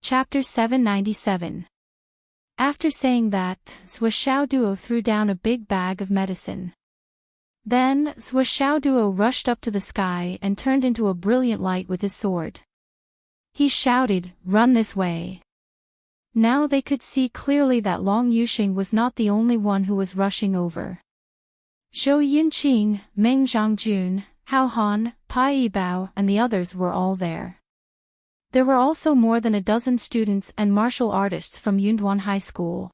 Chapter 797. After saying that, Zhou Xiaoduo threw down a big bag of medicine. Then, Zhou Xiaoduo rushed up to the sky and turned into a brilliant light with his sword. He shouted, "Run this way." Now they could see clearly that Long Yuxing was not the only one who was rushing over. Zhou Yunqing, Meng Zhongjun, Hao Han, Pai Yibao and the others were all there. There were also more than a dozen students and martial artists from Yunduan High School.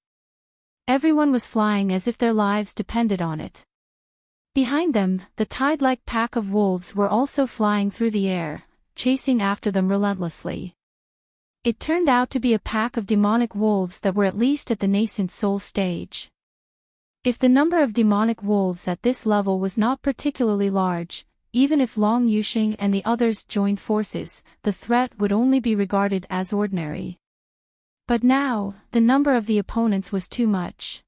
Everyone was flying as if their lives depended on it. Behind them, the tide-like pack of wolves were also flying through the air, chasing after them relentlessly. It turned out to be a pack of demonic wolves that were at least at the nascent soul stage. If the number of demonic wolves at this level was not particularly large, even if Long Yuxing and the others joined forces, the threat would only be regarded as ordinary. But now, the number of the opponents was too much.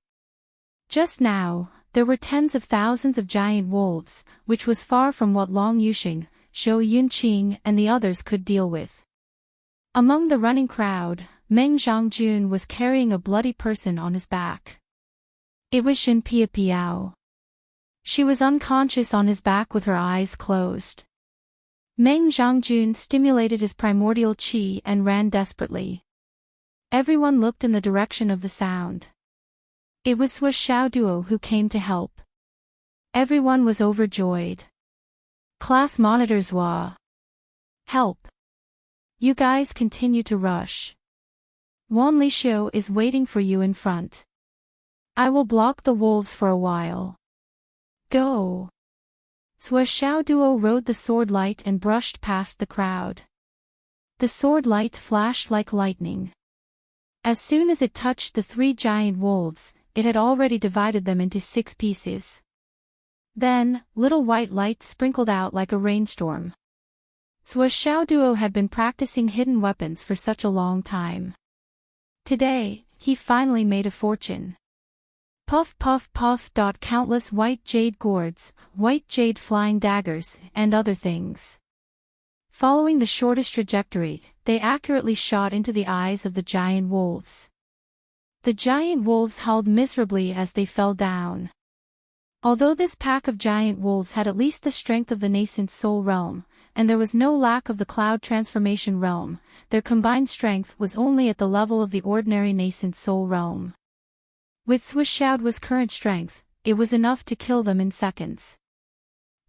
Just now, there were tens of thousands of giant wolves, which was far from what Long Yuxing, Zhou Yunqing and the others could deal with. Among the running crowd, Meng Zhongjun was carrying a bloody person on his back. It was Shen Piapiao. She was unconscious on his back with her eyes closed. Meng Zhongjun stimulated his primordial qi and ran desperately. Everyone looked in the direction of the sound. It was Zhou Xiaoduo who came to help. Everyone was overjoyed. Class monitor Zhua. Help. You guys continue to rush. Wan Lixio is waiting for you in front. I will block the wolves for a while. Go. Zhou Xiaoduo rode the sword light and brushed past the crowd. The sword light flashed like lightning. As soon as it touched the three giant wolves, it had already divided them into 6 pieces. Then, little white light sprinkled out like a rainstorm. Zhou Xiaoduo had been practicing hidden weapons for such a long time. Today, he finally made a fortune. Puff puff puff. Countless white jade gourds, white jade flying daggers, and other things. Following the shortest trajectory, they accurately shot into the eyes of the giant wolves. The giant wolves howled miserably as they fell down. Although this pack of giant wolves had at least the strength of the nascent soul realm, and there was no lack of the cloud transformation realm, their combined strength was only at the level of the ordinary nascent soul realm. With Zhou Xiaoduo's current strength, it was enough to kill them in seconds.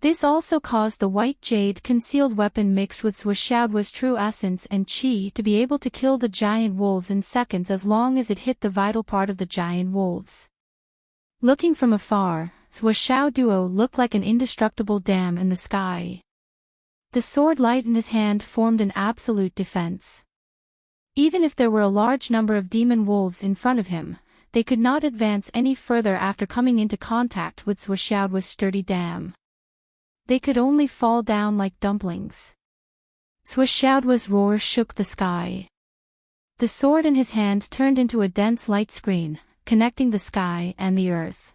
This also caused the white jade concealed weapon mixed with Zhou Xiaoduo's true essence and qi to be able to kill the giant wolves in seconds as long as it hit the vital part of the giant wolves. Looking from afar, Zhou Xiaoduo looked like an indestructible dam in the sky. The sword light in his hand formed an absolute defense. Even if there were a large number of demon wolves in front of him, they could not advance any further after coming into contact with Zhou Xiaoduo's sturdy dam. They could only fall down like dumplings. Zhou Xiaoduo's roar shook the sky. The sword in his hand turned into a dense light screen, connecting the sky and the earth.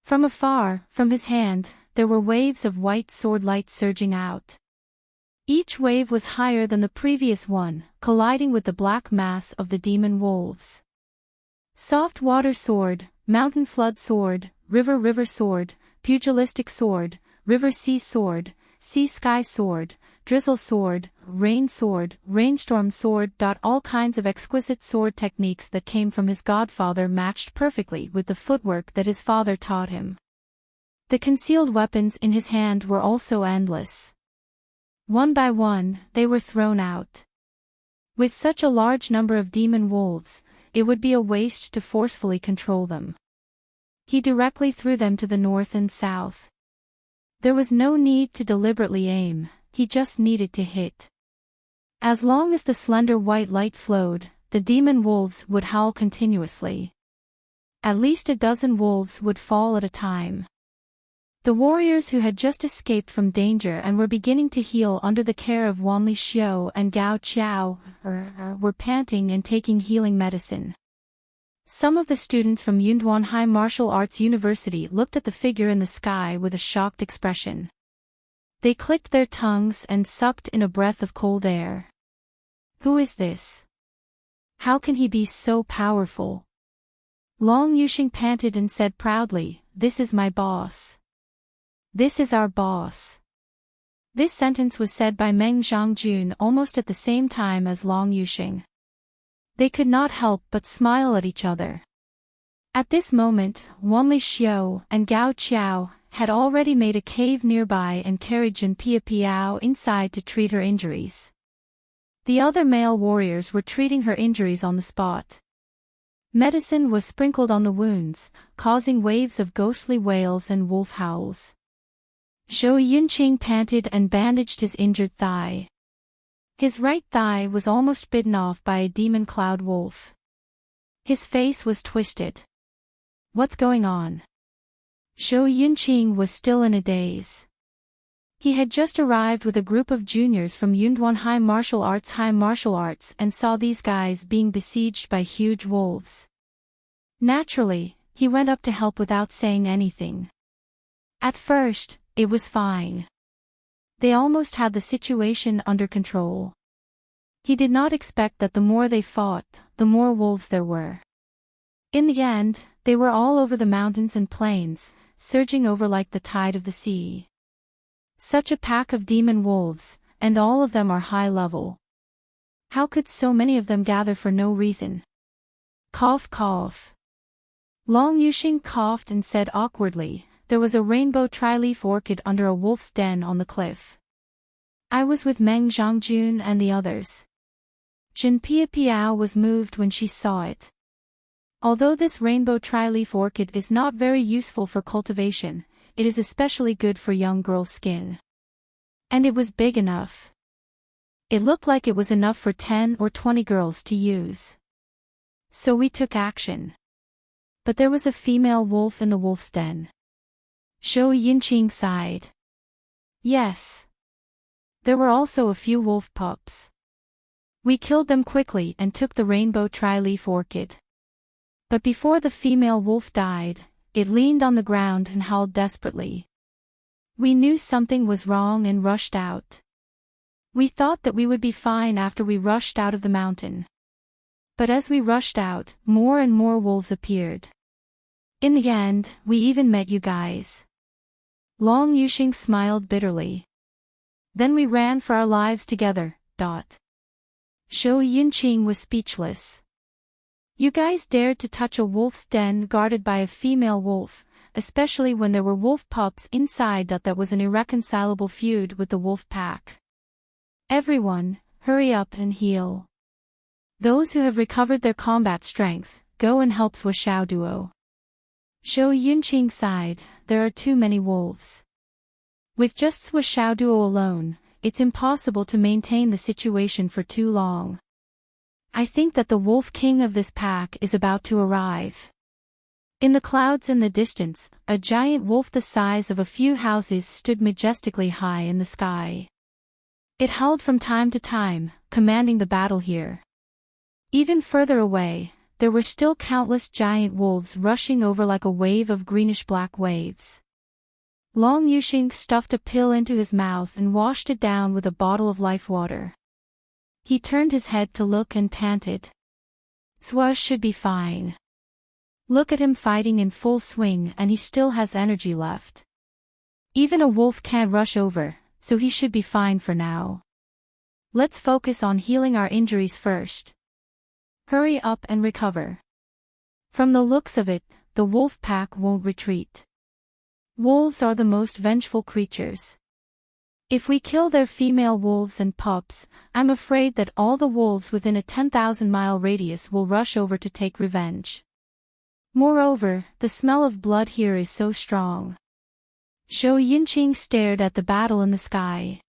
From afar, from his hand, there were waves of white sword light surging out. Each wave was higher than the previous one, colliding with the black mass of the demon wolves. Soft water sword, mountain flood sword, river sword, pugilistic sword, river sea sword, sea sky sword, drizzle sword, rainstorm sword. All kinds of exquisite sword techniques that came from his godfather matched perfectly with the footwork that his father taught him. The concealed weapons in his hand were also endless. One by one, they were thrown out. With such a large number of demon wolves, it would be a waste to forcefully control them. He directly threw them to the north and south. There was no need to deliberately aim, he just needed to hit. As long as the slender white light flowed, the demon wolves would howl continuously. At least a dozen wolves would fall at a time. The warriors who had just escaped from danger and were beginning to heal under the care of Wan Lixio and Gao Qiao were panting and taking healing medicine. Some of the students from Yunduan High Martial Arts University looked at the figure in the sky with a shocked expression. They clicked their tongues and sucked in a breath of cold air. Who is this? How can he be so powerful? Long Yuxing panted and said proudly, "This is my boss. This is our boss." This sentence was said by Meng Zhongjun almost at the same time as Long Yuxing. They could not help but smile at each other. At this moment, Wanli Xiao and Gao Qiao had already made a cave nearby and carried Jin Piao inside to treat her injuries. The other male warriors were treating her injuries on the spot. Medicine was sprinkled on the wounds, causing waves of ghostly wails and wolf howls. Zhou Yunqing panted and bandaged his injured thigh. His right thigh was almost bitten off by a demon cloud wolf. His face was twisted. What's going on? Zhou Yunqing was still in a daze. He had just arrived with a group of juniors from Yunduan High Martial Arts and saw these guys being besieged by huge wolves. Naturally, he went up to help without saying anything. At first, it was fine. They almost had the situation under control. He did not expect that the more they fought, the more wolves there were. In the end, they were all over the mountains and plains, surging over like the tide of the sea. Such a pack of demon wolves, and all of them are high level. How could so many of them gather for no reason? Cough cough. Long Yuxing coughed and said awkwardly, "There was a rainbow tri-leaf orchid under a wolf's den on the cliff. I was with Meng Zhongjun and the others." Jin Piao was moved when she saw it. Although this rainbow tri-leaf orchid is not very useful for cultivation, it is especially good for young girls' skin. And it was big enough. It looked like it was enough for 10 or 20 girls to use. So we took action. But there was a female wolf in the wolf's den. Zhou Yunqing sighed. Yes. There were also a few wolf pups. We killed them quickly and took the rainbow tri-leaf orchid. But before the female wolf died, it leaned on the ground and howled desperately. We knew something was wrong and rushed out. We thought that we would be fine after we rushed out of the mountain. But as we rushed out, more and more wolves appeared. In the end, we even met you guys. Long Yuxing smiled bitterly. Then we ran for our lives together. Zhou Yunqing was speechless. You guys dared to touch a wolf's den guarded by a female wolf, especially when there were wolf pups inside. That was an irreconcilable feud with the wolf pack. Everyone, hurry up and heal. Those who have recovered their combat strength, go and help Suoxiao Duo. Zhou Yunqing sighed, there are too many wolves. With just Suoxiao Duo alone, it's impossible to maintain the situation for too long. I think that the wolf king of this pack is about to arrive. In the clouds in the distance, a giant wolf the size of a few houses stood majestically high in the sky. It howled from time to time, commanding the battle here. Even further away, there were still countless giant wolves rushing over like a wave of greenish-black waves. Long Yuxing stuffed a pill into his mouth and washed it down with a bottle of life water. He turned his head to look and panted. Swa should be fine. Look at him fighting in full swing and he still has energy left. Even a wolf can't rush over, so he should be fine for now. Let's focus on healing our injuries first. Hurry up and recover. From the looks of it, the wolf pack won't retreat. Wolves are the most vengeful creatures. If we kill their female wolves and pups, I'm afraid that all the wolves within a 10,000-mile radius will rush over to take revenge. Moreover, the smell of blood here is so strong. Zhou Yunqing stared at the battle in the sky.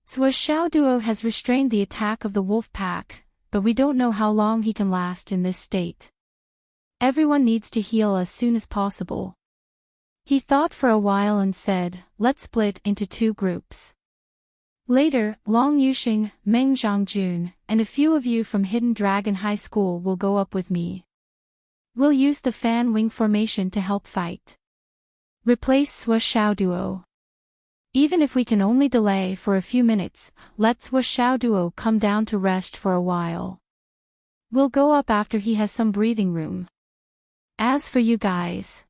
Suoxiao Duo has restrained the attack of the wolf pack, but we don't know how long he can last in this state. Everyone needs to heal as soon as possible. He thought for a while and said, let's split into 2 groups. Later, Long Yuxing, Meng Zhongjun, and a few of you from Hidden Dragon High School will go up with me. We'll use the fan wing formation to help fight. Replace Suoxiao Duo. Even if we can only delay for a few minutes, let Suoxiao Duo come down to rest for a while. We'll go up after he has some breathing room. As for you guys,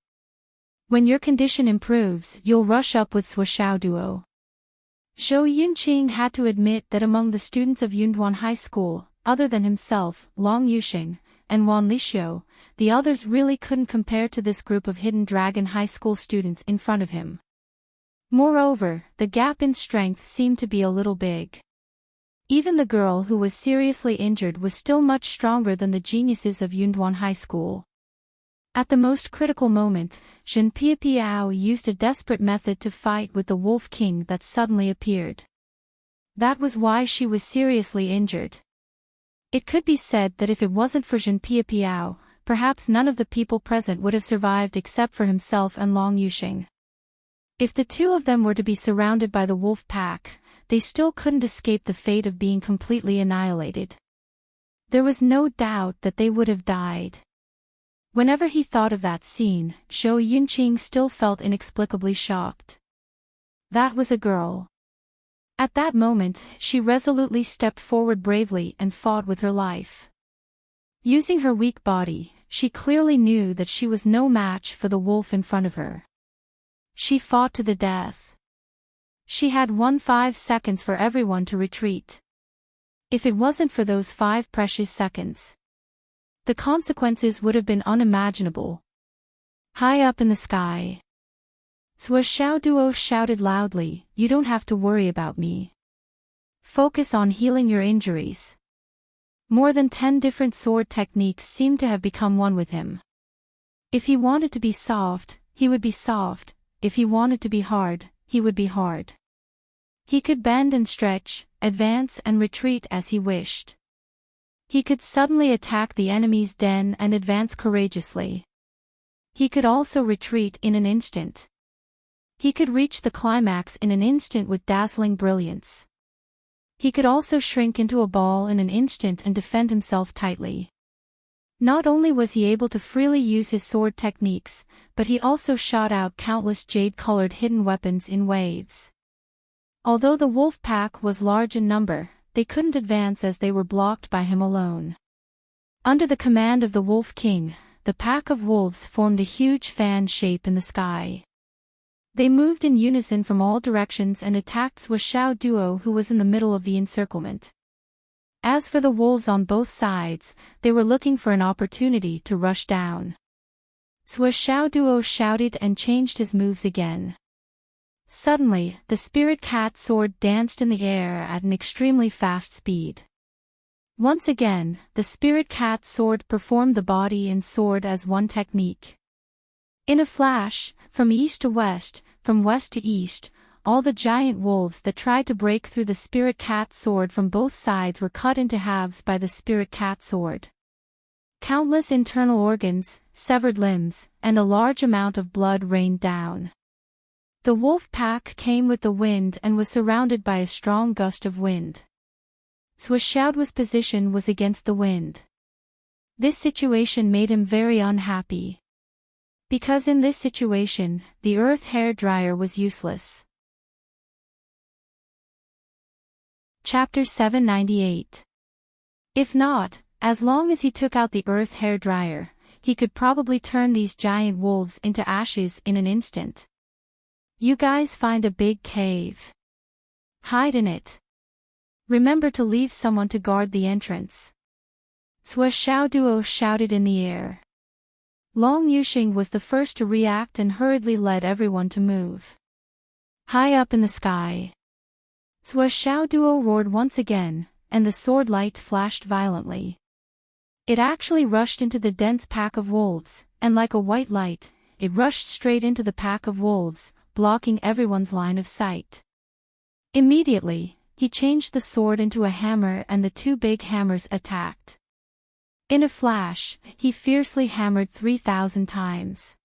when your condition improves, you'll rush up with Suoxiao Duo. Zhou Yunqing had to admit that among the students of Yunduan High School, other than himself, Long Yuxing, and Wan Lixiu, the others really couldn't compare to this group of Hidden Dragon High School students in front of him. Moreover, the gap in strength seemed to be a little big. Even the girl who was seriously injured was still much stronger than the geniuses of Yunduan High School. At the most critical moment, Zhen Piapiao used a desperate method to fight with the Wolf King that suddenly appeared. That was why she was seriously injured. It could be said that if it wasn't for Zhen Piapiao, perhaps none of the people present would have survived except for himself and Long Yuxing. If the two of them were to be surrounded by the wolf pack, they still couldn't escape the fate of being completely annihilated. There was no doubt that they would have died. Whenever he thought of that scene, Zhou Yunqing still felt inexplicably shocked. That was a girl. At that moment, she resolutely stepped forward bravely and fought with her life. Using her weak body, she clearly knew that she was no match for the wolf in front of her. She fought to the death. She had 5 seconds for everyone to retreat. If it wasn't for those 5 precious seconds, the consequences would have been unimaginable. High up in the sky, Suoxiao Duo shouted loudly, "You don't have to worry about me. Focus on healing your injuries." More than 10 different sword techniques seemed to have become one with him. If he wanted to be soft, he would be soft. If he wanted to be hard, he would be hard. He could bend and stretch, advance and retreat as he wished. He could suddenly attack the enemy's den and advance courageously. He could also retreat in an instant. He could reach the climax in an instant with dazzling brilliance. He could also shrink into a ball in an instant and defend himself tightly. Not only was he able to freely use his sword techniques, but he also shot out countless jade-colored hidden weapons in waves. Although the wolf pack was large in number, they couldn't advance as they were blocked by him alone. Under the command of the Wolf King, the pack of wolves formed a huge fan shape in the sky. They moved in unison from all directions and attacked Suoxiao Duo, who was in the middle of the encirclement. As for the wolves on both sides, they were looking for an opportunity to rush down. Suoxiao Duo shouted and changed his moves again. Suddenly, the spirit cat sword danced in the air at an extremely fast speed. Once again, the spirit cat sword performed the body and sword as one technique. In a flash, from east to west, from west to east, all the giant wolves that tried to break through the spirit cat sword from both sides were cut into halves by the spirit cat sword. Countless internal organs, severed limbs, and a large amount of blood rained down. The wolf pack came with the wind and was surrounded by a strong gust of wind. Suoxiao's position was against the wind. This situation made him very unhappy. Because in this situation, the earth hair dryer was useless. Chapter 798. If not, as long as he took out the earth hair dryer, he could probably turn these giant wolves into ashes in an instant. You guys find a big cave. Hide in it. Remember to leave someone to guard the entrance. Suoxiao Duo shouted in the air. Long Yuxing was the first to react and hurriedly led everyone to move. High up in the sky, Suoxiao Duo roared once again, and the sword light flashed violently. It actually rushed into the dense pack of wolves, and like a white light, it rushed straight into the pack of wolves, blocking everyone's line of sight. Immediately, he changed the sword into a hammer and the 2 big hammers attacked. In a flash, he fiercely hammered 3,000 times.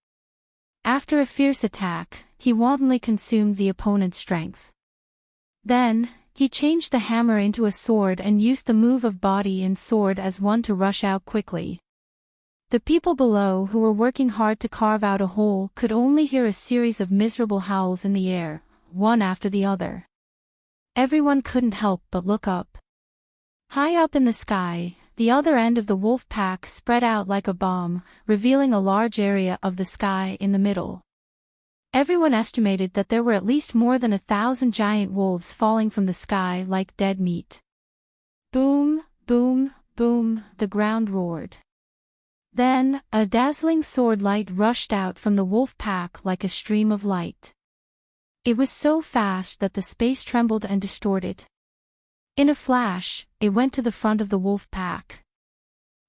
After a fierce attack, he wantonly consumed the opponent's strength. Then, he changed the hammer into a sword and used the move of body and sword as one to rush out quickly. The people below who were working hard to carve out a hole could only hear a series of miserable howls in the air, one after the other. Everyone couldn't help but look up. High up in the sky, the other end of the wolf pack spread out like a bomb, revealing a large area of the sky in the middle. Everyone estimated that there were at least more than 1,000 giant wolves falling from the sky like dead meat. Boom, boom, boom, the ground roared. Then, a dazzling sword light rushed out from the wolf pack like a stream of light. It was so fast that the space trembled and distorted. In a flash, it went to the front of the wolf pack.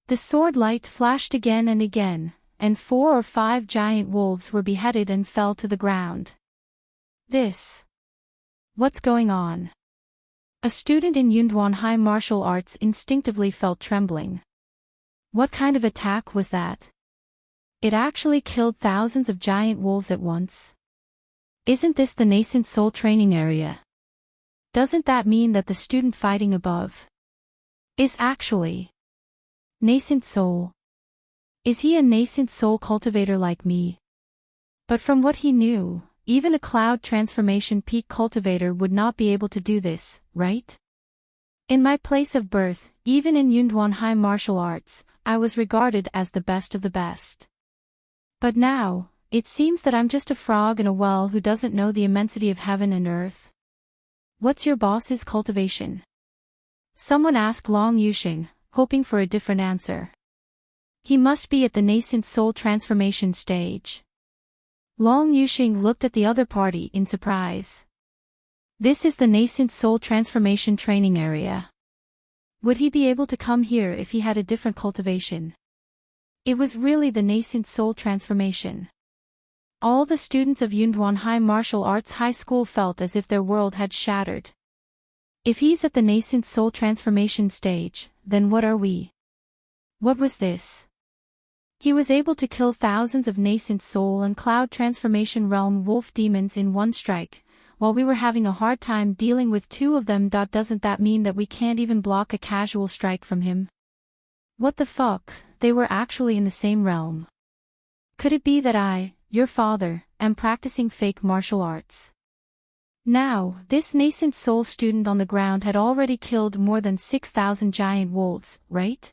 The sword light flashed again and again, and 4 or 5 giant wolves were beheaded and fell to the ground. What's going on? A student in Yunduan High Martial Arts instinctively felt trembling. What kind of attack was that? It actually killed thousands of giant wolves at once. Isn't this the nascent soul training area? Doesn't that mean that the student fighting above is actually nascent soul? Is he a nascent soul cultivator like me? But from what he knew, even a cloud transformation peak cultivator would not be able to do this, right? In my place of birth, even in Yunduan High Martial Arts, I was regarded as the best of the best. But now, it seems that I'm just a frog in a well who doesn't know the immensity of heaven and earth. What's your boss's cultivation? Someone asked Long Yuxing, hoping for a different answer. He must be at the nascent soul transformation stage. Long Yuxing looked at the other party in surprise. This is the nascent soul transformation training area. Would he be able to come here if he had a different cultivation? It was really the nascent soul transformation. All the students of Yunduan High Martial Arts High School felt as if their world had shattered. If he's at the nascent soul transformation stage, then what are we? What was this? He was able to kill thousands of nascent soul and cloud transformation realm wolf demons in one strike, while we were having a hard time dealing with 2 of them. Doesn't that mean that we can't even block a casual strike from him? What the fuck, they were actually in the same realm. Could it be that I, your father, am practicing fake martial arts? Now, this nascent soul student on the ground had already killed more than 6,000 giant wolves, right?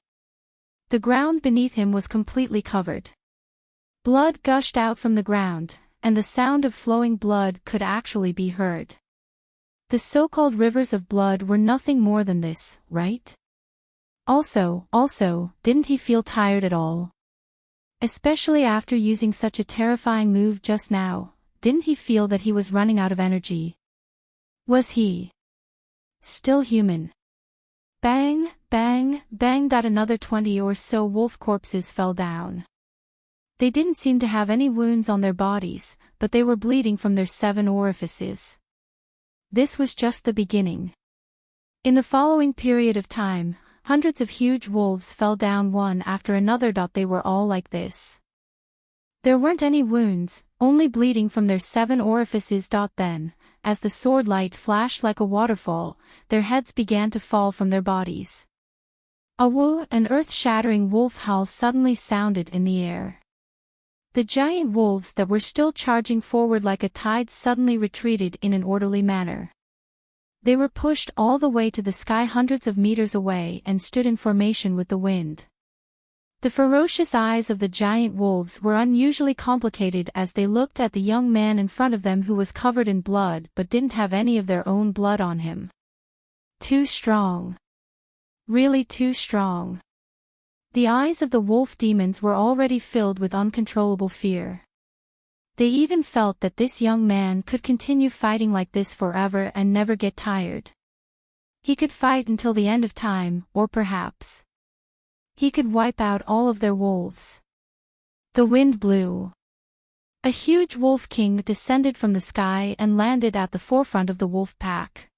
The ground beneath him was completely covered. Blood gushed out from the ground, and the sound of flowing blood could actually be heard. The so-called rivers of blood were nothing more than this, right? Also, didn't he feel tired at all? Especially after using such a terrifying move just now, didn't he feel that he was running out of energy? Was he still human? Bang, bang, bang. Another 20 or so wolf corpses fell down. They didn't seem to have any wounds on their bodies, but they were bleeding from their 7 orifices. This was just the beginning. In the following period of time, hundreds of huge wolves fell down one after another. They were all like this. There weren't any wounds, only bleeding from their 7 orifices. Then, as the sword light flashed like a waterfall, their heads began to fall from their bodies. A woo, an earth-shattering wolf howl suddenly sounded in the air. The giant wolves that were still charging forward like a tide suddenly retreated in an orderly manner. They were pushed all the way to the sky hundreds of meters away and stood in formation with the wind. The ferocious eyes of the giant wolves were unusually complicated as they looked at the young man in front of them who was covered in blood but didn't have any of their own blood on him. Too strong. Really too strong. The eyes of the wolf demons were already filled with uncontrollable fear. They even felt that this young man could continue fighting like this forever and never get tired. He could fight until the end of time, or perhaps he could wipe out all of their wolves. The wind blew. A huge wolf king descended from the sky and landed at the forefront of the wolf pack.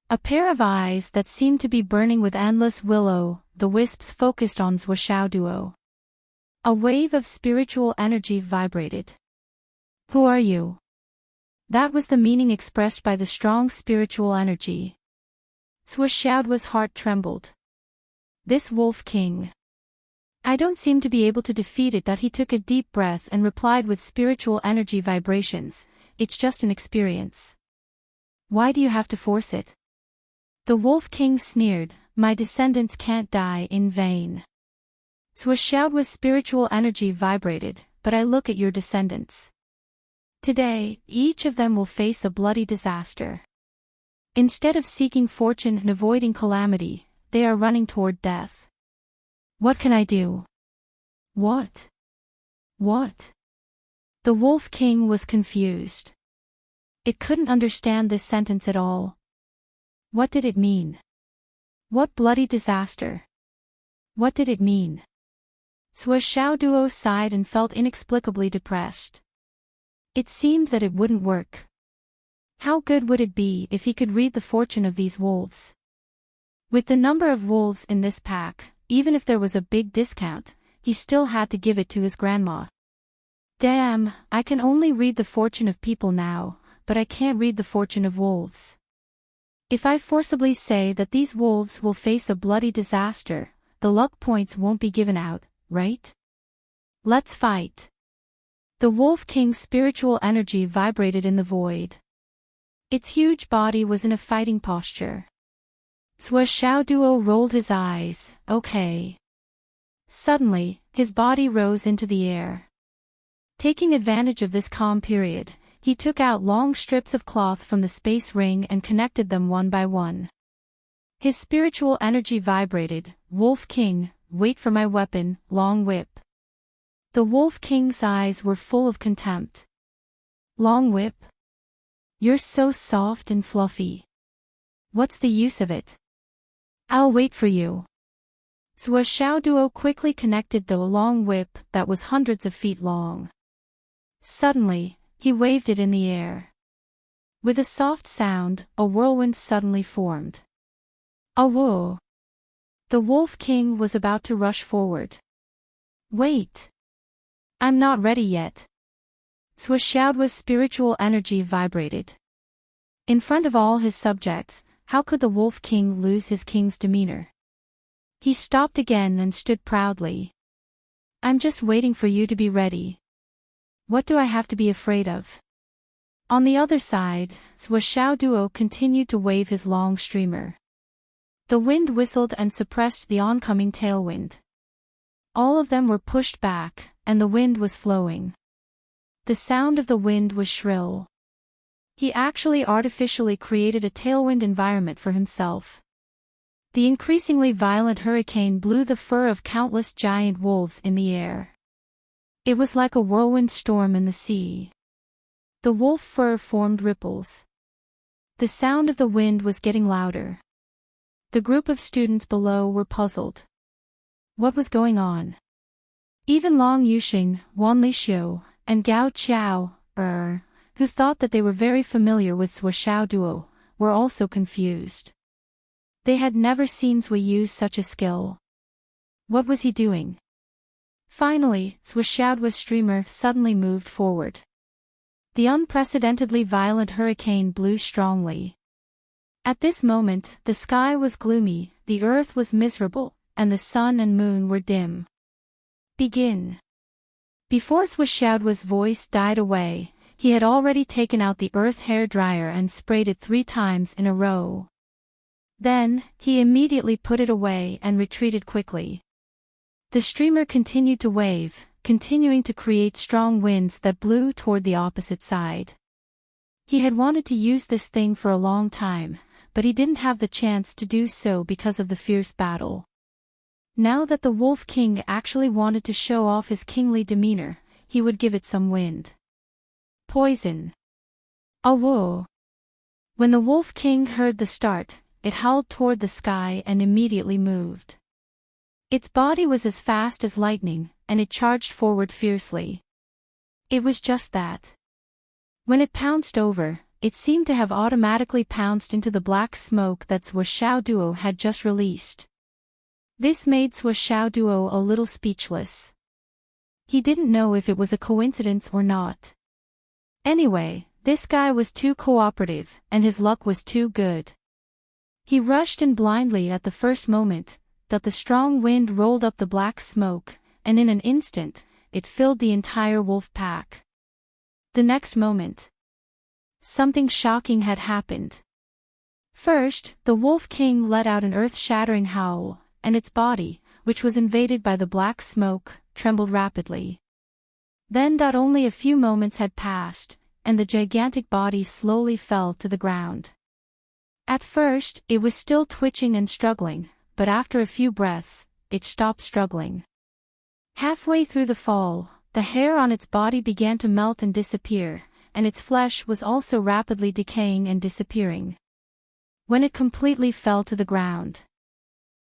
A pair of eyes that seemed to be burning with endless will-o'-the-wisps focused on Zhuo Xiaoduo. A wave of spiritual energy vibrated. Who are you? That was the meaning expressed by the strong spiritual energy. Zhuo Xiaoduo's heart trembled. This wolf king. I don't seem to be able to defeat it. He took a deep breath and replied with spiritual energy vibrations, it's just an experience. Why do you have to force it? The Wolf King sneered, "My descendants can't die in vain." Swashiaoduo's spiritual energy vibrated, "But I look at your descendants. Today, each of them will face a bloody disaster. Instead of seeking fortune and avoiding calamity, they are running toward death. What can I do?" What? What? The Wolf King was confused. It couldn't understand this sentence at all. What did it mean? What bloody disaster? What did it mean? Swashiaoduo sighed and felt inexplicably depressed. It seemed that it wouldn't work. How good would it be if he could read the fortune of these wolves? With the number of wolves in this pack, even if there was a big discount, he still had to give it to his grandma. Damn, I can only read the fortune of people now, but I can't read the fortune of wolves. If I forcibly say that these wolves will face a bloody disaster, the luck points won't be given out, right? Let's fight. The Wolf King's spiritual energy vibrated in the void. Its huge body was in a fighting posture. Swashiaoduo rolled his eyes, "Okay." Suddenly, his body rose into the air. Taking advantage of this calm period, he took out long strips of cloth from the space ring and connected them one by one. His spiritual energy vibrated, "Wolf King, wait for my weapon, Long Whip." The Wolf King's eyes were full of contempt. "Long Whip? You're so soft and fluffy. What's the use of it? I'll wait for you." Swashiaoduo quickly connected the long whip that was hundreds of feet long. Suddenly, he waved it in the air. With a soft sound, a whirlwind suddenly formed. "Awoo!" The Wolf King was about to rush forward. "Wait! I'm not ready yet." Swashiaoduo's spiritual energy vibrated. In front of all his subjects, how could the Wolf King lose his king's demeanor? He stopped again and stood proudly. "I'm just waiting for you to be ready. What do I have to be afraid of?" On the other side, Swashiaoduo continued to wave his long streamer. The wind whistled and suppressed the oncoming tailwind. All of them were pushed back, and the wind was flowing. The sound of the wind was shrill. He actually artificially created a tailwind environment for himself. The increasingly violent hurricane blew the fur of countless giant wolves in the air. It was like a whirlwind storm in the sea. The wolf fur formed ripples. The sound of the wind was getting louder. The group of students below were puzzled. What was going on? Even Long Yuxing, Wan Lixiu, and Gao Qiao, who thought that they were very familiar with Swashiaoduo, were also confused. They had never seen Sui use such a skill. What was he doing? Finally, Swashiaoduo's streamer suddenly moved forward. The unprecedentedly violent hurricane blew strongly. At this moment, the sky was gloomy, the earth was miserable, and the sun and moon were dim. "Begin." Before Swashiaoduo's voice died away, he had already taken out the earth hair dryer and sprayed it 3 times in a row. Then, he immediately put it away and retreated quickly. The streamer continued to wave, continuing to create strong winds that blew toward the opposite side. He had wanted to use this thing for a long time, but he didn't have the chance to do so because of the fierce battle. Now that the Wolf King actually wanted to show off his kingly demeanor, he would give it some wind. Poison. Awoo! When the Wolf King heard the start, it howled toward the sky and immediately moved. Its body was as fast as lightning, and it charged forward fiercely. It was just that. When it pounced over, it seemed to have automatically pounced into the black smoke that Swashiaoduo had just released. This made Swashiaoduo a little speechless. He didn't know if it was a coincidence or not. Anyway, this guy was too cooperative, and his luck was too good. He rushed in blindly at the first moment, that the strong wind rolled up the black smoke, and in an instant, it filled the entire wolf pack. The next moment, something shocking had happened. First, the Wolf King let out an earth-shattering howl, and its body, which was invaded by the black smoke, trembled rapidly. Then only a few moments had passed, and the gigantic body slowly fell to the ground. At first, it was still twitching and struggling, but after a few breaths, it stopped struggling. Halfway through the fall, the hair on its body began to melt and disappear, and its flesh was also rapidly decaying and disappearing. When it completely fell to the ground,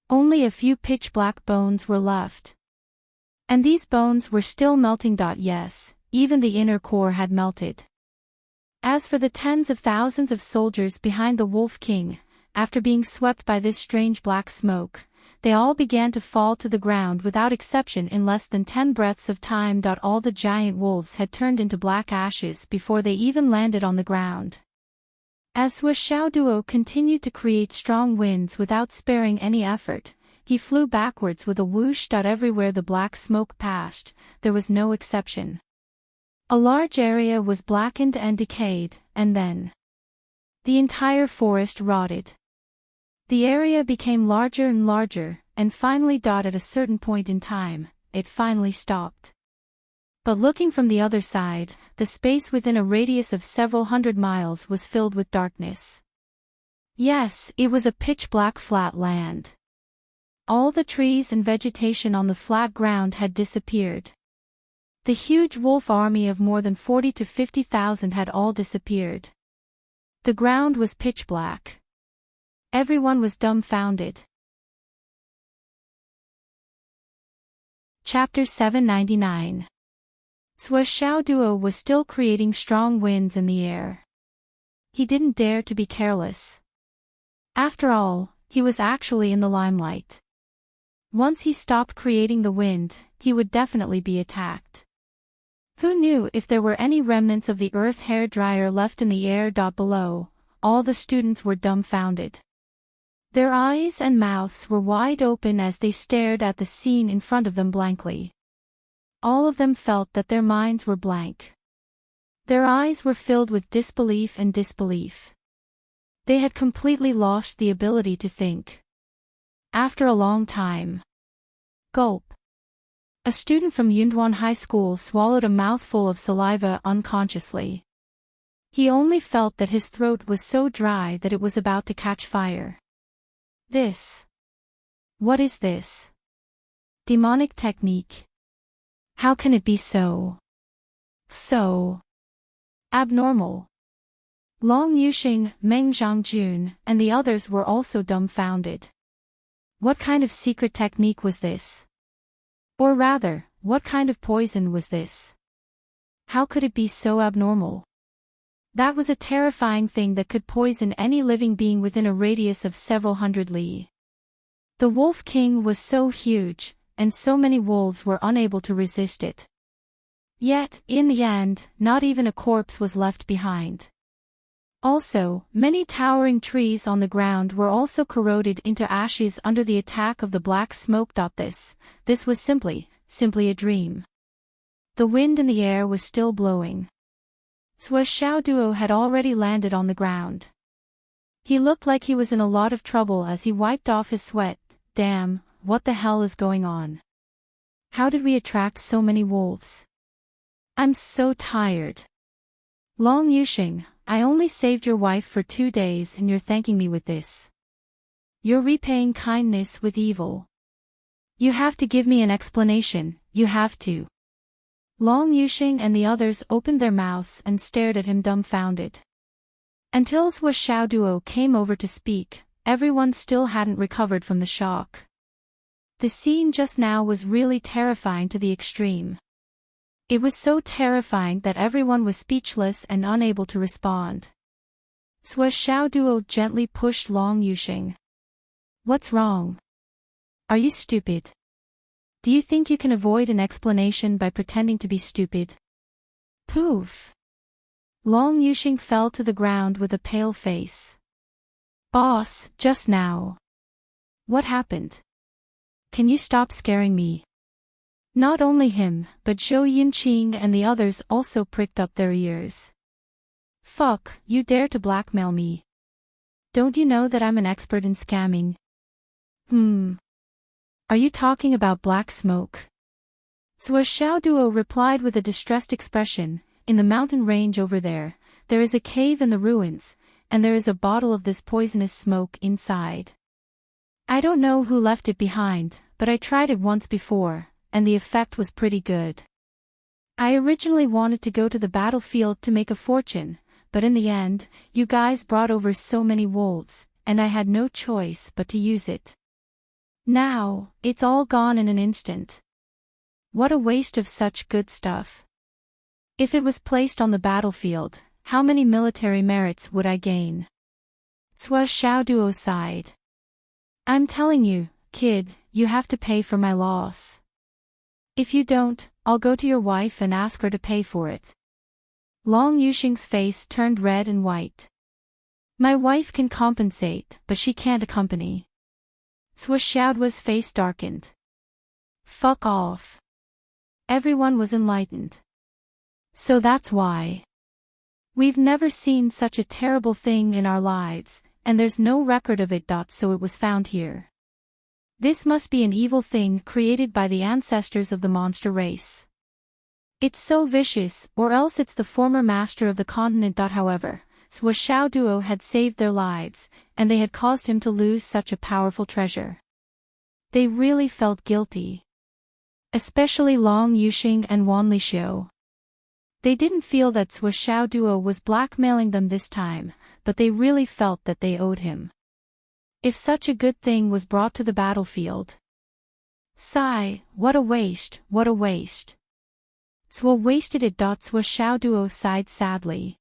only a few pitch-black bones were left. And these bones were still melting. Yes, even the inner core had melted. As for the tens of thousands of soldiers behind the Wolf King, after being swept by this strange black smoke, they all began to fall to the ground without exception in less than 10 breaths of time. All the giant wolves had turned into black ashes before they even landed on the ground. As Xiaoduo continued to create strong winds without sparing any effort, he flew backwards with a whoosh. Everywhere the black smoke passed, there was no exception. A large area was blackened and decayed, and then the entire forest rotted. The area became larger and larger, and finally at a certain point in time, it finally stopped. But looking from the other side, the space within a radius of several hundred miles was filled with darkness. Yes, it was a pitch-black flat land. All the trees and vegetation on the flat ground had disappeared. The huge wolf army of more than 40 to 50,000 had all disappeared. The ground was pitch black. Everyone was dumbfounded. Chapter 799. Xiaoduo was still creating strong winds in the air. He didn't dare to be careless. After all, he was actually in the limelight. Once he stopped creating the wind, he would definitely be attacked. Who knew if there were any remnants of the earth hairdryer left in the air? Below, all the students were dumbfounded. Their eyes and mouths were wide open as they stared at the scene in front of them blankly. All of them felt that their minds were blank. Their eyes were filled with disbelief and disbelief. They had completely lost the ability to think. After a long time. Gulp. A student from Yunduan High School swallowed a mouthful of saliva unconsciously. He only felt that his throat was so dry that it was about to catch fire. This. What is this? Demonic technique. How can it be so abnormal? Long Yuxing, Meng Zhangjun, and the others were also dumbfounded. What kind of secret technique was this? Or rather, what kind of poison was this? How could it be so abnormal? That was a terrifying thing that could poison any living being within a radius of several hundred li. The Wolf King was so huge, and so many wolves were unable to resist it. Yet, in the end, not even a corpse was left behind. Also, many towering trees on the ground were also corroded into ashes under the attack of the black smoke. This was simply a dream. The wind in the air was still blowing. Xiaoduo had already landed on the ground. He looked like he was in a lot of trouble as he wiped off his sweat. Damn, what the hell is going on? How did we attract so many wolves? I'm so tired. Long Yuxing, I only saved your wife for 2 days and you're thanking me with this. You're repaying kindness with evil. You have to give me an explanation, you have to. Long Yuxing and the others opened their mouths and stared at him dumbfounded. Until Xiaoduo came over to speak, everyone still hadn't recovered from the shock. The scene just now was really terrifying to the extreme. It was so terrifying that everyone was speechless and unable to respond. Xiaoduo gently pushed Long Yuxing. What's wrong? Are you stupid? Do you think you can avoid an explanation by pretending to be stupid? Poof! Long Yuxing fell to the ground with a pale face. Boss, just now. What happened? Can you stop scaring me? Not only him, but Zhou Yunqing and the others also pricked up their ears. Fuck, you dare to blackmail me. Don't you know that I'm an expert in scamming? Are you talking about black smoke? Swa Xiao Duo replied with a distressed expression. In the mountain range over there is a cave in the ruins, and there is a bottle of this poisonous smoke inside. I don't know who left it behind, but I tried it once before, and the effect was pretty good. I originally wanted to go to the battlefield to make a fortune, but in the end, you guys brought over so many wolves, and I had no choice but to use it. Now, it's all gone in an instant. What a waste of such good stuff. If it was placed on the battlefield, how many military merits would I gain? Swa Xiao Duo sighed. I'm telling you, kid, you have to pay for my loss. If you don't, I'll go to your wife and ask her to pay for it. Long Yuxing's face turned red and white. My wife can compensate, but she can't accompany. Swa Xiaoduo's face darkened. Fuck off. Everyone was enlightened. So that's why. We've never seen such a terrible thing in our lives, and there's no record of it. So it was found here. This must be an evil thing created by the ancestors of the monster race. It's so vicious, or else it's the former master of the continent. However, Swa Xiao Duo had saved their lives, and they had caused him to lose such a powerful treasure. They really felt guilty. Especially Long Yuxing and Wan Lixiu. They didn't feel that Swa Xiao Duo was blackmailing them this time, but they really felt that they owed him. If such a good thing was brought to the battlefield. Sigh, what a waste, what a waste. Swa wasted it. Swa Xiao Duo sighed sadly.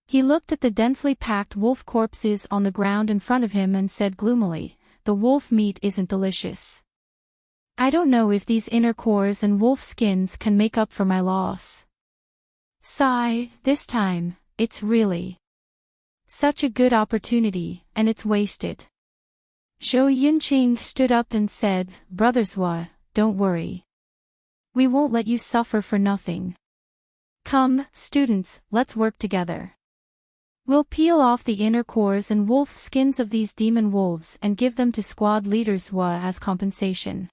He looked at the densely packed wolf corpses on the ground in front of him and said gloomily, the wolf meat isn't delicious. I don't know if these inner cores and wolf skins can make up for my loss. Sigh, this time, it's really such a good opportunity, and it's wasted. Zhou Yunqing stood up and said, Brother Swa, don't worry. We won't let you suffer for nothing. Come, students, let's work together. We'll peel off the inner cores and wolf skins of these demon wolves and give them to squad leader Swa as compensation.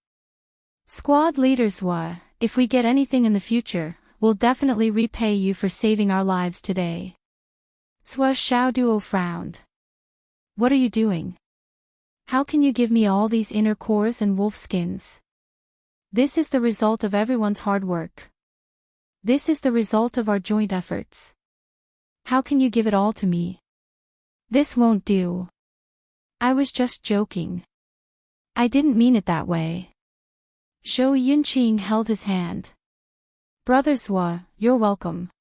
Squad leader Swa, if we get anything in the future, we'll definitely repay you for saving our lives today. Swa Xiao Duo frowned. What are you doing? How can you give me all these inner cores and wolf skins? This is the result of everyone's hard work. This is the result of our joint efforts. How can you give it all to me? This won't do. I was just joking. I didn't mean it that way. Zhou Yunqing held his hand. Brother Swa, you're welcome.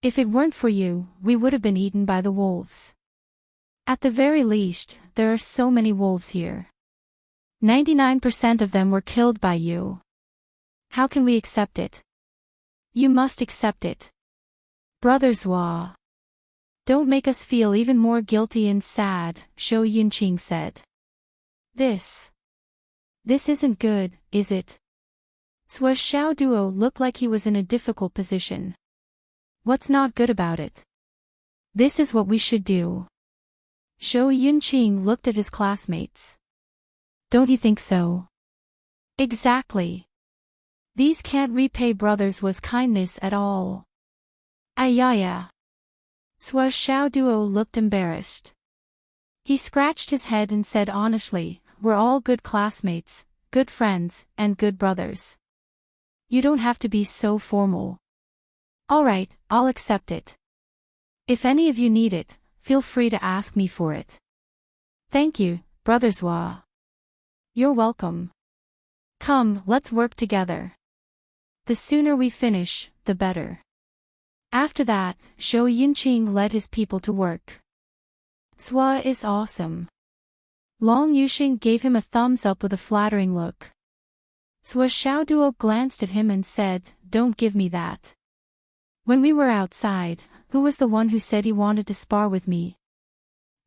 If it weren't for you, we would have been eaten by the wolves. At the very least, there are so many wolves here. 99% of them were killed by you. How can we accept it? You must accept it. Brother Swa. Don't make us feel even more guilty and sad, Zhou Yunqing said. This isn't good, is it? Swa Xiao Duo looked like he was in a difficult position. What's not good about it? This is what we should do. Zhou Yunqing looked at his classmates. Don't you think so? Exactly. These can't repay brothers was kindness at all. Ayaya. Swa Xiao Duo looked embarrassed. He scratched his head and said honestly, we're all good classmates, good friends, and good brothers. You don't have to be so formal. Alright, I'll accept it. If any of you need it, feel free to ask me for it. Thank you, Brother Swa. You're welcome. Come, let's work together. The sooner we finish, the better. After that, Zhou Yunqing led his people to work. Swa is awesome. Long Yuxing gave him a thumbs up with a flattering look. Swa Xiao Duo glanced at him and said, don't give me that. When we were outside, who was the one who said he wanted to spar with me?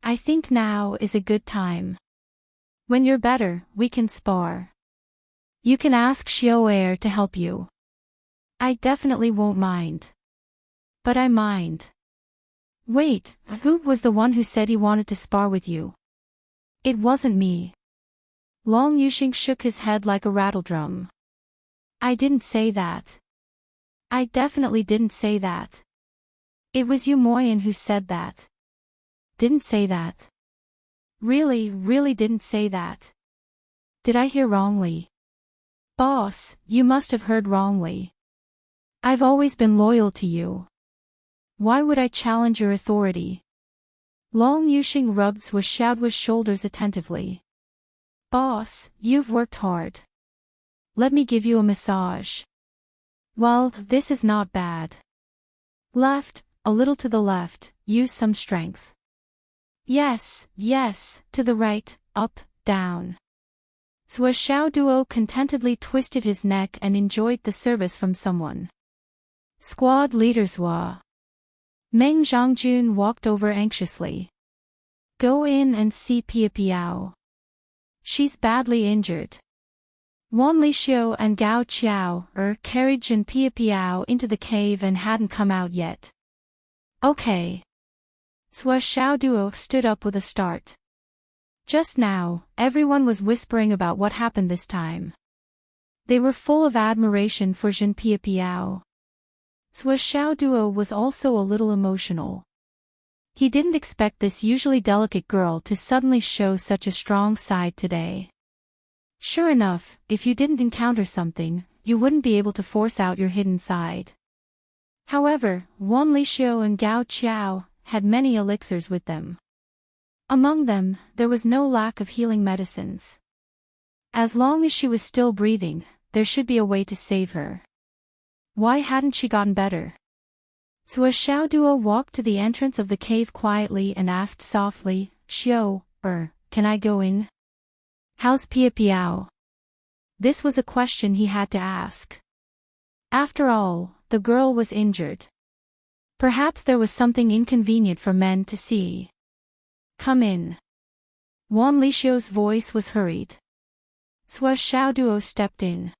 I think now is a good time. When you're better, we can spar. You can ask Xiao to help you. I definitely won't mind. But I mind. Wait, who was the one who said he wanted to spar with you? It wasn't me. Long Yuxing shook his head like a rattledrum. I didn't say that. I definitely didn't say that. It was you Moyen who said that. Didn't say that. Really didn't say that. Did I hear wrongly? Boss, you must have heard wrongly. I've always been loyal to you. Why would I challenge your authority? Long Yuxing rubbed Sui Xiaoduo's shoulders attentively. Boss, you've worked hard. Let me give you a massage. Well, this is not bad. Left, a little to the left, use some strength. Yes, to the right, up, down. Sui Xiaoduo contentedly twisted his neck and enjoyed the service from someone. Squad leader Zhua. Meng Zhongjun walked over anxiously. Go in and see Pia Piao. She's badly injured. Wan Lixio and Gao Qiao carried Jin Pia Piao into the cave and hadn't come out yet. Okay. Sui Xiaoduo stood up with a start. Just now, everyone was whispering about what happened this time. They were full of admiration for Jin Pia Piao. Sui Xiaoduo was also a little emotional. He didn't expect this usually delicate girl to suddenly show such a strong side today. Sure enough, if you didn't encounter something, you wouldn't be able to force out your hidden side. However, Wan Lixio and Gao Qiao had many elixirs with them. Among them, there was no lack of healing medicines. As long as she was still breathing, there should be a way to save her. Why hadn't she gotten better? Sui Xiaoduo walked to the entrance of the cave quietly and asked softly, Xiao, can I go in? How's Pia Piao? This was a question he had to ask. After all, the girl was injured. Perhaps there was something inconvenient for men to see. Come in. Wan Lixio's voice was hurried. Sui Xiaoduo stepped in.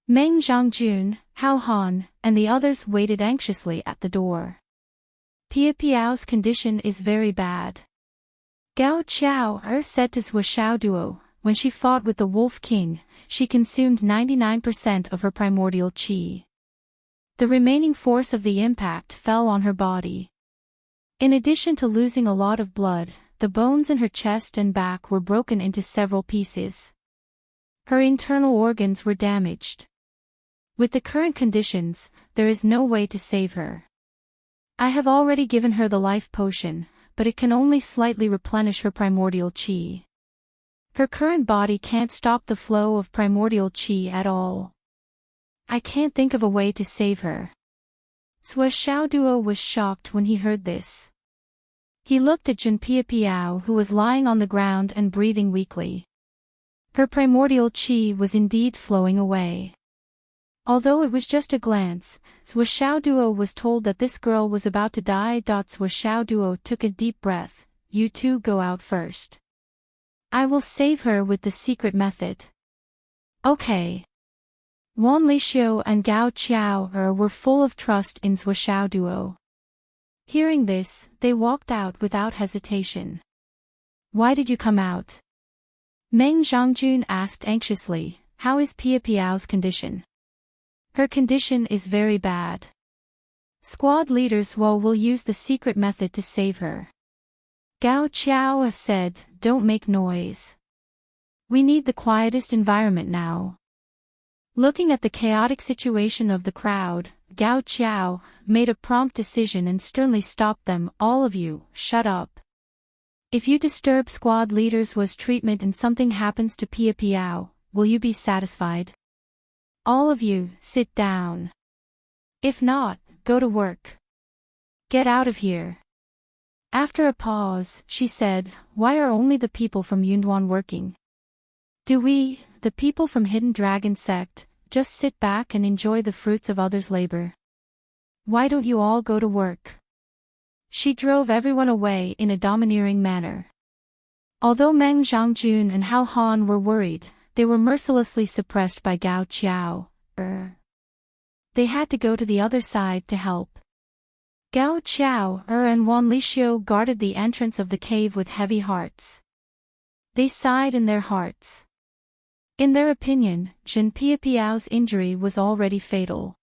Meng Zhongjun, Hao Han, and the others waited anxiously at the door. Pia Piao's condition is very bad. Gao Qiao said to Sui Xiaoduo, when she fought with the Wolf King, she consumed 99% of her primordial qi. The remaining force of the impact fell on her body. In addition to losing a lot of blood, the bones in her chest and back were broken into several pieces. Her internal organs were damaged. With the current conditions, there is no way to save her. I have already given her the life potion, but it can only slightly replenish her primordial qi. Her current body can't stop the flow of primordial qi at all. I can't think of a way to save her. Sui Xiaoduo was shocked when he heard this. He looked at Jin Pia Piao, who was lying on the ground and breathing weakly. Her primordial qi was indeed flowing away. Although it was just a glance, Sui Xiaoduo was told that this girl was about to die. Sui Xiaoduo took a deep breath. You two go out first. I will save her with the secret method. Okay. Wan Lixio and Gao Qiao were full of trust in Sui Xiaoduo. Hearing this, they walked out without hesitation. Why did you come out? Meng Zhongjun asked anxiously, how is Pia Piao's condition? Her condition is very bad. Squad leaders will use the secret method to save her. Gao Qiao said, don't make noise. We need the quietest environment now. Looking at the chaotic situation of the crowd, Gao Qiao made a prompt decision and sternly stopped them. All of you, shut up. If you disturb squad leaders' treatment and something happens to Pia Piao, will you be satisfied? All of you, sit down. If not, go to work. Get out of here. After a pause, she said, why are only the people from Yunduan working? Do we, the people from Hidden Dragon Sect, just sit back and enjoy the fruits of others' labor? Why don't you all go to work? She drove everyone away in a domineering manner. Although Meng Zhongjun and Hao Han were worried, they were mercilessly suppressed by Gao Qiao. They had to go to the other side to help. Gao Chao and Wan Lixio guarded the entrance of the cave with heavy hearts. They sighed in their hearts. In their opinion, Jin Piapiao's injury was already fatal.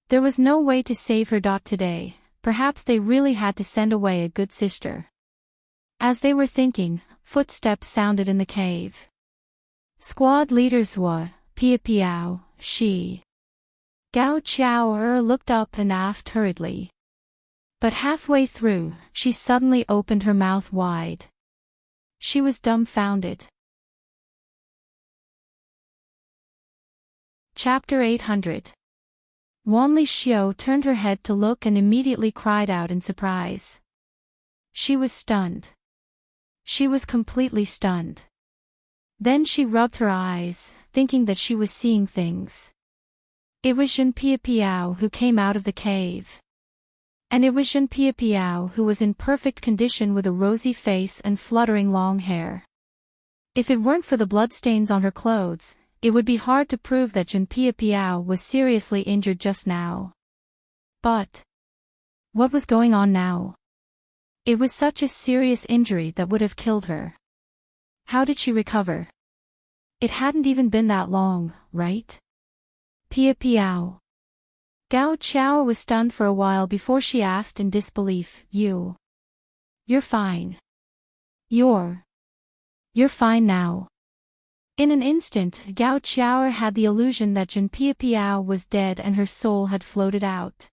There was no way to save her today. Perhaps they really had to send away a good sister. As they were thinking, footsteps sounded in the cave. Squad leaders Zhua, Piapiao, she. Gao Chao looked up and asked hurriedly. But halfway through, she suddenly opened her mouth wide. She was dumbfounded. Chapter 800. Wan Lixio turned her head to look and immediately cried out in surprise. She was stunned. She was completely stunned. Then she rubbed her eyes, thinking that she was seeing things. It was Jin Piapiao who came out of the cave. And it was Jin Piapiao who was in perfect condition with a rosy face and fluttering long hair. If it weren't for the bloodstains on her clothes, it would be hard to prove that Jin Piapiao was seriously injured just now. But what was going on now? It was such a serious injury that would have killed her. How did she recover? It hadn't even been that long, right? Piapiao. Gao Chao was stunned for a while before she asked in disbelief, You're fine. You're fine now. In an instant, Gao Chao had the illusion that Jin Piapiao was dead and her soul had floated out.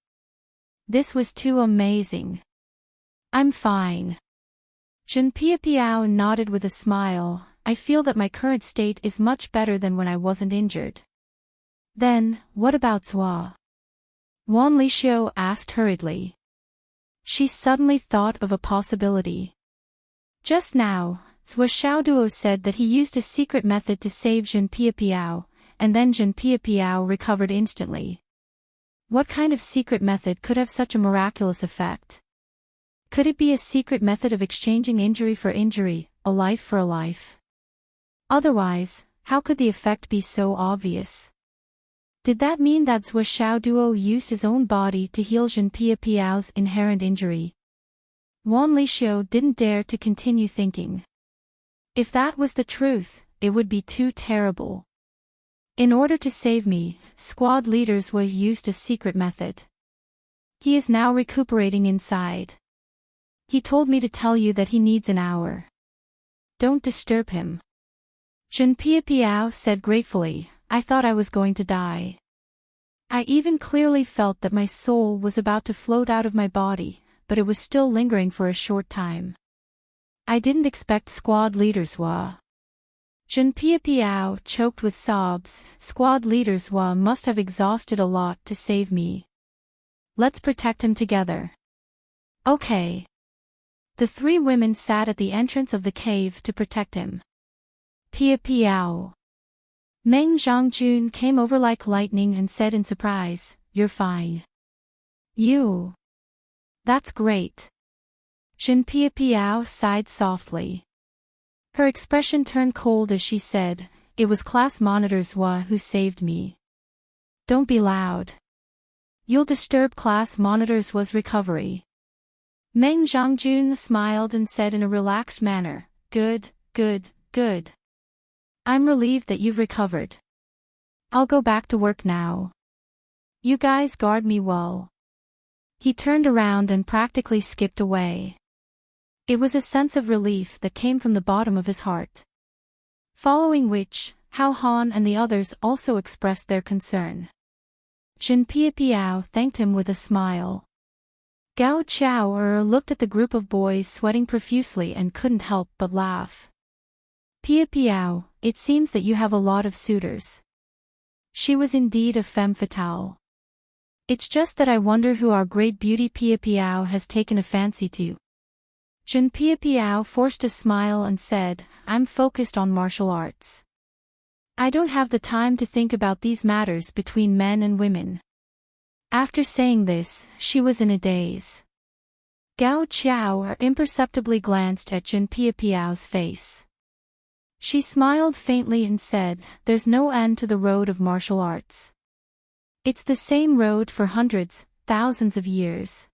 This was too amazing. I'm fine. Jin Piapiao nodded with a smile. I feel that my current state is much better than when I wasn't injured. Then, what about Zhua? Wan Lixio asked hurriedly. She suddenly thought of a possibility. Just now, Zhua Xiaoduo said that he used a secret method to save Jin Piapiao, and then Jin Piapiao recovered instantly. What kind of secret method could have such a miraculous effect? Could it be a secret method of exchanging injury for injury, a life for a life? Otherwise, how could the effect be so obvious? Did that mean that Zhua Xiaoduo used his own body to heal Jin Piapiao's inherent injury? Wan Lixio didn't dare to continue thinking. If that was the truth, it would be too terrible. In order to save me, squad leaders Zhua used a secret method. He is now recuperating inside. He told me to tell you that he needs an hour. Don't disturb him. Jin Piapiao said gratefully, I thought I was going to die. I even clearly felt that my soul was about to float out of my body, but it was still lingering for a short time. I didn't expect squad leaders Zhua. Jin Piapiao choked with sobs. Squad leaders Zhua must have exhausted a lot to save me. Let's protect him together. Okay. The three women sat at the entrance of the cave to protect him. Piapiao. Meng Zhongjun came over like lightning and said in surprise, You're fine. You. That's great. Jin Piapiao sighed softly. Her expression turned cold as she said, It was class monitor Zhua who saved me. Don't be loud. You'll disturb class monitor Zhua's recovery. Meng Zhongjun smiled and said in a relaxed manner, Good, good, good. I'm relieved that you've recovered. I'll go back to work now. You guys guard me well. He turned around and practically skipped away. It was a sense of relief that came from the bottom of his heart. Following which, Hao Han and the others also expressed their concern. Jin Piapiao thanked him with a smile. Gao Chao looked at the group of boys sweating profusely and couldn't help but laugh. Piapiao, it seems that you have a lot of suitors. She was indeed a femme fatale. It's just that I wonder who our great beauty Piapiao has taken a fancy to. Jin Piapiao forced a smile and said, I'm focused on martial arts. I don't have the time to think about these matters between men and women. After saying this, she was in a daze. Gao Chao imperceptibly glanced at Jin Piapiao's face. She smiled faintly and said, There's no end to the road of martial arts. It's the same road for hundreds, thousands of years.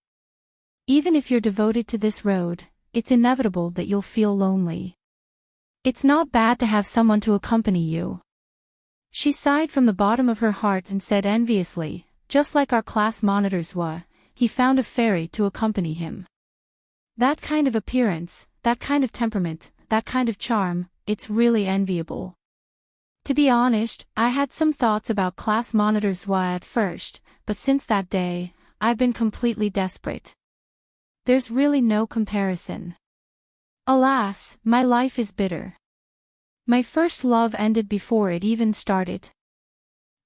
Even if you're devoted to this road, it's inevitable that you'll feel lonely. It's not bad to have someone to accompany you. She sighed from the bottom of her heart and said enviously, just like our class monitor's wa, he found a fairy to accompany him. That kind of appearance, that kind of temperament, that kind of charm, it's really enviable. To be honest, I had some thoughts about class monitors wa at first, but since that day, I've been completely desperate. There's really no comparison. Alas, my life is bitter. My first love ended before it even started.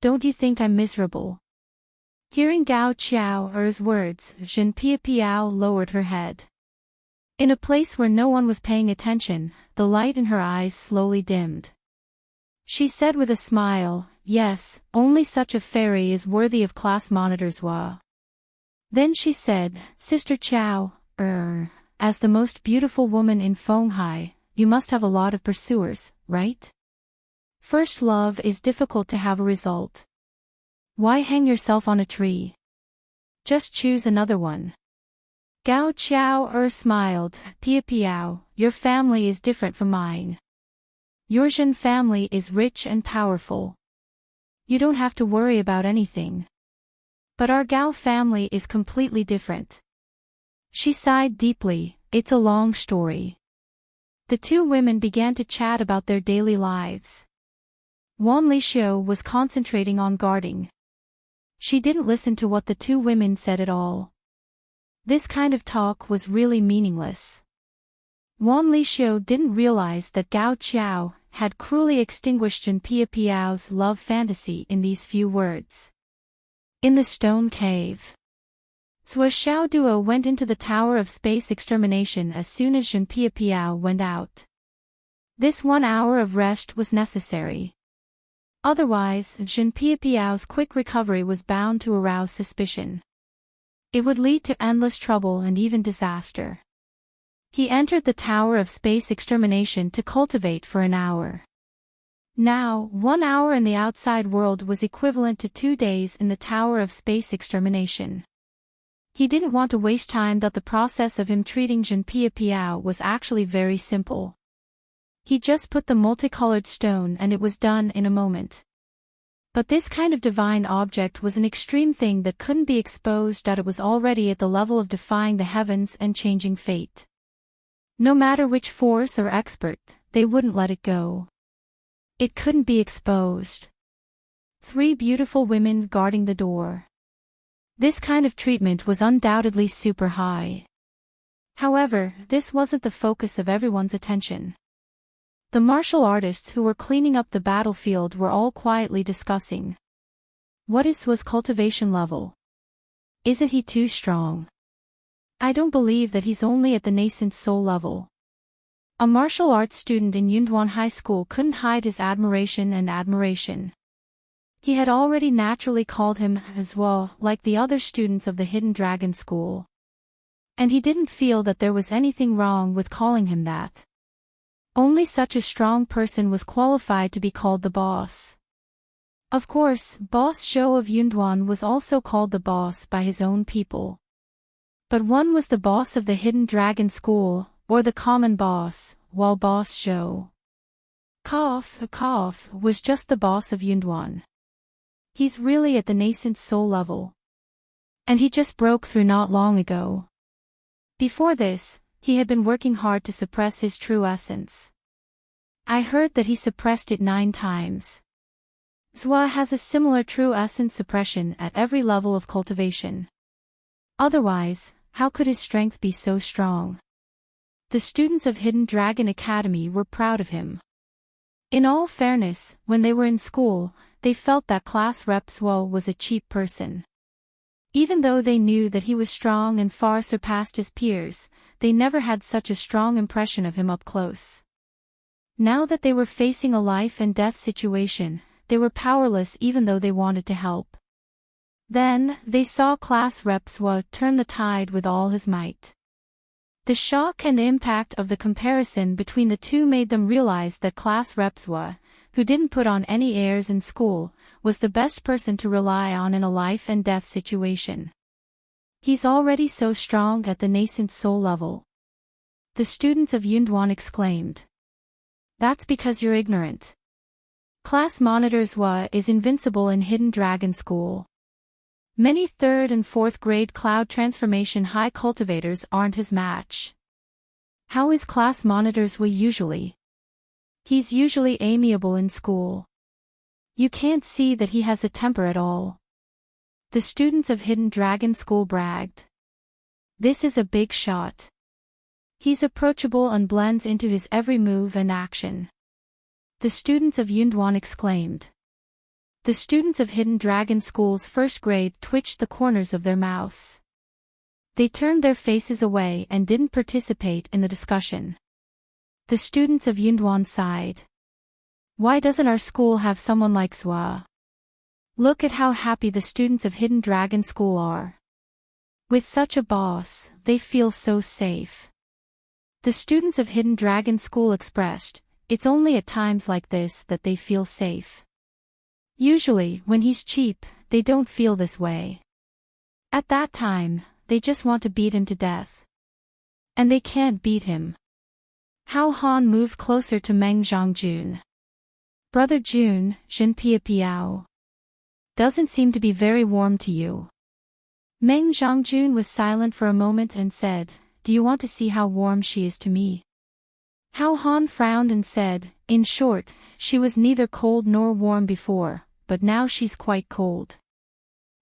Don't you think I'm miserable? Hearing Gao Qiao's words, Zhen Piapiao lowered her head. In a place where no one was paying attention, the light in her eyes slowly dimmed. She said with a smile, yes, only such a fairy is worthy of class monitors wa. Then she said, Sister Qiao, as the most beautiful woman in Fenghai, you must have a lot of pursuers, right? First love is difficult to have a result. Why hang yourself on a tree? Just choose another one. Gao Qiao smiled, Piapiao, your family is different from mine. Your Zhen family is rich and powerful. You don't have to worry about anything. But our Gao family is completely different. She sighed deeply, it's a long story. The two women began to chat about their daily lives. Wan Lixio was concentrating on guarding. She didn't listen to what the two women said at all. This kind of talk was really meaningless. Wan Lixio didn't realize that Gao Qiao had cruelly extinguished Zhen Piapiao's love fantasy in these few words. In the stone cave. Zhua Xiaoduo went into the Tower of Space Extermination as soon as Zhen Piapiao went out. This 1 hour of rest was necessary. Otherwise, Zhen Piapiao's quick recovery was bound to arouse suspicion. It would lead to endless trouble and even disaster. He entered the Tower of Space Extermination to cultivate for an hour. Now, 1 hour in the outside world was equivalent to 2 days in the Tower of Space Extermination. He didn't want to waste time. That the process of him treating Zhen Piapiao was actually very simple. He just put the multicolored stone and it was done in a moment. But this kind of divine object was an extreme thing that couldn't be exposed. That it was already at the level of defying the heavens and changing fate. No matter which force or expert, they wouldn't let it go. It couldn't be exposed. 3 beautiful women guarding the door. This kind of treatment was undoubtedly super high. However, this wasn't the focus of everyone's attention. The martial artists who were cleaning up the battlefield were all quietly discussing. What is Sua's cultivation level? Isn't he too strong? I don't believe that he's only at the nascent soul level. A martial arts student in Yunduan High School couldn't hide his admiration. He had already naturally called him as well, like the other students of the Hidden Dragon School. And he didn't feel that there was anything wrong with calling him that. Only such a strong person was qualified to be called the boss. Of course, Boss Zhou of Yunduan was also called the boss by his own people. But one was the boss of the Hidden Dragon School, or the common boss, while Boss Zhou was just the boss of Yunduan. He's really at the nascent soul level. And he just broke through not long ago. Before this, he had been working hard to suppress his true essence. I heard that he suppressed it 9 times. Zhua has a similar true essence suppression at every level of cultivation. Otherwise, how could his strength be so strong? The students of Hidden Dragon Academy were proud of him. In all fairness, when they were in school, they felt that class rep Zhou was a cheap person. Even though they knew that he was strong and far surpassed his peers, they never had such a strong impression of him up close. Now that they were facing a life and death situation, they were powerless even though they wanted to help. Then, they saw class rep Zhou turn the tide with all his might. The shock and impact of the comparison between the two made them realize that class rep Zhou, who didn't put on any airs in school, was the best person to rely on in a life and death situation. He's already so strong at the nascent soul level. The students of Yunduan exclaimed. That's because you're ignorant. Class monitor Zhua is invincible in Hidden Dragon School. Many 3rd and 4th grade cloud transformation high cultivators aren't his match. How is class monitor Zhua usually? He's usually amiable in school. You can't see that he has a temper at all. The students of Hidden Dragon School bragged. This is a big shot. He's approachable and blends into his every move and action. The students of Yunduan exclaimed. The students of Hidden Dragon School's 1st grade twitched the corners of their mouths. They turned their faces away and didn't participate in the discussion. The students of Yunduan sighed. Why doesn't our school have someone like Zhua? Look at how happy the students of Hidden Dragon School are. With such a boss, they feel so safe. The students of Hidden Dragon School expressed, it's only at times like this that they feel safe. Usually, when he's cheap, they don't feel this way. At that time, they just want to beat him to death. And they can't beat him. Hao Han moved closer to Meng Zhongjun. Brother Jun, Shen Pia Piao. Doesn't seem to be very warm to you. Meng Zhongjun was silent for a moment and said, do you want to see how warm she is to me? Hao Han frowned and said, in short, she was neither cold nor warm before, but now she's quite cold.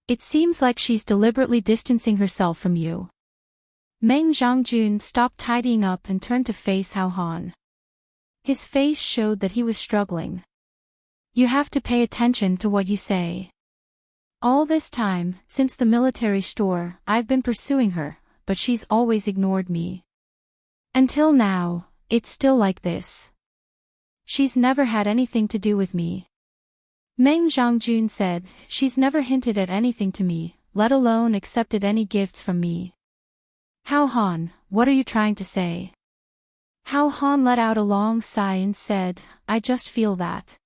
It seems like she's deliberately distancing herself from you. Meng Zhongjun stopped tidying up and turned to face Hao Han. His face showed that he was struggling. You have to pay attention to what you say. All this time, since the military store, I've been pursuing her, but she's always ignored me. Until now, it's still like this. She's never had anything to do with me. Meng Zhongjun said, she's never hinted at anything to me, let alone accepted any gifts from me. Hao Han, what are you trying to say? Hao Han let out a long sigh and said, I just feel that.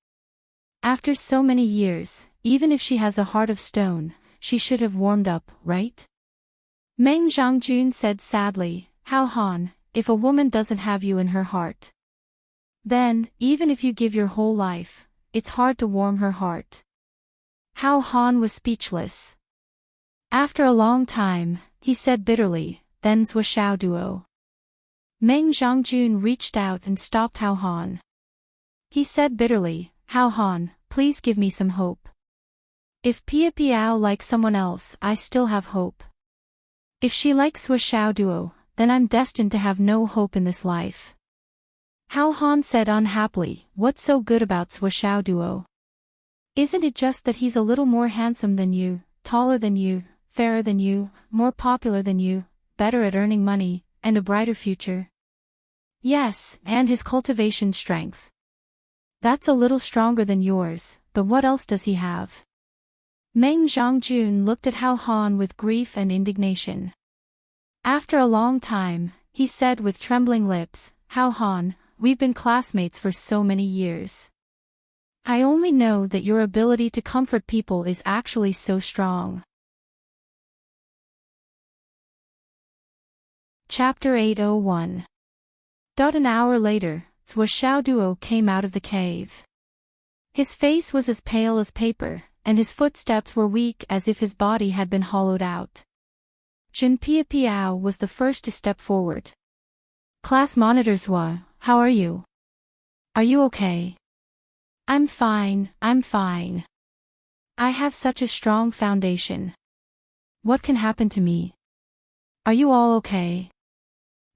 After so many years, even if she has a heart of stone, she should have warmed up, right? Meng Zhongjun said sadly, Hao Han, if a woman doesn't have you in her heart, then, even if you give your whole life, it's hard to warm her heart. Hao Han was speechless. After a long time, he said bitterly, then Zhua Xiao Duo. Meng Zhongjun reached out and stopped Hao Han. He said bitterly, Hao Han, please give me some hope. If Pia Piao likes someone else, I still have hope. If she likes Zhua Xiao Duo, then I'm destined to have no hope in this life. Hao Han said unhappily, what's so good about Zhua Xiao Duo? Isn't it just that he's a little more handsome than you, taller than you, fairer than you, more popular than you, better at earning money, and a brighter future? Yes, and his cultivation strength. That's a little stronger than yours, but what else does he have? Meng Zhongjun looked at Hao Han with grief and indignation. After a long time, he said with trembling lips, Hao Han, we've been classmates for so many years. I only know that your ability to comfort people is actually so strong. Chapter 801. An hour later, Zhua Xiao Duo came out of the cave. His face was as pale as paper, and his footsteps were weak as if his body had been hollowed out. Jin Pia Piao was the first to step forward. Class monitor Zhua, how are you? Are you okay? I'm fine, I'm fine. I have such a strong foundation. What can happen to me? Are you all okay?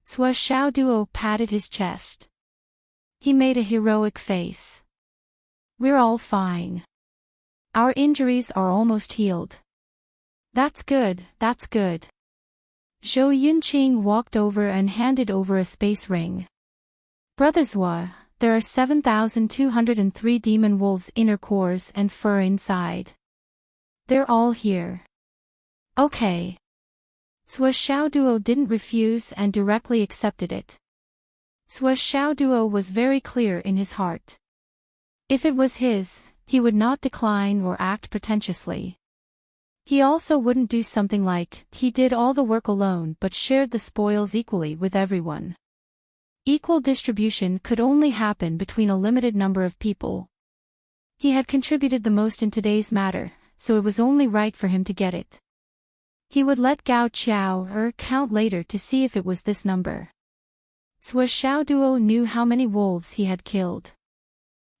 Zhua Xiao Duo patted his chest. He made a heroic face. We're all fine. Our injuries are almost healed. That's good, that's good. Zhou Yunqing walked over and handed over a space ring. Brother Zhua, there are 7,203 demon wolves' inner cores and fur inside. They're all here. Okay. Zhua Xiao Duo didn't refuse and directly accepted it. Zhua Xiao Duo was very clear in his heart. If it was his, he would not decline or act pretentiously. He also wouldn't do something like he did all the work alone but shared the spoils equally with everyone. Equal distribution could only happen between a limited number of people. He had contributed the most in today's matter, so it was only right for him to get it. He would let Gao Qiao count later to see if it was this number. Sui Xiaoduo knew how many wolves he had killed.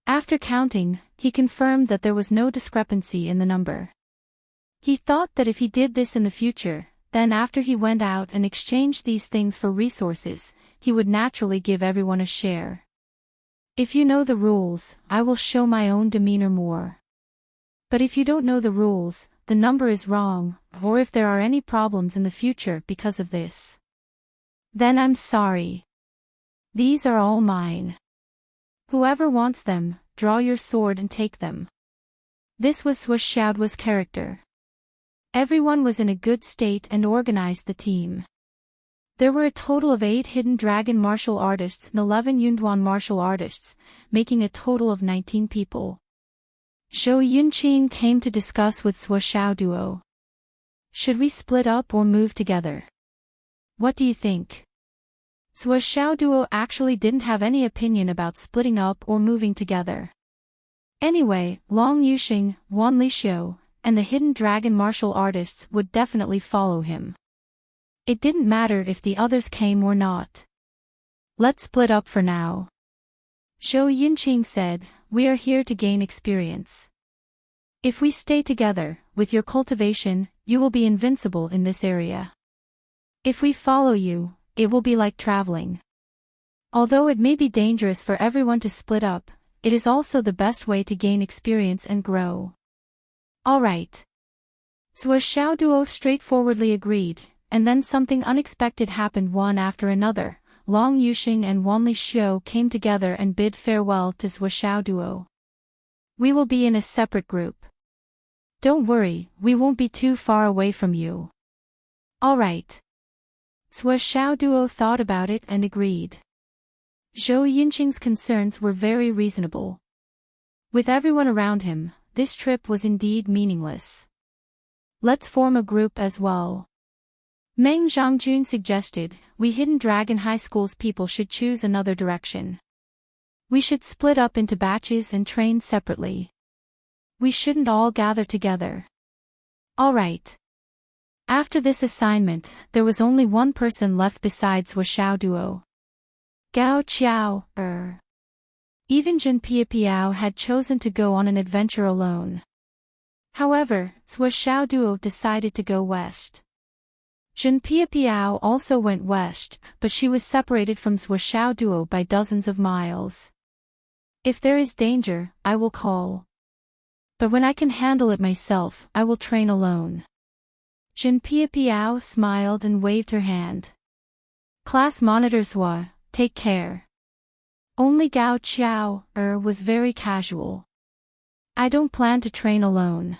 After counting, he confirmed that there was no discrepancy in the number. He thought that if he did this in the future, then after he went out and exchanged these things for resources, he would naturally give everyone a share. If you know the rules, I will show my own demeanor more. But if you don't know the rules, the number is wrong, or if there are any problems in the future because of this, then I'm sorry. These are all mine. Whoever wants them, draw your sword and take them. This was Sui Xiaoduo's character. Everyone was in a good state and organized the team. There were a total of 8 hidden dragon martial artists and 11 Yunduan martial artists, making a total of 19 people. Zhou Yunqing came to discuss with Sui Xiaoduo. Should we split up or move together? What do you think? Sui Xiaoduo actually didn't have any opinion about splitting up or moving together. Anyway, Long Yuxing, Wan Lixiu, and the hidden dragon martial artists would definitely follow him. It didn't matter if the others came or not. Let's split up for now. Zhou Yunqing said, we are here to gain experience. If we stay together, with your cultivation, you will be invincible in this area. If we follow you, it will be like traveling. Although it may be dangerous for everyone to split up, it is also the best way to gain experience and grow. Alright. Sui Xiaoduo straightforwardly agreed, and then something unexpected happened one after another. Long Yuxing and Wan Lixiu came together and bid farewell to Sui Xiaoduo. We will be in a separate group. Don't worry, we won't be too far away from you. Alright. Sui Xiaoduo thought about it and agreed. Zhou Yunqing's concerns were very reasonable. With everyone around him, this trip was indeed meaningless. Let's form a group as well. Meng Zhangjun suggested, we Hidden Dragon High School's people should choose another direction. We should split up into batches and train separately. We shouldn't all gather together. Alright. After this assignment, there was only one person left besides Sui Xiaoduo. Gao Qiao, Even Jin Piapiao had chosen to go on an adventure alone. However, Sui Xiaoduo decided to go west. Jin Piapiao also went west, but she was separated from Sui Xiaoduo by dozens of miles. If there is danger, I will call. But when I can handle it myself, I will train alone. Jin Piapiao smiled and waved her hand. Class monitor Sui, take care. Only Gao Qiao, was very casual. I don't plan to train alone.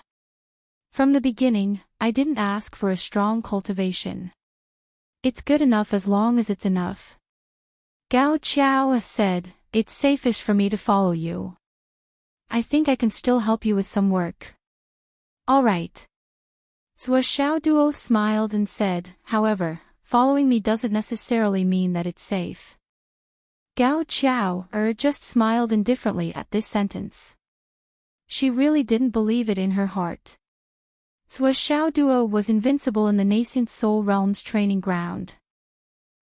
From the beginning, I didn't ask for a strong cultivation. It's good enough as long as it's enough. Gao Qiao said, it's safest for me to follow you. I think I can still help you with some work. Alright. Sui Xiaoduo smiled and said, however, following me doesn't necessarily mean that it's safe. Gao Qiao just smiled indifferently at this sentence. She really didn't believe it in her heart. Sui Xiaoduo was invincible in the nascent Soul Realm's training ground.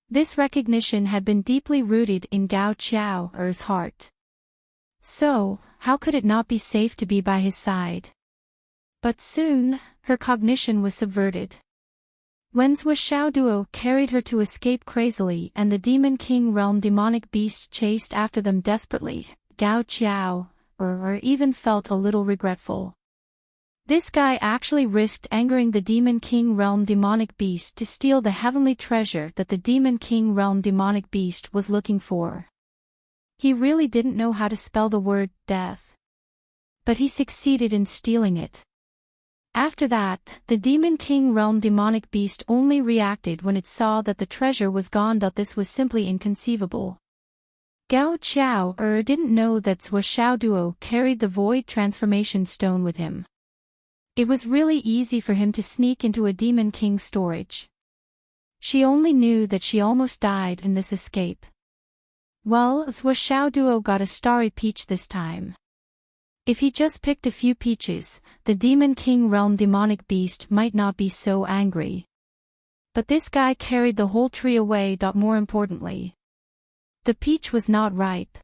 This recognition had been deeply rooted in Gao Qiao's heart. So, how could it not be safe to be by his side? But soon, her cognition was subverted. When Sui Xiaoduo carried her to escape crazily and the Demon King Realm demonic beast chased after them desperately, Gao Qiao even felt a little regretful. This guy actually risked angering the Demon King Realm demonic beast to steal the heavenly treasure that the Demon King Realm demonic beast was looking for. He really didn't know how to spell the word death. But he succeeded in stealing it. After that, the Demon King Realm demonic beast only reacted when it saw that the treasure was gone. This was simply inconceivable. Gao Qiao didn't know that Sui Xiaoduo carried the void transformation stone with him. It was really easy for him to sneak into a Demon King's storage. She only knew that she almost died in this escape. Well, Xiao Duo got a starry peach this time. If he just picked a few peaches, the Demon King realm demonic beast might not be so angry. But this guy carried the whole tree away. More importantly, the peach was not ripe.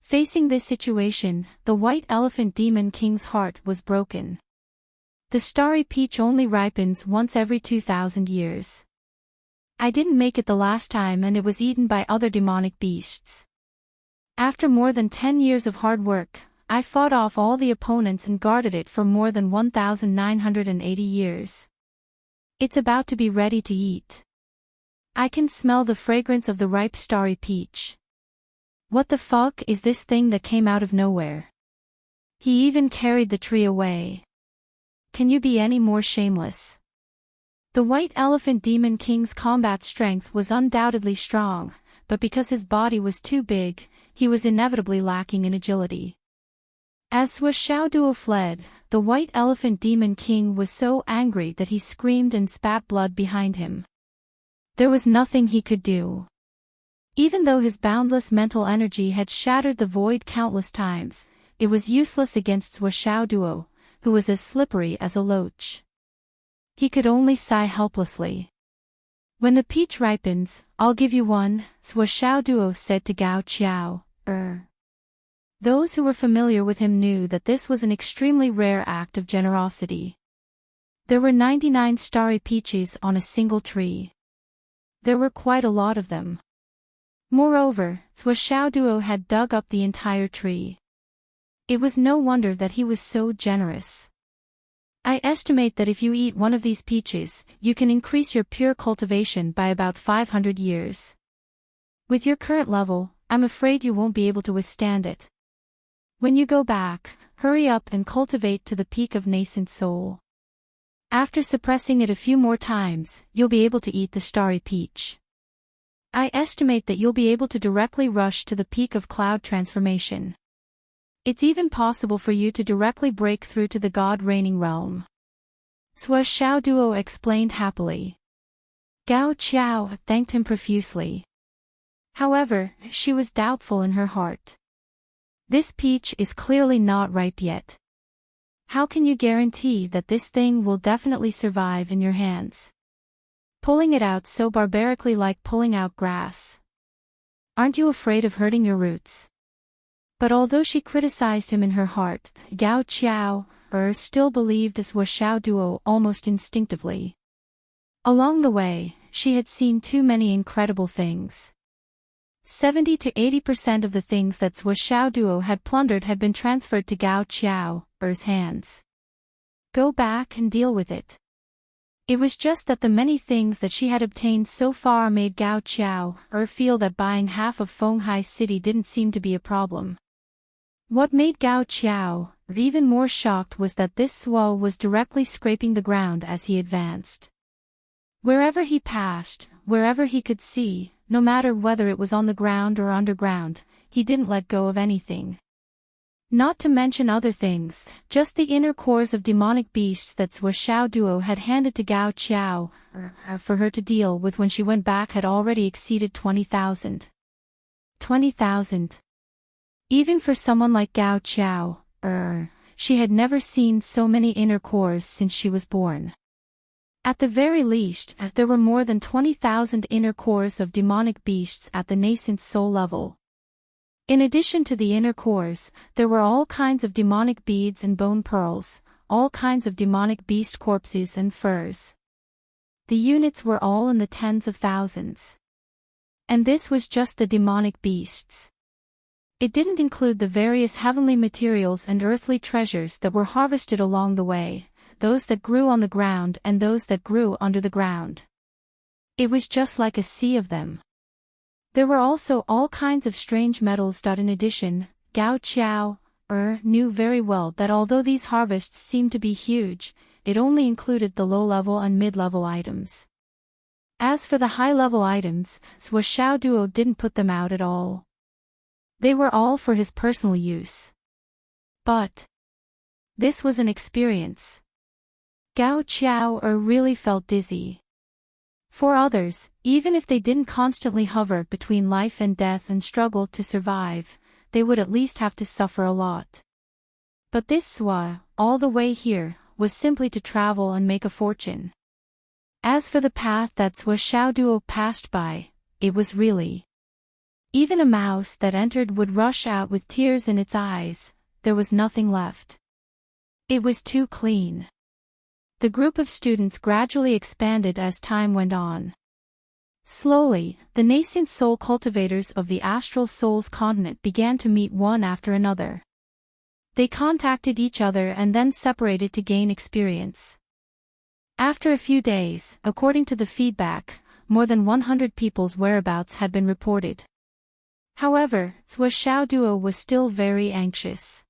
Facing this situation, the White Elephant Demon King's heart was broken. The starry peach only ripens once every 2,000 years. I didn't make it the last time and it was eaten by other demonic beasts. After more than 10 years of hard work, I fought off all the opponents and guarded it for more than 1,980 years. It's about to be ready to eat. I can smell the fragrance of the ripe starry peach. What the fuck is this thing that came out of nowhere? He even carried the tree away. Can you be any more shameless? The White Elephant Demon King's combat strength was undoubtedly strong, but because his body was too big, he was inevitably lacking in agility. As Xiao Duo fled, the White Elephant Demon King was so angry that he screamed and spat blood behind him. There was nothing he could do. Even though his boundless mental energy had shattered the void countless times, it was useless against Xiao Duo, who was as slippery as a loach. He could only sigh helplessly. When the peach ripens, I'll give you one, Xiao Duo said to Gao Qiao. Those who were familiar with him knew that this was an extremely rare act of generosity. There were 99 starry peaches on a single tree. There were quite a lot of them. Moreover, Xiao Duo had dug up the entire tree. It was no wonder that he was so generous. I estimate that if you eat one of these peaches, you can increase your pure cultivation by about 500 years. With your current level, I'm afraid you won't be able to withstand it. When you go back, hurry up and cultivate to the peak of nascent soul. After suppressing it a few more times, you'll be able to eat the starry peach. I estimate that you'll be able to directly rush to the peak of cloud transformation. It's even possible for you to directly break through to the God reigning realm. Xiao Duo explained happily. Gao Qiao thanked him profusely. However, she was doubtful in her heart. This peach is clearly not ripe yet. How can you guarantee that this thing will definitely survive in your hands? Pulling it out so barbarically like pulling out grass. Aren't you afraid of hurting your roots? But although she criticized him in her heart, Gao Qiao still believed as Xiao Duo almost instinctively. Along the way, she had seen too many incredible things. 70 to 80% of the things that Xiao Duo had plundered had been transferred to Gao Qiao's hands. Go back and deal with it. It was just that the many things that she had obtained so far made Gao Qiao feel that buying half of Fenghai City didn't seem to be a problem. What made Gao Qiao even more shocked was that this suo was directly scraping the ground as he advanced. Wherever he passed, wherever he could see, no matter whether it was on the ground or underground, he didn't let go of anything. Not to mention other things, just the inner cores of demonic beasts that Xiao Duo had handed to Gao Qiao for her to deal with when she went back had already exceeded 20,000. 20,000. Even for someone like Gao Qiao, she had never seen so many inner cores since she was born. At the very least, there were more than 20,000 inner cores of demonic beasts at the nascent soul level. In addition to the inner cores, there were all kinds of demonic beads and bone pearls, all kinds of demonic beast corpses and furs. The units were all in the tens of thousands. And this was just the demonic beasts. It didn't include the various heavenly materials and earthly treasures that were harvested along the way, those that grew on the ground and those that grew under the ground. It was just like a sea of them. There were also all kinds of strange metals. In addition, Gao Qiao knew very well that although these harvests seemed to be huge, it only included the low-level and mid-level items. As for the high-level items, Xiao Duo didn't put them out at all. They were all for his personal use. But this was an experience. Gao Qiao really felt dizzy. For others, even if they didn't constantly hover between life and death and struggle to survive, they would at least have to suffer a lot. But this Sua, all the way here, was simply to travel and make a fortune. As for the path that Sua Xiaoduo passed by, it was really. Even a mouse that entered would rush out with tears in its eyes, there was nothing left. It was too clean. The group of students gradually expanded as time went on. Slowly, the nascent soul cultivators of the Astral Souls continent began to meet one after another. They contacted each other and then separated to gain experience. After a few days, according to the feedback, more than 100 people's whereabouts had been reported. However, Sua Xiaoduo was still very anxious.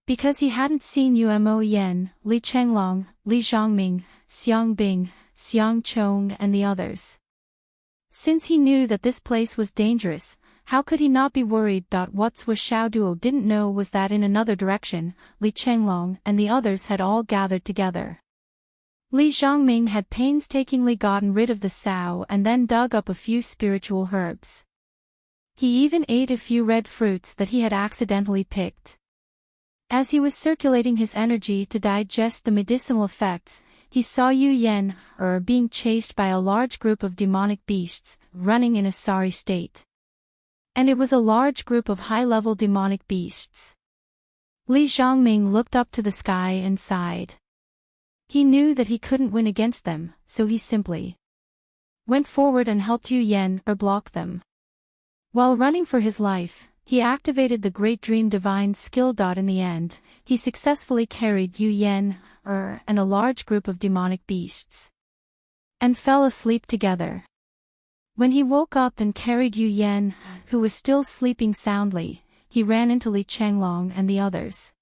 Because he hadn't seen Umo Yen, Li Chenglong, Li Zhongming, Xiang Bing, Xiang Chong and the others. Since he knew that this place was dangerous, how could he not be worried? What Sua Xiaoduo didn't know was that in another direction, Li Chenglong and the others had all gathered together. Li Zhongming had painstakingly gotten rid of the sow and then dug up a few spiritual herbs. He even ate a few red fruits that he had accidentally picked. As he was circulating his energy to digest the medicinal effects, he saw Yu Yen, being chased by a large group of demonic beasts, running in a sorry state. And it was a large group of high-level demonic beasts. Li Zhongming looked up to the sky and sighed. He knew that he couldn't win against them, so he simply went forward and helped Yu Yen block them. While running for his life, he activated the Great Dream Divine skill. In the end, he successfully carried Yu Yen, and a large group of demonic beasts, and fell asleep together. When he woke up and carried Yu Yen, who was still sleeping soundly, he ran into Li Chenglong and the others.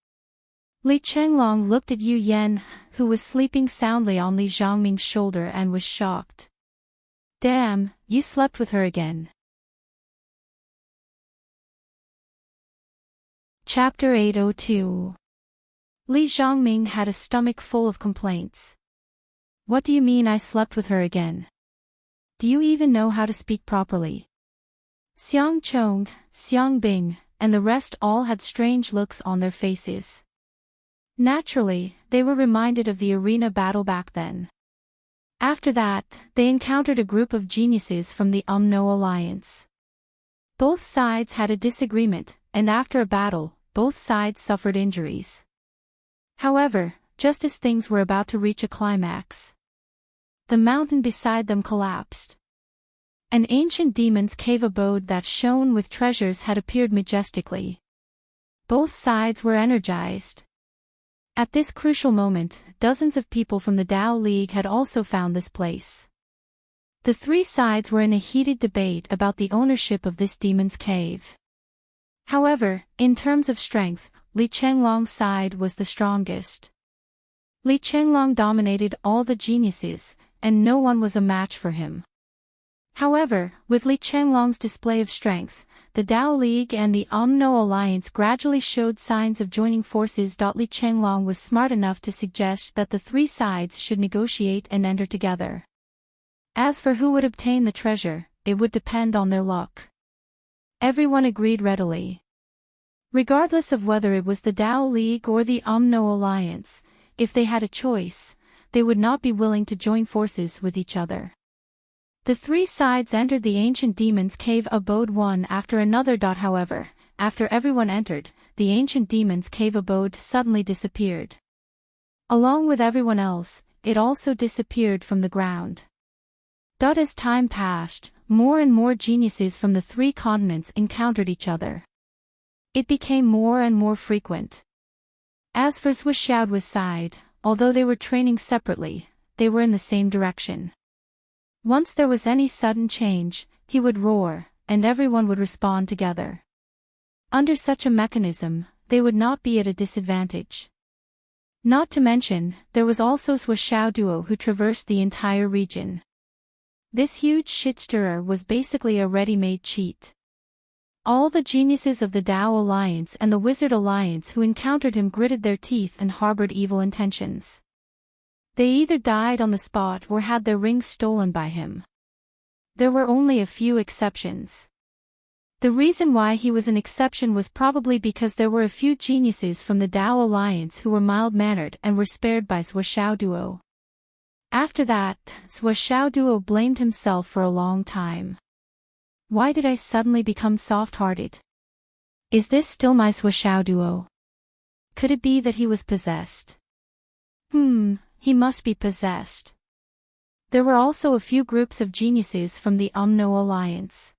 Li Chenglong looked at Yu Yen, who was sleeping soundly on Li Zhongming's shoulder and was shocked. Damn, you slept with her again. Chapter 802. Li Zhongming had a stomach full of complaints. What do you mean I slept with her again? Do you even know how to speak properly? Xiang Chong, Xiang Bing, and the rest all had strange looks on their faces. Naturally, they were reminded of the arena battle back then. After that, they encountered a group of geniuses from the Umno Alliance. Both sides had a disagreement, and after a battle, both sides suffered injuries. However, just as things were about to reach a climax, the mountain beside them collapsed. An ancient demon's cave abode that shone with treasures had appeared majestically. Both sides were energized. At this crucial moment, dozens of people from the Tao League had also found this place. The three sides were in a heated debate about the ownership of this demon's cave. However, in terms of strength, Li Chenglong's side was the strongest. Li Chenglong dominated all the geniuses, and no one was a match for him. However, with Li Chenglong's display of strength, the Tao League and the Umno Alliance gradually showed signs of joining forces. Li Chenglong was smart enough to suggest that the three sides should negotiate and enter together. As for who would obtain the treasure, it would depend on their luck. Everyone agreed readily. Regardless of whether it was the Tao League or the Umno Alliance, if they had a choice, they would not be willing to join forces with each other. The three sides entered the ancient demon's cave abode one after another. However, after everyone entered, the ancient demon's cave abode suddenly disappeared. Along with everyone else, it also disappeared from the ground. As time passed, more and more geniuses from the three continents encountered each other. It became more and more frequent. As for Sua Xiaoduo's side, although they were training separately, they were in the same direction. Once there was any sudden change, he would roar, and everyone would respond together. Under such a mechanism, they would not be at a disadvantage. Not to mention, there was also Sua Xiaoduo who traversed the entire region. This huge shit-stirrer was basically a ready-made cheat. All the geniuses of the Tao Alliance and the Wizard Alliance who encountered him gritted their teeth and harbored evil intentions. They either died on the spot or had their rings stolen by him. There were only a few exceptions. The reason why he was an exception was probably because there were a few geniuses from the Dao Alliance who were mild-mannered and were spared by Sua Xiaoduo. After that, Sua Xiaoduo blamed himself for a long time. Why did I suddenly become soft-hearted? Is this still my Sua Xiaoduo? Could it be that he was possessed? He must be possessed. There were also a few groups of geniuses from the Umno Alliance.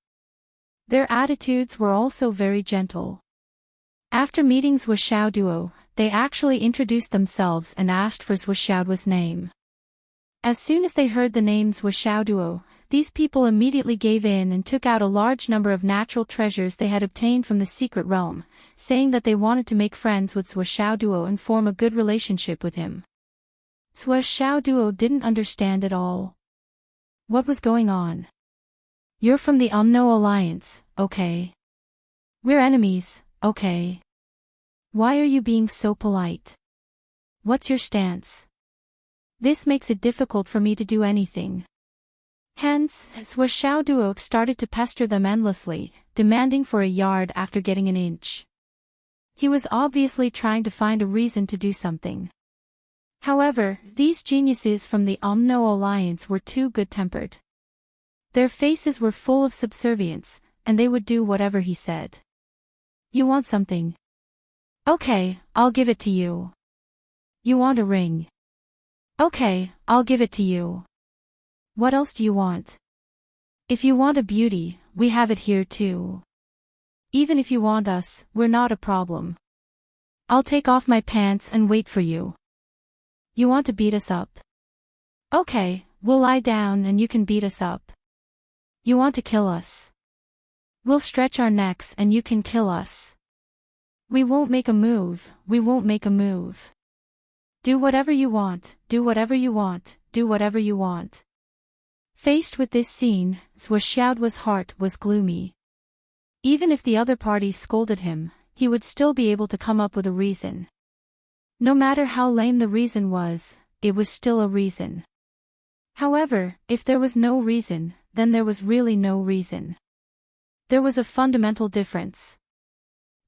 Their attitudes were also very gentle. After meeting Sua Xiaoduo, they actually introduced themselves and asked for Sua Xiaoduo's name. As soon as they heard the name Sua Xiaoduo, these people immediately gave in and took out a large number of natural treasures they had obtained from the secret realm, saying that they wanted to make friends with Sua Xiaoduo and form a good relationship with him. Sua Xiaoduo didn't understand at all. What was going on? You're from the Umno Alliance, okay? We're enemies, okay? Why are you being so polite? What's your stance? This makes it difficult for me to do anything. Hence, Sua Xiaoduo started to pester them endlessly, demanding for a yard after getting an inch. He was obviously trying to find a reason to do something. However, these geniuses from the Umno Alliance were too good-tempered. Their faces were full of subservience, and they would do whatever he said. You want something? Okay, I'll give it to you. You want a ring? Okay, I'll give it to you. What else do you want? If you want a beauty, we have it here too. Even if you want us, we're not a problem. I'll take off my pants and wait for you. You want to beat us up? Okay, we'll lie down and you can beat us up. You want to kill us? We'll stretch our necks and you can kill us. We won't make a move, we won't make a move. Do whatever you want, do whatever you want, do whatever you want. Faced with this scene, Sua Xiaoduo's heart was gloomy. Even if the other party scolded him, he would still be able to come up with a reason. No matter how lame the reason was, it was still a reason. However, if there was no reason, then there was really no reason. There was a fundamental difference.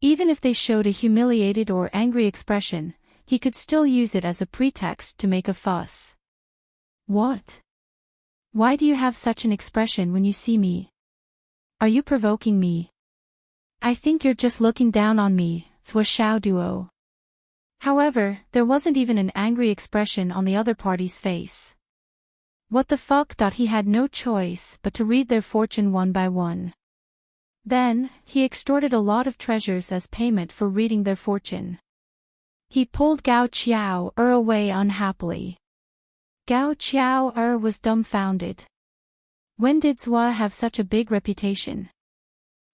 Even if they showed a humiliated or angry expression, he could still use it as a pretext to make a fuss. What? Why do you have such an expression when you see me? Are you provoking me? I think you're just looking down on me, Sua Xiaoduo. However, there wasn't even an angry expression on the other party's face. What the fuck? He had no choice but to read their fortune one by one. Then, he extorted a lot of treasures as payment for reading their fortune. He pulled Gao Qiao away unhappily. Gao Qiao was dumbfounded. When did Zhua have such a big reputation?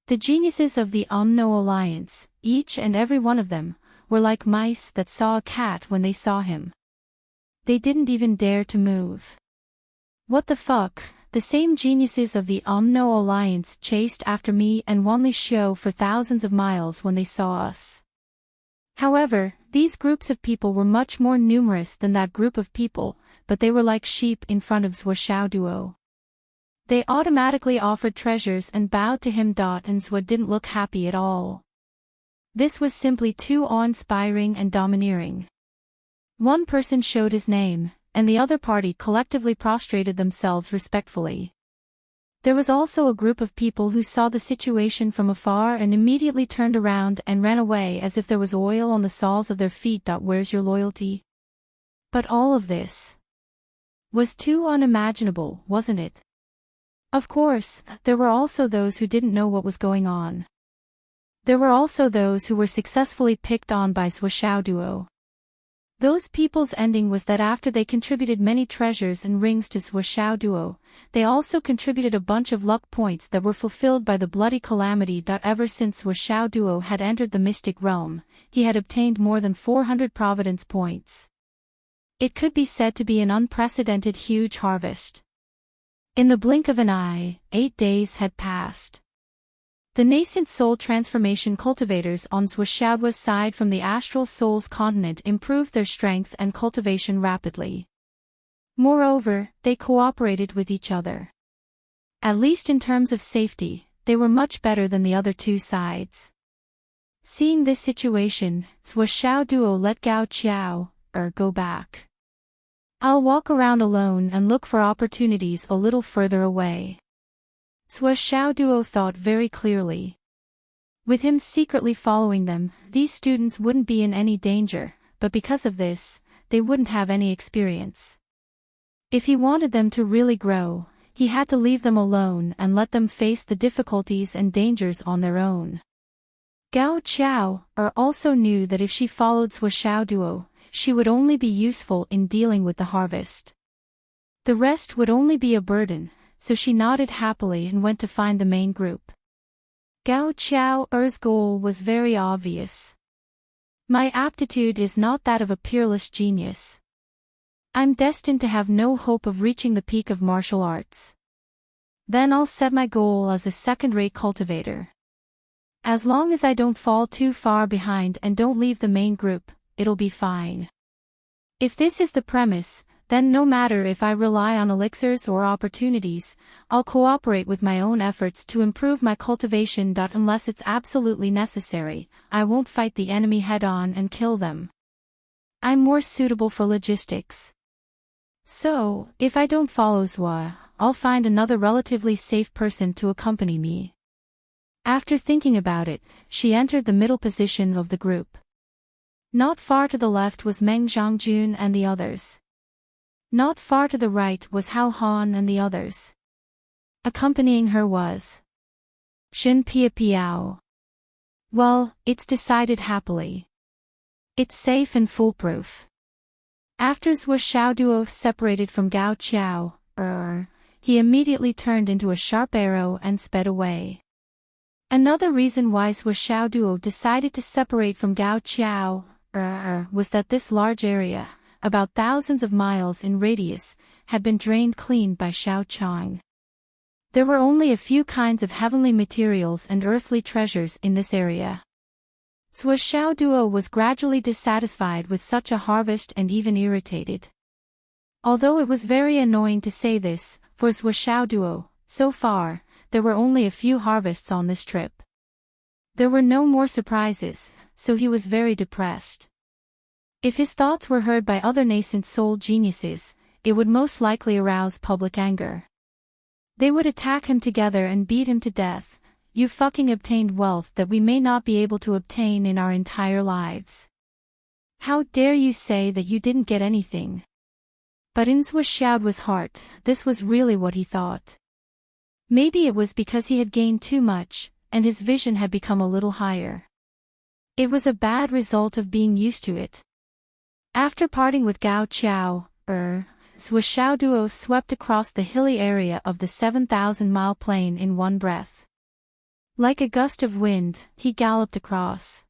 The geniuses of the Umno Alliance, each and every one of them, were like mice that saw a cat when they saw him. They didn't even dare to move. What the fuck? The same geniuses of the Umno Alliance chased after me and Wanli Xiu for thousands of miles when they saw us. However, these groups of people were much more numerous than that group of people, but they were like sheep in front of Sua Xiaoduo. They automatically offered treasures and bowed to him. And Sua didn't look happy at all. This was simply too awe-inspiring and domineering. One person showed his name, and the other party collectively prostrated themselves respectfully. There was also a group of people who saw the situation from afar and immediately turned around and ran away as if there was oil on the soles of their feet. Where's your loyalty? But all of this was too unimaginable, wasn't it? Of course, there were also those who didn't know what was going on. There were also those who were successfully picked on by Sua Xiaoduo. Those people's ending was that after they contributed many treasures and rings to Sua Xiaoduo, they also contributed a bunch of luck points that were fulfilled by the bloody calamity. Ever since Sua Xiaoduo had entered the mystic realm, he had obtained more than 400 providence points. It could be said to be an unprecedented huge harvest. In the blink of an eye, 8 days had passed. The nascent soul transformation cultivators on Sua Xiaoduo's side from the astral souls continent improved their strength and cultivation rapidly. Moreover, they cooperated with each other. At least in terms of safety, they were much better than the other two sides. Seeing this situation, Zhuo Xiao Duo let Gao Qiao go back. I'll walk around alone and look for opportunities a little further away. Zhuo Xiao Duo thought very clearly. With him secretly following them, these students wouldn't be in any danger, but because of this, they wouldn't have any experience. If he wanted them to really grow, he had to leave them alone and let them face the difficulties and dangers on their own. Gao Qiao also knew that if she followed Zhuo Xiao Duo, she would only be useful in dealing with the harvest. The rest would only be a burden, so she nodded happily and went to find the main group. Gao Qiao's goal was very obvious. My aptitude is not that of a peerless genius. I'm destined to have no hope of reaching the peak of martial arts. Then I'll set my goal as a second-rate cultivator. As long as I don't fall too far behind and don't leave the main group, it'll be fine. If this is the premise, then no matter if I rely on elixirs or opportunities, I'll cooperate with my own efforts to improve my cultivation. Unless it's absolutely necessary, I won't fight the enemy head-on and kill them. I'm more suitable for logistics. So, if I don't follow Zhuo, I'll find another relatively safe person to accompany me. After thinking about it, she entered the middle position of the group. Not far to the left was Meng Zhongjun and the others. Not far to the right was Hao Han and the others. Accompanying her was Shen Piapiao. Well, it's decided happily. It's safe and foolproof. After Zhuo Xiao Duo separated from Gao Qiao, he immediately turned into a sharp arrow and sped away. Another reason why Zhuo Xiao Duo decided to separate from Gao Qiao was that this large area, about thousands of miles in radius, had been drained clean by Xiao Chang. There were only a few kinds of heavenly materials and earthly treasures in this area. Zhuo Xiao Duo was gradually dissatisfied with such a harvest and even irritated. Although it was very annoying to say this, for Zhuo Xiao Duo, so far, there were only a few harvests on this trip. There were no more surprises, so he was very depressed. If his thoughts were heard by other nascent soul geniuses, it would most likely arouse public anger. They would attack him together and beat him to death. You fucking obtained wealth that we may not be able to obtain in our entire lives. How dare you say that you didn't get anything? But in Zhuo Xiaoduo's heart, this was really what he thought. Maybe it was because he had gained too much, and his vision had become a little higher. It was a bad result of being used to it. After parting with Gao Qiao, Zhuo Xiaoduo swept across the hilly area of the 7,000-mile plain in one breath. Like a gust of wind, he galloped across.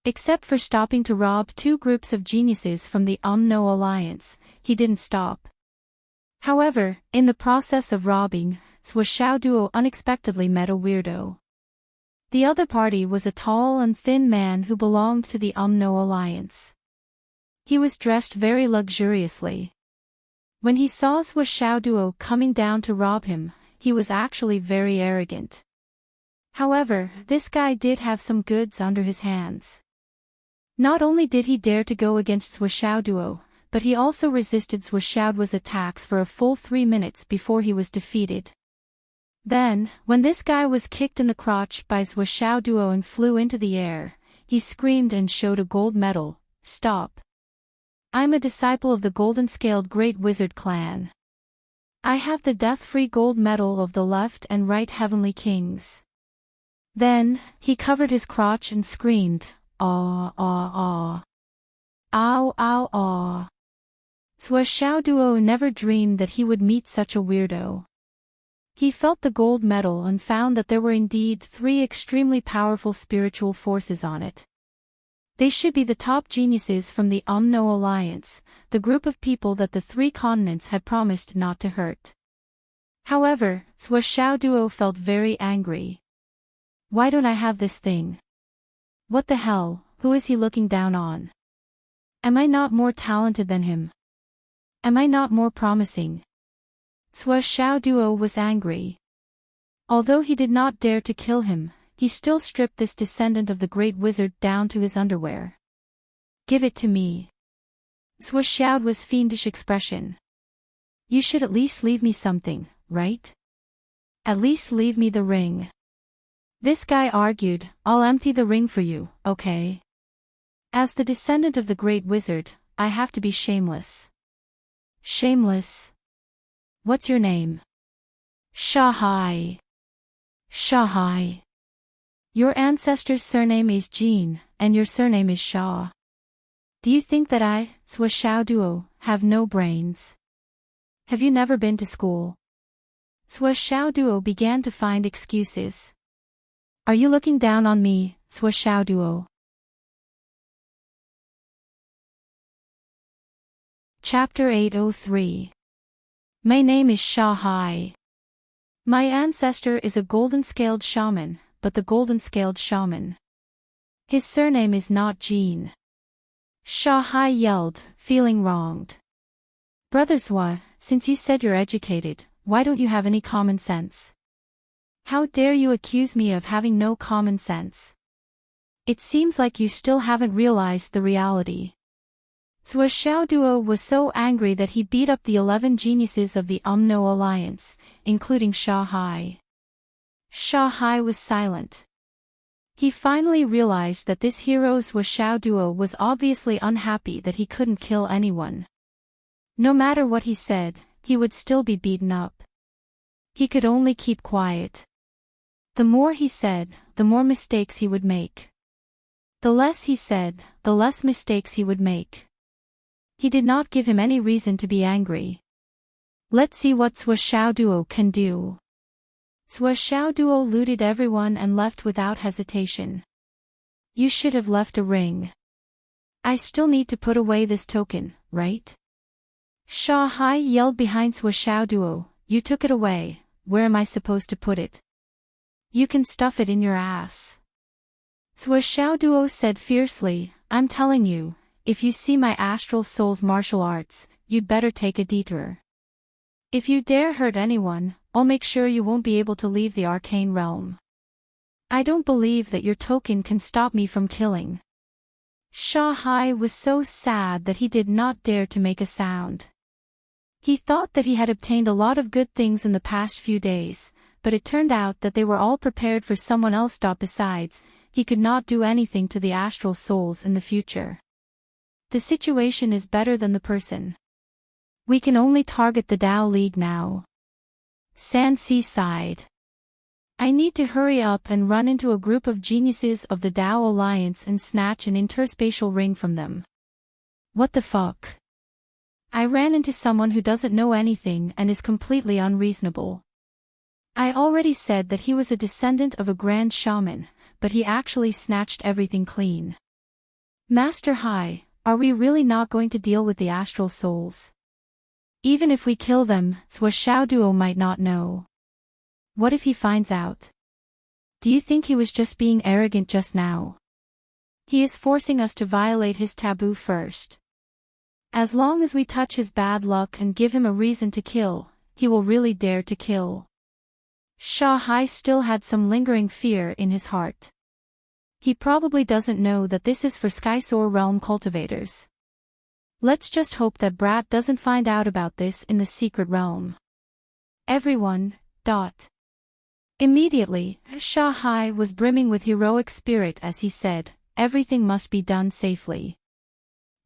Except for stopping to rob two groups of geniuses from the No Alliance, he didn't stop. However, in the process of robbing, Zhuo Xiaoduo unexpectedly met a weirdo. The other party was a tall and thin man who belonged to the No Alliance. He was dressed very luxuriously. When he saw Zhuo Xiaoduo coming down to rob him, he was actually very arrogant. However, this guy did have some goods under his hands. Not only did he dare to go against Zhuo Xiaoduo, but he also resisted Zhuo Xiaoduo's attacks for a full 3 minutes before he was defeated. Then, when this guy was kicked in the crotch by Zhuo Xiaoduo and flew into the air, he screamed and showed a gold medal. Stop. I'm a disciple of the golden-scaled Great Wizard clan. I have the death-free gold medal of the left and right heavenly kings. Then, he covered his crotch and screamed, "Aw, aw, aw. Ow, ow, aw." Zhuo Xiaoduo never dreamed that he would meet such a weirdo. He felt the gold medal and found that there were indeed 3 extremely powerful spiritual forces on it. They should be the top geniuses from the No Alliance, the group of people that the 3 continents had promised not to hurt. However, Zhuo Xiaoduo felt very angry. Why don't I have this thing? What the hell, who is he looking down on? Am I not more talented than him? Am I not more promising? Sua Xiao Duo was angry. Although he did not dare to kill him, he still stripped this descendant of the great wizard down to his underwear. Give it to me. Sua Xiao was fiendish expression. You should at least leave me something, right? At least leave me the ring. This guy argued, I'll empty the ring for you, okay? As the descendant of the great wizard, I have to be shameless. Shameless? What's your name? Shahai. Shahai. Your ancestor's surname is Jin, and your surname is Shah. Do you think that I, Sua Xiao Duo, have no brains? Have you never been to school? Sua Xiao Duo began to find excuses. Are you looking down on me, Sua Xiao Duo? Chapter 803. My name is Shahai. My ancestor is a golden-scaled shaman, but the golden-scaled shaman. His surname is not Jin. Shahai yelled, feeling wronged. Brother Sua, since you said you're educated, why don't you have any common sense? How dare you accuse me of having no common sense? It seems like you still haven't realized the reality. Sua Xiao Duo was so angry that he beat up the 11 geniuses of the Umno Alliance, including Shahai. Shahai was silent. He finally realized that this hero Sua Xiao Duo was obviously unhappy that he couldn't kill anyone. No matter what he said, he would still be beaten up. He could only keep quiet. The more he said, the more mistakes he would make. The less he said, the less mistakes he would make. He did not give him any reason to be angry. Let's see what Sua Xiao Duo can do. Sua Xiao Duo looted everyone and left without hesitation. You should have left a ring. I still need to put away this token, right? Shahai yelled behind Sua Xiao Duo, you took it away, where am I supposed to put it? You can stuff it in your ass. Sua Xiao Duo said fiercely, I'm telling you, if you see my astral soul's martial arts, you'd better take a detour. If you dare hurt anyone, I'll make sure you won't be able to leave the arcane realm. I don't believe that your token can stop me from killing. Shahai was so sad that he did not dare to make a sound. He thought that he had obtained a lot of good things in the past few days, but it turned out that they were all prepared for someone else. Besides, he could not do anything to the astral souls in the future. The situation is better than the person. We can only target the Dao League now. San Seaside. I need to hurry up and run into a group of geniuses of the Dao Alliance and snatch an interspatial ring from them. What the fuck? I ran into someone who doesn't know anything and is completely unreasonable. I already said that he was a descendant of a grand shaman, but he actually snatched everything clean. Master Hai, are we really not going to deal with the astral souls? Even if we kill them, Sua Xiao Duo might not know. What if he finds out? Do you think he was just being arrogant just now? He is forcing us to violate his taboo first. As long as we touch his bad luck and give him a reason to kill, he will really dare to kill. Shahai still had some lingering fear in his heart. He probably doesn't know that this is for Skysoar Realm cultivators. Let's just hope that Brat doesn't find out about this in the secret realm. Everyone. Immediately, Shahai was brimming with heroic spirit as he said, everything must be done safely.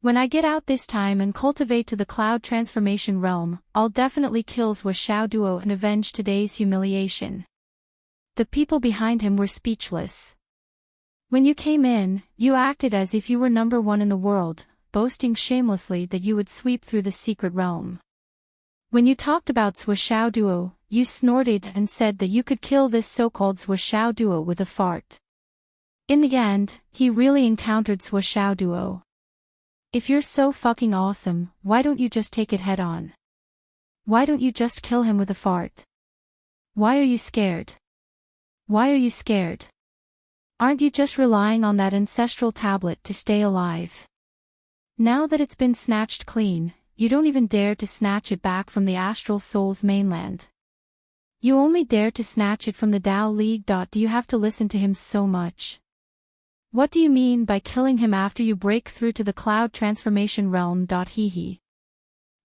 When I get out this time and cultivate to the cloud transformation realm, I'll definitely kill Sua Xiao Duo and avenge today's humiliation. The people behind him were speechless. When you came in, you acted as if you were number one in the world, boasting shamelessly that you would sweep through the secret realm. When you talked about Sua Xiao Duo, you snorted and said that you could kill this so-called Sua Xiao Duo with a fart. In the end, he really encountered Sua Xiao Duo. If you're so fucking awesome, why don't you just take it head on? Why don't you just kill him with a fart? Why are you scared? Why are you scared? Aren't you just relying on that ancestral tablet to stay alive? Now that it's been snatched clean, you don't even dare to snatch it back from the astral soul's mainland. You only dare to snatch it from the Tao League. Do you have to listen to him so much? What do you mean by killing him after you break through to the cloud transformation realm? Hee.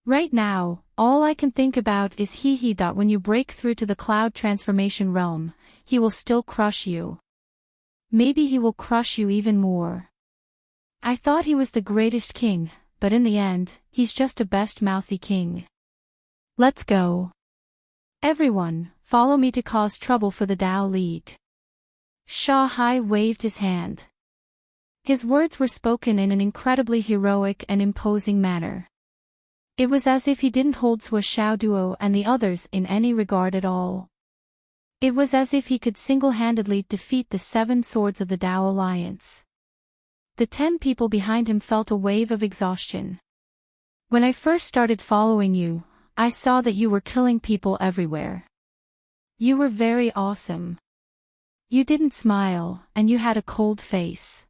Right now, all I can think about is hee. When you break through to the cloud transformation realm, he will still crush you. Maybe he will crush you even more. I thought he was the greatest king, but in the end, he's just a best-mouthy king. Let's go. Everyone, follow me to cause trouble for the Tao League. Shanghai waved his hand. His words were spoken in an incredibly heroic and imposing manner. It was as if he didn't hold Sui Xiaoduo and the others in any regard at all. It was as if he could single-handedly defeat the 7 swords of the Tao Alliance. The 10 people behind him felt a wave of exhaustion. When I first started following you, I saw that you were killing people everywhere. You were very awesome. You didn't smile, and you had a cold face.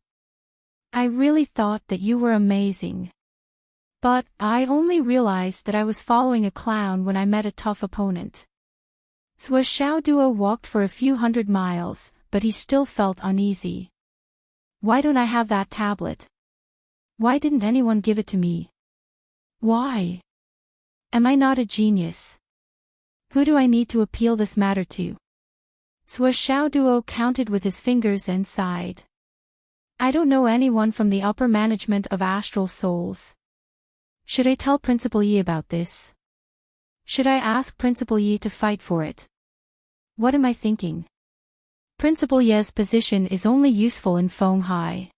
I really thought that you were amazing. But I only realized that I was following a clown when I met a tough opponent. Sui Xiaoduo walked for a few hundred miles, but he still felt uneasy. Why don't I have that tablet? Why didn't anyone give it to me? Why? Am I not a genius? Who do I need to appeal this matter to? Sui Xiaoduo counted with his fingers and sighed. I don't know anyone from the upper management of Astral Souls. Should I tell Principal Yi about this? Should I ask Principal Yi to fight for it? What am I thinking? Principal Ye's position is only useful in Fenghai.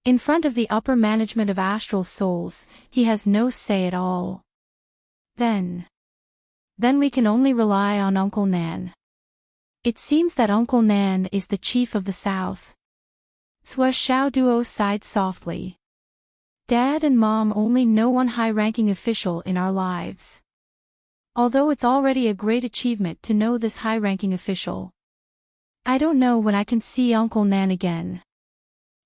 In front of the upper management of Astral Souls, he has no say at all. Then we can only rely on Uncle Nan. It seems that Uncle Nan is the chief of the South. Sui Xiaoduo sighed softly. Dad and Mom only know one high-ranking official in our lives. Although it's already a great achievement to know this high-ranking official. I don't know when I can see Uncle Nan again.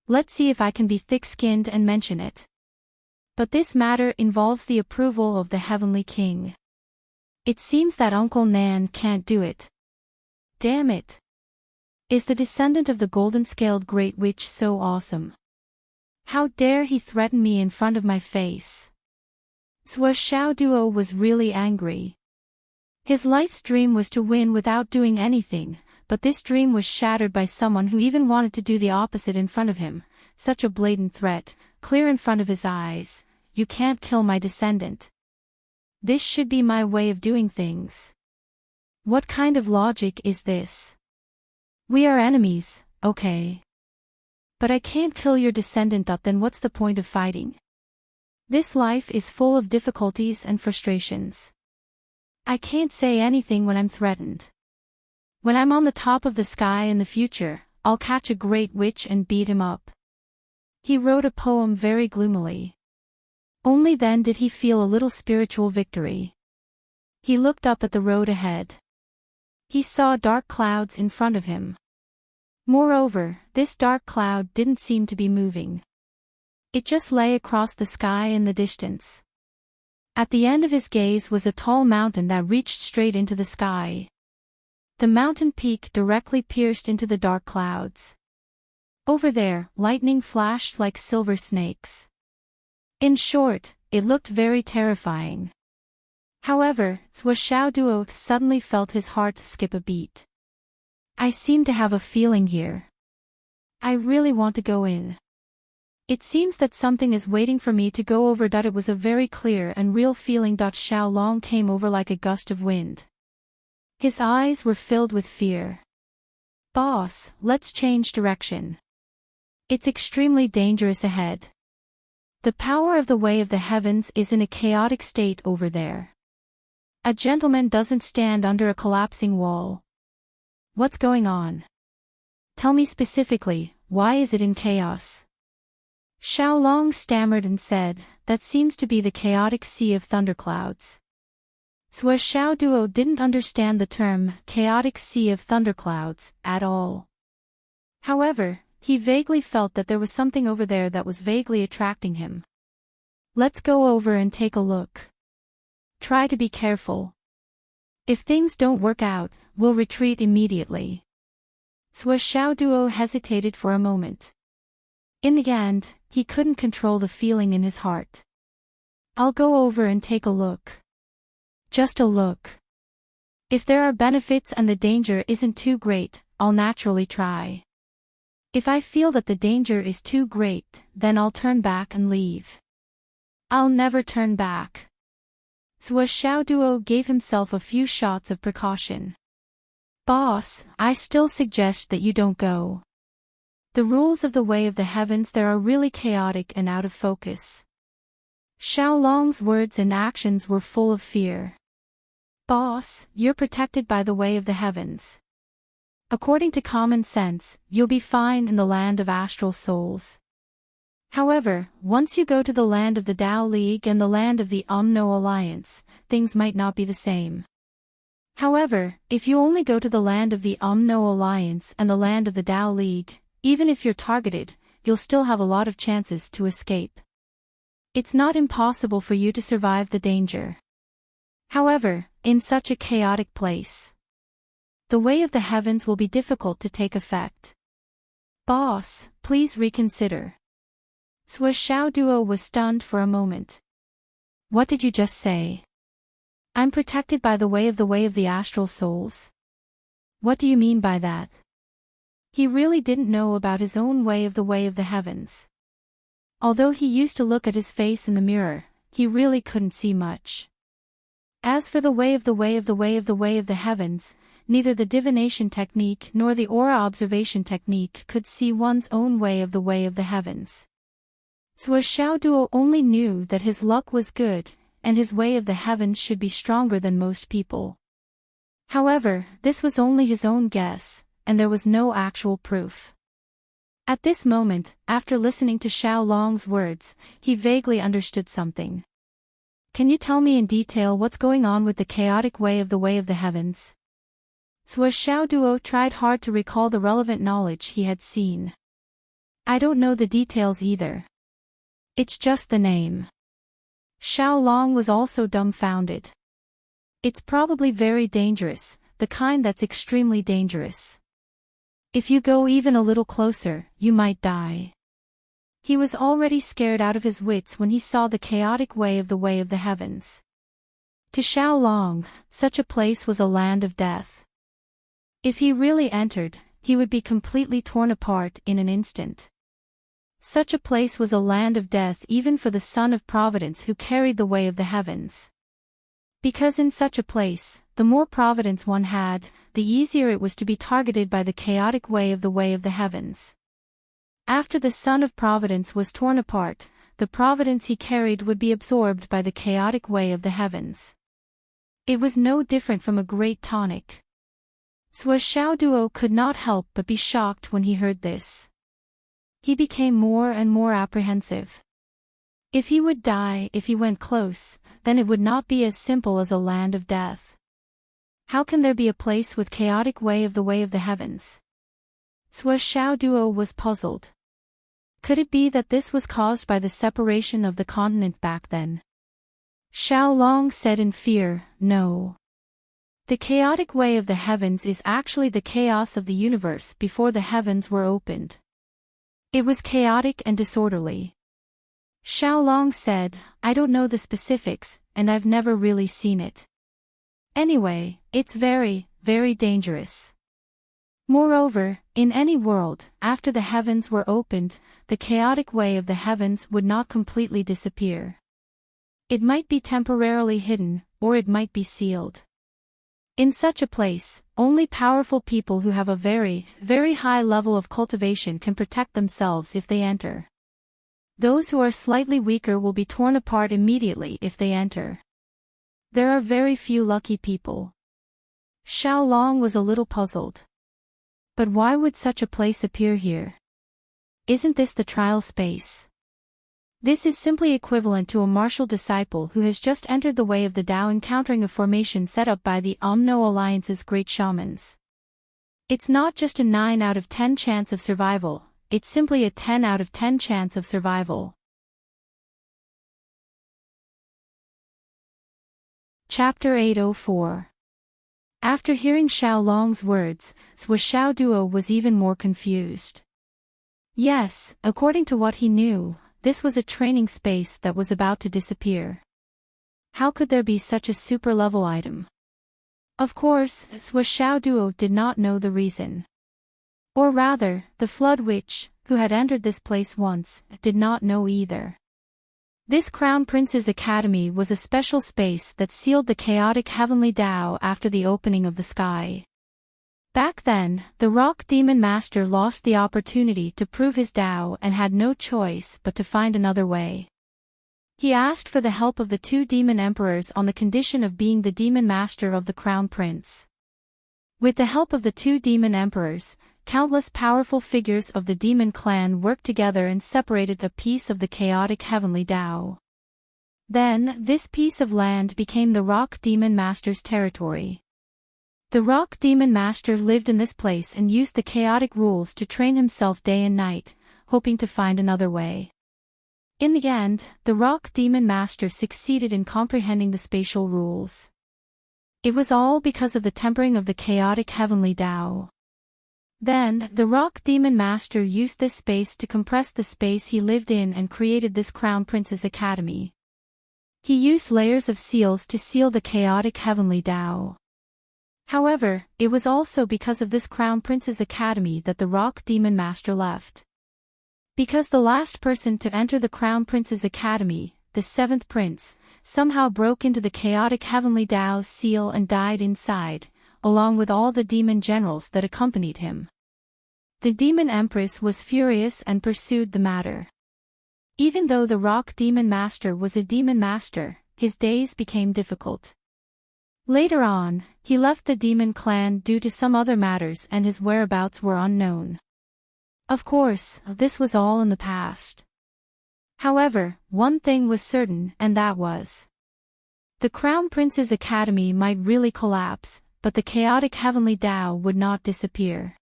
Let's see if I can be thick-skinned and mention it. But this matter involves the approval of the Heavenly King. It seems that Uncle Nan can't do it. Damn it. Is the descendant of the golden-scaled Great Witch so awesome? How dare he threaten me in front of my face? Sui Xiaoduo was really angry. His life's dream was to win without doing anything, but this dream was shattered by someone who even wanted to do the opposite in front of him. Such a blatant threat, clear in front of his eyes. You can't kill my descendant. This should be my way of doing things. What kind of logic is this? We are enemies, okay. But I can't kill your descendant. Then what's the point of fighting? This life is full of difficulties and frustrations. I can't say anything when I'm threatened. When I'm on the top of the sky in the future, I'll catch a great witch and beat him up. He wrote a poem very gloomily. Only then did he feel a little spiritual victory. He looked up at the road ahead. He saw dark clouds in front of him. Moreover, this dark cloud didn't seem to be moving. It just lay across the sky in the distance. At the end of his gaze was a tall mountain that reached straight into the sky. The mountain peak directly pierced into the dark clouds. Over there, lightning flashed like silver snakes. In short, it looked very terrifying. However, Sui Xiaoduo suddenly felt his heart skip a beat. I seem to have a feeling here. I really want to go in. It seems that something is waiting for me to go over. It was a very clear and real feeling. Xiaolong came over like a gust of wind. His eyes were filled with fear. Boss, let's change direction. It's extremely dangerous ahead. The power of the way of the heavens is in a chaotic state over there. A gentleman doesn't stand under a collapsing wall. What's going on? Tell me specifically, why is it in chaos? Xiaolong stammered and said, that seems to be the chaotic sea of thunderclouds. Sui Xiaoduo didn't understand the term, chaotic sea of thunderclouds, at all. However, he vaguely felt that there was something over there that was vaguely attracting him. Let's go over and take a look. Try to be careful. If things don't work out, we'll retreat immediately. Sui Xiaoduo hesitated for a moment. In the end, he couldn't control the feeling in his heart. I'll go over and take a look. Just a look. If there are benefits and the danger isn't too great, I'll naturally try. If I feel that the danger is too great, then I'll turn back and leave. I'll never turn back. Sui Xiaoduo gave himself a few shots of precaution. Boss, I still suggest that you don't go. The rules of the way of the heavens there are really chaotic and out of focus. Xiaolong's words and actions were full of fear. Boss, you're protected by the way of the heavens. According to common sense, you'll be fine in the land of astral souls. However, once you go to the land of the Tao League and the land of the Umno Alliance, things might not be the same. However, if you only go to the land of the Umno Alliance and the land of the Tao League, even if you're targeted, you'll still have a lot of chances to escape. It's not impossible for you to survive the danger. However, in such a chaotic place, the way of the heavens will be difficult to take effect. Boss, please reconsider. Sui Xiaoduo was stunned for a moment. What did you just say? I'm protected by the way of the astral souls. What do you mean by that? He really didn't know about his own way of the heavens. Although he used to look at his face in the mirror, he really couldn't see much. As for the way of the heavens, neither the divination technique nor the aura observation technique could see one's own way of the heavens. Sui Xiaoduo only knew that his luck was good, and his way of the heavens should be stronger than most people. However, this was only his own guess, and there was no actual proof. At this moment, after listening to Xiaolong's words, he vaguely understood something. Can you tell me in detail what's going on with the chaotic way of the heavens? Sui Xiaoduo tried hard to recall the relevant knowledge he had seen. I don't know the details either. It's just the name. Xiaolong was also dumbfounded. It's probably very dangerous, the kind that's extremely dangerous. If you go even a little closer, you might die. He was already scared out of his wits when he saw the chaotic way of the heavens. To Xiaolong, such a place was a land of death. If he really entered, he would be completely torn apart in an instant. Such a place was a land of death even for the Son of Providence who carried the way of the heavens. Because in such a place, the more providence one had, the easier it was to be targeted by the chaotic way of the heavens. After the Son of Providence was torn apart, the providence he carried would be absorbed by the chaotic way of the heavens. It was no different from a great tonic. Sui Xiaoduo could not help but be shocked when he heard this. He became more and more apprehensive. If he would die if he went close, then it would not be as simple as a land of death. How can there be a place with chaotic way of the heavens? Sui Xiaoduo was puzzled. Could it be that this was caused by the separation of the continent back then? Xiaolong said in fear, no. The chaotic way of the heavens is actually the chaos of the universe before the heavens were opened. It was chaotic and disorderly. Xiaolong said, I don't know the specifics, and I've never really seen it. Anyway, it's very, very dangerous. Moreover, in any world, after the heavens were opened, the chaotic way of the heavens would not completely disappear. It might be temporarily hidden, or it might be sealed. In such a place, only powerful people who have a very, very high level of cultivation can protect themselves if they enter. Those who are slightly weaker will be torn apart immediately if they enter. There are very few lucky people. Xiaolong was a little puzzled. But why would such a place appear here? Isn't this the trial space? This is simply equivalent to a martial disciple who has just entered the way of the Tao encountering a formation set up by the Umno Alliance's great shamans. It's not just a 9 out of 10 chance of survival, it's simply a 10 out of 10 chance of survival. Chapter 804. After hearing Xiao Long's words, Sui Xiao Duo was even more confused. Yes, according to what he knew, this was a training space that was about to disappear. How could there be such a super-level item? Of course, Sui Xiao Duo did not know the reason. Or rather, the Flood Witch, who had entered this place once, did not know either. This Crown Prince's Academy was a special space that sealed the chaotic heavenly Tao after the opening of the sky. Back then, the Rock Demon Master lost the opportunity to prove his Tao and had no choice but to find another way. He asked for the help of the two demon emperors on the condition of being the demon master of the Crown Prince. With the help of the two demon emperors, countless powerful figures of the demon clan worked together and separated a piece of the chaotic heavenly Tao. Then, this piece of land became the Rock Demon Master's territory. The Rock Demon Master lived in this place and used the chaotic rules to train himself day and night, hoping to find another way. In the end, the Rock Demon Master succeeded in comprehending the spatial rules. It was all because of the tempering of the chaotic heavenly Tao. Then, the Rock Demon Master used this space to compress the space he lived in and created this Crown Prince's Academy. He used layers of seals to seal the chaotic heavenly Tao. However, it was also because of this Crown Prince's Academy that the Rock Demon Master left. Because the last person to enter the Crown Prince's Academy, the seventh prince, somehow broke into the chaotic heavenly Tao's seal and died inside, along with all the demon generals that accompanied him. The demon empress was furious and pursued the matter. Even though the Rock Demon Master was a demon master, his days became difficult. Later on, he left the demon clan due to some other matters and his whereabouts were unknown. Of course, this was all in the past. However, one thing was certain, and that was the Crown Prince's Academy might really collapse, but the chaotic heavenly Tao would not disappear.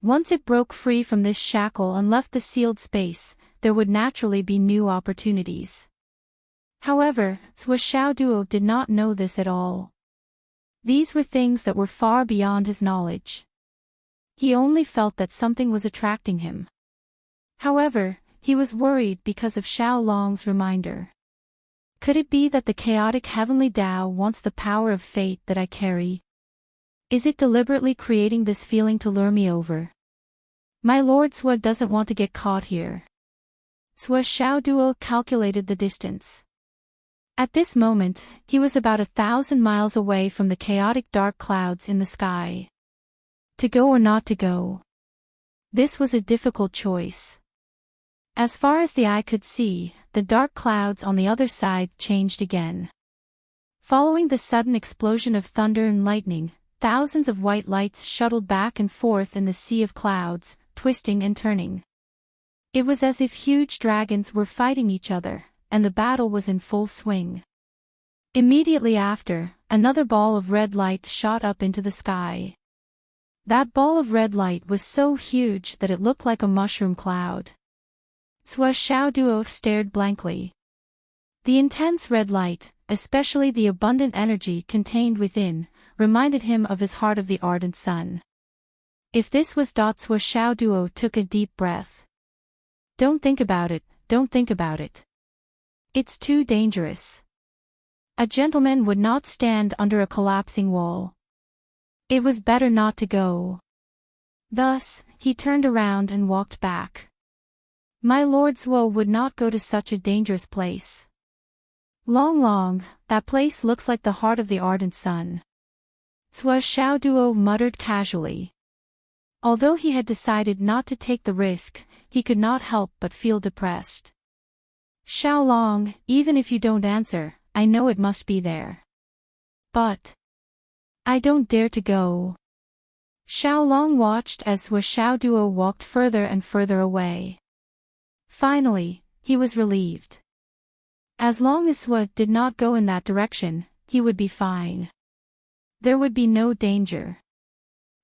Once it broke free from this shackle and left the sealed space, there would naturally be new opportunities. However, Sui Xiao Duo did not know this at all. These were things that were far beyond his knowledge. He only felt that something was attracting him. However, he was worried because of Xiao Long's reminder. Could it be that the chaotic heavenly Tao wants the power of fate that I carry? Is it deliberately creating this feeling to lure me over? My Lord Sui doesn't want to get caught here. Sui Xiao Duo calculated the distance. At this moment, he was about 1,000 miles away from the chaotic dark clouds in the sky. To go or not to go? This was a difficult choice. As far as the eye could see, the dark clouds on the other side changed again. Following the sudden explosion of thunder and lightning, thousands of white lights shuttled back and forth in the sea of clouds, twisting and turning. It was as if huge dragons were fighting each other, and the battle was in full swing. Immediately after, another ball of red light shot up into the sky. That ball of red light was so huge that it looked like a mushroom cloud. Sui Xiao Duo stared blankly. The intense red light, especially the abundant energy contained within, reminded him of his Heart of the Ardent Sun. If this was Sui Xiao Duo took a deep breath. Don't think about it, don't think about it. It's too dangerous. A gentleman would not stand under a collapsing wall. It was better not to go. Thus, he turned around and walked back. My Lord Sui would not go to such a dangerous place. Long, that place looks like the Heart of the Ardent Sun. Sui Xiao Duo muttered casually. Although he had decided not to take the risk, he could not help but feel depressed. Xiao Long, even if you don't answer, I know it must be there. But I don't dare to go. Xiao Long watched as Sui Xiao Duo walked further and further away. Finally, he was relieved. As long as Sui did not go in that direction, he would be fine. There would be no danger.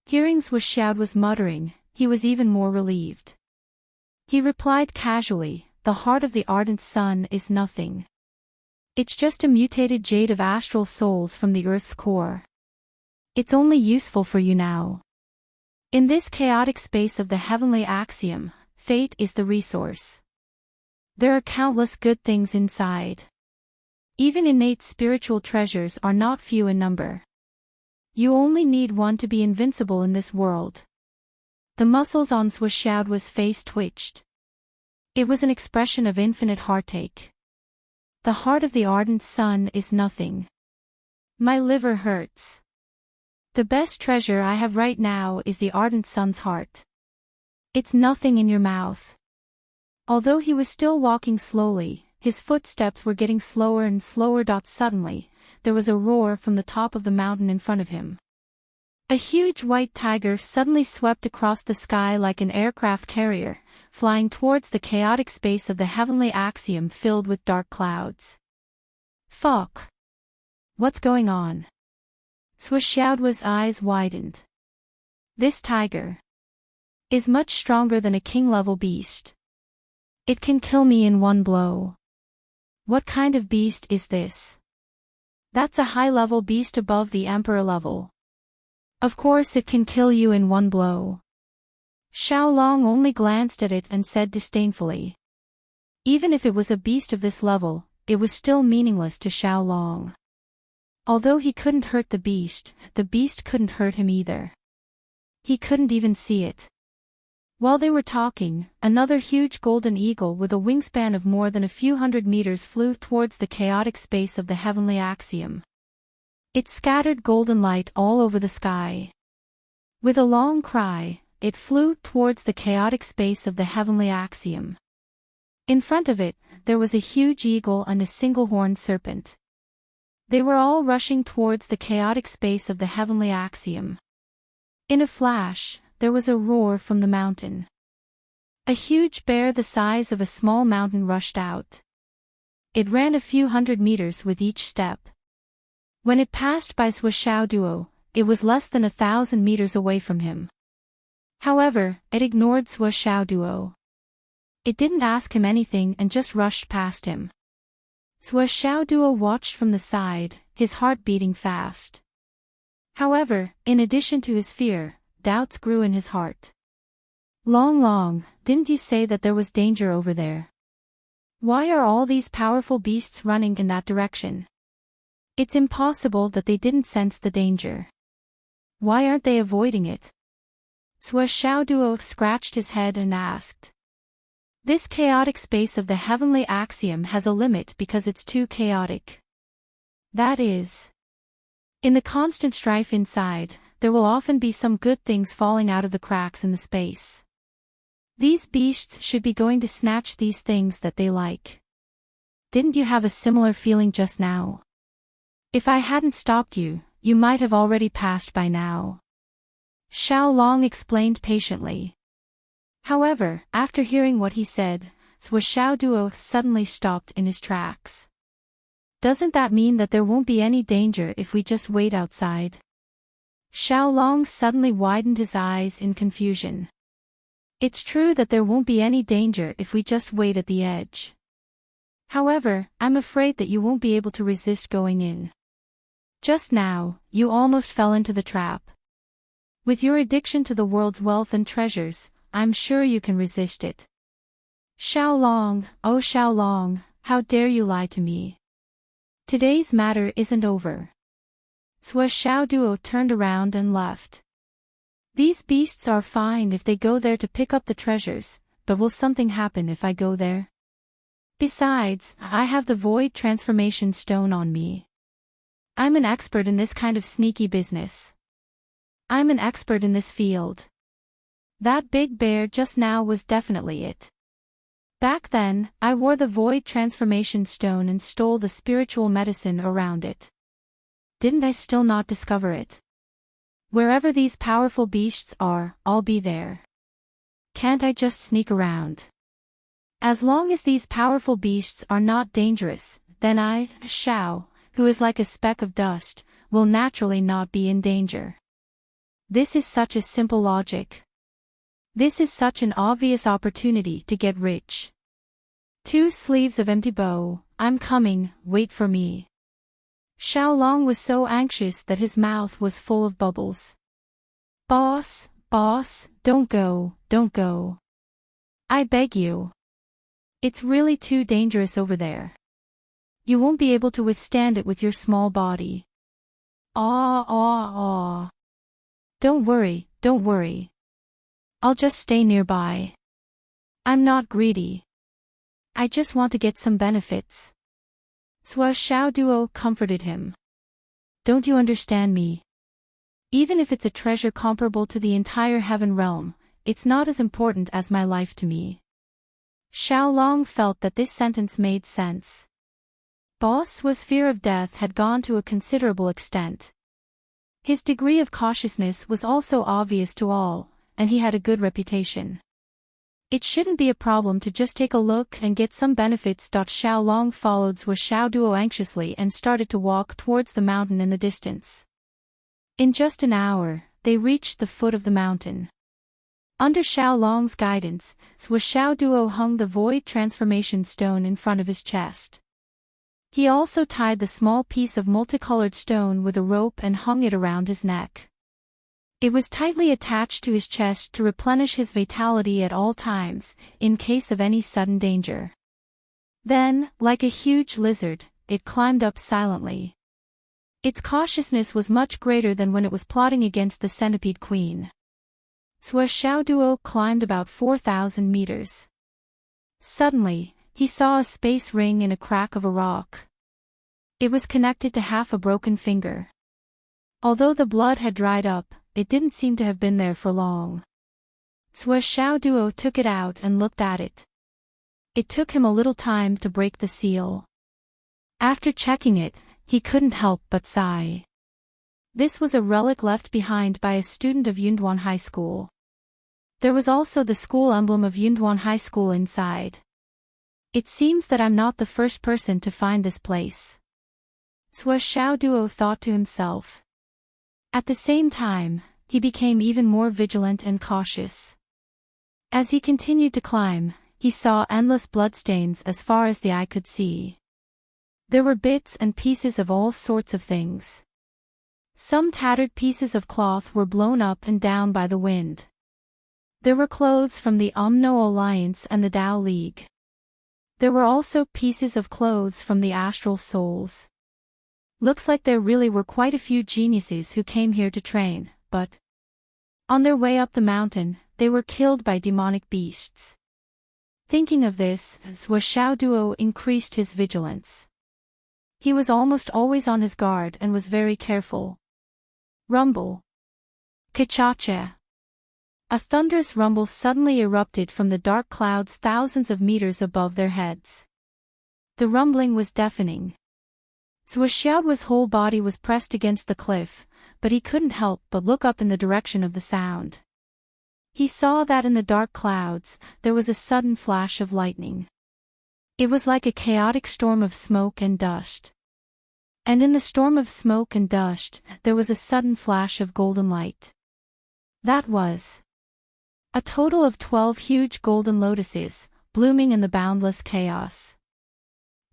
Hearing Sui Xiao was muttering, he was even more relieved. He replied casually, the Heart of the Ardent Sun is nothing. It's just a mutated jade of astral souls from the Earth's core. It's only useful for you now. In this chaotic space of the heavenly axiom, fate is the resource. There are countless good things inside. Even innate spiritual treasures are not few in number. You only need one to be invincible in this world. The muscles on Xiaoduo's face twitched. It was an expression of infinite heartache. The heart of the ardent sun is nothing. My liver hurts. The best treasure I have right now is the ardent sun's heart. It's nothing in your mouth. Although he was still walking slowly, his footsteps were getting slower and slower. Suddenly, there was a roar from the top of the mountain in front of him. A huge white tiger suddenly swept across the sky like an aircraft carrier, flying towards the chaotic space of the heavenly axiom filled with dark clouds. Fuck! What's going on? Xiaoduo's eyes widened. This tiger is much stronger than a king-level beast. It can kill me in one blow. What kind of beast is this? That's a high-level beast above the emperor level. Of course it can kill you in one blow. Xiaolong only glanced at it and said disdainfully. Even if it was a beast of this level, it was still meaningless to Xiaolong. Although he couldn't hurt the beast couldn't hurt him either. He couldn't even see it. While they were talking, another huge golden eagle with a wingspan of more than a few hundred meters flew towards the chaotic space of the heavenly axiom. It scattered golden light all over the sky. With a long cry, it flew towards the chaotic space of the heavenly axiom. In front of it, there was a huge eagle and a single-horned serpent. They were all rushing towards the chaotic space of the heavenly axiom. In a flash, there was a roar from the mountain. A huge bear the size of a small mountain rushed out. It ran a few hundred meters with each step. When it passed by Xiaoduo, it was less than 1,000 meters away from him. However, it ignored Xiaoduo. It didn't ask him anything and just rushed past him. Xiaoduo watched from the side, his heart beating fast. However, in addition to his fear, doubts grew in his heart. Long, didn't you say that there was danger over there? Why are all these powerful beasts running in that direction? It's impossible that they didn't sense the danger. Why aren't they avoiding it? Xiaoduo scratched his head and asked. This chaotic space of the heavenly axiom has a limit because it's too chaotic. That is, in the constant strife inside, there will often be some good things falling out of the cracks in the space. These beasts should be going to snatch these things that they like. Didn't you have a similar feeling just now? If I hadn't stopped you, you might have already passed by now. Xiaolong explained patiently. However, after hearing what he said, Xiaoduo suddenly stopped in his tracks. Doesn't that mean that there won't be any danger if we just wait outside? Xiaolong suddenly widened his eyes in confusion. It's true that there won't be any danger if we just wait at the edge. However, I'm afraid that you won't be able to resist going in. Just now, you almost fell into the trap. With your addiction to the world's wealth and treasures, I'm sure you can resist it. Xiaolong, oh Xiaolong, how dare you lie to me? Today's matter isn't over. Xiaoduo turned around and left. These beasts are fine if they go there to pick up the treasures, but will something happen if I go there? Besides, I have the Void Transformation Stone on me. I'm an expert in this kind of sneaky business. I'm an expert in this field. That big bear just now was definitely it. Back then, I wore the Void Transformation Stone and stole the spiritual medicine around it. Didn't I still not discover it? Wherever these powerful beasts are, I'll be there. Can't I just sneak around? As long as these powerful beasts are not dangerous, then I, Xiao, who is like a speck of dust, will naturally not be in danger. This is such a simple logic. This is such an obvious opportunity to get rich. 2 sleeves of empty bow, I'm coming, wait for me. Xiaolong was so anxious that his mouth was full of bubbles. Boss, don't go, don't go. I beg you. It's really too dangerous over there. You won't be able to withstand it with your small body. Ah. Don't worry, don't worry. I'll just stay nearby. I'm not greedy. I just want to get some benefits. Sua Xiaoduo comforted him. Don't you understand me? Even if it's a treasure comparable to the entire heaven realm, it's not as important as my life to me. Xiaolong felt that this sentence made sense. Boss Sua's fear of death had gone to a considerable extent. His degree of cautiousness was also obvious to all, and he had a good reputation. It shouldn't be a problem to just take a look and get some benefits. Xiaolong followed Sua Xiaoduo anxiously and started to walk towards the mountain in the distance. In just an hour, they reached the foot of the mountain. Under Xiaolong's guidance, Sua Xiaoduo hung the void transformation stone in front of his chest. He also tied the small piece of multicolored stone with a rope and hung it around his neck. It was tightly attached to his chest to replenish his vitality at all times, in case of any sudden danger. Then, like a huge lizard, it climbed up silently. Its cautiousness was much greater than when it was plotting against the centipede queen. Sua Xiaoduo climbed about 4,000 meters. Suddenly, he saw a space ring in a crack of a rock. It was connected to half a broken finger. Although the blood had dried up, it didn't seem to have been there for long. Sua Xiaoduo took it out and looked at it. It took him a little time to break the seal. After checking it, he couldn't help but sigh. This was a relic left behind by a student of Yunduan High School. There was also the school emblem of Yunduan High School inside. It seems that I'm not the first person to find this place. Sua Xiaoduo thought to himself. At the same time, he became even more vigilant and cautious. As he continued to climb, he saw endless bloodstains as far as the eye could see. There were bits and pieces of all sorts of things. Some tattered pieces of cloth were blown up and down by the wind. There were clothes from the Umno Alliance and the Tao League. There were also pieces of clothes from the Astral Souls. Looks like there really were quite a few geniuses who came here to train, but on their way up the mountain, they were killed by demonic beasts. Thinking of this, Sua Xiaoduo increased his vigilance. He was almost always on his guard and was very careful. Rumble. Ka-cha-cha. A thunderous rumble suddenly erupted from the dark clouds thousands of meters above their heads. The rumbling was deafening. Sua Xiaoduo's whole body was pressed against the cliff, but he couldn't help but look up in the direction of the sound. He saw that in the dark clouds, there was a sudden flash of lightning. It was like a chaotic storm of smoke and dust. And in the storm of smoke and dust, there was a sudden flash of golden light. That was a total of 12 huge golden lotuses, blooming in the boundless chaos.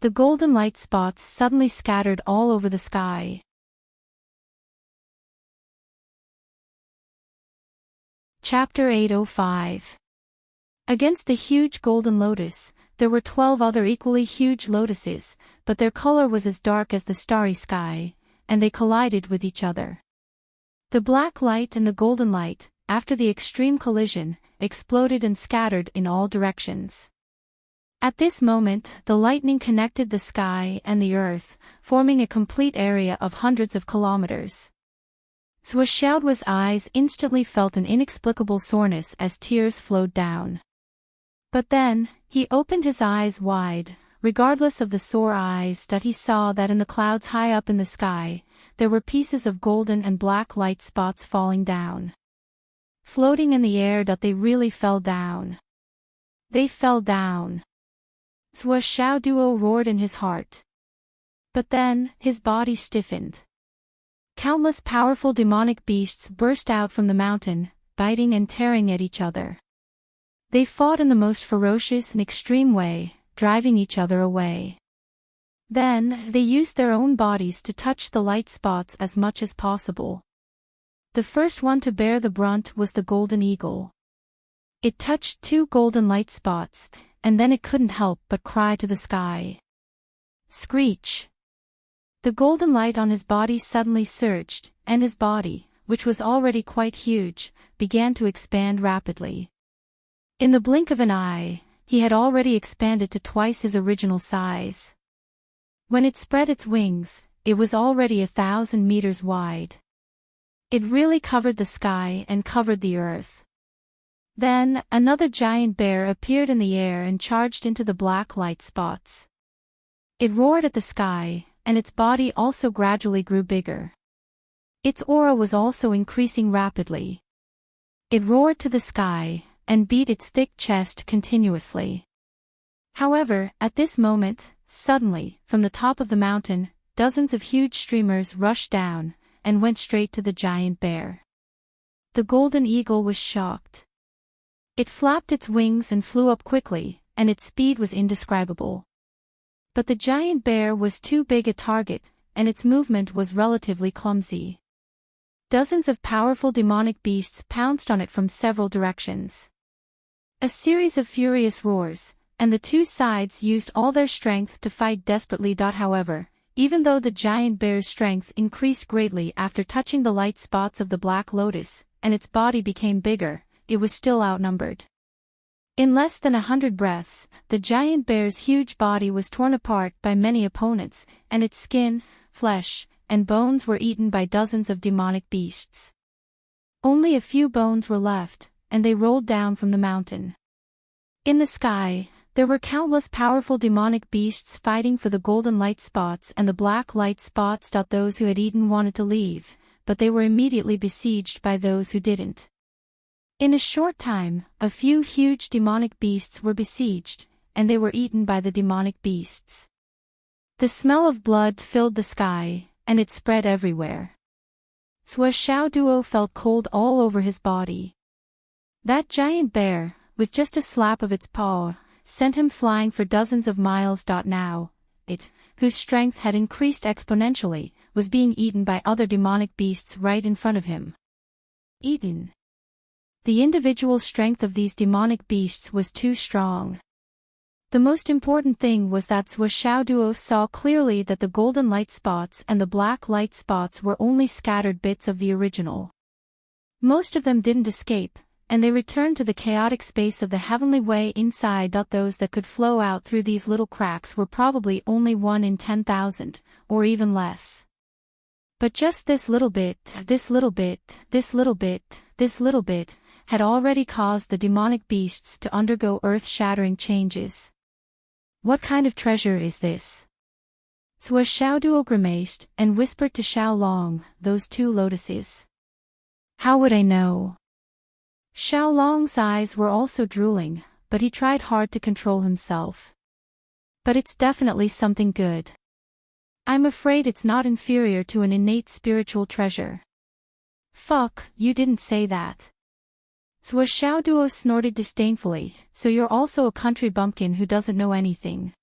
The golden light spots suddenly scattered all over the sky. Chapter 805. Against the huge golden lotus, there were 12 other equally huge lotuses, but their color was as dark as the starry sky, and they collided with each other. The black light and the golden light, after the extreme collision, exploded and scattered in all directions. At this moment, the lightning connected the sky and the earth, forming a complete area of hundreds of kilometers. Sua Xiaoduo's eyes instantly felt an inexplicable soreness as tears flowed down. But then, he opened his eyes wide, regardless of the sore eyes, that he saw that in the clouds high up in the sky, there were pieces of golden and black light spots falling down. Floating in the air, that they really fell down. They fell down. Sua Xiaoduo roared in his heart. But then, his body stiffened. Countless powerful demonic beasts burst out from the mountain, biting and tearing at each other. They fought in the most ferocious and extreme way, driving each other away. Then, they used their own bodies to touch the light spots as much as possible. The first one to bear the brunt was the golden eagle. It touched 2 golden light spots, and then it couldn't help but cry to the sky. Screech! The golden light on his body suddenly surged, and his body, which was already quite huge, began to expand rapidly. In the blink of an eye, he had already expanded to twice his original size. When it spread its wings, it was already 1,000 meters wide. It really covered the sky and covered the earth. Then, another giant bear appeared in the air and charged into the black light spots. It roared at the sky, and its body also gradually grew bigger. Its aura was also increasing rapidly. It roared to the sky, and beat its thick chest continuously. However, at this moment, suddenly, from the top of the mountain, dozens of huge streamers rushed down, and went straight to the giant bear. The golden eagle was shocked. It flapped its wings and flew up quickly, and its speed was indescribable. But the giant bear was too big a target, and its movement was relatively clumsy. Dozens of powerful demonic beasts pounced on it from several directions. A series of furious roars, and the two sides used all their strength to fight desperately. However, even though the giant bear's strength increased greatly after touching the light spots of the Black Lotus, and its body became bigger, it was still outnumbered. In less than 100 breaths, the giant bear's huge body was torn apart by many opponents, and its skin, flesh, and bones were eaten by dozens of demonic beasts. Only a few bones were left, and they rolled down from the mountain. In the sky, there were countless powerful demonic beasts fighting for the golden light spots and the black light spots. Those who had eaten wanted to leave, but they were immediately besieged by those who didn't. In a short time, a few huge demonic beasts were besieged, and they were eaten by the demonic beasts. The smell of blood filled the sky, and it spread everywhere. Xiao Duo felt cold all over his body. That giant bear, with just a slap of its paw, sent him flying for dozens of miles. Now, it, whose strength had increased exponentially, was being eaten by other demonic beasts right in front of him. Eaten. The individual strength of these demonic beasts was too strong. The most important thing was that Xiao Duo saw clearly that the golden light spots and the black light spots were only scattered bits of the original. Most of them didn't escape, and they returned to the chaotic space of the heavenly way inside. Those that could flow out through these little cracks were probably only 1 in 10,000, or even less. But just this little bit, this little bit, this little bit, this little bit, had already caused the demonic beasts to undergo earth-shattering changes. What kind of treasure is this? Xiao Duo grimaced and whispered to Xiao Long, those 2 lotuses. How would I know? Xiao Long's eyes were also drooling, but he tried hard to control himself. But it's definitely something good. I'm afraid it's not inferior to an innate spiritual treasure. Fuck, you didn't say that. Xiao Duo snorted disdainfully, so you're also a country bumpkin who doesn't know anything.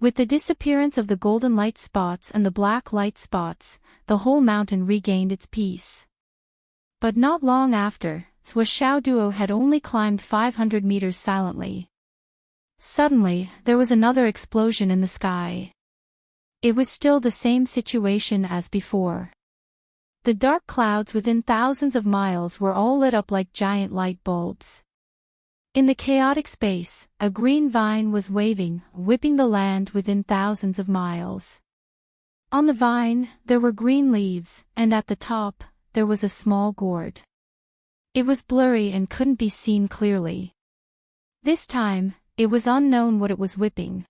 With the disappearance of the golden light spots and the black light spots, the whole mountain regained its peace. But not long after, Xiao Duo had only climbed 500 meters silently. Suddenly, there was another explosion in the sky. It was still the same situation as before. The dark clouds within thousands of miles were all lit up like giant light bulbs. In the chaotic space, a green vine was waving, whipping the land within thousands of miles. On the vine, there were green leaves, and at the top, there was a small gourd. It was blurry and couldn't be seen clearly. This time, it was unknown what it was whipping.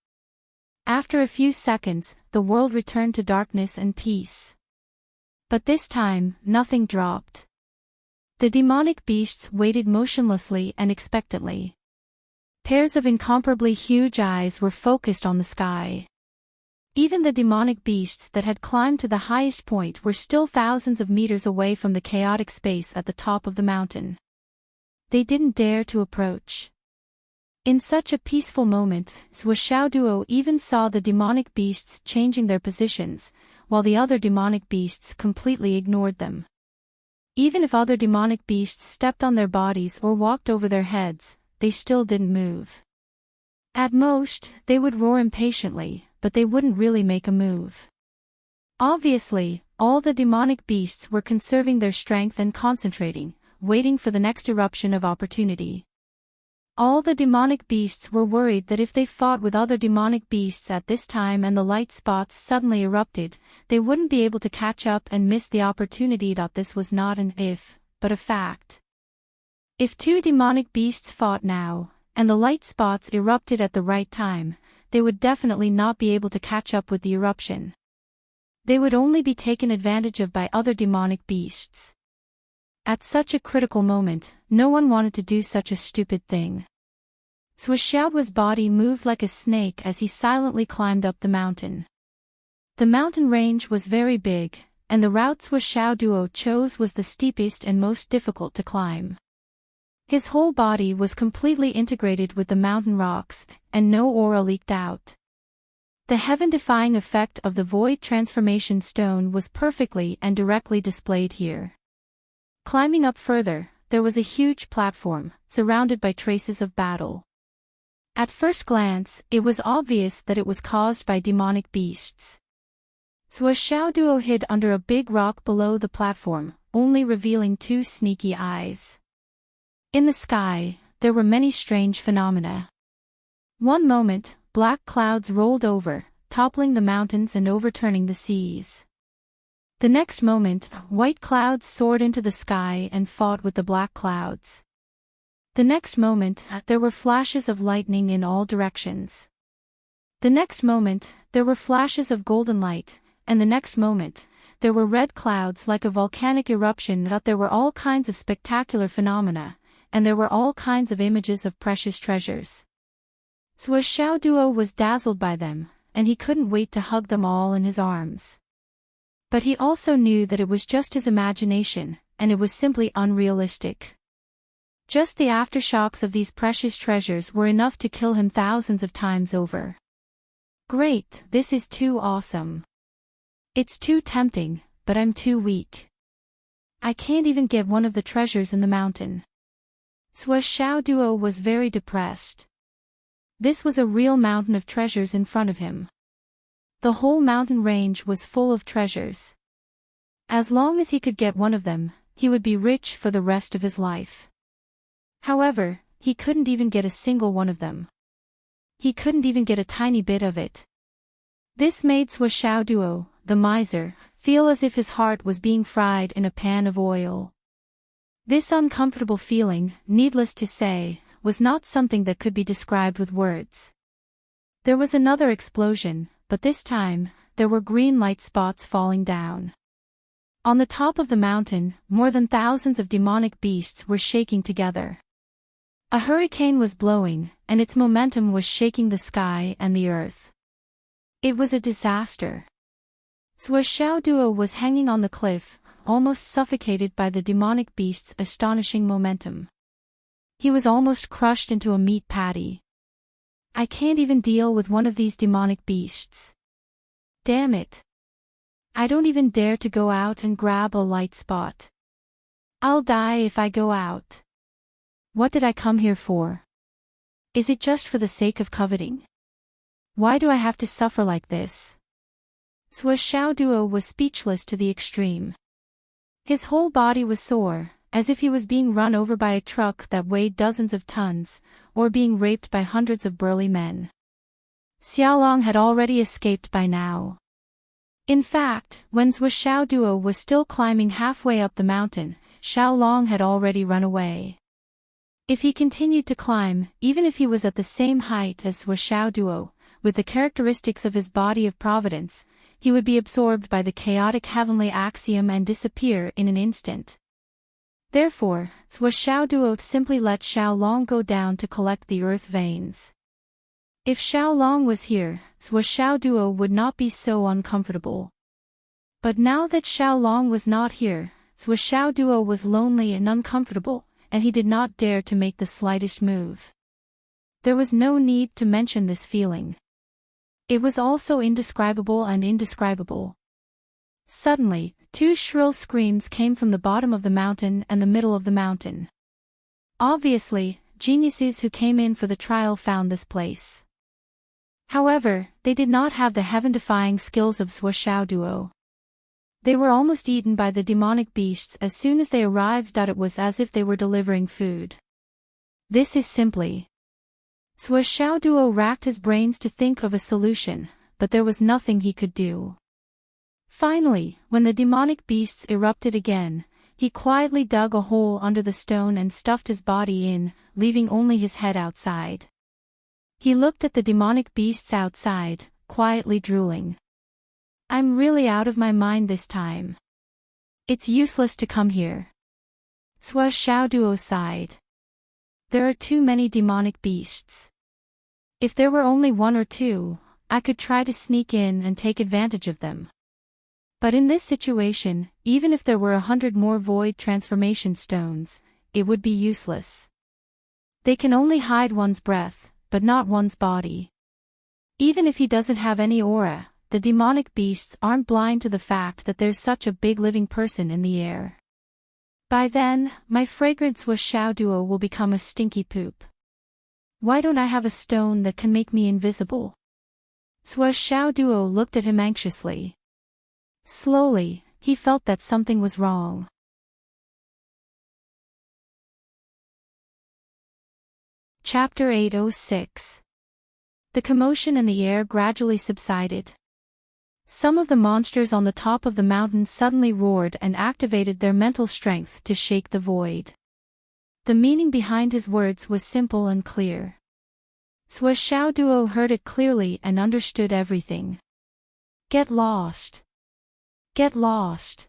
After a few seconds, the world returned to darkness and peace. But this time, nothing dropped. The demonic beasts waited motionlessly and expectantly. Pairs of incomparably huge eyes were focused on the sky. Even the demonic beasts that had climbed to the highest point were still thousands of meters away from the chaotic space at the top of the mountain. They didn't dare to approach. In such a peaceful moment, Zhuo Duo even saw the demonic beasts changing their positions, while the other demonic beasts completely ignored them. Even if other demonic beasts stepped on their bodies or walked over their heads, they still didn't move. At most, they would roar impatiently, but they wouldn't really make a move. Obviously, all the demonic beasts were conserving their strength and concentrating, waiting for the next eruption of opportunity. All the demonic beasts were worried that if they fought with other demonic beasts at this time and the light spots suddenly erupted, they wouldn't be able to catch up and miss the opportunity. This was not an if, but a fact. If two demonic beasts fought now, and the light spots erupted at the right time, they would definitely not be able to catch up with the eruption. They would only be taken advantage of by other demonic beasts. At such a critical moment, no one wanted to do such a stupid thing. Zhuo's body moved like a snake as he silently climbed up the mountain. The mountain range was very big, and the route Zhuo Duo chose was the steepest and most difficult to climb. His whole body was completely integrated with the mountain rocks, and no aura leaked out. The heaven-defying effect of the Void Transformation Stone was perfectly and directly displayed here. Climbing up further, there was a huge platform, surrounded by traces of battle. At first glance, it was obvious that it was caused by demonic beasts. Zhuo Duo hid under a big rock below the platform, only revealing two sneaky eyes. In the sky, there were many strange phenomena. One moment, black clouds rolled over, toppling the mountains and overturning the seas. The next moment, white clouds soared into the sky and fought with the black clouds. The next moment, there were flashes of lightning in all directions. The next moment, there were flashes of golden light, and the next moment, there were red clouds like a volcanic eruption. There were all kinds of spectacular phenomena, and there were all kinds of images of precious treasures. Zhuo Duo was dazzled by them, and he couldn't wait to hug them all in his arms. But he also knew that it was just his imagination, and it was simply unrealistic. Just the aftershocks of these precious treasures were enough to kill him thousands of times over. Great, this is too awesome. It's too tempting, but I'm too weak. I can't even get one of the treasures in the mountain. Zhuo Duo was very depressed. This was a real mountain of treasures in front of him. The whole mountain range was full of treasures. As long as he could get one of them, he would be rich for the rest of his life. However, he couldn't even get a single one of them. He couldn't even get a tiny bit of it. This made Zhuo Duo, the miser, feel as if his heart was being fried in a pan of oil. This uncomfortable feeling, needless to say, was not something that could be described with words. There was another explosion, but this time, there were green light spots falling down. On the top of the mountain, more than thousands of demonic beasts were shaking together. A hurricane was blowing, and its momentum was shaking the sky and the earth. It was a disaster. Zhuo Duo was hanging on the cliff, almost suffocated by the demonic beast's astonishing momentum. He was almost crushed into a meat patty. I can't even deal with one of these demonic beasts. Damn it. I don't even dare to go out and grab a light spot. I'll die if I go out. What did I come here for? Is it just for the sake of coveting? Why do I have to suffer like this? Zhuo Duo was speechless to the extreme. His whole body was sore, as if he was being run over by a truck that weighed dozens of tons, or being raped by hundreds of burly men. Xiaolong had already escaped by now. In fact, when Zhuo Duo was still climbing halfway up the mountain, Xiaolong had already run away. If he continued to climb, even if he was at the same height as Zhuo Duo, with the characteristics of his body of providence, he would be absorbed by the chaotic heavenly axiom and disappear in an instant. Therefore, Zhuo Duo simply let Xiaolong go down to collect the earth veins. If Xiaolong was here, Zhuo Duo would not be so uncomfortable. But now that Xiaolong was not here, Zhuo Duo was lonely and uncomfortable, and he did not dare to make the slightest move. There was no need to mention this feeling. It was all so indescribable and indescribable. Suddenly, two shrill screams came from the bottom of the mountain and the middle of the mountain. Obviously, geniuses who came in for the trial found this place. However, they did not have the heaven-defying skills of Shuo Duo. They were almost eaten by the demonic beasts as soon as they arrived. It was as if they were delivering food. This is simply. Shuo Duo racked his brains to think of a solution, but there was nothing he could do. Finally, when the demonic beasts erupted again, he quietly dug a hole under the stone and stuffed his body in, leaving only his head outside. He looked at the demonic beasts outside, quietly drooling. I'm really out of my mind this time. It's useless to come here. Shuo Duo sighed. There are too many demonic beasts. If there were only one or two, I could try to sneak in and take advantage of them. But in this situation, even if there were 100 more void transformation stones, it would be useless. They can only hide one's breath, but not one's body. Even if he doesn't have any aura, the demonic beasts aren't blind to the fact that there's such a big living person in the air. By then, my fragrance Shuo Duo will become a stinky poop. Why don't I have a stone that can make me invisible? Shuo Duo looked at him anxiously. Slowly, he felt that something was wrong. Chapter 806. The commotion in the air gradually subsided. Some of the monsters on the top of the mountain suddenly roared and activated their mental strength to shake the void. The meaning behind his words was simple and clear. Shuo Duo heard it clearly and understood everything. Get lost. Get lost.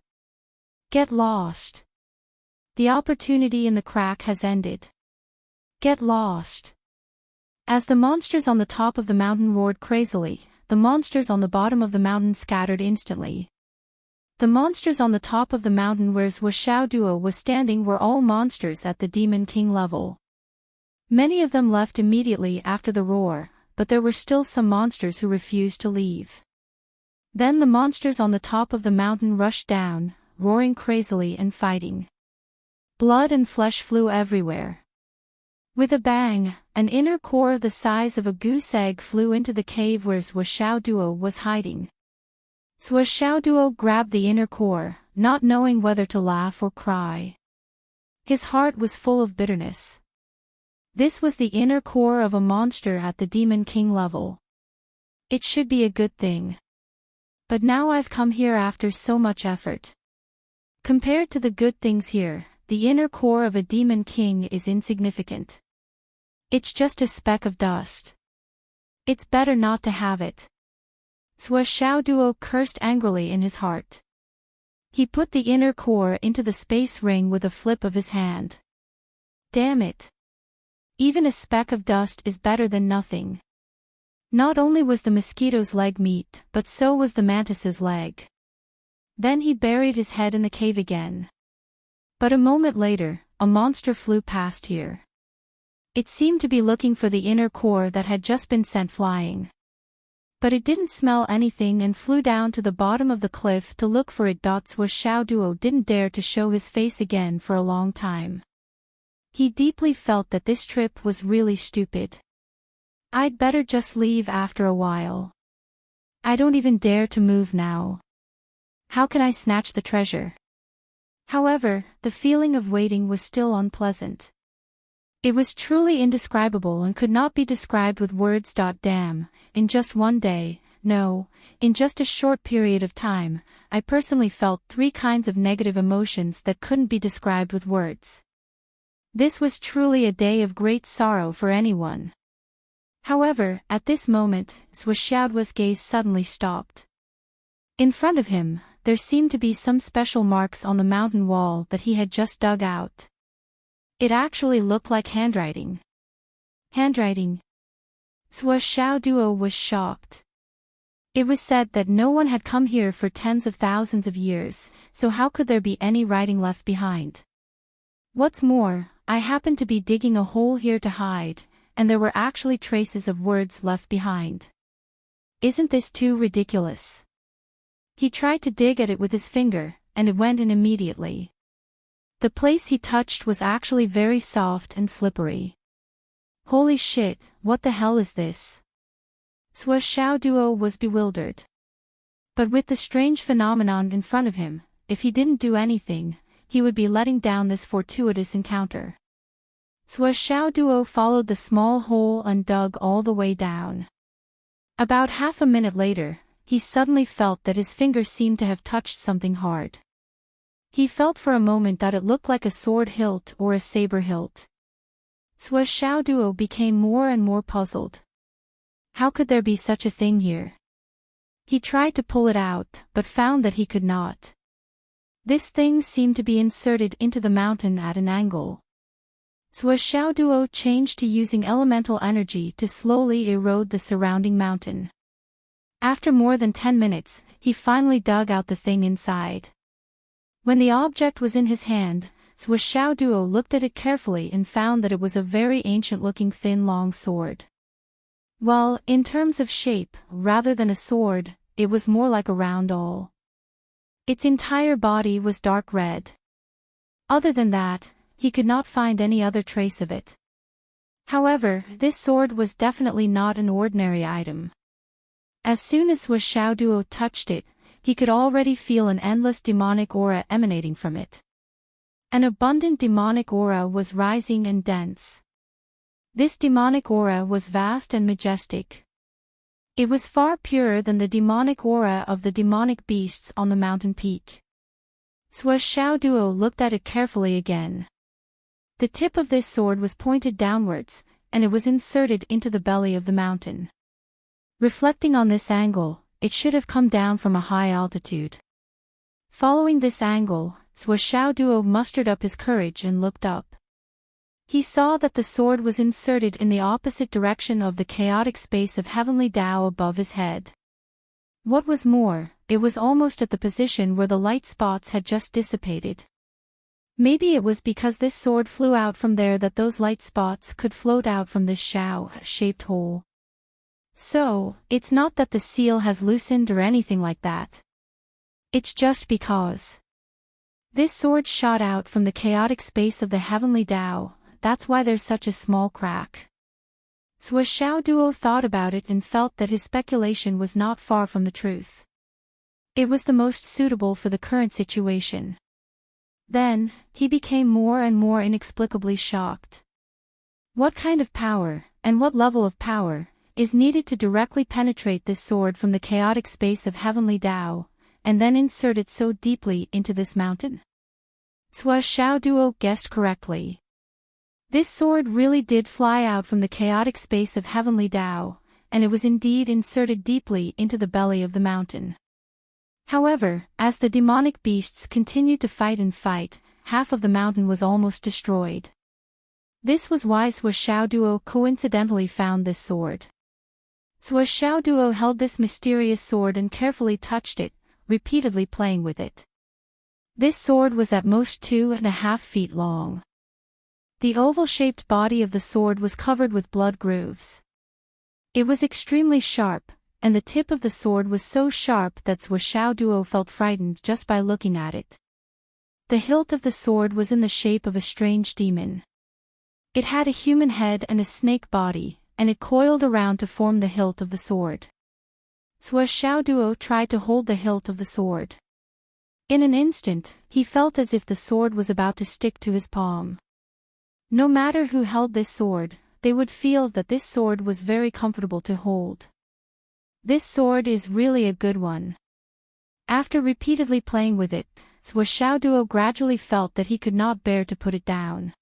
Get lost. The opportunity in the crack has ended. Get lost. As the monsters on the top of the mountain roared crazily, the monsters on the bottom of the mountain scattered instantly. The monsters on the top of the mountain where Shuo Duo was standing were all monsters at the Demon King level. Many of them left immediately after the roar, but there were still some monsters who refused to leave. Then the monsters on the top of the mountain rushed down, roaring crazily and fighting. Blood and flesh flew everywhere. With a bang, an inner core the size of a goose egg flew into the cave where Shuo Duo was hiding. Shuo Duo grabbed the inner core, not knowing whether to laugh or cry. His heart was full of bitterness. This was the inner core of a monster at the Demon King level. It should be a good thing. But now I've come here after so much effort. Compared to the good things here, the inner core of a Demon King is insignificant. It's just a speck of dust. It's better not to have it. Shuo Duo cursed angrily in his heart. He put the inner core into the space ring with a flip of his hand. Damn it. Even a speck of dust is better than nothing. Not only was the mosquito's leg meat, but so was the mantis's leg. Then he buried his head in the cave again. But a moment later, a monster flew past here. It seemed to be looking for the inner core that had just been sent flying. But it didn't smell anything and flew down to the bottom of the cliff to look for it. Shuo Duo didn't dare to show his face again for a long time. He deeply felt that this trip was really stupid. I'd better just leave after a while. I don't even dare to move now. How can I snatch the treasure? However, the feeling of waiting was still unpleasant. It was truly indescribable and could not be described with words. Damn, in just one day, no, in just a short period of time, I personally felt 3 kinds of negative emotions that couldn't be described with words. This was truly a day of great sorrow for anyone. However, at this moment, Shuo Duo's gaze suddenly stopped. In front of him, there seemed to be some special marks on the mountain wall that he had just dug out. It actually looked like handwriting. Handwriting. Shuo Duo was shocked. It was said that no one had come here for tens of thousands of years, so how could there be any writing left behind? What's more, I happened to be digging a hole here to hide, and there were actually traces of words left behind. Isn't this too ridiculous? He tried to dig at it with his finger, and it went in immediately. The place he touched was actually very soft and slippery. Holy shit, what the hell is this? Xiao Duo was bewildered. But with the strange phenomenon in front of him, if he didn't do anything, he would be letting down this fortuitous encounter. Xiao Duo followed the small hole and dug all the way down. About half a minute later, he suddenly felt that his finger seemed to have touched something hard. He felt for a moment that it looked like a sword hilt or a saber hilt. Xiao Duo became more and more puzzled. How could there be such a thing here? He tried to pull it out, but found that he could not. This thing seemed to be inserted into the mountain at an angle. Xiao Duo changed to using elemental energy to slowly erode the surrounding mountain. After more than 10 minutes, he finally dug out the thing inside. When the object was in his hand, Xiao Duo looked at it carefully and found that it was a very ancient-looking thin long sword. Well, in terms of shape, rather than a sword, it was more like a round awl. Its entire body was dark red. Other than that, he could not find any other trace of it. However, this sword was definitely not an ordinary item. As soon as Xiao Duo touched it, he could already feel an endless demonic aura emanating from it. An abundant demonic aura was rising and dense. This demonic aura was vast and majestic. It was far purer than the demonic aura of the demonic beasts on the mountain peak. Xiao Duo looked at it carefully again. The tip of this sword was pointed downwards, and it was inserted into the belly of the mountain. Reflecting on this angle, it should have come down from a high altitude. Following this angle, Xiao Duo mustered up his courage and looked up. He saw that the sword was inserted in the opposite direction of the chaotic space of heavenly Tao above his head. What was more, it was almost at the position where the light spots had just dissipated. Maybe it was because this sword flew out from there that those light spots could float out from this shaped hole. So, it's not that the seal has loosened or anything like that. It's just because this sword shot out from the chaotic space of the heavenly Tao, that's why there's such a small crack. Xiao Duo thought about it and felt that his speculation was not far from the truth. It was the most suitable for the current situation. Then, he became more and more inexplicably shocked. What kind of power, and what level of power, is needed to directly penetrate this sword from the chaotic space of heavenly Tao, and then insert it so deeply into this mountain? Xiao Duo guessed correctly. This sword really did fly out from the chaotic space of heavenly Tao, and it was indeed inserted deeply into the belly of the mountain. However, as the demonic beasts continued to fight, half of the mountain was almost destroyed. This was why Xiao Duo coincidentally found this sword. Xiao Duo held this mysterious sword and carefully touched it, repeatedly playing with it. This sword was at most 2.5 feet long. The oval-shaped body of the sword was covered with blood grooves. It was extremely sharp, and the tip of the sword was so sharp that Xiao Duo felt frightened just by looking at it. The hilt of the sword was in the shape of a strange demon. It had a human head and a snake body, and it coiled around to form the hilt of the sword. Xiao Duo tried to hold the hilt of the sword. In an instant, he felt as if the sword was about to stick to his palm. No matter who held this sword, they would feel that this sword was very comfortable to hold. This sword is really a good one. After repeatedly playing with it, Xiao Duo gradually felt that he could not bear to put it down.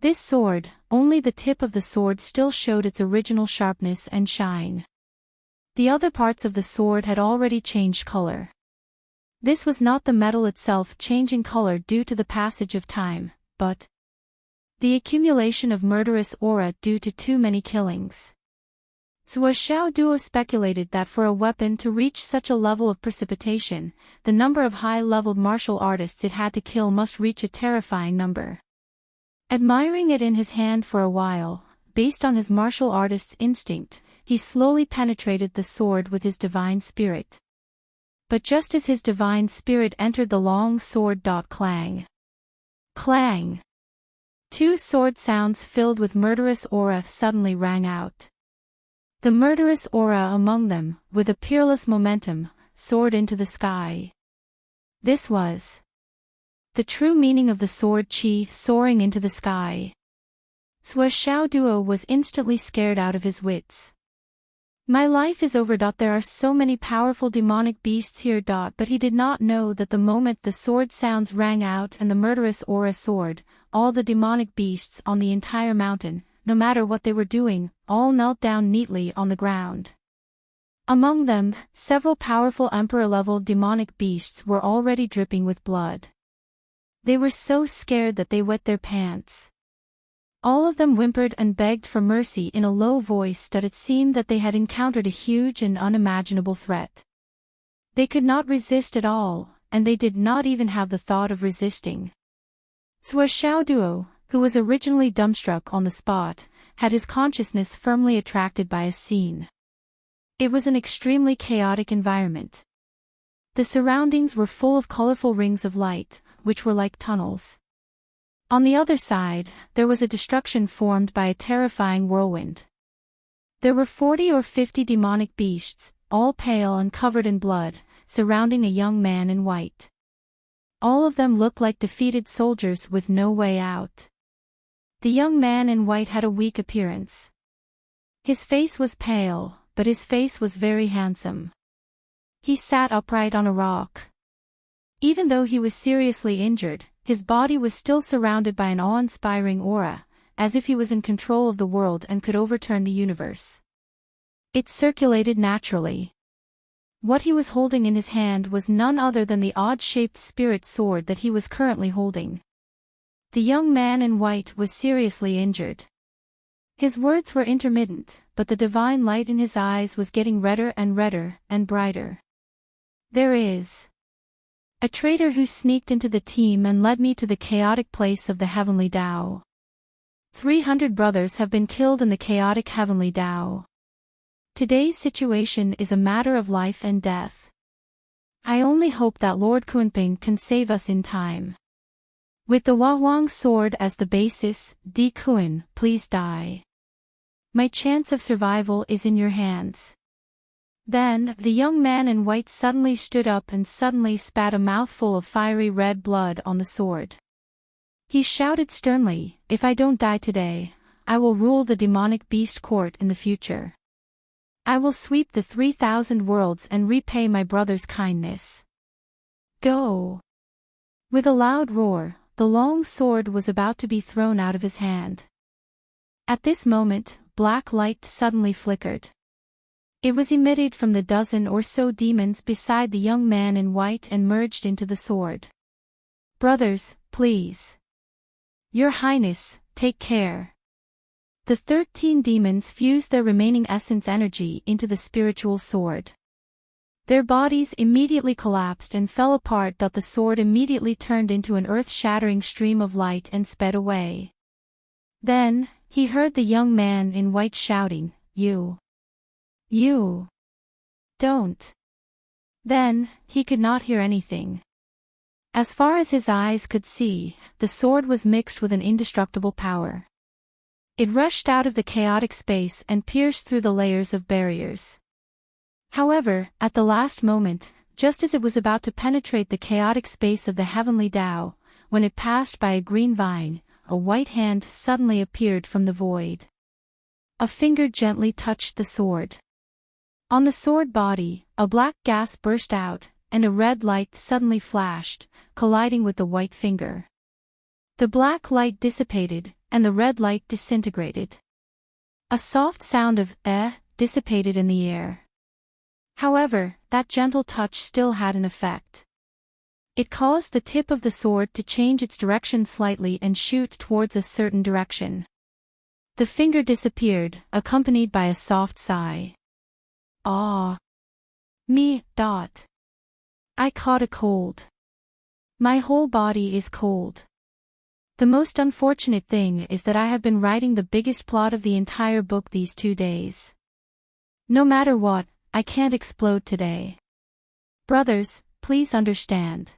This sword, only the tip of the sword still showed its original sharpness and shine. The other parts of the sword had already changed color. This was not the metal itself changing color due to the passage of time, but the accumulation of murderous aura due to too many killings. Xiao Duo speculated that for a weapon to reach such a level of precipitation, the number of high-leveled martial artists it had to kill must reach a terrifying number. Admiring it in his hand for a while, based on his martial artist's instinct, he slowly penetrated the sword with his divine spirit. But just as his divine spirit entered the long sword, clang. Clang. Two sword sounds filled with murderous aura suddenly rang out. The murderous aura among them, with a peerless momentum, soared into the sky. This was the true meaning of the sword chi soaring into the sky. Sui Xiao Duo was instantly scared out of his wits. My life is over. There are so many powerful demonic beasts here. But he did not know that the moment the sword sounds rang out and the murderous aura soared, all the demonic beasts on the entire mountain, no matter what they were doing, all knelt down neatly on the ground. Among them, several powerful emperor-level demonic beasts were already dripping with blood. They were so scared that they wet their pants. All of them whimpered and begged for mercy in a low voice that it seemed that they had encountered a huge and unimaginable threat. They could not resist at all, and they did not even have the thought of resisting. Sui Xiao Duo, who was originally dumbstruck on the spot, had his consciousness firmly attracted by a scene. It was an extremely chaotic environment. The surroundings were full of colorful rings of light, which were like tunnels. On the other side, there was a destruction formed by a terrifying whirlwind. There were 40 or 50 demonic beasts, all pale and covered in blood, surrounding a young man in white. All of them looked like defeated soldiers with no way out. The young man in white had a weak appearance. His face was pale, but his face was very handsome. He sat upright on a rock. Even though he was seriously injured, his body was still surrounded by an awe-inspiring aura, as if he was in control of the world and could overturn the universe. It circulated naturally. What he was holding in his hand was none other than the odd-shaped spirit sword that he was currently holding. The young man in white was seriously injured. His words were intermittent, but the divine light in his eyes was getting redder and brighter. There is a traitor who sneaked into the team and led me to the chaotic place of the heavenly Tao. 300 brothers have been killed in the chaotic heavenly Tao. Today's situation is a matter of life and death. I only hope that Lord Kunping can save us in time. With the Huang sword as the basis, Di Kun, please die. My chance of survival is in your hands. Then, the young man in white suddenly stood up and suddenly spat a mouthful of fiery red blood on the sword. He shouted sternly, "If I don't die today, I will rule the demonic beast court in the future. I will sweep the 3,000 worlds and repay my brother's kindness. Go!" With a loud roar, the long sword was about to be thrown out of his hand. At this moment, black light suddenly flickered. It was emitted from the dozen or so demons beside the young man in white and merged into the sword. "Brothers, please. Your Highness, take care." The 13 demons fused their remaining essence energy into the spiritual sword. Their bodies immediately collapsed and fell apart. The sword immediately turned into an earth-shattering stream of light and sped away. Then, he heard the young man in white shouting, You don't." Then, he could not hear anything. As far as his eyes could see, the sword was mixed with an indestructible power. It rushed out of the chaotic space and pierced through the layers of barriers. However, at the last moment, just as it was about to penetrate the chaotic space of the heavenly Tao, when it passed by a green vine, a white hand suddenly appeared from the void. A finger gently touched the sword. On the sword body, a black gas burst out, and a red light suddenly flashed, colliding with the white finger. The black light dissipated, and the red light disintegrated. A soft sound of dissipated in the air. However, that gentle touch still had an effect. It caused the tip of the sword to change its direction slightly and shoot towards a certain direction. The finger disappeared, accompanied by a soft sigh. "Ah. Me. I caught a cold. My whole body is cold." The most unfortunate thing is that I have been writing the biggest plot of the entire book these 2 days. No matter what, I can't explode today. Brothers, please understand.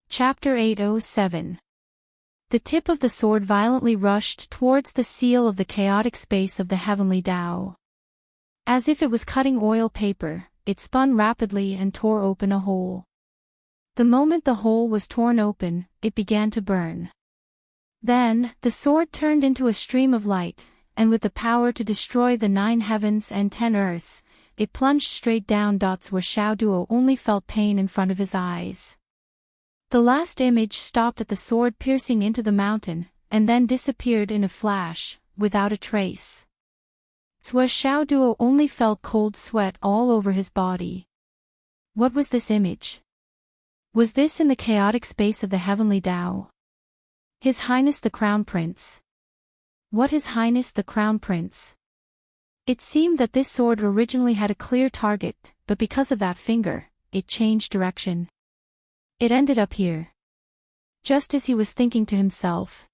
Chapter 807. The tip of the sword violently rushed towards the seal of the chaotic space of the heavenly Tao. As if it was cutting oil paper, it spun rapidly and tore open a hole. The moment the hole was torn open, it began to burn. Then, the sword turned into a stream of light, and with the power to destroy the 9 heavens and 10 earths, it plunged straight down. Where Xiao Duo only felt pain in front of his eyes. The last image stopped at the sword piercing into the mountain, and then disappeared in a flash, without a trace. Where Xiao Duo only felt cold sweat all over his body. What was this image? Was this in the chaotic space of the heavenly Tao? His Highness the Crown Prince. What His Highness the Crown Prince? It seemed that this sword originally had a clear target, but because of that finger, it changed direction. It ended up here. Just as he was thinking to himself.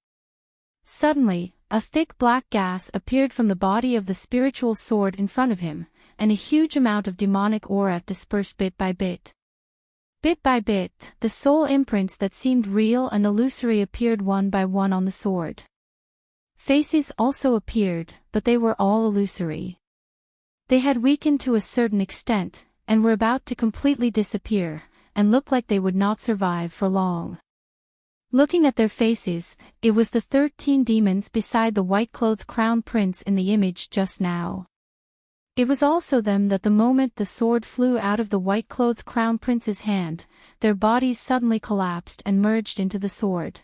Suddenly, a thick black gas appeared from the body of the spiritual sword in front of him, and a huge amount of demonic aura dispersed bit by bit. Bit by bit, the soul imprints that seemed real and illusory appeared one by one on the sword. Faces also appeared, but they were all illusory. They had weakened to a certain extent, and were about to completely disappear, and looked like they would not survive for long. Looking at their faces, it was the 13 demons beside the white-clothed crown prince in the image just now. It was also them that the moment the sword flew out of the white-clothed crown prince's hand, their bodies suddenly collapsed and merged into the sword.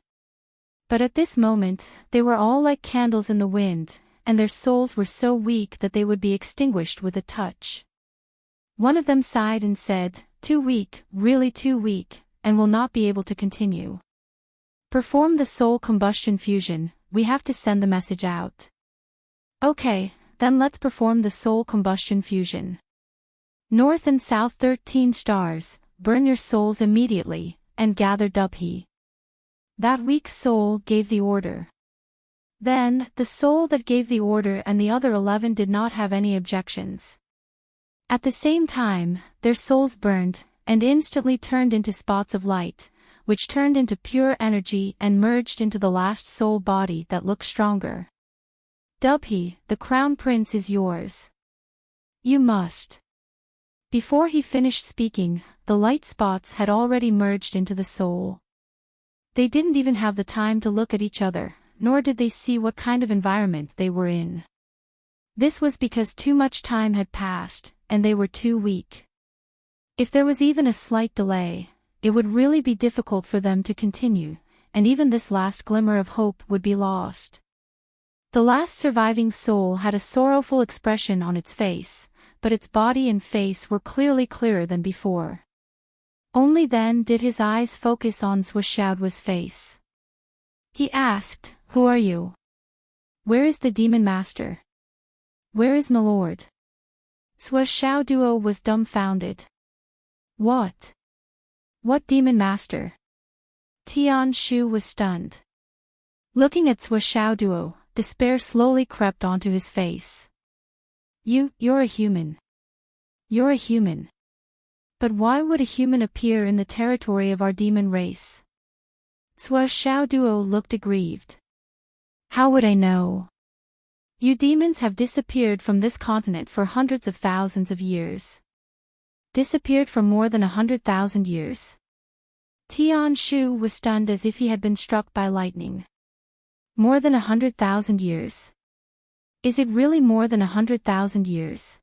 But at this moment, they were all like candles in the wind, and their souls were so weak that they would be extinguished with a touch. One of them sighed and said, "Too weak, really too weak, and will not be able to continue. Perform the soul combustion fusion, we have to send the message out." Okay, then let's perform the soul combustion fusion. North and South 13 stars, burn your souls immediately, and gather Dubhe. That weak soul gave the order. Then, the soul that gave the order and the other 11 did not have any objections. At the same time, their souls burned, and instantly turned into spots of light, which turned into pure energy and merged into the last soul body that looked stronger. Dubhe, the crown prince is yours. You must. Before he finished speaking, the light spots had already merged into the soul. They didn't even have the time to look at each other, nor did they see what kind of environment they were in. This was because too much time had passed, and they were too weak. If there was even a slight delay, it would really be difficult for them to continue, and even this last glimmer of hope would be lost. The last surviving soul had a sorrowful expression on its face, but its body and face were clearly clearer than before. Only then did his eyes focus on Xiaoduo's face. He asked, "Who are you? Where is the demon master? Where is my lord?" Xiaoduo was dumbfounded. What? What demon master? Tian Shu was stunned. Looking at Xiaoduo, despair slowly crept onto his face. You're a human. You're a human. But why would a human appear in the territory of our demon race? Xiaoduo looked aggrieved. How would I know? You demons have disappeared from this continent for hundreds of thousands of years. Disappeared for more than 100,000 years. Tian Shu was stunned as if he had been struck by lightning. More than 100,000 years. Is it really more than 100,000 years?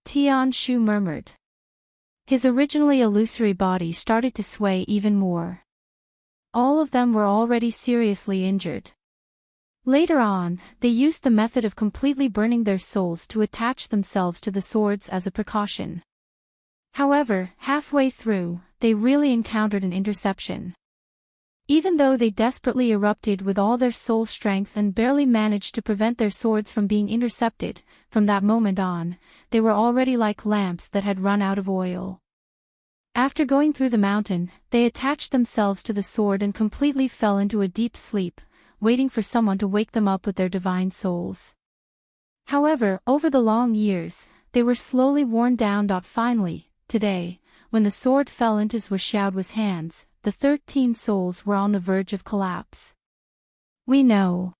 Tian Shu murmured. His originally illusory body started to sway even more. All of them were already seriously injured. Later on, they used the method of completely burning their souls to attach themselves to the swords as a precaution. However, halfway through, they really encountered an interception. Even though they desperately erupted with all their soul strength and barely managed to prevent their swords from being intercepted, from that moment on, they were already like lamps that had run out of oil. After going through the mountain, they attached themselves to the sword and completely fell into a deep sleep, waiting for someone to wake them up with their divine souls. However, over the long years, they were slowly worn down. Finally, today, when the sword fell into Swishaoduo's hands, the 13 souls were on the verge of collapse. We know.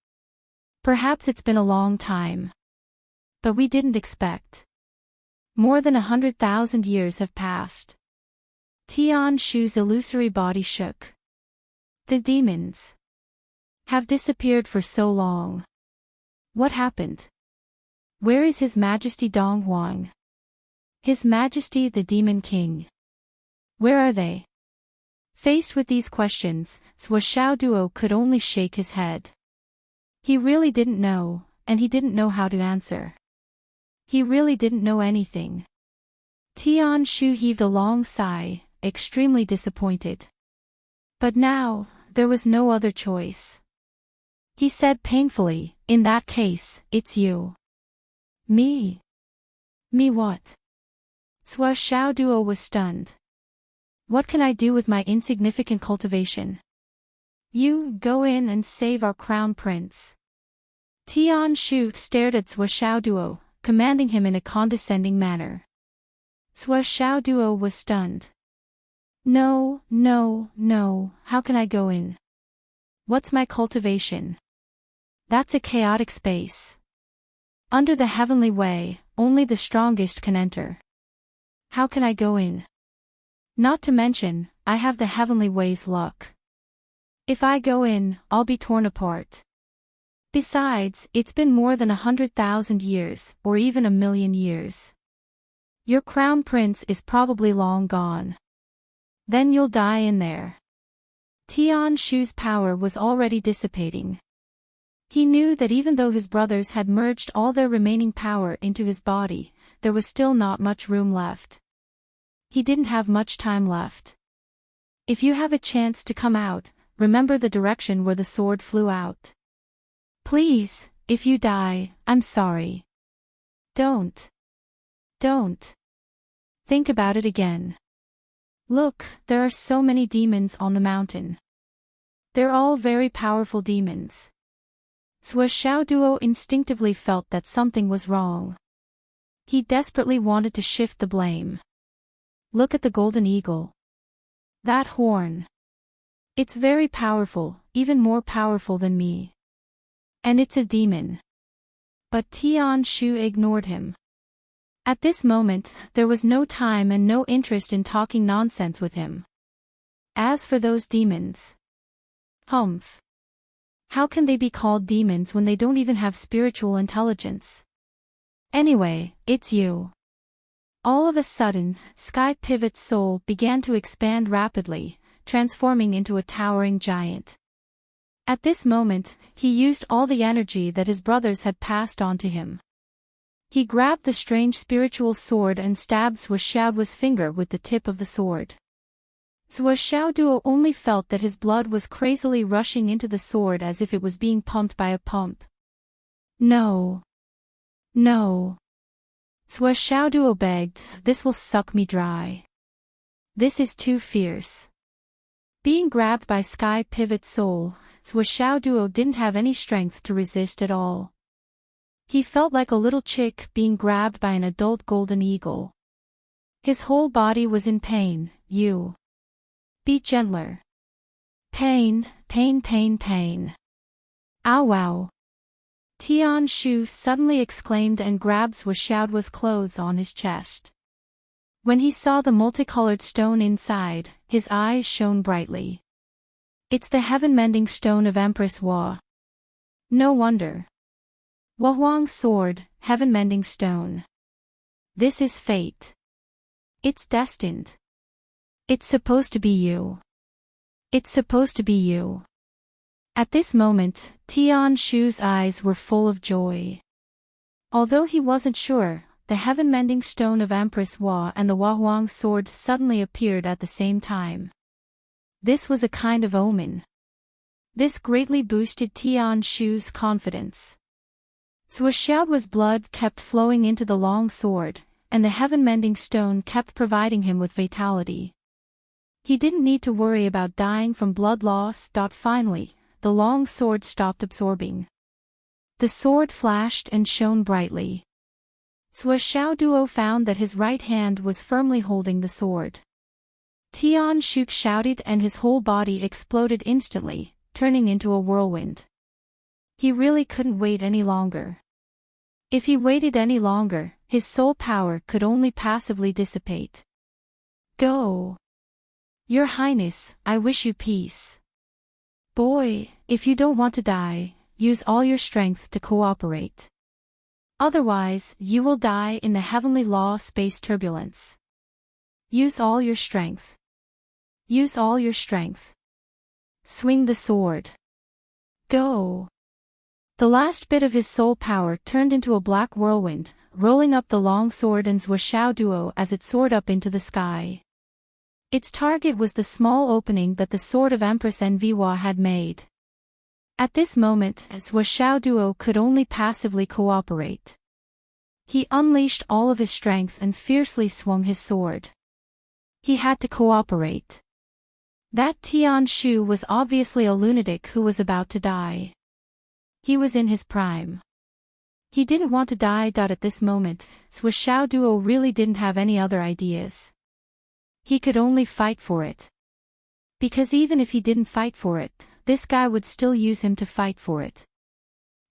Perhaps it's been a long time. But we didn't expect. More than 100,000 years have passed. Tian Shu's illusory body shook. The demons have disappeared for so long. What happened? Where is His Majesty Dong Huang? His Majesty the Demon King? Where are they? Faced with these questions, Swishaoduo could only shake his head. He really didn't know, and he didn't know how to answer. He really didn't know anything. Tian Shu heaved a long sigh, extremely disappointed. But now, there was no other choice. He said painfully, "In that case, it's you." Me? Me what? Swishaoduo was stunned. What can I do with my insignificant cultivation? You go in and save our crown prince. Tian Shu stared at Swishaoduo, commanding him in a condescending manner. Swishaoduo was stunned. No, how can I go in? What's my cultivation? That's a chaotic space. Under the heavenly way, only the strongest can enter. How can I go in? Not to mention, I have the heavenly way's luck. If I go in, I'll be torn apart. Besides, it's been more than 100,000 years, or even 1,000,000 years. Your crown prince is probably long gone. Then you'll die in there. Tian Shu's power was already dissipating. He knew that even though his brothers had merged all their remaining power into his body, there was still not much room left. He didn't have much time left. If you have a chance to come out, remember the direction where the sword flew out. Please, if you die, I'm sorry. Don't. Think about it again. Look, there are so many demons on the mountain. They're all very powerful demons. Swishaoduo instinctively felt that something was wrong. He desperately wanted to shift the blame. Look at the golden eagle. That horn. It's very powerful, even more powerful than me. And it's a demon. But Tian Shu ignored him. At this moment, there was no time and no interest in talking nonsense with him. As for those demons. Humph. How can they be called demons when they don't even have spiritual intelligence? Anyway, it's you. All of a sudden, Sky Pivot's soul began to expand rapidly, transforming into a towering giant. At this moment, he used all the energy that his brothers had passed on to him. He grabbed the strange spiritual sword and stabbed Swishaoduo's finger with the tip of the sword. Swishaoduo only felt that his blood was crazily rushing into the sword as if it was being pumped by a pump. No. Swishaoduo begged, "This will suck me dry. This is too fierce." Being grabbed by Sky Pivot's soul, Swishaoduo didn't have any strength to resist at all. He felt like a little chick being grabbed by an adult golden eagle. His whole body was in pain. You. Be gentler. Pain. Ow wow. Tian Shu suddenly exclaimed and grabbed Swishaoduo's clothes on his chest. When he saw the multicolored stone inside, his eyes shone brightly. It's the heaven-mending stone of Empress Hua. No wonder. Huang's sword, heaven-mending stone. This is fate. It's destined. It's supposed to be you. It's supposed to be you. At this moment, Tian Shu's eyes were full of joy. Although he wasn't sure, the heaven-mending stone of Empress Hua and the Huang sword suddenly appeared at the same time. This was a kind of omen. This greatly boosted Tian Shu's confidence. Swishaoduo's blood kept flowing into the long sword, and the heaven-mending stone kept providing him with vitality. He didn't need to worry about dying from blood loss. Finally, the long sword stopped absorbing. The sword flashed and shone brightly. Xiao Duo found that his right hand was firmly holding the sword. Tian Shu shouted and his whole body exploded instantly, turning into a whirlwind. He really couldn't wait any longer. If he waited any longer, his soul power could only passively dissipate. Go! Your Highness, I wish you peace. Boy, if you don't want to die, use all your strength to cooperate. Otherwise, you will die in the heavenly law space turbulence. Use all your strength. Use all your strength. Swing the sword. Go! The last bit of his soul power turned into a black whirlwind, rolling up the long sword and Xiao Duo as it soared up into the sky. Its target was the small opening that the sword of Empress Envy had made. At this moment, Xiao Duo could only passively cooperate. He unleashed all of his strength and fiercely swung his sword. He had to cooperate. That Tian Shu was obviously a lunatic who was about to die. He was in his prime. He didn't want to die. At this moment, Xiao Duo really didn't have any other ideas. He could only fight for it. Because even if he didn't fight for it, this guy would still use him to fight for it.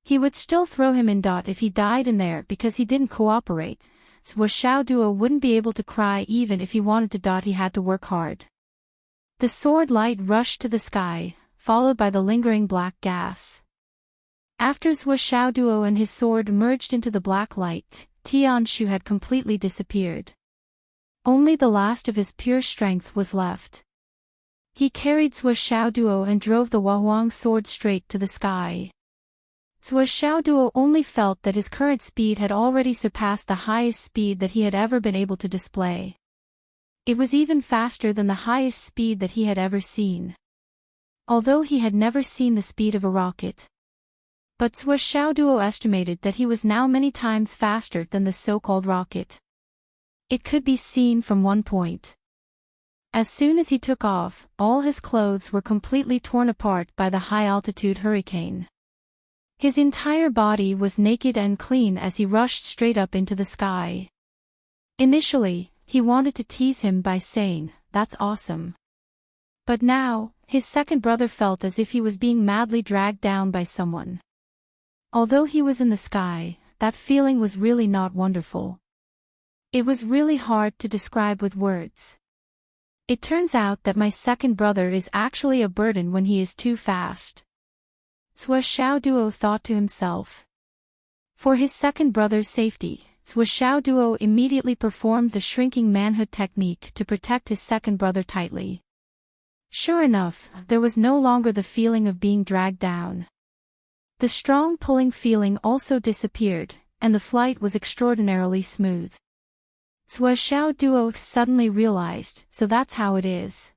He would still throw him in. If he died in there because he didn't cooperate, Xiao Duo wouldn't be able to cry even if he wanted to. He had to work hard. The sword light rushed to the sky, followed by the lingering black gas. After Xiao Duo and his sword merged into the black light, Tian Shu had completely disappeared. Only the last of his pure strength was left. He carried Xiao Duo and drove the Huang sword straight to the sky. Xiao Duo only felt that his current speed had already surpassed the highest speed that he had ever been able to display. It was even faster than the highest speed that he had ever seen. Although he had never seen the speed of a rocket. But Xiao Duo estimated that he was now many times faster than the so-called rocket. It could be seen from one point. As soon as he took off, all his clothes were completely torn apart by the high-altitude hurricane. His entire body was naked and clean as he rushed straight up into the sky. Initially, he wanted to tease him by saying, "That's awesome." But now, his second brother felt as if he was being madly dragged down by someone. Although he was in the sky, that feeling was really not wonderful. It was really hard to describe with words. It turns out that my second brother is actually a burden when he is too fast. Xiao Duo thought to himself. For his second brother's safety, Xiao Duo immediately performed the shrinking manhood technique to protect his second brother tightly. Sure enough, there was no longer the feeling of being dragged down. The strong pulling feeling also disappeared, and the flight was extraordinarily smooth. Xiao Duo suddenly realized, so that's how it is.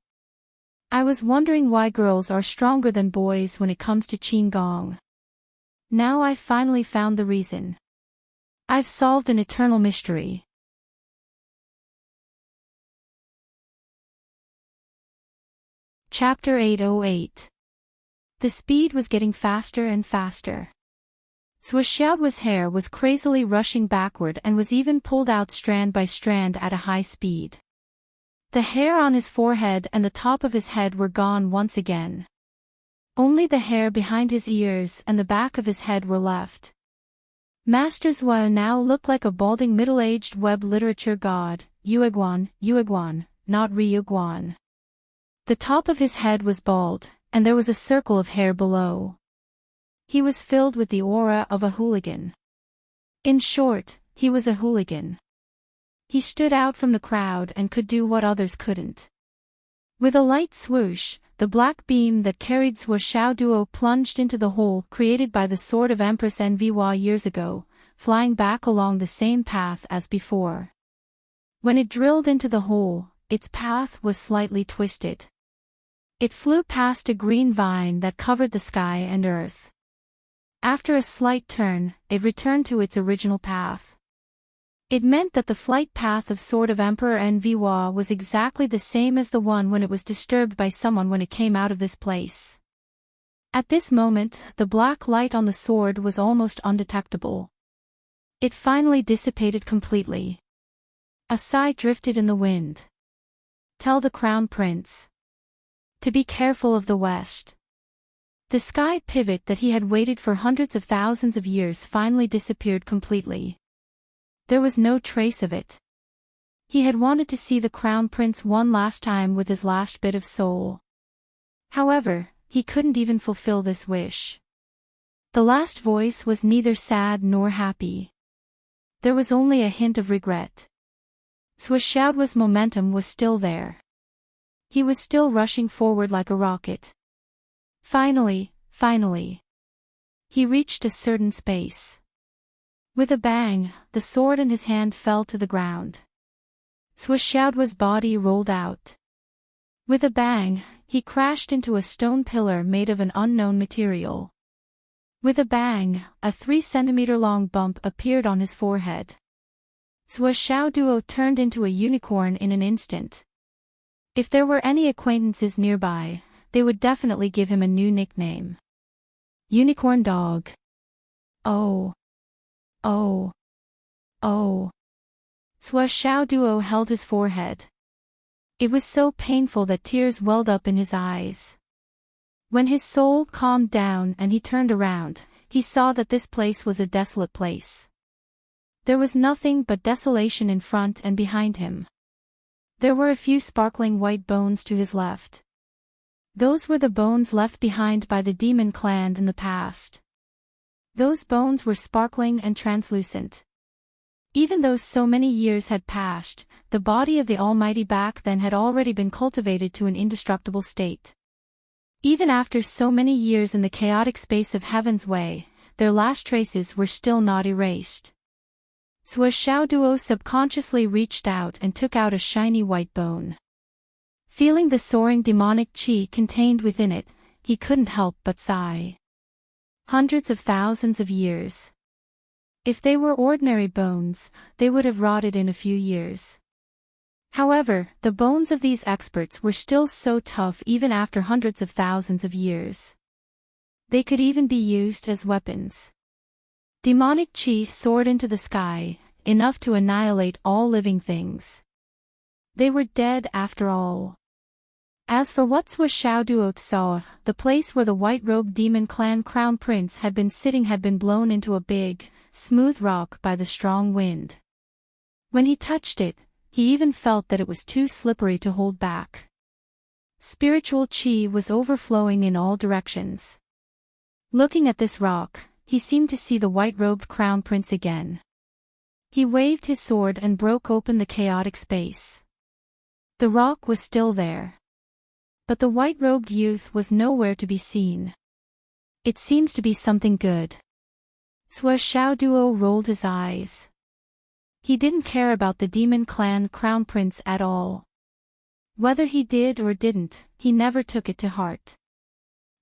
I was wondering why girls are stronger than boys when it comes to Qigong. Now I finally found the reason. I've solved an eternal mystery. Chapter 808. The speed was getting faster and faster. Xiaoduo's hair was crazily rushing backward and was even pulled out strand by strand at a high speed. The hair on his forehead and the top of his head were gone once again. Only the hair behind his ears and the back of his head were left. Master Zhuo now looked like a balding middle-aged web literature god, Yueguan, not Ryuguan. The top of his head was bald, and there was a circle of hair below. He was filled with the aura of a hooligan. In short, he was a hooligan. He stood out from the crowd and could do what others couldn't. With a light swoosh, the black beam that carried Xiao Duo plunged into the hole created by the sword of Empress Envy years ago, flying back along the same path as before. When it drilled into the hole, its path was slightly twisted. It flew past a green vine that covered the sky and earth. After a slight turn, it returned to its original path. It meant that the flight path of Sword of Emperor Envoi was exactly the same as the one when it was disturbed by someone when it came out of this place. At this moment, the black light on the sword was almost undetectable. It finally dissipated completely. A sigh drifted in the wind. Tell the Crown Prince to be careful of the west. The sky pivot that he had waited for hundreds of thousands of years finally disappeared completely. There was no trace of it. He had wanted to see the Crown Prince one last time with his last bit of soul. However, he couldn't even fulfill this wish. The last voice was neither sad nor happy. There was only a hint of regret. Suoxiaoduo's momentum was still there. He was still rushing forward like a rocket. Finally, he reached a certain space. With a bang, the sword in his hand fell to the ground. Suoxiaoduo's body rolled out. With a bang, he crashed into a stone pillar made of an unknown material. With a bang, a 3-centimeter-long bump appeared on his forehead. Suoxiaoduo turned into a unicorn in an instant. If there were any acquaintances nearby, they would definitely give him a new nickname. Unicorn Dog. Oh. Suoxiaoduo held his forehead. It was so painful that tears welled up in his eyes. When his soul calmed down and he turned around, he saw that this place was a desolate place. There was nothing but desolation in front and behind him. There were a few sparkling white bones to his left. Those were the bones left behind by the demon clan in the past. Those bones were sparkling and translucent. Even though so many years had passed, the body of the Almighty back then had already been cultivated to an indestructible state. Even after so many years in the chaotic space of Heaven's Way, their last traces were still not erased. Suoxiaoduo subconsciously reached out and took out a shiny white bone. Feeling the soaring demonic chi contained within it, he couldn't help but sigh. Hundreds of thousands of years. If they were ordinary bones, they would have rotted in a few years. However, the bones of these experts were still so tough even after hundreds of thousands of years. They could even be used as weapons. Demonic chi soared into the sky, enough to annihilate all living things. They were dead after all. As for what Suoxiaoduo saw, the place where the white-robed demon clan crown prince had been sitting had been blown into a big, smooth rock by the strong wind. When he touched it, he even felt that it was too slippery to hold back. Spiritual chi was overflowing in all directions. Looking at this rock, he seemed to see the white-robed crown prince again. He waved his sword and broke open the chaotic space. The rock was still there. But the white-robed youth was nowhere to be seen. It seems to be something good. Suoxiaoduo rolled his eyes. He didn't care about the demon clan crown prince at all. Whether he did or didn't, he never took it to heart.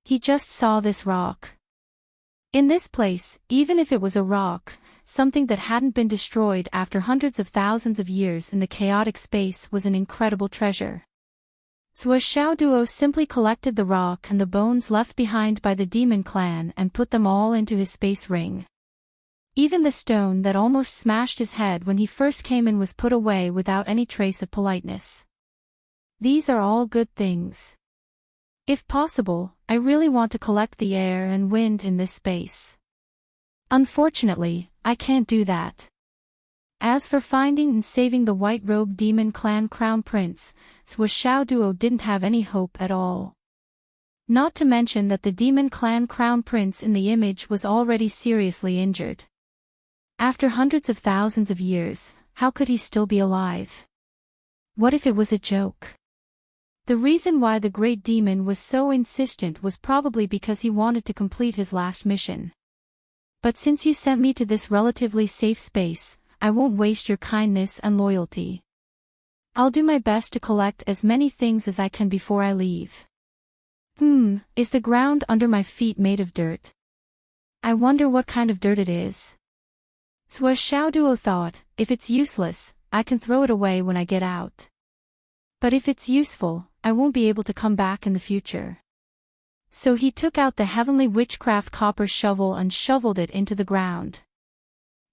He just saw this rock. In this place, even if it was a rock, something that hadn't been destroyed after hundreds of thousands of years in the chaotic space was an incredible treasure. Suoxiaoduo simply collected the rock and the bones left behind by the demon clan and put them all into his space ring. Even the stone that almost smashed his head when he first came in was put away without any trace of politeness. These are all good things. If possible, I really want to collect the air and wind in this space. Unfortunately, I can't do that. As for finding and saving the white-robed demon clan crown prince, Suoxiaoduo didn't have any hope at all. Not to mention that the demon clan crown prince in the image was already seriously injured. After hundreds of thousands of years, how could he still be alive? What if it was a joke? The reason why the great demon was so insistent was probably because he wanted to complete his last mission. But since you sent me to this relatively safe space, I won't waste your kindness and loyalty. I'll do my best to collect as many things as I can before I leave. Is the ground under my feet made of dirt? I wonder what kind of dirt it is. Xiaoduo thought, if it's useless, I can throw it away when I get out. But if it's useful, I won't be able to come back in the future. So he took out the Heavenly Witchcraft copper shovel and shoveled it into the ground.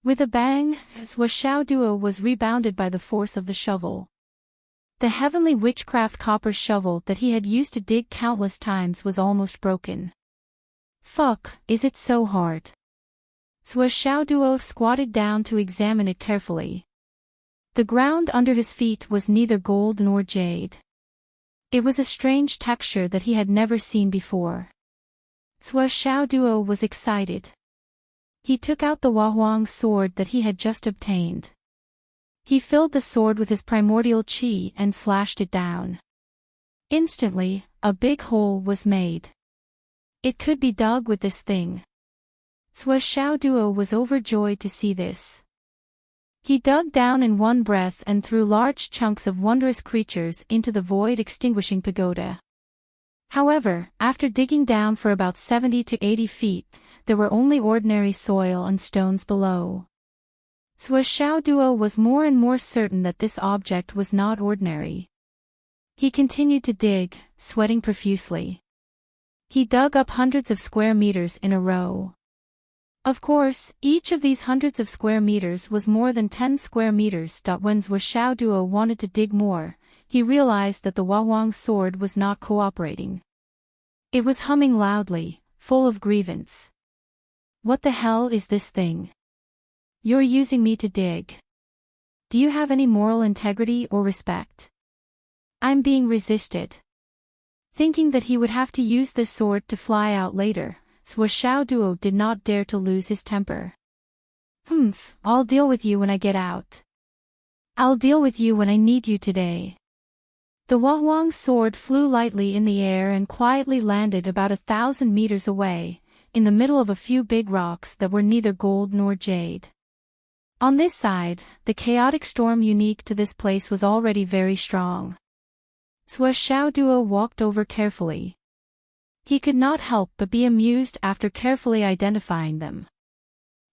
With a bang, Xiaoduo was rebounded by the force of the shovel. The Heavenly Witchcraft copper shovel that he had used to dig countless times was almost broken. Fuck, is it so hard? Xiaoduo squatted down to examine it carefully. The ground under his feet was neither gold nor jade. It was a strange texture that he had never seen before. Xiaoduo was excited. He took out the Huahuang sword that he had just obtained. He filled the sword with his primordial qi and slashed it down. Instantly, a big hole was made. It could be dug with this thing. Xiaoduo was overjoyed to see this. He dug down in one breath and threw large chunks of wondrous creatures into the void-extinguishing pagoda. However, after digging down for about 70 to 80 feet, there were only ordinary soil and stones below. Xiaoduo was more and more certain that this object was not ordinary. He continued to dig, sweating profusely. He dug up hundreds of square meters in a row. Of course, each of these hundreds of square meters was more than 10 square meters. When Xiaoduo wanted to dig more, he realized that the Huahuang sword was not cooperating. It was humming loudly, full of grievance. What the hell is this thing? You're using me to dig. Do you have any moral integrity or respect? I'm being resisted. Thinking that he would have to use this sword to fly out later, Xiaoduo did not dare to lose his temper. I'll deal with you when I get out. I'll deal with you when I need you today. The Huahuang sword flew lightly in the air and quietly landed about 1,000 meters away, in the middle of a few big rocks that were neither gold nor jade. On this side, the chaotic storm unique to this place was already very strong. Xiaoduo walked over carefully. He could not help but be amused after carefully identifying them.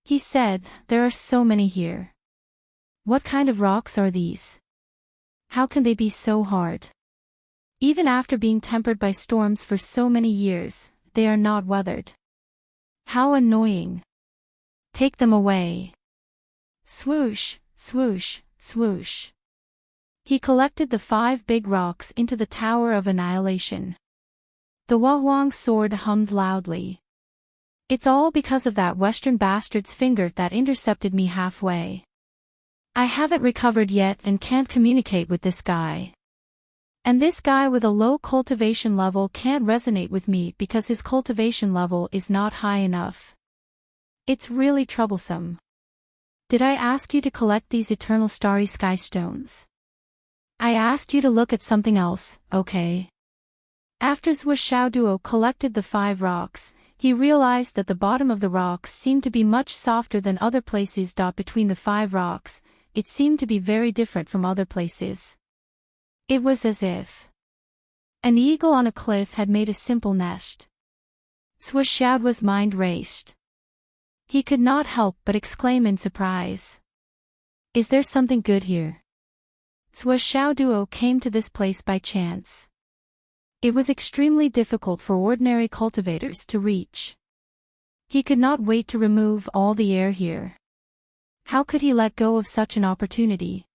He said, there are so many here. What kind of rocks are these? How can they be so hard? Even after being tempered by storms for so many years, they are not weathered. How annoying. Take them away. Swoosh, swoosh, swoosh. He collected the 5 big rocks into the Tower of Annihilation. The Huahuang sword hummed loudly. It's all because of that Western bastard's finger that intercepted me halfway. I haven't recovered yet and can't communicate with this guy. And this guy with a low cultivation level can't resonate with me because his cultivation level is not high enough. It's really troublesome. Did I ask you to collect these eternal starry sky stones? I asked you to look at something else, okay? After Xiaoduo collected the 5 rocks, he realized that the bottom of the rocks seemed to be much softer than other places. Between the 5 rocks, it seemed to be very different from other places. It was as if an eagle on a cliff had made a simple nest. Xiaoduo's mind raced. He could not help but exclaim in surprise. Is there something good here? Xiaoduo came to this place by chance. It was extremely difficult for ordinary cultivators to reach. He could not wait to remove all the air here. How could he let go of such an opportunity?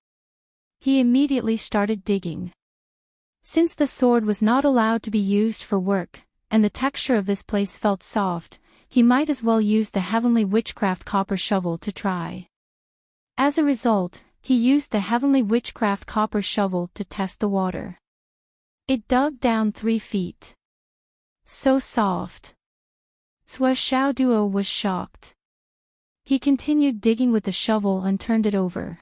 He immediately started digging. Since the sword was not allowed to be used for work, and the texture of this place felt soft, he might as well use the Heavenly Witchcraft copper shovel to try. As a result, he used the Heavenly Witchcraft copper shovel to test the water. It dug down 3 feet. So soft. Xiaoduo was shocked. He continued digging with the shovel and turned it over.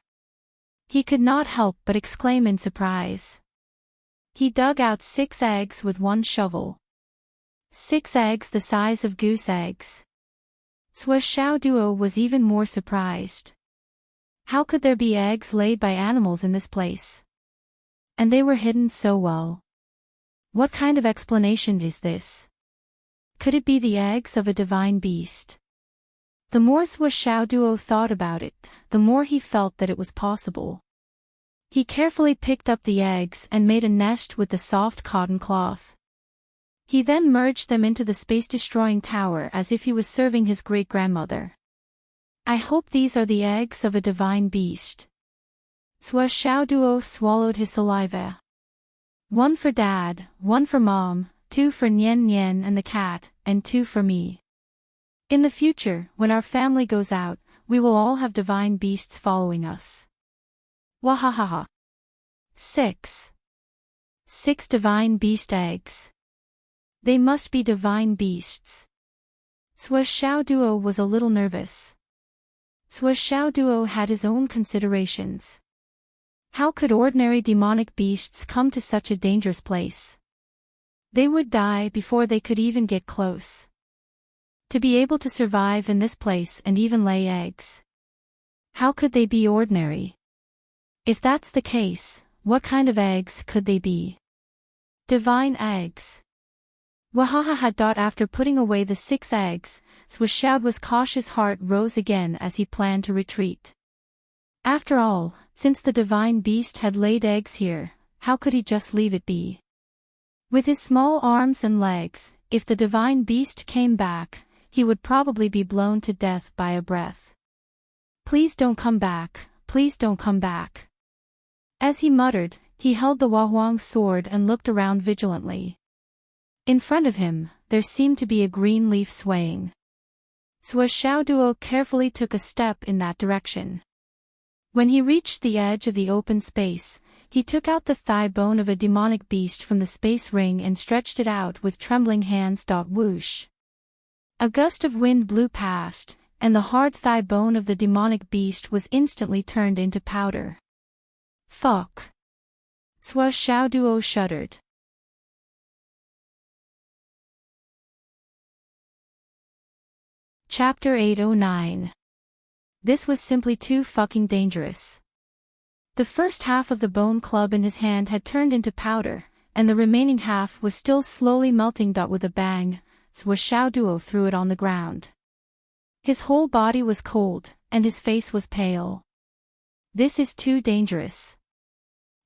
He could not help but exclaim in surprise. He dug out 6 eggs with one shovel. 6 eggs the size of goose eggs. Xiaoduo was even more surprised. How could there be eggs laid by animals in this place? And they were hidden so well. What kind of explanation is this? Could it be the eggs of a divine beast? The more Xiao Duo thought about it, the more he felt that it was possible. He carefully picked up the eggs and made a nest with the soft cotton cloth. He then merged them into the space-destroying tower as if he was serving his great-grandmother. I hope these are the eggs of a divine beast. Xiao Duo swallowed his saliva. One for Dad, one for Mom, 2 for Nian Nian and the cat, and 2 for me. In the future, when our family goes out, we will all have divine beasts following us. Wahahaha. 6. 6 divine beast eggs. They must be divine beasts. Xiao Duo was a little nervous. Xiao Duo had his own considerations. How could ordinary demonic beasts come to such a dangerous place? They would die before they could even get close. To be able to survive in this place and even lay eggs. How could they be ordinary? If that's the case, what kind of eggs could they be? Divine eggs. Wahahaha. After putting away the 6 eggs, Xiaoduo's cautious heart rose again as he planned to retreat. After all, since the divine beast had laid eggs here, how could he just leave it be? With his small arms and legs, if the divine beast came back, he would probably be blown to death by a breath. Please don't come back, please don't come back. As he muttered, he held the Huahuang sword and looked around vigilantly. In front of him, there seemed to be a green leaf swaying. Xiao Duo carefully took a step in that direction. When he reached the edge of the open space, he took out the thigh bone of a demonic beast from the space ring and stretched it out with trembling hands. Whoosh. A gust of wind blew past, and the hard thigh bone of the demonic beast was instantly turned into powder. Fuck. Xiao Duo shuddered. Chapter 809. This was simply too fucking dangerous. The first half of the bone club in his hand had turned into powder, and the remaining half was still slowly melting. With a bang, Xiao Duo threw it on the ground. His whole body was cold, and his face was pale. This is too dangerous.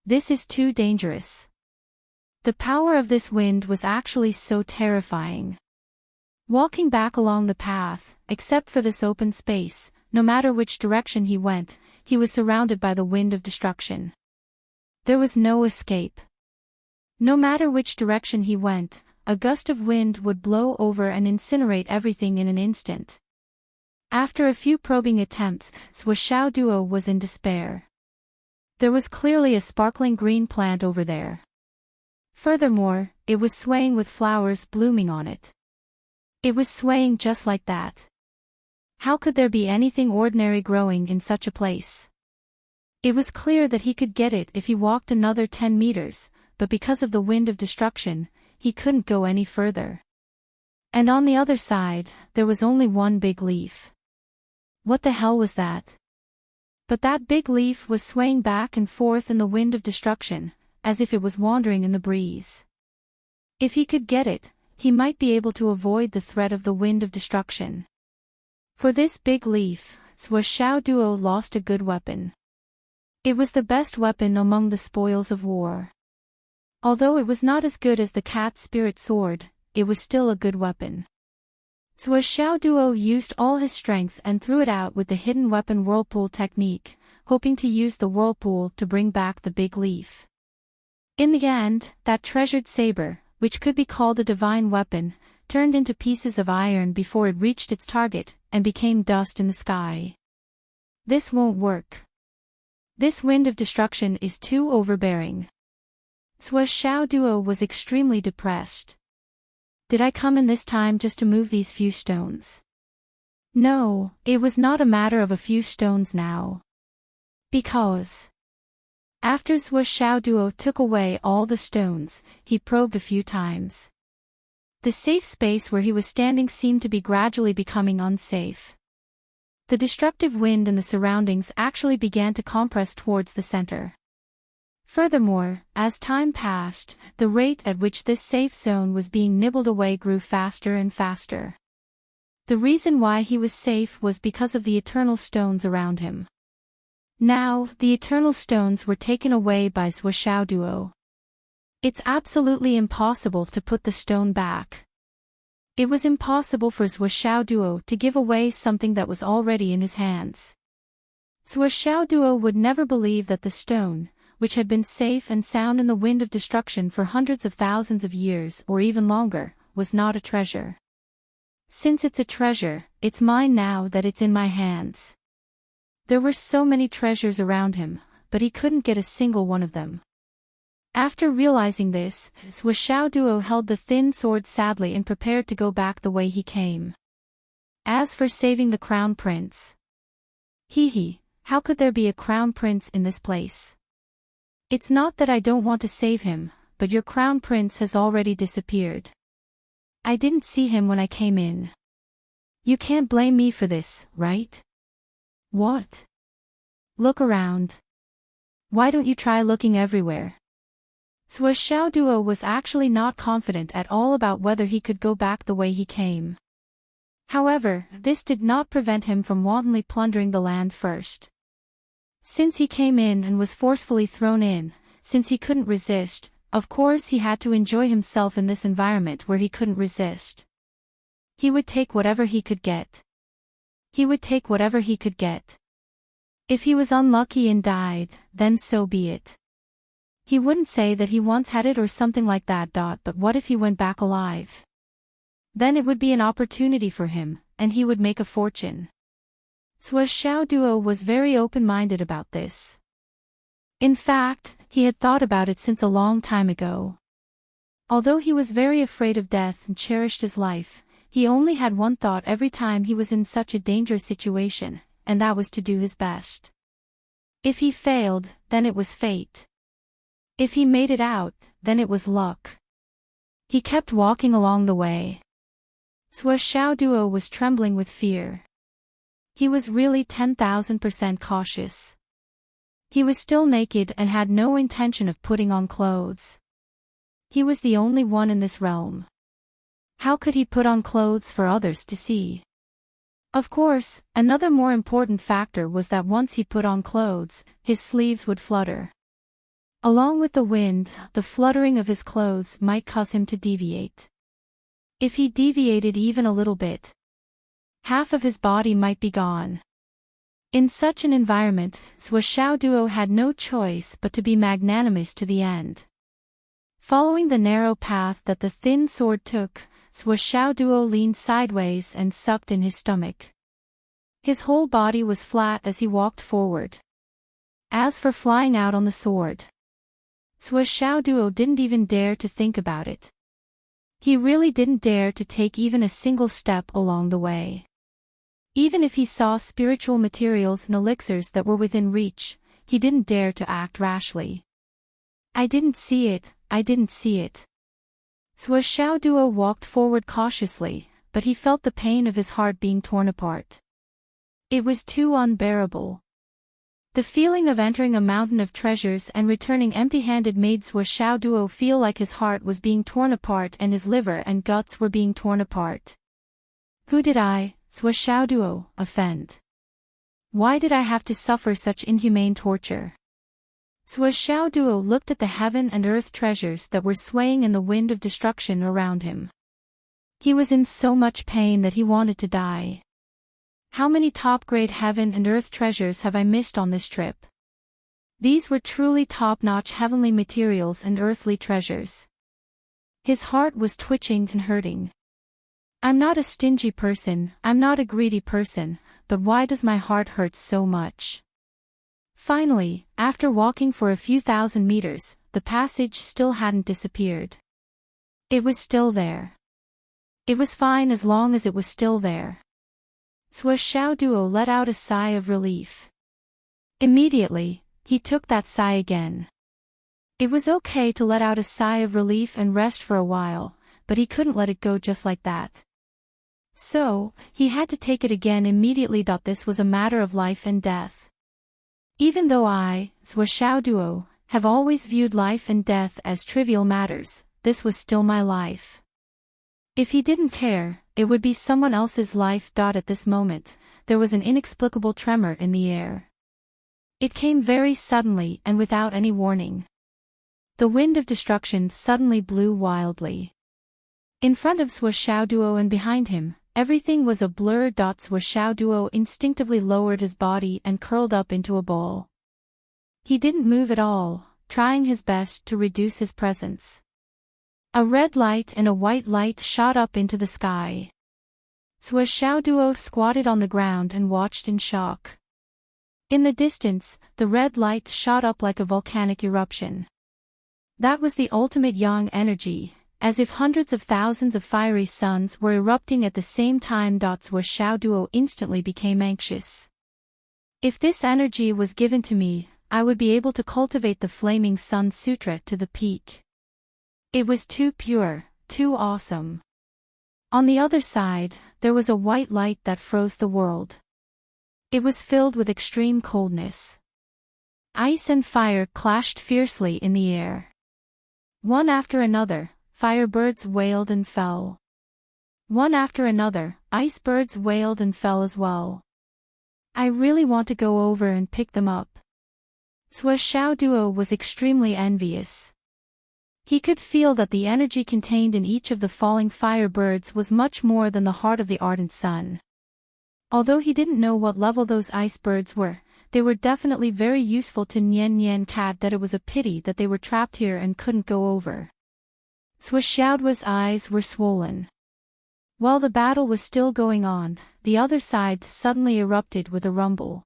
This is too dangerous. The power of this wind was actually so terrifying. Walking back along the path, except for this open space, no matter which direction he went, he was surrounded by the wind of destruction. There was no escape. No matter which direction he went, a gust of wind would blow over and incinerate everything in an instant. After a few probing attempts, Xiao Duo was in despair. There was clearly a sparkling green plant over there. Furthermore, it was swaying with flowers blooming on it. It was swaying just like that. How could there be anything ordinary growing in such a place? It was clear that he could get it if he walked another 10 meters, but because of the wind of destruction, he couldn't go any further. And on the other side, there was only one big leaf. What the hell was that? But that big leaf was swaying back and forth in the wind of destruction, as if it was wandering in the breeze. If he could get it, he might be able to avoid the threat of the wind of destruction. For this big leaf, Xiao Duo lost a good weapon. It was the best weapon among the spoils of war. Although it was not as good as the cat spirit sword, it was still a good weapon. Xiao Duo used all his strength and threw it out with the hidden weapon whirlpool technique, hoping to use the whirlpool to bring back the big leaf. In the end, that treasured saber, which could be called a divine weapon, turned into pieces of iron before it reached its target, and became dust in the sky. This won't work. This wind of destruction is too overbearing. Xiao Duo was extremely depressed. Did I come in this time just to move these few stones? No, it was not a matter of a few stones now. Because after Xiao Duo took away all the stones, he probed a few times. The safe space where he was standing seemed to be gradually becoming unsafe. The destructive wind in the surroundings actually began to compress towards the center. Furthermore, as time passed, the rate at which this safe zone was being nibbled away grew faster and faster. The reason why he was safe was because of the eternal stones around him. Now, the eternal stones were taken away by Duo. It's absolutely impossible to put the stone back. It was impossible for Duo to give away something that was already in his hands. Duo would never believe that the stone, which had been safe and sound in the wind of destruction for hundreds of thousands of years or even longer, was not a treasure. Since it's a treasure, it's mine now that it's in my hands. There were so many treasures around him, but he couldn't get a single one of them. After realizing this, Duo held the thin sword sadly and prepared to go back the way he came. As for saving the crown prince. How could there be a crown prince in this place? It's not that I don't want to save him, but your crown prince has already disappeared. I didn't see him when I came in. You can't blame me for this, right? What? Look around. Why don't you try looking everywhere? Duo was actually not confident at all about whether he could go back the way he came. However, this did not prevent him from wantonly plundering the land first. Since he came in and was forcefully thrown in, since he couldn't resist, of course he had to enjoy himself in this environment where he couldn't resist. He would take whatever he could get. If he was unlucky and died, then so be it. He wouldn't say that he once had it or something like that. But what if he went back alive? Then it would be an opportunity for him, and he would make a fortune. Duo was very open-minded about this. In fact, he had thought about it since a long time ago. Although he was very afraid of death and cherished his life, he only had one thought every time he was in such a dangerous situation, and that was to do his best. If he failed, then it was fate. If he made it out, then it was luck. He kept walking along the way. Duo was trembling with fear. He was really 10,000% cautious. He was still naked and had no intention of putting on clothes. He was the only one in this realm. How could he put on clothes for others to see? Of course, another more important factor was that once he put on clothes, his sleeves would flutter. Along with the wind, the fluttering of his clothes might cause him to deviate. If he deviated even a little bit, half of his body might be gone. In such an environment, Duo had no choice but to be magnanimous to the end. Following the narrow path that the thin sword took, Duo leaned sideways and sucked in his stomach. His whole body was flat as he walked forward. As for flying out on the sword, Duo didn't even dare to think about it. He really didn't dare to take even a single step along the way. Even if he saw spiritual materials and elixirs that were within reach, he didn't dare to act rashly. I didn't see it. Duo walked forward cautiously, but he felt the pain of his heart being torn apart. It was too unbearable. The feeling of entering a mountain of treasures and returning empty-handed made Duo feel like his heart was being torn apart and his liver and guts were being torn apart. Who did I, Duo, offend? Why did I have to suffer such inhumane torture? Duo looked at the heaven and earth treasures that were swaying in the wind of destruction around him. He was in so much pain that he wanted to die. How many top-grade heaven and earth treasures have I missed on this trip? These were truly top-notch heavenly materials and earthly treasures. His heart was twitching and hurting. I'm not a stingy person, I'm not a greedy person, but why does my heart hurt so much? Finally, after walking for a few thousand meters, the passage still hadn't disappeared. It was still there. It was fine as long as it was still there. Duo let out a sigh of relief. Immediately, he took that sigh again. It was okay to let out a sigh of relief and rest for a while, but he couldn't let it go just like that. So, he had to take it again immediately. This was a matter of life and death. Even though I, Duo, have always viewed life and death as trivial matters, this was still my life. If he didn't care, it would be someone else's life. At this moment, there was an inexplicable tremor in the air. It came very suddenly and without any warning. The wind of destruction suddenly blew wildly. In front of Swishaoduo and behind him, everything was a blur. Swishaoduo instinctively lowered his body and curled up into a ball. He didn't move at all, trying his best to reduce his presence. A red light and a white light shot up into the sky. Swishaoduo squatted on the ground and watched in shock. In the distance, the red light shot up like a volcanic eruption. That was the ultimate yang energy, as if hundreds of thousands of fiery suns were erupting at the same time. Swishaoduo instantly became anxious. If this energy was given to me, I would be able to cultivate the Flaming Sun Sutra to the peak. It was too pure, too awesome. On the other side, there was a white light that froze the world. It was filled with extreme coldness. Ice and fire clashed fiercely in the air. One after another, firebirds wailed and fell. One after another, icebirds wailed and fell as well. I really want to go over and pick them up. Swishaoduo was extremely envious. He could feel that the energy contained in each of the falling firebirds was much more than the heart of the ardent sun. Although he didn't know what level those icebirds were, they were definitely very useful to Nian Nian Cat. That it was a pity that they were trapped here and couldn't go over. Swishaoduo's eyes were swollen. While the battle was still going on, the other side suddenly erupted with a rumble.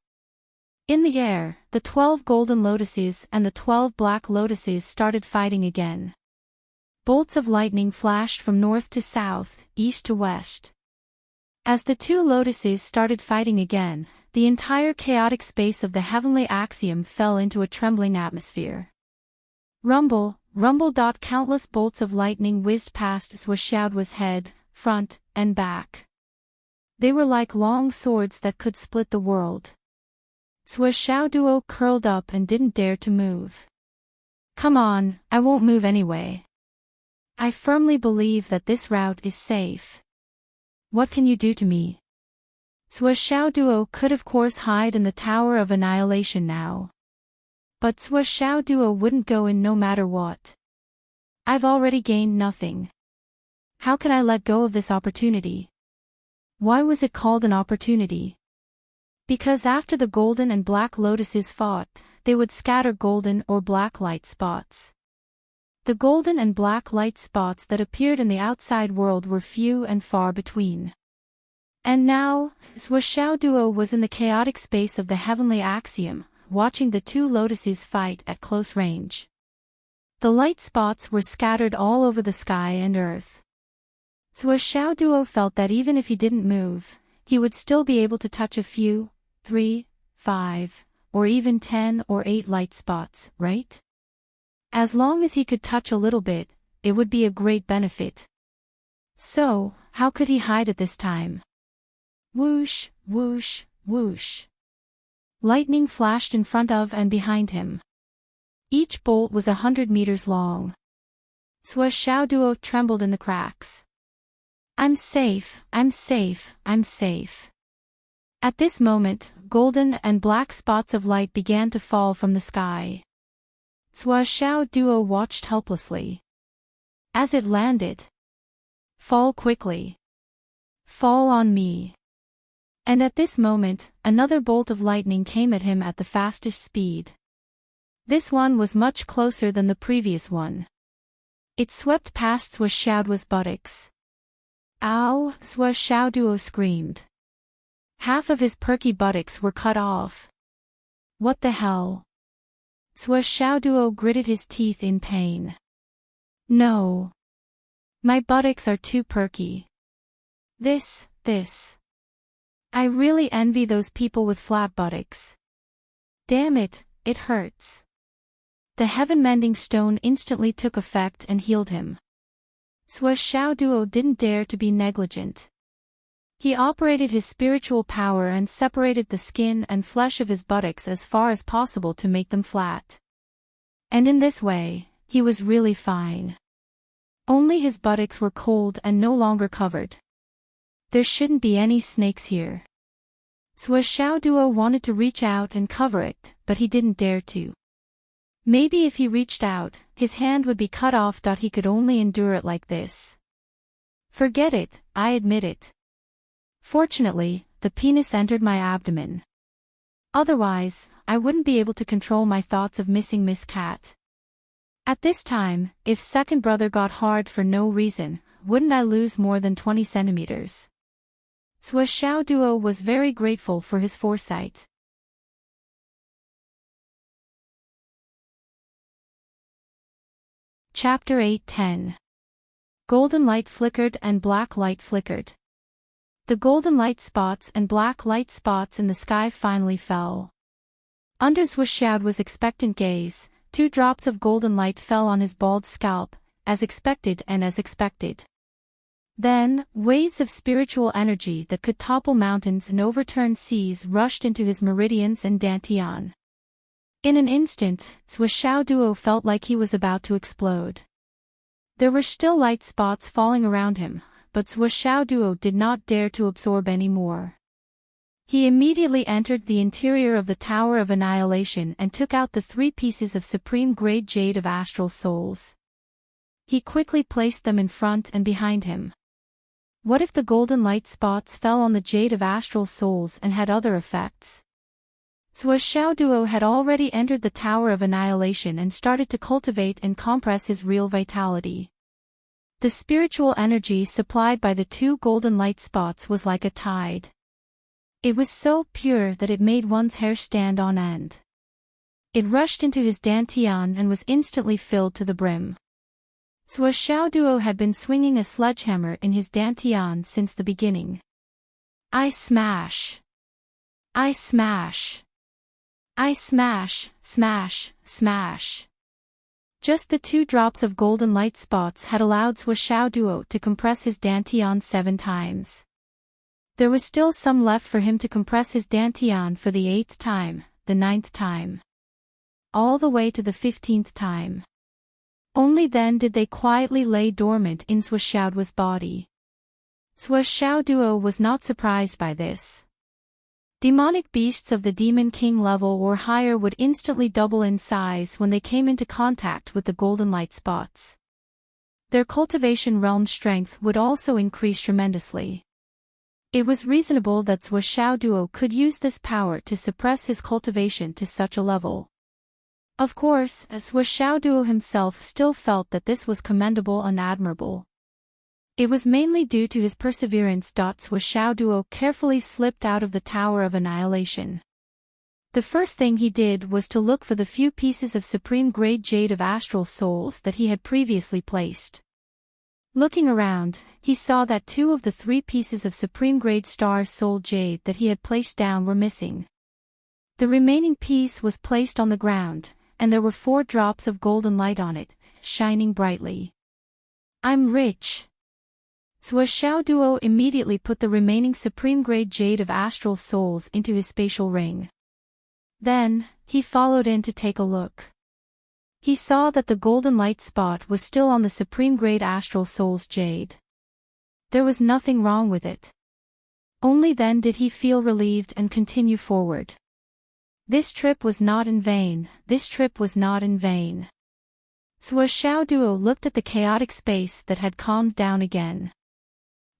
In the air, the 12 golden lotuses and the 12 black lotuses started fighting again. Bolts of lightning flashed from north to south, east to west. As the two lotuses started fighting again, the entire chaotic space of the heavenly axiom fell into a trembling atmosphere. Rumble, rumble. Countless bolts of lightning whizzed past Swishaoduo's head, front, and back. They were like long swords that could split the world. Swishaoduo curled up and didn't dare to move. Come on, I won't move anyway. I firmly believe that this route is safe. What can you do to me? Swishaoduo could of course hide in the Tower of Annihilation now. But Swishaoduo wouldn't go in no matter what. I've already gained nothing. How can I let go of this opportunity? Why was it called an opportunity? Because after the golden and black lotuses fought, they would scatter golden or black light spots. The golden and black light spots that appeared in the outside world were few and far between. And now, Swishaoduo was in the chaotic space of the heavenly axiom, watching the two lotuses fight at close range. The light spots were scattered all over the sky and earth. Swishaoduo felt that even if he didn't move, he would still be able to touch a few, 3, 5, or even 10 or 8 light spots, right? As long as he could touch a little bit, it would be a great benefit. So, how could he hide at this time? Whoosh, whoosh, whoosh. Lightning flashed in front of and behind him. Each bolt was 100 meters long. Swishaoduo trembled in the cracks. I'm safe, I'm safe, I'm safe. At this moment, golden and black spots of light began to fall from the sky. Swishaoduo watched helplessly. As it landed. Fall quickly. Fall on me. And at this moment, another bolt of lightning came at him at the fastest speed. This one was much closer than the previous one. It swept past Swishaoduo's buttocks. Ow! Swishaoduo screamed. Half of his perky buttocks were cut off. What the hell? Swishaoduo gritted his teeth in pain. No. My buttocks are too perky. This. I really envy those people with flat buttocks. Damn it, it hurts. The heaven-mending stone instantly took effect and healed him. Swishaoduo didn't dare to be negligent. He operated his spiritual power and separated the skin and flesh of his buttocks as far as possible to make them flat. And in this way, he was really fine. Only his buttocks were cold and no longer covered. There shouldn't be any snakes here. Xiao Duo wanted to reach out and cover it, but he didn't dare to. Maybe if he reached out, his hand would be cut off. He could only endure it like this. Forget it, I admit it. Fortunately, the penis entered my abdomen. Otherwise, I wouldn't be able to control my thoughts of missing Miss Cat. At this time, if second brother got hard for no reason, wouldn't I lose more than 20 centimeters? Xiao Duo was very grateful for his foresight. Chapter 8:10. Golden light flickered and black light flickered. The golden light spots and black light spots in the sky finally fell. Under Xiao's expectant gaze, 2 drops of golden light fell on his bald scalp, as expected and as expected. Then, waves of spiritual energy that could topple mountains and overturn seas rushed into his meridians and dantian. In an instant, Xiao Duo felt like he was about to explode. There were still light spots falling around him, but Xiao Duo did not dare to absorb any more. He immediately entered the interior of the Tower of Annihilation and took out the 3 pieces of supreme-grade jade of astral souls. He quickly placed them in front and behind him. What if the golden light spots fell on the jade of astral souls and had other effects? Xiao Duo had already entered the Tower of Annihilation and started to cultivate and compress his real vitality. The spiritual energy supplied by the 2 golden light spots was like a tide. It was so pure that it made one's hair stand on end. It rushed into his dantian and was instantly filled to the brim. Xiao Duo had been swinging a sledgehammer in his dantian since the beginning. I smash. I smash. I smash, smash, smash. Just the 2 drops of golden light spots had allowed Xiao Duo to compress his dantian 7 times. There was still some left for him to compress his dantian for the 8th time, the 9th time. All the way to the 15th time. Only then did they quietly lay dormant in Xiao's body. Xiao Duo was not surprised by this. Demonic beasts of the Demon King level or higher would instantly double in size when they came into contact with the golden light spots. Their cultivation realm strength would also increase tremendously. It was reasonable that Xiao Duo could use this power to suppress his cultivation to such a level. Of course, Xiao Duo himself still felt that this was commendable and admirable. It was mainly due to his perseverance. Xiao Duo carefully slipped out of the Tower of Annihilation. The first thing he did was to look for the few pieces of supreme-grade jade of astral souls that he had previously placed. Looking around, he saw that 2 of the 3 pieces of supreme-grade star soul jade that he had placed down were missing. The remaining piece was placed on the ground, and there were 4 drops of golden light on it, shining brightly. I'm rich. Xiao Duo immediately put the remaining supreme-grade jade of astral souls into his spatial ring. Then, he followed in to take a look. He saw that the golden light spot was still on the supreme-grade astral souls jade. There was nothing wrong with it. Only then did he feel relieved and continue forward. This trip was not in vain, this trip was not in vain. Xiao Duo looked at the chaotic space that had calmed down again.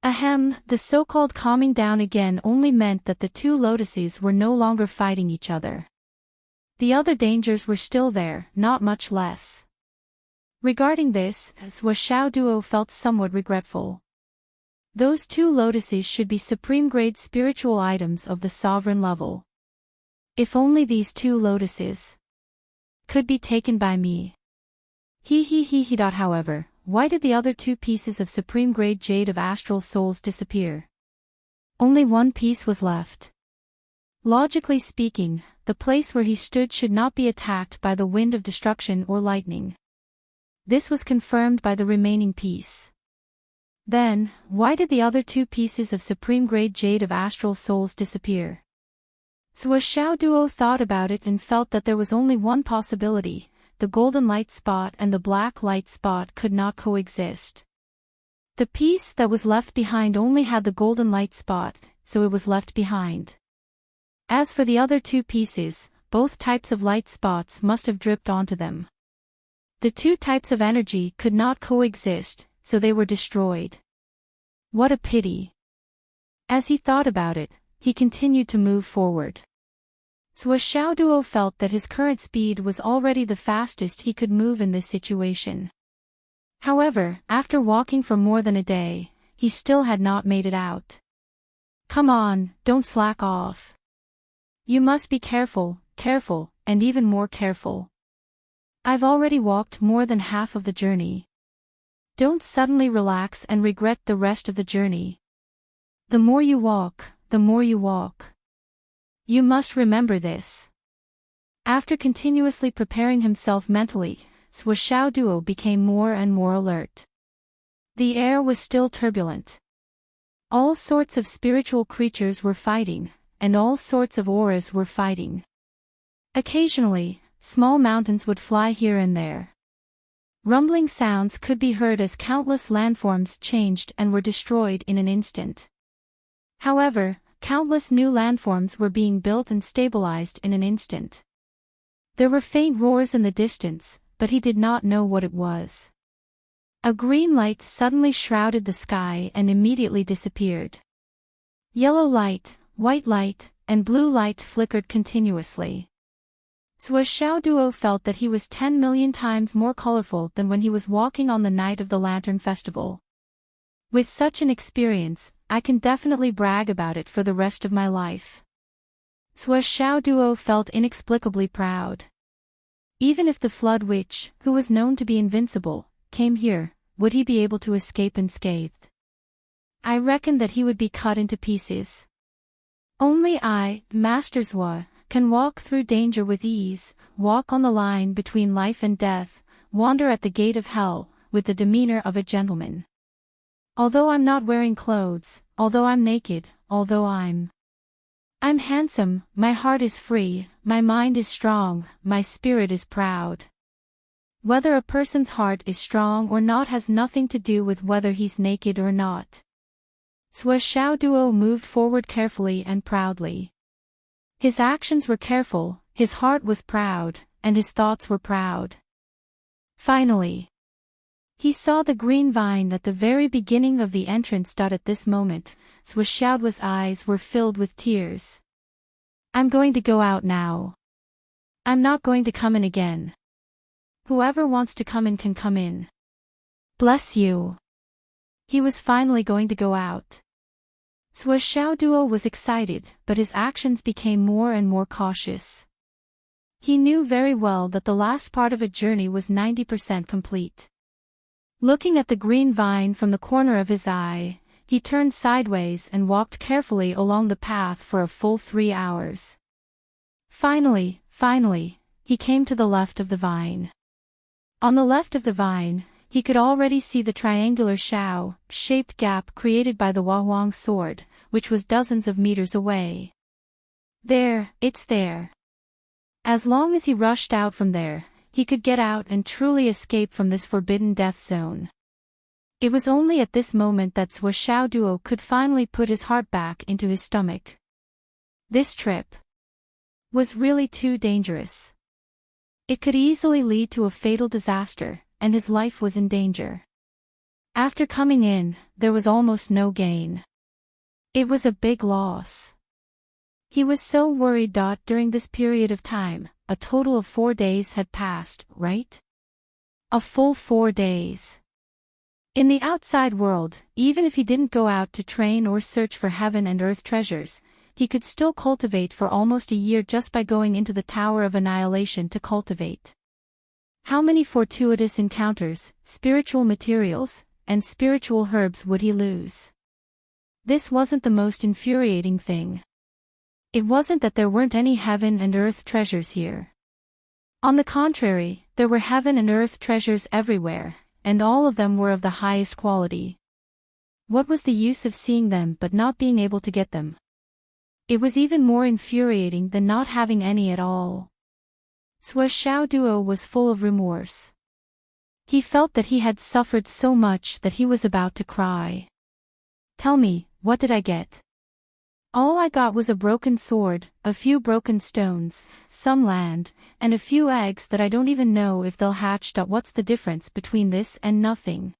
Ahem, the so-called calming down again only meant that the 2 lotuses were no longer fighting each other. The other dangers were still there, not much less. Regarding this, Xiao Duo felt somewhat regretful. Those 2 lotuses should be supreme-grade spiritual items of the sovereign level. If only these 2 lotuses could be taken by me. However, why did the other 2 pieces of supreme-grade jade of astral souls disappear? Only 1 piece was left. Logically speaking, the place where he stood should not be attacked by the wind of destruction or lightning. This was confirmed by the remaining piece. Then, why did the other 2 pieces of supreme-grade jade of astral souls disappear? Xiao Duo thought about it and felt that there was only one possibility. The golden light spot and the black light spot could not coexist. The piece that was left behind only had the golden light spot, so it was left behind. As for the other two pieces, both types of light spots must have dripped onto them. The two types of energy could not coexist, so they were destroyed. What a pity. As he thought about it, he continued to move forward. Xiaoduo felt that his current speed was already the fastest he could move in this situation. However, after walking for more than a day, he still had not made it out. Come on, don't slack off. You must be careful, and even more careful. I've already walked more than half of the journey. Don't suddenly relax and regret the rest of the journey. The more you walk, the more you walk. You must remember this. After continuously preparing himself mentally, Xiaoduo became more and more alert. The air was still turbulent. All sorts of spiritual creatures were fighting, and all sorts of auras were fighting. Occasionally, small mountains would fly here and there. Rumbling sounds could be heard as countless landforms changed and were destroyed in an instant. However, countless new landforms were being built and stabilized in an instant. There were faint roars in the distance, but he did not know what it was. A green light suddenly shrouded the sky and immediately disappeared. Yellow light, white light, and blue light flickered continuously. Xiaoduo felt that he was 10 million times more colorful than when he was walking on the night of the Lantern Festival. With such an experience, I can definitely brag about it for the rest of my life. Xiaoduo felt inexplicably proud. Even if the Flood Witch, who was known to be invincible, came here, would he be able to escape unscathed? I reckon that he would be cut into pieces. Only I, Master Zhua, can walk through danger with ease, walk on the line between life and death, wander at the gate of hell, with the demeanor of a gentleman. Although I'm not wearing clothes, although I'm naked, although I'm handsome, my heart is free, my mind is strong, my spirit is proud. Whether a person's heart is strong or not has nothing to do with whether he's naked or not. Xiaoduo moved forward carefully and proudly. His actions were careful, his heart was proud, and his thoughts were proud. Finally, he saw the green vine at the very beginning of the entrance. At this moment, Xiaoduo's eyes were filled with tears. I'm going to go out now. I'm not going to come in again. Whoever wants to come in can come in. Bless you. He was finally going to go out. Xiaoduo was excited, but his actions became more and more cautious. He knew very well that the last part of a journey was 90% complete. Looking at the green vine from the corner of his eye, he turned sideways and walked carefully along the path for a full 3 hours. Finally, he came to the left of the vine. On the left of the vine, he could already see the triangular shaped gap created by the Huang sword, which was dozens of meters away. There, it's there. As long as he rushed out from there, he could get out and truly escape from this forbidden death zone. It was only at this moment that Xiaoduo could finally put his heart back into his stomach. This trip was really too dangerous. It could easily lead to a fatal disaster, and his life was in danger. After coming in, there was almost no gain. It was a big loss. He was so worried. During this period of time, a total of 4 days had passed, right? A full 4 days. In the outside world, even if he didn't go out to train or search for heaven and earth treasures, he could still cultivate for almost a year just by going into the Tower of Annihilation to cultivate. How many fortuitous encounters, spiritual materials, and spiritual herbs would he lose? This wasn't the most infuriating thing. It wasn't that there weren't any heaven and earth treasures here. On the contrary, there were heaven and earth treasures everywhere, and all of them were of the highest quality. What was the use of seeing them but not being able to get them? It was even more infuriating than not having any at all. Xiaoduo was full of remorse. He felt that he had suffered so much that he was about to cry. Tell me, what did I get? All I got was a broken sword, a few broken stones, some land, and a few eggs that I don't even know if they'll hatch. What's the difference between this and nothing?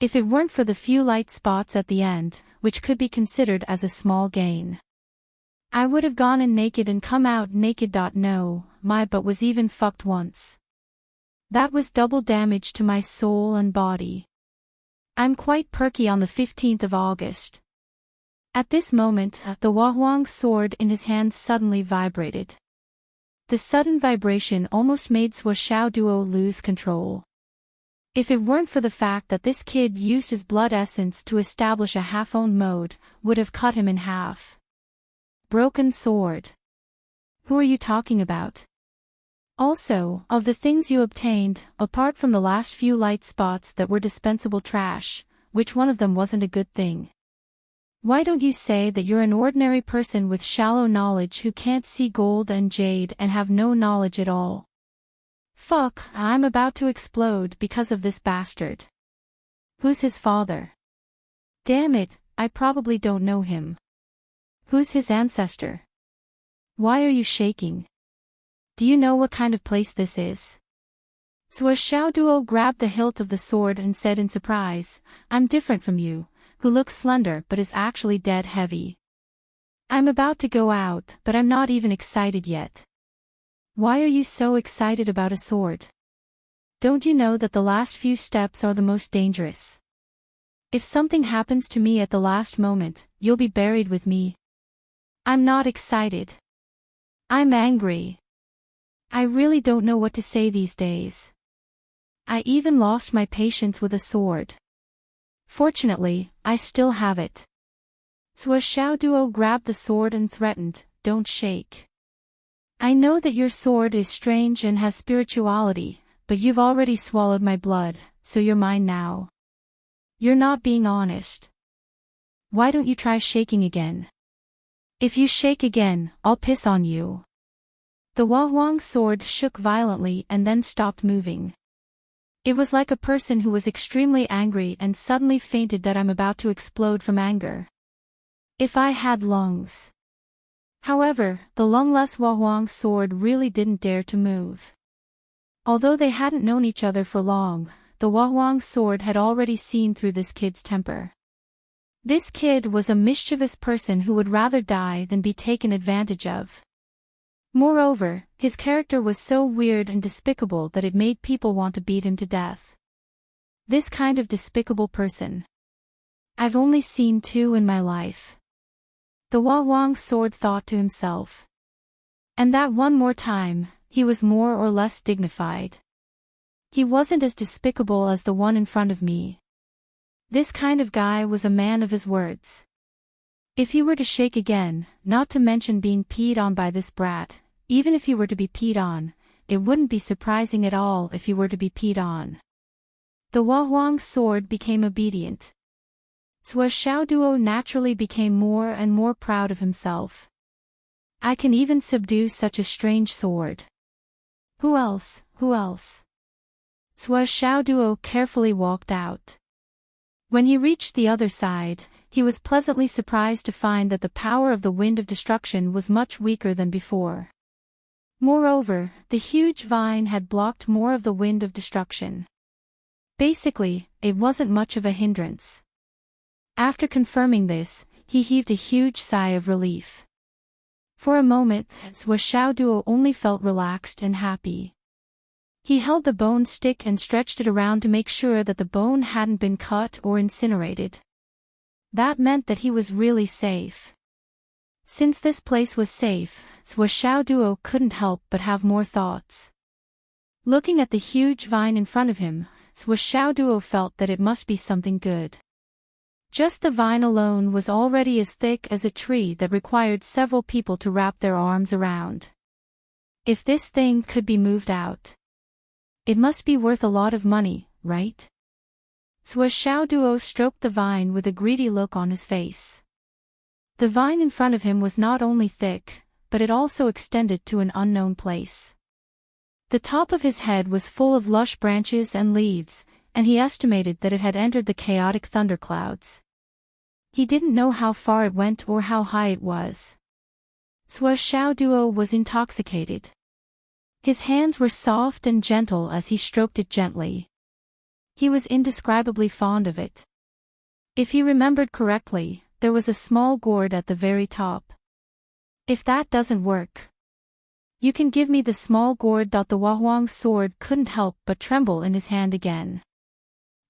If it weren't for the few light spots at the end, which could be considered as a small gain, I would have gone in naked and come out naked. No, my butt was even fucked once. That was double damage to my soul and body. I'm quite perky on the 15th of August. At this moment, the Wahwang's sword in his hand suddenly vibrated. The sudden vibration almost made Shuo Duo lose control. If it weren't for the fact that this kid used his blood essence to establish a half-owned mode, would have cut him in half. Broken sword. Who are you talking about? Also, of the things you obtained, apart from the last few light spots that were dispensable trash, which one of them wasn't a good thing? Why don't you say that you're an ordinary person with shallow knowledge who can't see gold and jade and have no knowledge at all? Fuck, I'm about to explode because of this bastard. Who's his father? Damn it, I probably don't know him. Who's his ancestor? Why are you shaking? Do you know what kind of place this is? Shuo Duo grabbed the hilt of the sword and said in surprise, I'm different from you, who looks slender but is actually dead heavy. I'm about to go out, but I'm not even excited yet. Why are you so excited about a sword? Don't you know that the last few steps are the most dangerous? If something happens to me at the last moment, you'll be buried with me. I'm not excited. I'm angry. I really don't know what to say these days. I even lost my patience with a sword. Fortunately, I still have it. Shuo Duo grabbed the sword and threatened, don't shake. I know that your sword is strange and has spirituality, but you've already swallowed my blood, so you're mine now. You're not being honest. Why don't you try shaking again? If you shake again, I'll piss on you. The Wahwang's sword shook violently and then stopped moving. It was like a person who was extremely angry and suddenly fainted that I'm about to explode from anger. If I had lungs. However, the lungless Wahwang's sword really didn't dare to move. Although they hadn't known each other for long, the Wahwang's sword had already seen through this kid's temper. This kid was a mischievous person who would rather die than be taken advantage of. Moreover, his character was so weird and despicable that it made people want to beat him to death. This kind of despicable person. I've only seen two in my life. The Wahwang's sword thought to himself. And that one more time, he was more or less dignified. He wasn't as despicable as the one in front of me. This kind of guy was a man of his words. If he were to shake again, not to mention being peed on by this brat, even if he were to be peed on, it wouldn't be surprising at all if he were to be peed on. The Wahwang's sword became obedient. Shuo Duo naturally became more and more proud of himself. I can even subdue such a strange sword. Who else? Who else? Shuo Duo carefully walked out. When he reached the other side, he was pleasantly surprised to find that the power of the wind of destruction was much weaker than before. Moreover, the huge vine had blocked more of the wind of destruction. Basically, it wasn't much of a hindrance. After confirming this, he heaved a huge sigh of relief. For a moment, Shuo Duo only felt relaxed and happy. He held the bone stick and stretched it around to make sure that the bone hadn't been cut or incinerated. That meant that he was really safe. Since this place was safe, Shuo Duo couldn't help but have more thoughts. Looking at the huge vine in front of him, Shuo Duo felt that it must be something good. Just the vine alone was already as thick as a tree that required several people to wrap their arms around. If this thing could be moved out, it must be worth a lot of money, right? Shuo Duo stroked the vine with a greedy look on his face. The vine in front of him was not only thick, but it also extended to an unknown place. The top of his head was full of lush branches and leaves, and he estimated that it had entered the chaotic thunderclouds. He didn't know how far it went or how high it was. Duo was intoxicated. His hands were soft and gentle as he stroked it gently. He was indescribably fond of it. If he remembered correctly, there was a small gourd at the very top. If that doesn't work, you can give me the small gourd. The Wahuang's sword couldn't help but tremble in his hand again.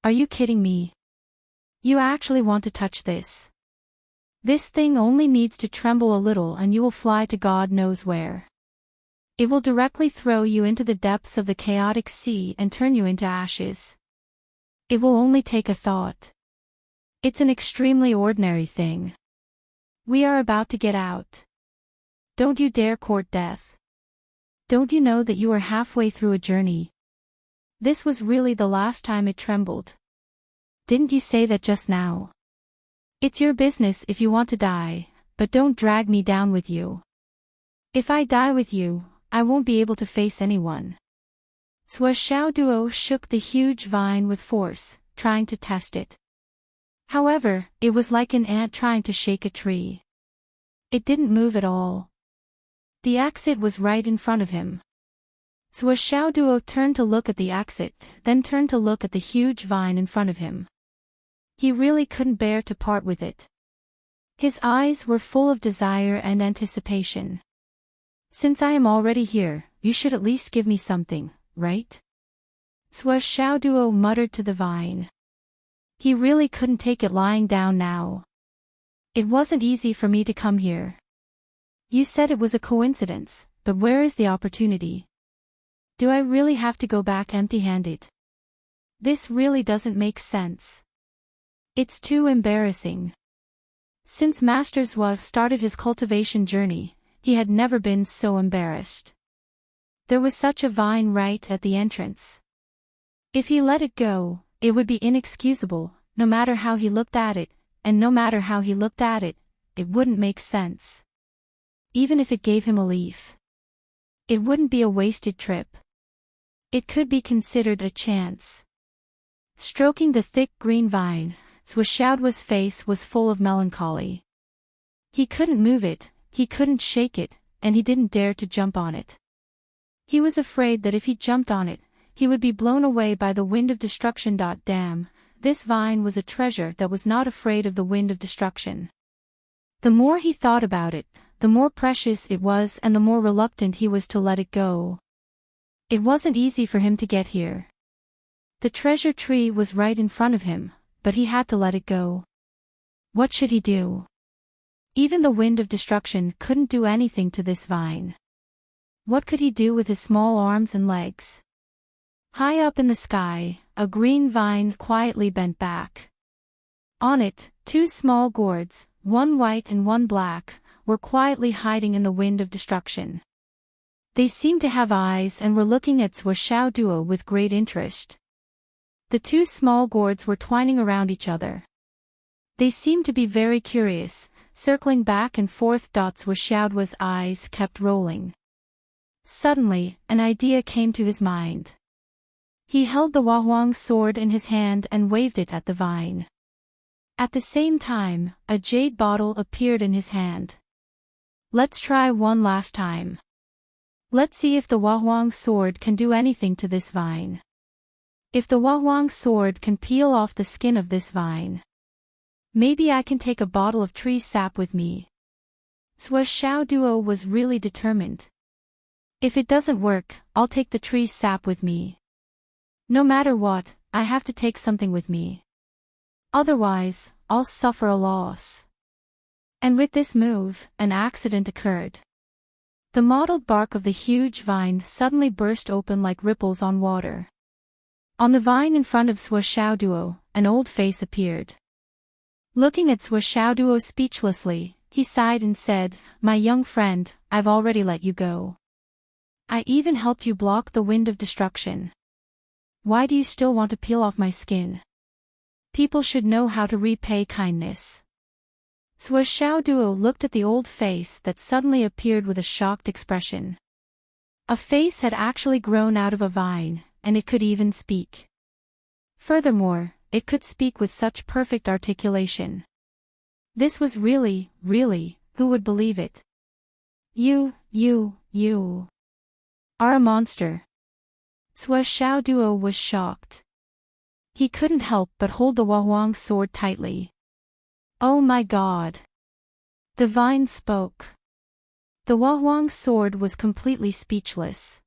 Are you kidding me? You actually want to touch this? This thing only needs to tremble a little and you will fly to God knows where. It will directly throw you into the depths of the chaotic sea and turn you into ashes. It will only take a thought. It's an extremely ordinary thing. We are about to get out. Don't you dare court death. Don't you know that you are halfway through a journey? This was really the last time it trembled. Didn't you say that just now? It's your business if you want to die, but don't drag me down with you. If I die with you, I won't be able to face anyone. Duo shook the huge vine with force, trying to test it. However, it was like an ant trying to shake a tree. It didn't move at all. The exit was right in front of him. Duo turned to look at the exit, then turned to look at the huge vine in front of him. He really couldn't bear to part with it. His eyes were full of desire and anticipation. Since I am already here, you should at least give me something, right? Duo muttered to the vine. He really couldn't take it lying down now. It wasn't easy for me to come here. You said it was a coincidence, but where is the opportunity? Do I really have to go back empty-handed? This really doesn't make sense. It's too embarrassing. Since Master Zhua started his cultivation journey, he had never been so embarrassed. There was such a vine right at the entrance. If he let it go, it would be inexcusable, no matter how he looked at it, and no matter how he looked at it, it wouldn't make sense. Even if it gave him a leaf, it wouldn't be a wasted trip. It could be considered a chance. Stroking the thick green vine, Duo's face was full of melancholy. He couldn't move it, he couldn't shake it, and he didn't dare to jump on it. He was afraid that if he jumped on it, he would be blown away by the wind of destruction. Damn, this vine was a treasure that was not afraid of the wind of destruction. The more he thought about it, the more precious it was and the more reluctant he was to let it go. It wasn't easy for him to get here. The treasure tree was right in front of him, but he had to let it go. What should he do? Even the wind of destruction couldn't do anything to this vine. What could he do with his small arms and legs? High up in the sky, a green vine quietly bent back. On it, two small gourds, one white and one black, were quietly hiding in the wind of destruction. They seemed to have eyes and were looking at Duo with great interest. The two small gourds were twining around each other. They seemed to be very curious, circling back and forth. Duo's eyes kept rolling. Suddenly, an idea came to his mind. He held the Wahuang's sword in his hand and waved it at the vine. At the same time, a jade bottle appeared in his hand. Let's try one last time. Let's see if the Wahuang's sword can do anything to this vine. If the Wahuang's sword can peel off the skin of this vine, maybe I can take a bottle of tree sap with me. Duo was really determined. If it doesn't work, I'll take the tree sap with me. No matter what, I have to take something with me. Otherwise, I'll suffer a loss. And with this move, an accident occurred. The mottled bark of the huge vine suddenly burst open like ripples on water. On the vine in front of Duo, an old face appeared. Looking at Duo speechlessly, he sighed and said, "My young friend, I've already let you go. I even helped you block the wind of destruction. Why do you still want to peel off my skin? People should know how to repay kindness." Duo looked at the old face that suddenly appeared with a shocked expression. A face had actually grown out of a vine, and it could even speak. Furthermore, it could speak with such perfect articulation. This was really, who would believe it? You are a monster. Sua Xiao Duo was shocked. He couldn't help but hold the Huahuang's sword tightly. Oh my god. The vine spoke. The Huahuang's sword was completely speechless.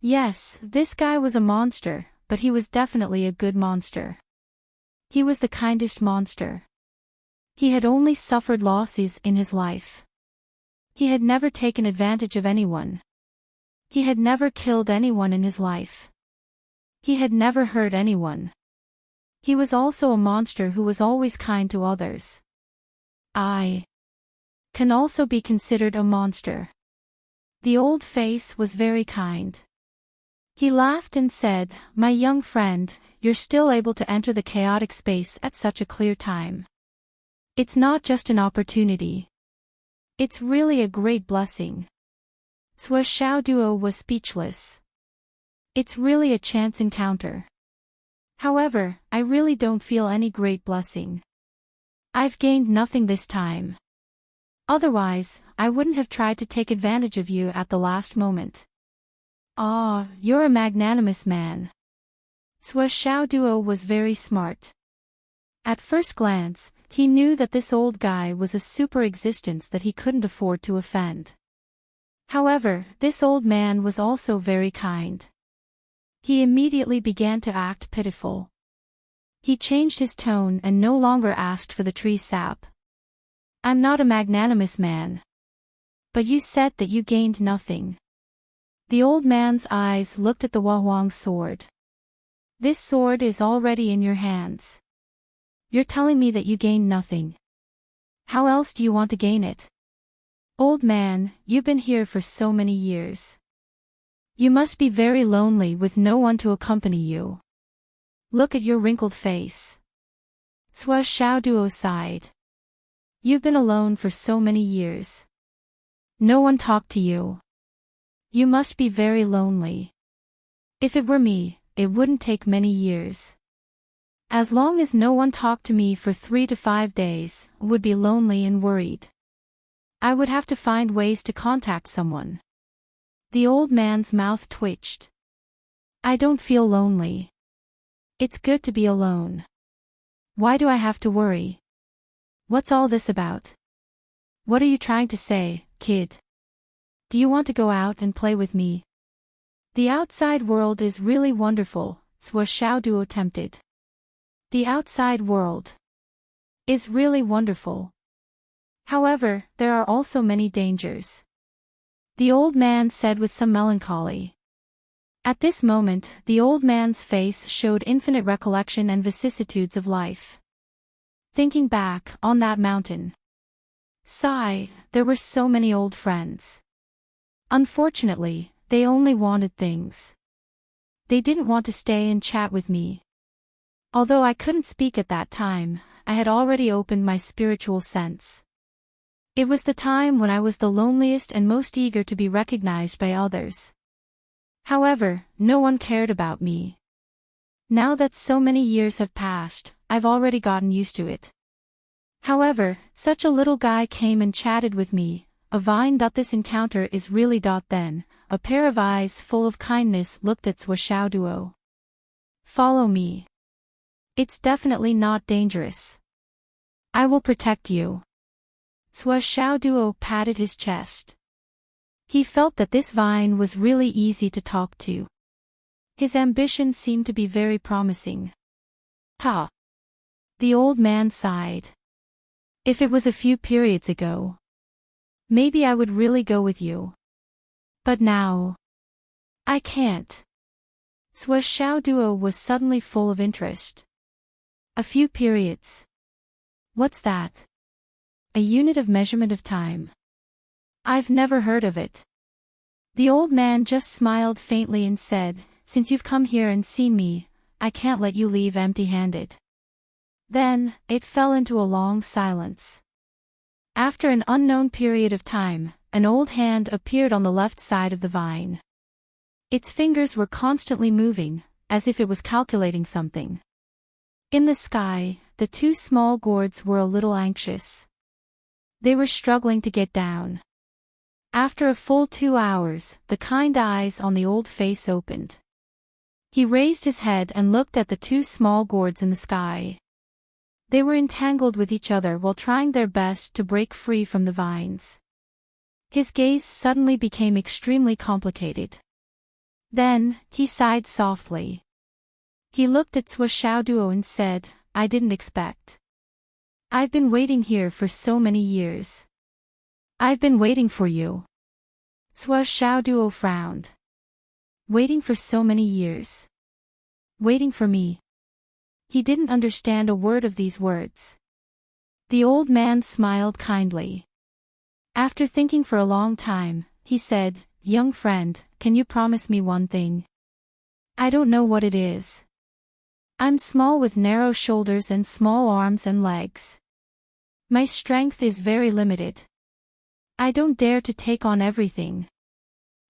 Yes, this guy was a monster, but he was definitely a good monster. He was the kindest monster. He had only suffered losses in his life. He had never taken advantage of anyone. He had never killed anyone in his life. He had never hurt anyone. He was also a monster who was always kind to others. I can also be considered a monster. The old face was very kind. He laughed and said, "My young friend, you're still able to enter the chaotic space at such a clear time. It's not just an opportunity. It's really a great blessing." Sua Xiao Duo was speechless. It's really a chance encounter. However, I really don't feel any great blessing. I've gained nothing this time. Otherwise, I wouldn't have tried to take advantage of you at the last moment. Ah, you're a magnanimous man. Sua Xiao Duo was very smart. At first glance, he knew that this old guy was a super existence that he couldn't afford to offend. However, this old man was also very kind. He immediately began to act pitiful. He changed his tone and no longer asked for the tree sap. "I'm not a magnanimous man. But you said that you gained nothing." The old man's eyes looked at the Huahuang sword. "This sword is already in your hands. You're telling me that you gained nothing. How else do you want to gain it? Old man, you've been here for so many years. You must be very lonely with no one to accompany you. Look at your wrinkled face." Sua Xiao Duo sighed. "You've been alone for so many years. No one talked to you. You must be very lonely. If it were me, it wouldn't take many years. As long as no one talked to me for 3 to 5 days, I would be lonely and worried. I would have to find ways to contact someone." The old man's mouth twitched. "I don't feel lonely. It's good to be alone. Why do I have to worry? What's all this about? What are you trying to say, kid? Do you want to go out and play with me? The outside world is really wonderful," Sua Xiao Duo tempted. "The outside world is really wonderful. However, there are also many dangers," the old man said with some melancholy. At this moment, the old man's face showed infinite recollection and vicissitudes of life. Thinking back on that mountain. Sigh, there were so many old friends. Unfortunately, they only wanted things. They didn't want to stay and chat with me. Although I couldn't speak at that time, I had already opened my spiritual sense. It was the time when I was the loneliest and most eager to be recognized by others. However, no one cared about me. Now that so many years have passed, I've already gotten used to it. However, such a little guy came and chatted with me. A vine. This encounter is really. Then, a pair of eyes full of kindness looked at Sua Xiao Duo. "Follow me. It's definitely not dangerous. I will protect you." Sua Xiao Duo patted his chest. He felt that this vine was really easy to talk to. His ambition seemed to be very promising. "Ha!" The old man sighed. "If it was a few periods ago, maybe I would really go with you. But now, I can't." Sua Xiao Duo was suddenly full of interest. "A few periods. What's that? A unit of measurement of time? I've never heard of it." The old man just smiled faintly and said, "Since you've come here and seen me, I can't let you leave empty-handed." Then, it fell into a long silence. After an unknown period of time, an old hand appeared on the left side of the vine. Its fingers were constantly moving, as if it was calculating something. In the sky, the two small gourds were a little anxious. They were struggling to get down. After a full 2 hours, the kind eyes on the old face opened. He raised his head and looked at the two small gourds in the sky. They were entangled with each other while trying their best to break free from the vines. His gaze suddenly became extremely complicated. Then, he sighed softly. He looked at Suashao and said, I didn't expect. I've been waiting here for so many years. I've been waiting for you. Suashao frowned. Waiting for so many years. Waiting for me. He didn't understand a word of these words. The old man smiled kindly. After thinking for a long time, he said, Young friend, can you promise me one thing? I don't know what it is. I'm small with narrow shoulders and small arms and legs. My strength is very limited. I don't dare to take on everything.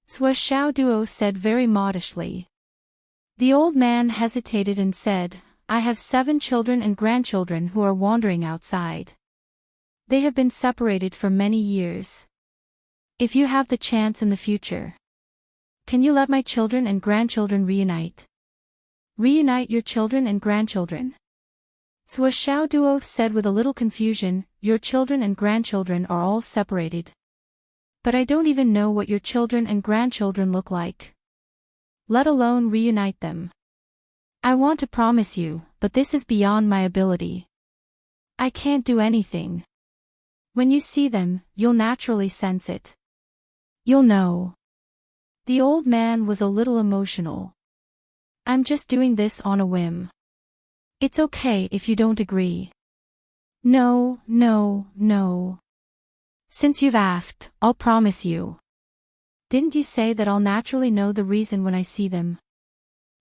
Suashao said very modestly. The old man hesitated and said, I have 7 children and grandchildren who are wandering outside. They have been separated for many years. If you have the chance in the future, can you let my children and grandchildren reunite? Reunite your children and grandchildren? Suashao said with a little confusion, Your children and grandchildren are all separated. But I don't even know what your children and grandchildren look like. Let alone reunite them. I want to promise you, but this is beyond my ability. I can't do anything. When you see them, you'll naturally sense it. You'll know. The old man was a little emotional. I'm just doing this on a whim. It's okay if you don't agree. No. Since you've asked, I'll promise you. Didn't you say that I'll naturally know the reason when I see them?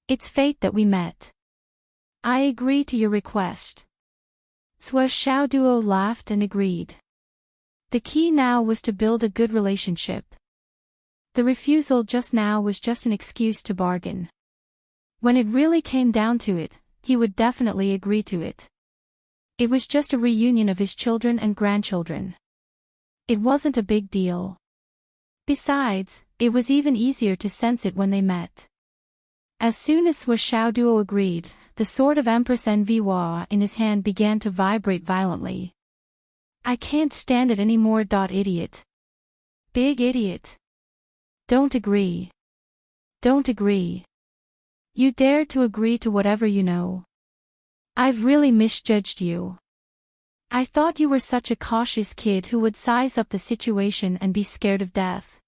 It's fate that we met. I agree to your request. Suashao laughed and agreed. The key now was to build a good relationship. The refusal just now was just an excuse to bargain. When it really came down to it, he would definitely agree to it. It was just a reunion of his children and grandchildren. It wasn't a big deal. Besides, it was even easier to sense it when they met. As soon as Suashao agreed, the sword of Empress Envy in his hand began to vibrate violently. I can't stand it anymore. Idiot. Big idiot. Don't agree. Don't agree. You dare to agree to whatever you know. I've really misjudged you. I thought you were such a cautious kid who would size up the situation and be scared of death.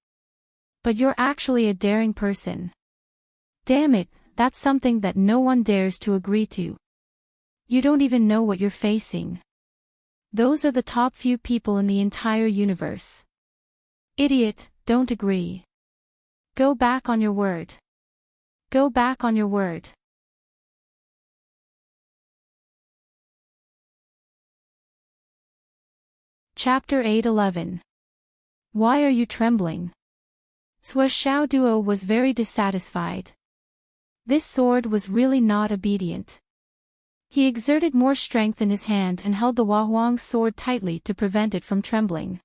But you're actually a daring person. Damn it, that's something that no one dares to agree to. You don't even know what you're facing. Those are the top few people in the entire universe. Idiot, don't agree. Go back on your word. Go back on your word. Chapter 8:11. Why are you trembling? Suashao was very dissatisfied. This sword was really not obedient. He exerted more strength in his hand and held the Wahuang sword tightly to prevent it from trembling.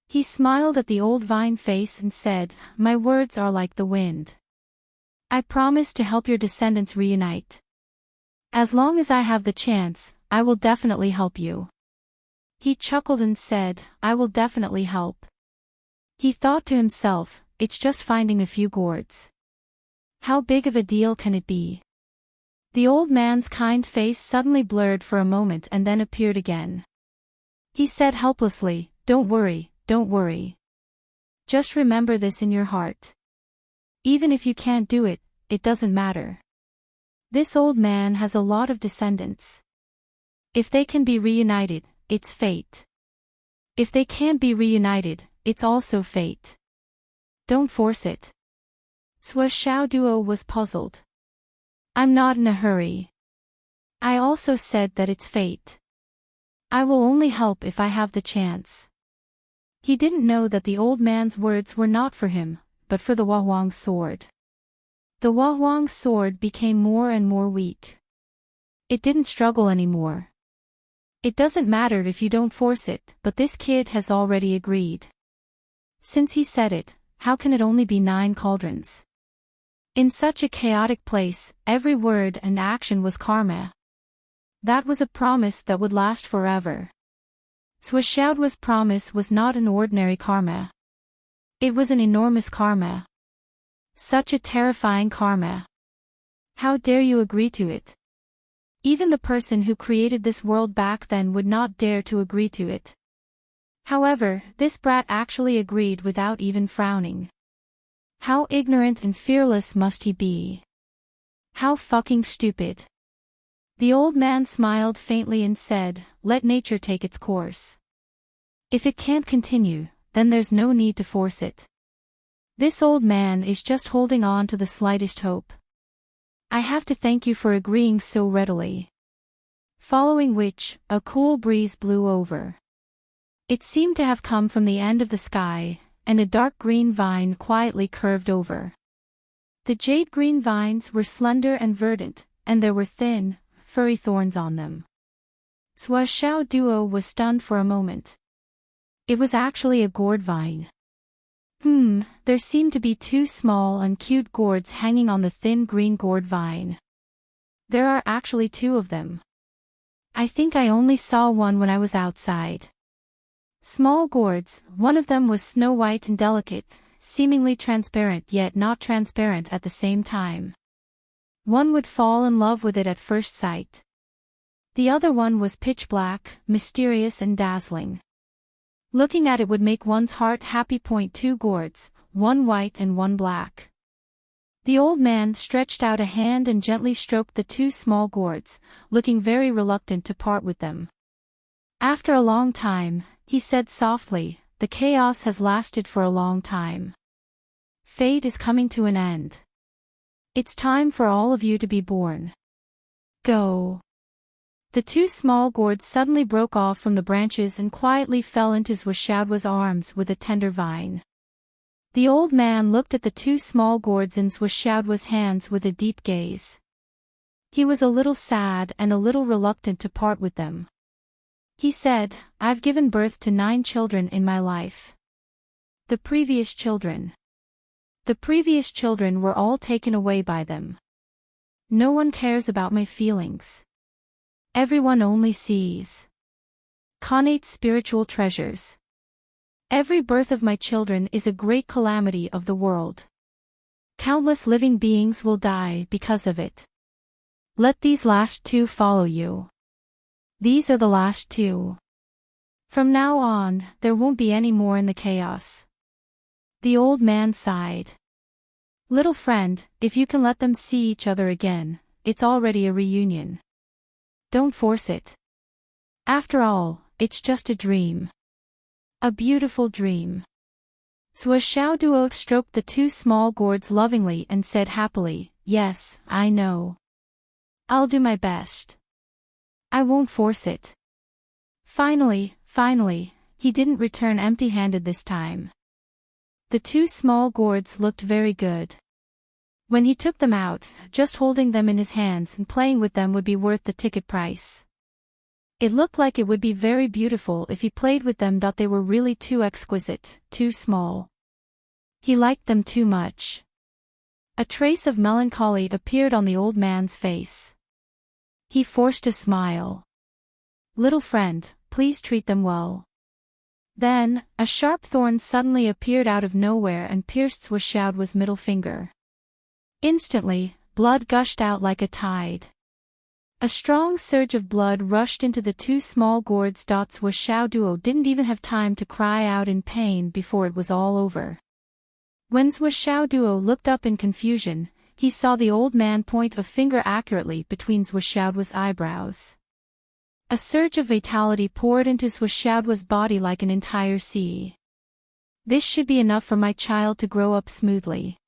He smiled at the old vine face and said, My words are like the wind. I promise to help your descendants reunite. As long as I have the chance, I will definitely help you. He chuckled and said, I will definitely help. He thought to himself, it's just finding a few gourds. How big of a deal can it be? The old man's kind face suddenly blurred for a moment and then appeared again. He said helplessly, Don't worry, don't worry. Just remember this in your heart. Even if you can't do it, it doesn't matter. This old man has a lot of descendants. If they can be reunited, it's fate. If they can't be reunited, it's also fate. Don't force it. Suashao was puzzled. I'm not in a hurry. I also said that it's fate. I will only help if I have the chance. He didn't know that the old man's words were not for him, but for the Wahwang's sword. The Wahwang's sword became more and more weak. It didn't struggle anymore. It doesn't matter if you don't force it, but this kid has already agreed. Since he said it, how can it only be 9 cauldrons? In such a chaotic place, every word and action was karma. That was a promise that would last forever. Suoxiaoduo's promise was not an ordinary karma. It was an enormous karma. Such a terrifying karma. How dare you agree to it? Even the person who created this world back then would not dare to agree to it. However, this brat actually agreed without even frowning. How ignorant and fearless must he be? How fucking stupid. The old man smiled faintly and said, "Let nature take its course. If it can't continue, then there's no need to force it. This old man is just holding on to the slightest hope. I have to thank you for agreeing so readily." Following which, a cool breeze blew over. It seemed to have come from the end of the sky, and a dark green vine quietly curved over. The jade green vines were slender and verdant, and there were thin, furry thorns on them. Suoxiaoduo was stunned for a moment. It was actually a gourd vine. There seemed to be 2 small and cute gourds hanging on the thin green gourd vine. There are actually 2 of them. I think I only saw one when I was outside. Small gourds, one of them was snow white and delicate, seemingly transparent yet not transparent at the same time. One would fall in love with it at first sight. The other one was pitch black, mysterious and dazzling. Looking at it would make one's heart happy. 2 gourds, one white and one black. The old man stretched out a hand and gently stroked the 2 small gourds, looking very reluctant to part with them. After a long time, he said softly, "The chaos has lasted for a long time. Fate is coming to an end. It's time for all of you to be born. Go." The 2 small gourds suddenly broke off from the branches and quietly fell into Suoxiaoduo's arms with a tender vine. The old man looked at the 2 small gourds in Suoxiaoduo's hands with a deep gaze. He was a little sad and a little reluctant to part with them. He said, "I've given birth to 9 children in my life. The previous children were all taken away by them. No one cares about my feelings. Everyone only sees connate spiritual treasures. Every birth of my children is a great calamity of the world. Countless living beings will die because of it. Let these last 2 follow you. These are the last 2. From now on, there won't be any more in the chaos." The old man sighed. "Little friend, if you can let them see each other again, it's already a reunion. Don't force it. After all, it's just a dream. A beautiful dream." Suoxiaoduo stroked the 2 small gourds lovingly and said happily, "Yes, I know. I'll do my best. I won't force it." Finally, he didn't return empty-handed this time. The 2 small gourds looked very good. When he took them out, just holding them in his hands and playing with them would be worth the ticket price. It looked like it would be very beautiful if he played with them. They were really too exquisite, too small. He liked them too much. A trace of melancholy appeared on the old man's face. He forced a smile. "Little friend, please treat them well." Then, a sharp thorn suddenly appeared out of nowhere and pierced Suoxiaoduo's middle finger. Instantly, blood gushed out like a tide. A strong surge of blood rushed into the 2 small gourds. Suoxiaoduo didn't even have time to cry out in pain before it was all over. When Suoxiaoduo looked up in confusion, he saw the old man point a finger accurately between Suoxiaoduo's eyebrows. A surge of vitality poured into Suoxiaoduo's body like an entire sea. "This should be enough for my child to grow up smoothly."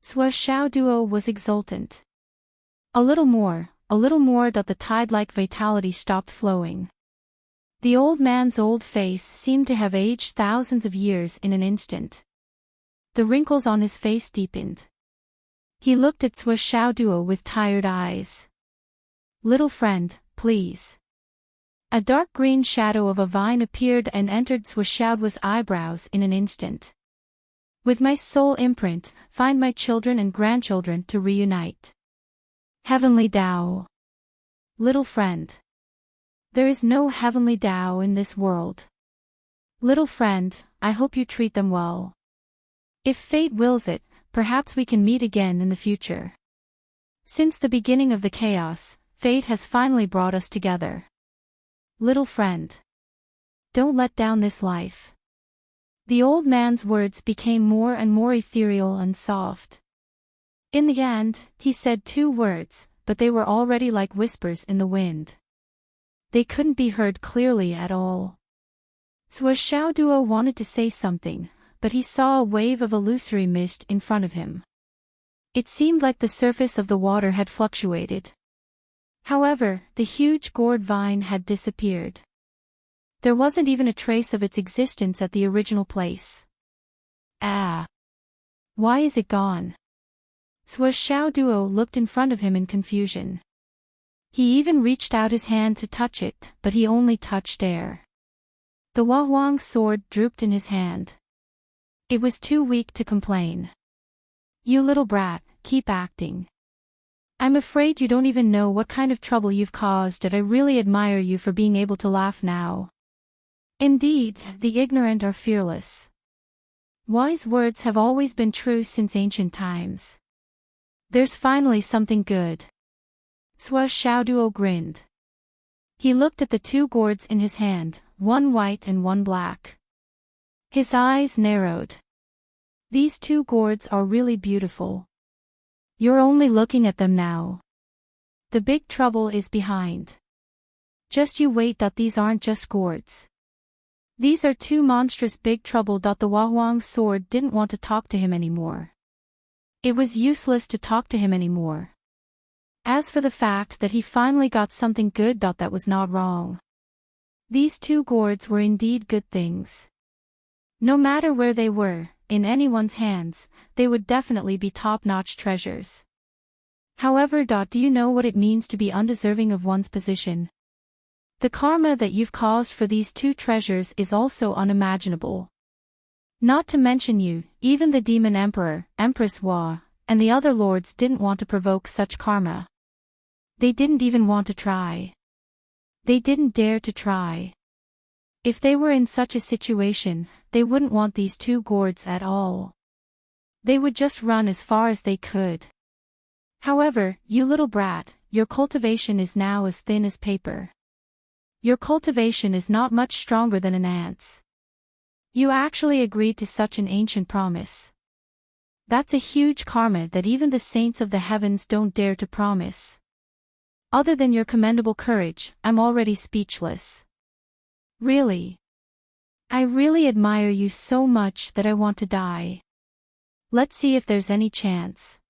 Suoxiaoduo was exultant. A little more. The tide-like vitality stopped flowing. The old man's old face seemed to have aged thousands of years in an instant. The wrinkles on his face deepened. He looked at Swishaoduo with tired eyes. Little friend, please. A dark green shadow of a vine appeared and entered Swishaoduo's eyebrows in an instant. With my soul imprint, find my children and grandchildren to reunite. Heavenly Tao. Little friend. There is no heavenly Tao in this world. Little friend, I hope you treat them well. If fate wills it, perhaps we can meet again in the future. Since the beginning of the chaos, fate has finally brought us together. Little friend. Don't let down this life. The old man's words became more and more ethereal and soft. In the end, he said 2 words, but they were already like whispers in the wind. They couldn't be heard clearly at all. Swishaoduo wanted to say something, but he saw a wave of illusory mist in front of him. It seemed like the surface of the water had fluctuated. However, the huge gourd vine had disappeared. There wasn't even a trace of its existence at the original place. Ah! Why is it gone? Swishaoduo looked in front of him in confusion. He even reached out his hand to touch it, but he only touched air. The Huang sword drooped in his hand. It was too weak to complain. You little brat, keep acting. I'm afraid you don't even know what kind of trouble you've caused, and I really admire you for being able to laugh now. Indeed, the ignorant are fearless. Wise words have always been true since ancient times. There's finally something good. Swishaoduo grinned. He looked at the 2 gourds in his hand, one white and one black. His eyes narrowed. These 2 gourds are really beautiful. You're only looking at them now. The big trouble is behind. Just you wait. These aren't just gourds. These are 2 monstrous big trouble. The Huang sword didn't want to talk to him anymore. It was useless to talk to him anymore. As for the fact that he finally got something good, that was not wrong. These 2 gourds were indeed good things. No matter where they were, in anyone's hands, they would definitely be top-notch treasures. However, do you know what it means to be undeserving of one's position? The karma that you've caused for these 2 treasures is also unimaginable. Not to mention you, even the demon emperor, Empress Hua, and the other lords didn't want to provoke such karma. They didn't even want to try. They didn't dare to try. If they were in such a situation, they wouldn't want these 2 gourds at all. They would just run as far as they could. However, you little brat, your cultivation is now as thin as paper. Your cultivation is not much stronger than an ant's. You actually agreed to such an ancient promise. That's a huge karma that even the saints of the heavens don't dare to promise. Other than your commendable courage, I'm already speechless. Really? I really admire you so much that I want to die. Let's see if there's any chance.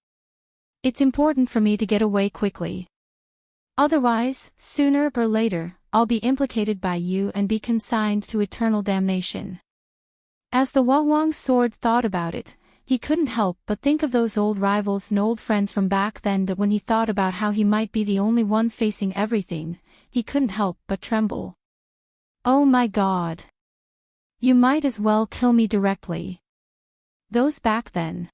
It's important for me to get away quickly. Otherwise, sooner or later, I'll be implicated by you and be consigned to eternal damnation. As the Huang sword thought about it, he couldn't help but think of those old rivals and old friends from back then. That when he thought about how he might be the only one facing everything, he couldn't help but tremble. Oh my God! You might as well kill me directly. Those back then.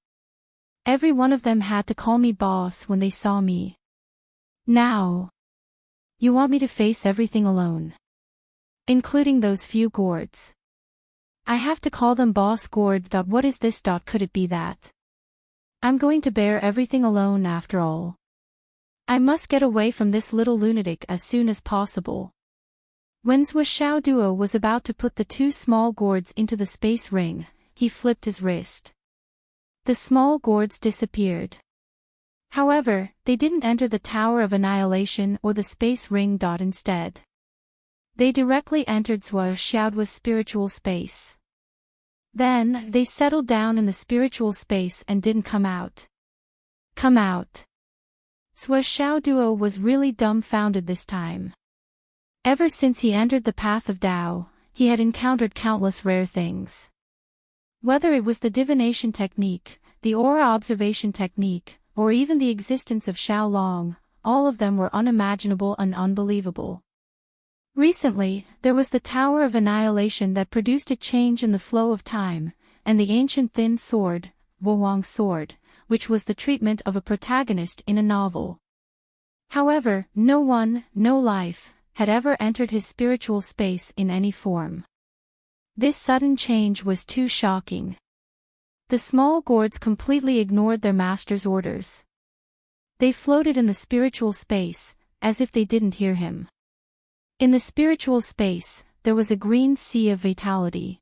Every one of them had to call me boss when they saw me. Now. You want me to face everything alone. Including those few gourds. I have to call them boss gourd. What is this? Could it be that? I'm going to bear everything alone after all. I must get away from this little lunatic as soon as possible. When Swishaoduo was about to put the 2 small gourds into the space ring, he flipped his wrist. The small gourds disappeared. However, they didn't enter the Tower of Annihilation or the space ring. Instead, they directly entered Swishaoduo's spiritual space. Then, they settled down in the spiritual space and didn't come out. Come out. Swishaoduo was really dumbfounded this time. Ever since he entered the path of Tao, he had encountered countless rare things. Whether it was the divination technique, the aura observation technique, or even the existence of Xiaolong, all of them were unimaginable and unbelievable. Recently, there was the Tower of Annihilation that produced a change in the flow of time, and the ancient thin sword, Wowang's sword, which was the treatment of a protagonist in a novel. However, no one, no life, had ever entered his spiritual space in any form. This sudden change was too shocking. The small gourds completely ignored their master's orders. They floated in the spiritual space, as if they didn't hear him. In the spiritual space, there was a green sea of vitality.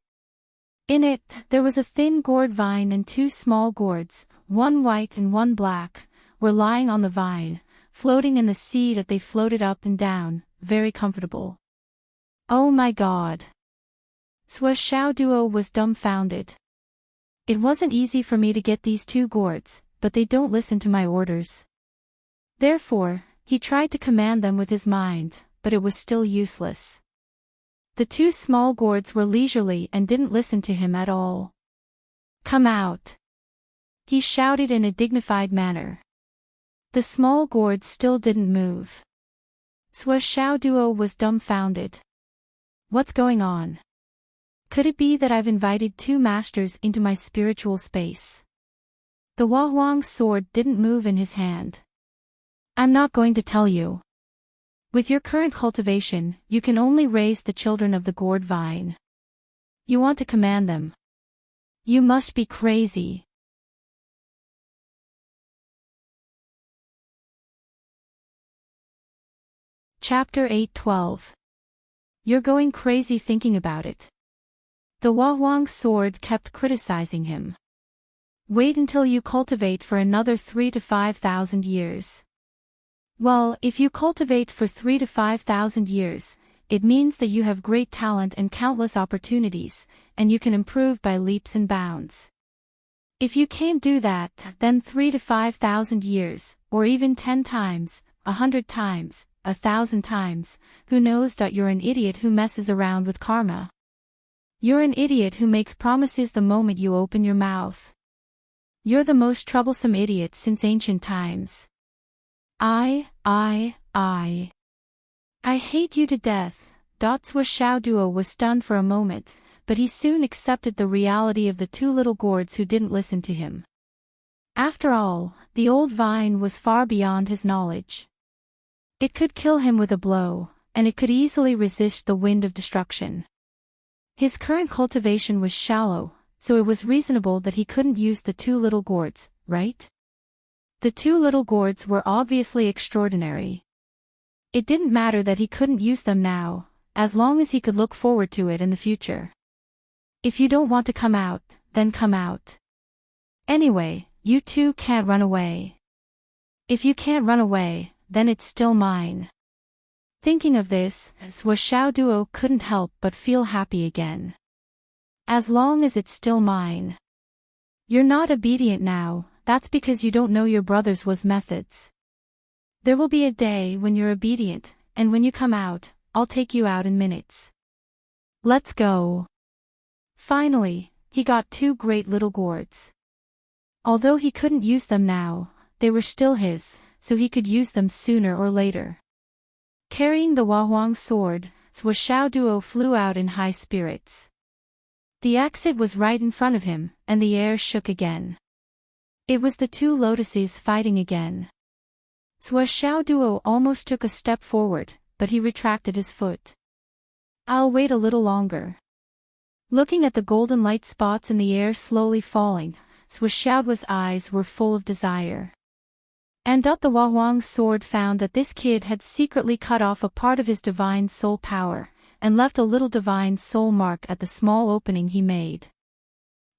In it, there was a thin gourd vine and two small gourds, one white and one black, were lying on the vine, floating in the sea that they floated up and down, very comfortable. Oh my God! Sua Xiaoduo was dumbfounded. It wasn't easy for me to get these two gourds, but they don't listen to my orders. Therefore, he tried to command them with his mind, but it was still useless. The two small gourds were leisurely and didn't listen to him at all. Come out! He shouted in a dignified manner. The small gourds still didn't move. Sua Xiaoduo was dumbfounded. What's going on? Could it be that I've invited two masters into my spiritual space? The Wowang's sword didn't move in his hand. I'm not going to tell you. With your current cultivation, you can only raise the children of the gourd vine. You want to command them. You must be crazy. Chapter 8:12. You're going crazy thinking about it. The Wowang's sword kept criticizing him. Wait until you cultivate for another 3,000 to 5,000 years. Well, if you cultivate for 3,000 to 5,000 years, it means that you have great talent and countless opportunities, and you can improve by leaps and bounds. If you can't do that, then 3,000 to 5,000 years, or even 10 times, 100 times, 1,000 times, who knows that you're an idiot who messes around with karma. You're an idiot who makes promises the moment you open your mouth. You're the most troublesome idiot since ancient times. I hate you to death. Sua Xiaoduo was stunned for a moment, but he soon accepted the reality of the two little gourds who didn't listen to him. After all, the old vine was far beyond his knowledge. It could kill him with a blow, and it could easily resist the wind of destruction. His current cultivation was shallow, so it was reasonable that he couldn't use the two little gourds, right? The two little gourds were obviously extraordinary. It didn't matter that he couldn't use them now, as long as he could look forward to it in the future. If you don't want to come out, then come out. Anyway, you two can't run away. If you can't run away, then it's still mine. Thinking of this, Sua Xiaoduo couldn't help but feel happy again. As long as it's still mine. You're not obedient now, that's because you don't know your brother's methods. There will be a day when you're obedient, and when you come out, I'll take you out in minutes. Let's go. Finally, he got two great little gourds. Although he couldn't use them now, they were still his, so he could use them sooner or later. Carrying the Wowang's sword, Sua Xiaoduo flew out in high spirits. The exit was right in front of him, and the air shook again. It was the two lotuses fighting again. Sua Xiaoduo almost took a step forward, but he retracted his foot. I'll wait a little longer. Looking at the golden light spots in the air slowly falling, Sua Xiaoduo's eyes were full of desire. And the Wowang's sword found that this kid had secretly cut off a part of his divine soul power, and left a little divine soul mark at the small opening he made.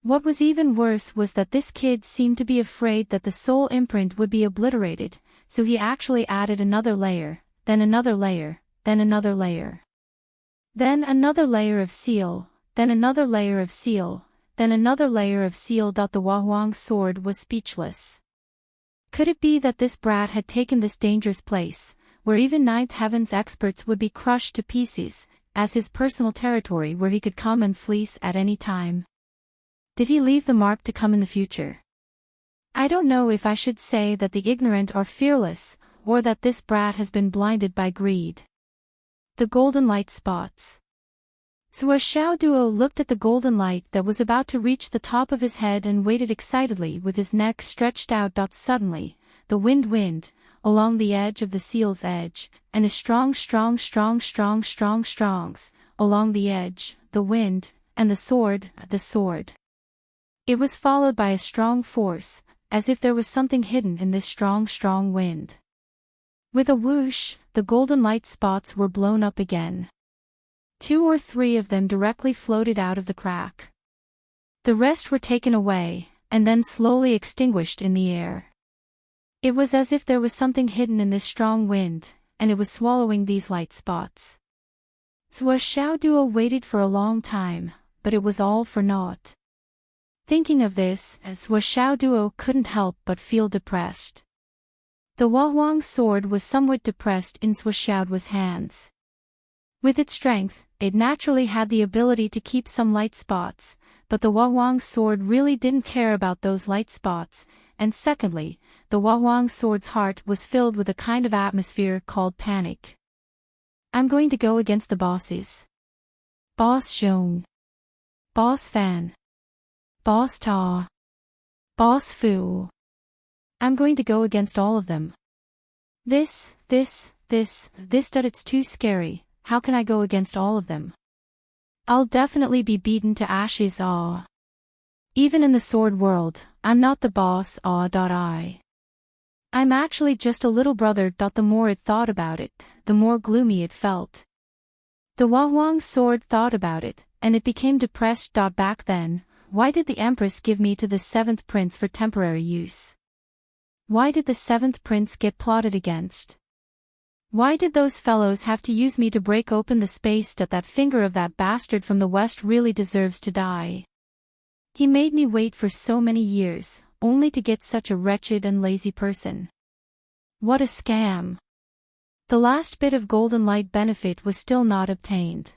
What was even worse was that this kid seemed to be afraid that the soul imprint would be obliterated, so he actually added another layer, then another layer, then another layer. Then another layer of seal, then another layer of seal, then another layer of seal. The Wowang's sword was speechless. Could it be that this brat had taken this dangerous place, where even Ninth Heaven's experts would be crushed to pieces, as his personal territory where he could come and fleece at any time. Did he leave the mark to come in the future? I don't know if I should say that the ignorant are fearless, or that this brat has been blinded by greed. The golden light spots. Xiao Duo looked at the golden light that was about to reach the top of his head and waited excitedly with his neck stretched out. Suddenly, the wind, along the edge of the seal's edge, and a strong, along the edge, the wind, and the sword. It was followed by a strong force, as if there was something hidden in this strong wind. With a whoosh, the golden light spots were blown up again. 2 or 3 of them directly floated out of the crack. The rest were taken away, and then slowly extinguished in the air. It was as if there was something hidden in this strong wind, and it was swallowing these light spots. Xiao Duo waited for a long time, but it was all for naught. Thinking of this, Xiao Duo couldn't help but feel depressed. The Huang sword was somewhat depressed in Xiao Duo's hands. With its strength, it naturally had the ability to keep some light spots, but the Huang sword really didn't care about those light spots, and secondly, the Huang sword's heart was filled with a kind of atmosphere called panic. I'm going to go against the bosses. Boss Xiong. Boss Fan. Boss Ta. Boss Fu. I'm going to go against all of them. This, it's too scary. How can I go against all of them? I'll definitely be beaten to ashes. Even in the sword world, I'm not the boss. I'm actually just a little brother. The more it thought about it, the more gloomy it felt. The Huang sword thought about it, and it became depressed. Back then, why did the Empress give me to the 7th prince for temporary use? Why did the 7th prince get plotted against? Why did those fellows have to use me to break open the space? That finger of that bastard from the west really deserves to die. He made me wait for so many years, only to get such a wretched and lazy person. What a scam. The last bit of golden light benefit was still not obtained.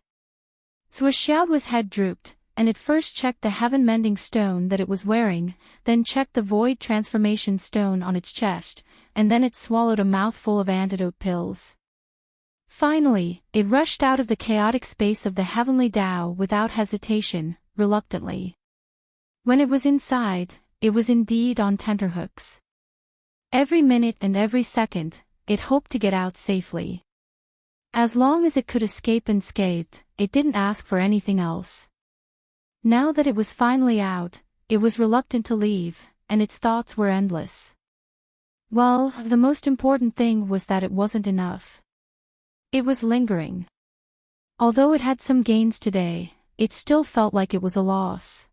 Xiao Duo's head drooped, and it first checked the heaven-mending stone that it was wearing, then checked the void transformation stone on its chest, and then it swallowed a mouthful of antidote pills. Finally, it rushed out of the chaotic space of the heavenly Tao without hesitation, reluctantly. When it was inside, it was indeed on tenterhooks. Every minute and every second, it hoped to get out safely. As long as it could escape unscathed, it didn't ask for anything else. Now that it was finally out, it was reluctant to leave, and its thoughts were endless. Well, the most important thing was that it wasn't enough. It was lingering. Although it had some gains today, it still felt like it was a loss.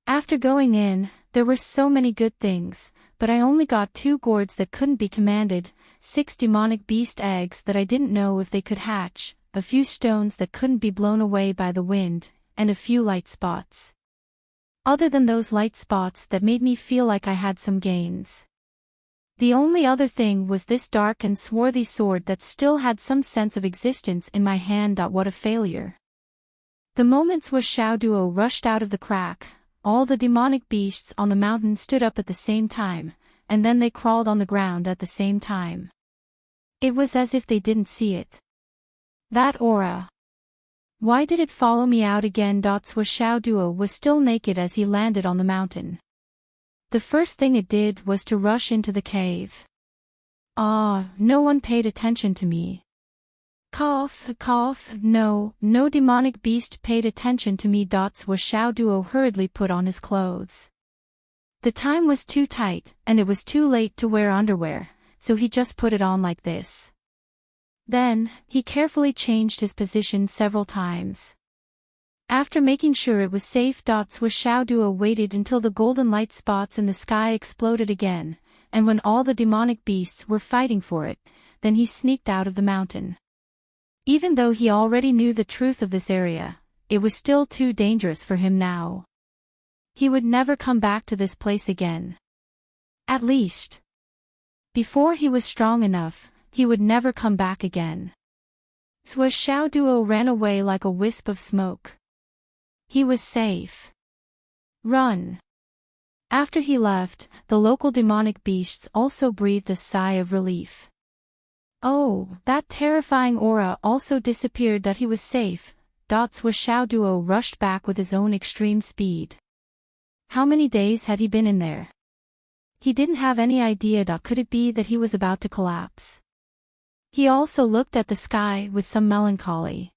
After going in, there were so many good things, but I only got 2 gourds that couldn't be commanded, 6 demonic beast eggs that I didn't know if they could hatch, a few stones that couldn't be blown away by the wind, and a few light spots. Other than those light spots that made me feel like I had some gains. The only other thing was this dark and swarthy sword that still had some sense of existence in my hand. What a failure. The moment Xiao Duo rushed out of the crack, all the demonic beasts on the mountain stood up at the same time, and then they crawled on the ground at the same time. It was as if they didn't see it. That aura. Why did it follow me out again? Xiao Duo was still naked as he landed on the mountain. The first thing it did was to rush into the cave. No one paid attention to me. Cough, no demonic beast paid attention to me. Xiao Duo hurriedly put on his clothes. The time was too tight, and it was too late to wear underwear, so he just put it on like this. Then, he carefully changed his position several times. After making sure it was safe, Xiao Duo waited until the golden light spots in the sky exploded again, and when all the demonic beasts were fighting for it, then he sneaked out of the mountain. Even though he already knew the truth of this area, it was still too dangerous for him now. He would never come back to this place again. At least. Before he was strong enough, he would never come back again. Swa Xiao Duo ran away like a wisp of smoke. He was safe. Run. After he left, the local demonic beasts also breathed a sigh of relief. Oh, that terrifying aura also disappeared that he was safe. Swa Xiao Duo rushed back with his own extreme speed. How many days had he been in there? He didn't have any idea. Could it be that he was about to collapse? He also looked at the sky with some melancholy.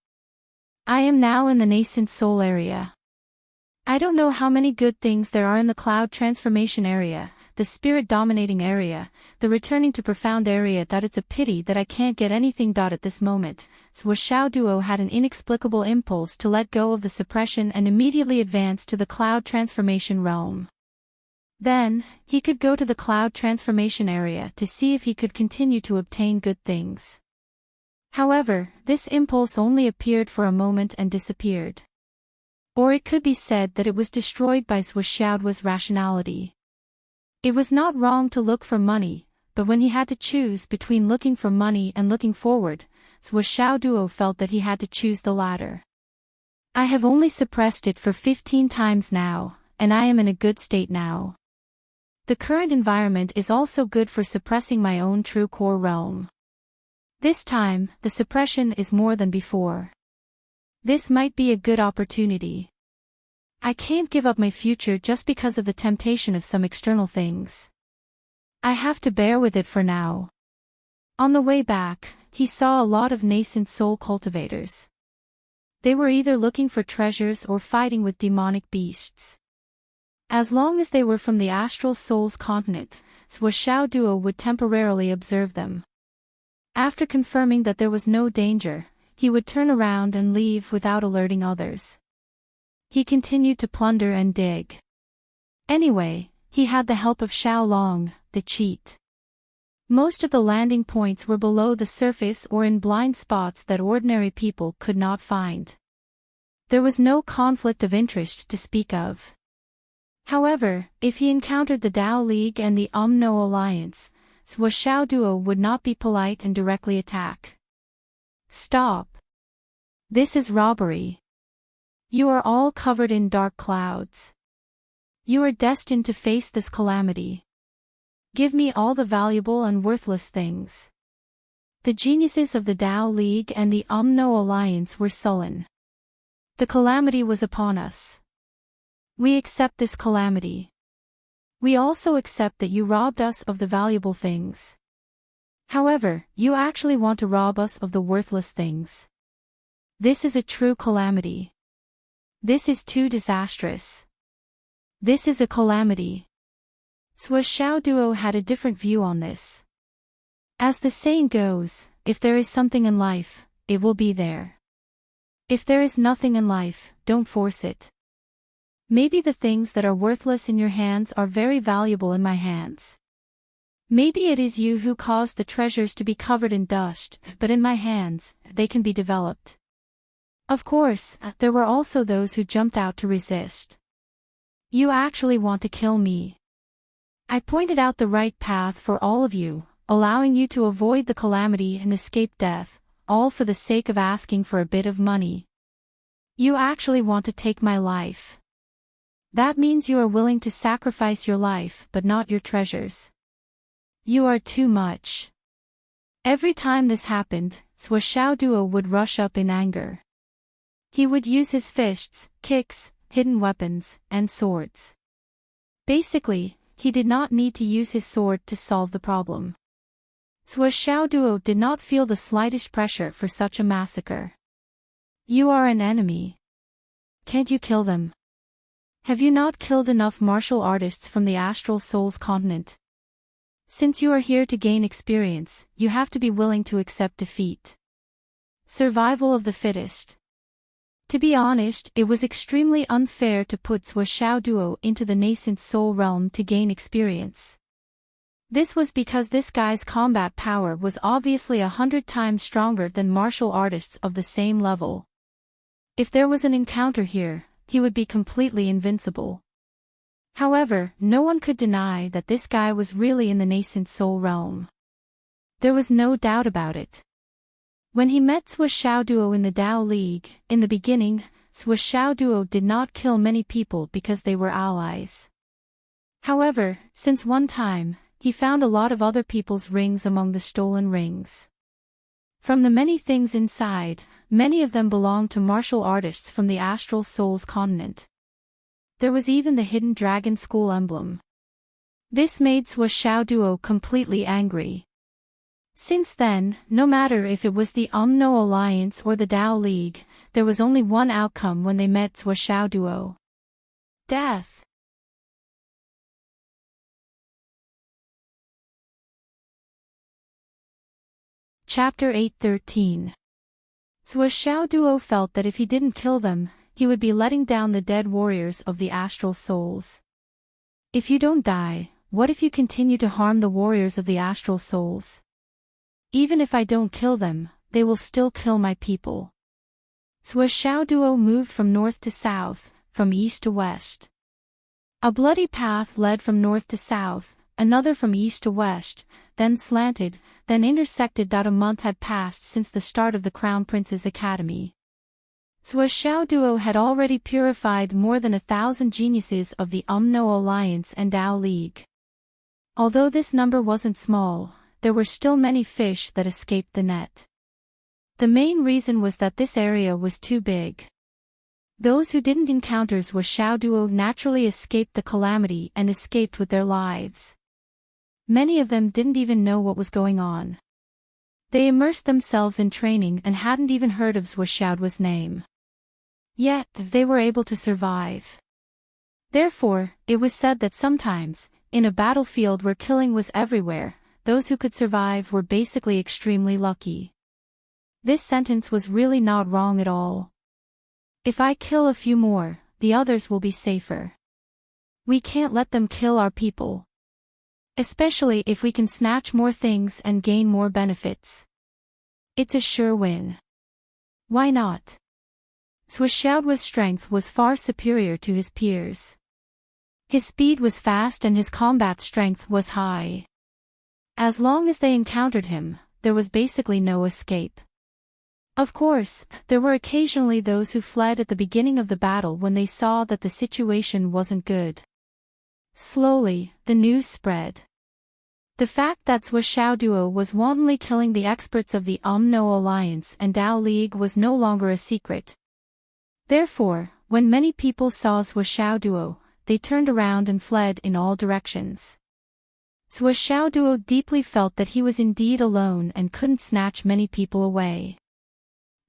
I am now in the nascent soul area. I don't know how many good things there are in the cloud transformation area, the spirit dominating area, the returning to profound area. It's a pity that I can't get anything. At this moment, Swa Xiao Duo had an inexplicable impulse to let go of the suppression and immediately advance to the cloud transformation realm. Then, he could go to the cloud transformation area to see if he could continue to obtain good things. However, this impulse only appeared for a moment and disappeared. Or it could be said that it was destroyed by Swa Xiao Duo's rationality. It was not wrong to look for money, but when he had to choose between looking for money and looking forward, Swa Xiao Duo felt that he had to choose the latter. I have only suppressed it for 15 times now, and I am in a good state now. The current environment is also good for suppressing my own true core realm. This time, the suppression is more than before. This might be a good opportunity. I can't give up my future just because of the temptation of some external things. I have to bear with it for now. On the way back, he saw a lot of nascent soul cultivators. They were either looking for treasures or fighting with demonic beasts. As long as they were from the astral soul's continent, Swa Xiao Duo would temporarily observe them. After confirming that there was no danger, he would turn around and leave without alerting others. He continued to plunder and dig. Anyway, he had the help of Xiao Long, the cheat. Most of the landing points were below the surface or in blind spots that ordinary people could not find. There was no conflict of interest to speak of. However, if he encountered the Tao League and the No Alliance, Swa Xiao Duo would not be polite and directly attack. Stop. This is robbery. You are all covered in dark clouds. You are destined to face this calamity. Give me all the valuable and worthless things. The geniuses of the Tao League and the No Alliance were sullen. The calamity was upon us. We accept this calamity. We also accept that you robbed us of the valuable things. However, you actually want to rob us of the worthless things. This is a true calamity. This is too disastrous. This is a calamity. Swa Xiao Duo had a different view on this. As the saying goes, if there is something in life, it will be there. If there is nothing in life, don't force it. Maybe the things that are worthless in your hands are very valuable in my hands. Maybe it is you who caused the treasures to be covered in dust, but in my hands, they can be developed. Of course, there were also those who jumped out to resist. You actually want to kill me. I pointed out the right path for all of you, allowing you to avoid the calamity and escape death, all for the sake of asking for a bit of money. You actually want to take my life. That means you are willing to sacrifice your life but not your treasures. You are too much. Every time this happened, Swa Xiao Duo would rush up in anger. He would use his fists, kicks, hidden weapons, and swords. Basically, he did not need to use his sword to solve the problem. Swa Xiao Duo did not feel the slightest pressure for such a massacre. You are an enemy. Can't you kill them? Have you not killed enough martial artists from the astral soul's continent? Since you are here to gain experience, you have to be willing to accept defeat. Survival of the fittest. To be honest, it was extremely unfair to put Swa Xiao Duo into the nascent soul realm to gain experience. This was because this guy's combat power was obviously 100 times stronger than martial artists of the same level. If there was an encounter here, he would be completely invincible. However, no one could deny that this guy was really in the nascent soul realm. There was no doubt about it. When he met Sui Xiaoduo in the Dao League, in the beginning, Sui Xiaoduo did not kill many people because they were allies. However, since one time, he found a lot of other people's rings among the stolen rings. From the many things inside, many of them belonged to martial artists from the Astral Souls continent. There was even the hidden dragon school emblem. This made Sui Xiaoduo completely angry. Since then, no matter if it was the Umno Alliance or the Dao League, there was only one outcome when they met Sui Xiaoduo. Death. Chapter 8:13. Sui Xiaoduo felt that if he didn't kill them, he would be letting down the dead warriors of the Astral Souls. If you don't die, what if you continue to harm the warriors of the Astral Souls? Even if I don't kill them, they will still kill my people. Sui Xiaoduo moved from north to south, from east to west. A bloody path led from north to south, another from east to west, then slanted, then intersected. A month had passed since the start of the Crown Prince's Academy. Sui Xiaoduo had already purified more than 1,000 geniuses of the Umno Alliance and Dao League. Although this number wasn't small, there were still many fish that escaped the net. The main reason was that this area was too big. Those who didn't encounter Sui Xiaoduo naturally escaped the calamity and escaped with their lives. Many of them didn't even know what was going on. They immersed themselves in training and hadn't even heard of Sui Xiaoduo's name. Yet, they were able to survive. Therefore, it was said that sometimes, in a battlefield where killing was everywhere, those who could survive were basically extremely lucky. This sentence was really not wrong at all. If I kill a few more, the others will be safer. We can't let them kill our people. Especially if we can snatch more things and gain more benefits. It's a sure win. Why not? Sui Xiaoduo's strength was far superior to his peers. His speed was fast and his combat strength was high. As long as they encountered him, there was basically no escape. Of course, there were occasionally those who fled at the beginning of the battle when they saw that the situation wasn't good. Slowly, the news spread. The fact that Sui Xiaoduo was wantonly killing the experts of the Umno Alliance and Dao League was no longer a secret. Therefore, when many people saw Sui Xiaoduo, they turned around and fled in all directions. Sui Xiaoduo deeply felt that he was indeed alone and couldn't snatch many people away.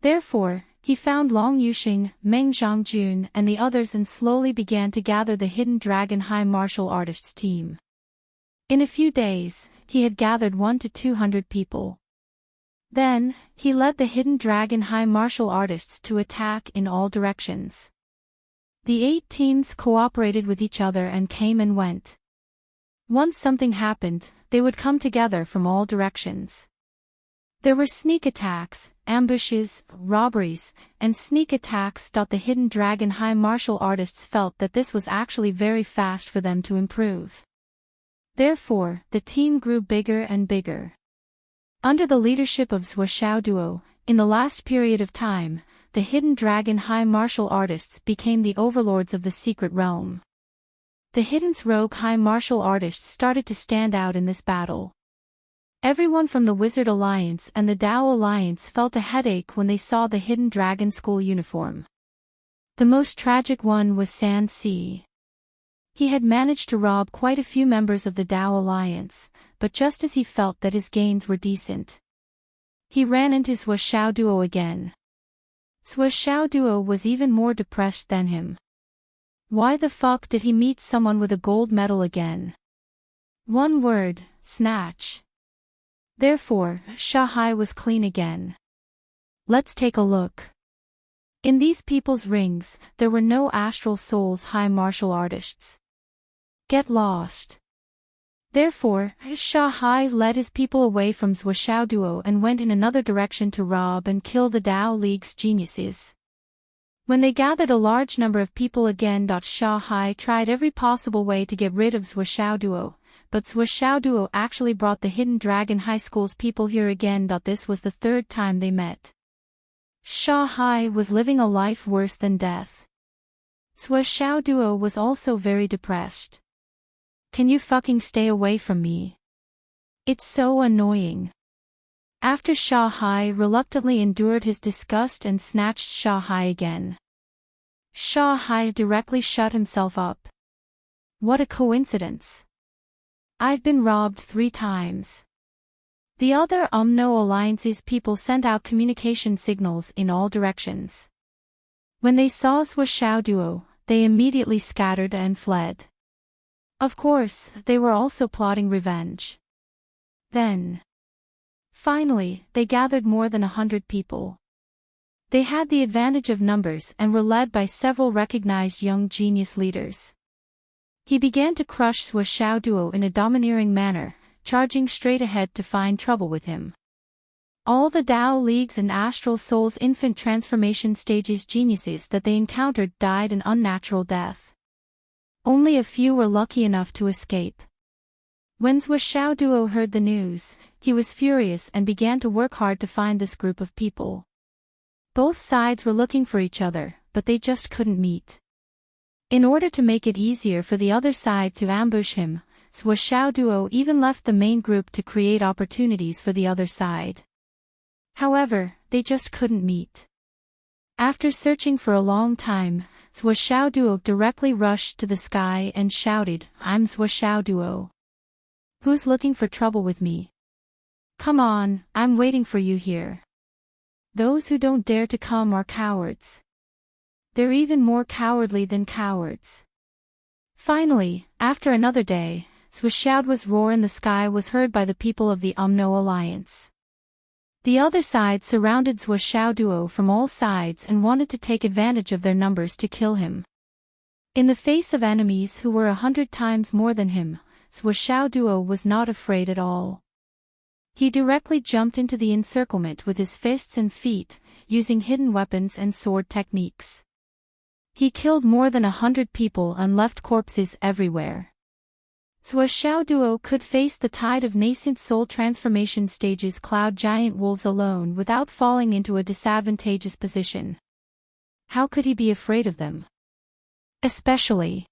Therefore, he found Long Yuxing, Meng Zhongjun and the others and slowly began to gather the Hidden Dragon High Martial Artists team. In a few days, he had gathered 100 to 200 people. Then, he led the Hidden Dragon High Martial Artists to attack in all directions. The 8 teams cooperated with each other and came and went. Once something happened, they would come together from all directions. There were sneak attacks, ambushes, robberies, and sneak attacks. The Hidden Dragon High Martial Artists felt that this was actually very fast for them to improve. Therefore, the team grew bigger and bigger. Under the leadership of Sui Xiaoduo, in the last period of time, the Hidden Dragon High Martial Artists became the overlords of the secret realm. The Hidden Rogue High Martial Artists started to stand out in this battle. Everyone from the Wizard Alliance and the Dao Alliance felt a headache when they saw the Hidden Dragon School uniform. The most tragic one was San Si. He had managed to rob quite a few members of the Dao Alliance, but just as he felt that his gains were decent, he ran into Sui Xiaoduo again. Sui Xiaoduo was even more depressed than him. Why the fuck did he meet someone with a gold medal again? One word, snatch. Therefore, Shanghai was clean again. Let's take a look. In these people's rings, there were no Astral Souls High Martial Artists. Get lost. Therefore, Shanghai led his people away from Sui Xiaoduo and went in another direction to rob and kill the Dao League's geniuses. When they gathered a large number of people again, Shanghai tried every possible way to get rid of Sui Xiaoduo, but Xiao Duo actually brought the Hidden Dragon High School's people here again. This was the third time they met. Sha Hai was living a life worse than death. Xiao Duo was also very depressed. Can you fucking stay away from me? It's so annoying. After Sha Hai reluctantly endured his disgust and snatched Sha Hai again. Sha Hai directly shut himself up. What a coincidence. I've been robbed 3 times. The other UMNO Alliance's people sent out communication signals in all directions. When they saw Xiao Duo, they immediately scattered and fled. Of course, they were also plotting revenge. Then, finally, they gathered more than 100 people. They had the advantage of numbers and were led by several recognized young genius leaders. He began to crush Xiao Duo in a domineering manner, charging straight ahead to find trouble with him. All the Dao Leagues and Astral Soul's infant transformation stages geniuses that they encountered died an unnatural death. Only a few were lucky enough to escape. When Xiao Duo heard the news, he was furious and began to work hard to find this group of people. Both sides were looking for each other, but they just couldn't meet. In order to make it easier for the other side to ambush him, Xiao Duo even left the main group to create opportunities for the other side. However, they just couldn't meet. After searching for a long time, Xiao Duo directly rushed to the sky and shouted, "I'm Xiao Duo. Who's looking for trouble with me? Come on, I'm waiting for you here. Those who don't dare to come are cowards. They're even more cowardly than cowards." Finally, after another day, Xiaoduo's roar in the sky was heard by the people of the UMNO Alliance. The other side surrounded Xiao Duo from all sides and wanted to take advantage of their numbers to kill him. In the face of enemies who were 100 times more than him, Xiao Duo was not afraid at all. He directly jumped into the encirclement with his fists and feet, using hidden weapons and sword techniques. He killed more than 100 people and left corpses everywhere. Xiao Duo could face the tide of nascent soul transformation stages cloud giant wolves alone without falling into a disadvantageous position. How could he be afraid of them? Especially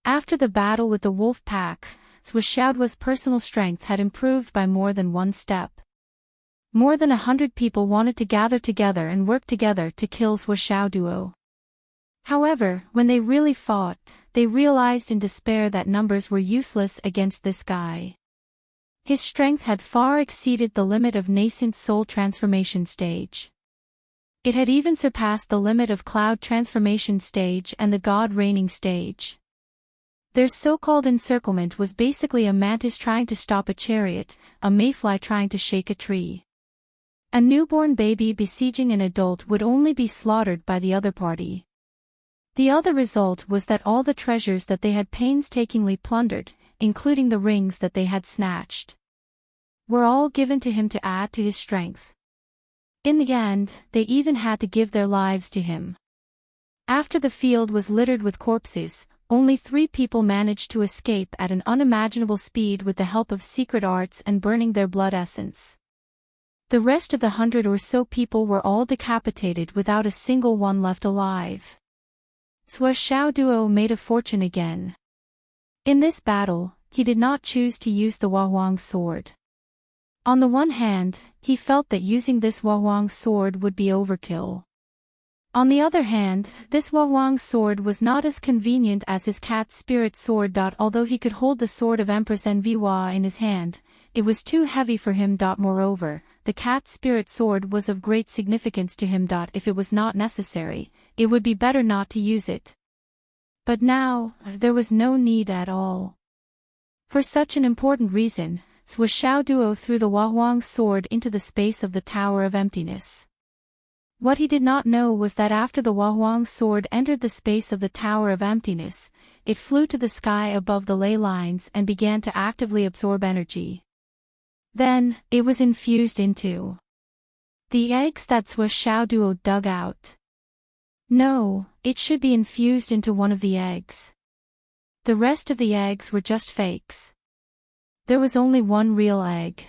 after the battle with the wolf pack, Xiaoduo's personal strength had improved by more than 1 step. More than 100 people wanted to gather together and work together to kill Xiao Duo. However, when they really fought, they realized in despair that numbers were useless against this guy. His strength had far exceeded the limit of nascent soul transformation stage. It had even surpassed the limit of cloud transformation stage and the god reigning stage. Their so-called encirclement was basically a mantis trying to stop a chariot, a mayfly trying to shake a tree. A newborn baby besieging an adult would only be slaughtered by the other party. The other result was that all the treasures that they had painstakingly plundered, including the rings that they had snatched, were all given to him to add to his strength. In the end, they even had to give their lives to him. After the field was littered with corpses, only 3 people managed to escape at an unimaginable speed with the help of secret arts and burning their blood essence. The rest of the 100 or so people were all decapitated without a single one left alive. Xiao Duo made a fortune again. In this battle, he did not choose to use the Huang sword. On the one hand, he felt that using this Huang sword would be overkill. On the other hand, this Huang sword was not as convenient as his cat spirit sword. Although he could hold the sword of Empress Envy in his hand, it was too heavy for him. Moreover, the cat spirit sword was of great significance to him. If it was not necessary, it would be better not to use it. But now, there was no need at all. For such an important reason, Xiao Duo threw the Huang sword into the space of the Tower of Emptiness. What he did not know was that after the Huang sword entered the space of the Tower of Emptiness, it flew to the sky above the ley lines and began to actively absorb energy. Then, it was infused into the eggs that Xiao Duo dug out. No, it should be infused into one of the eggs. The rest of the eggs were just fakes. There was only one real egg.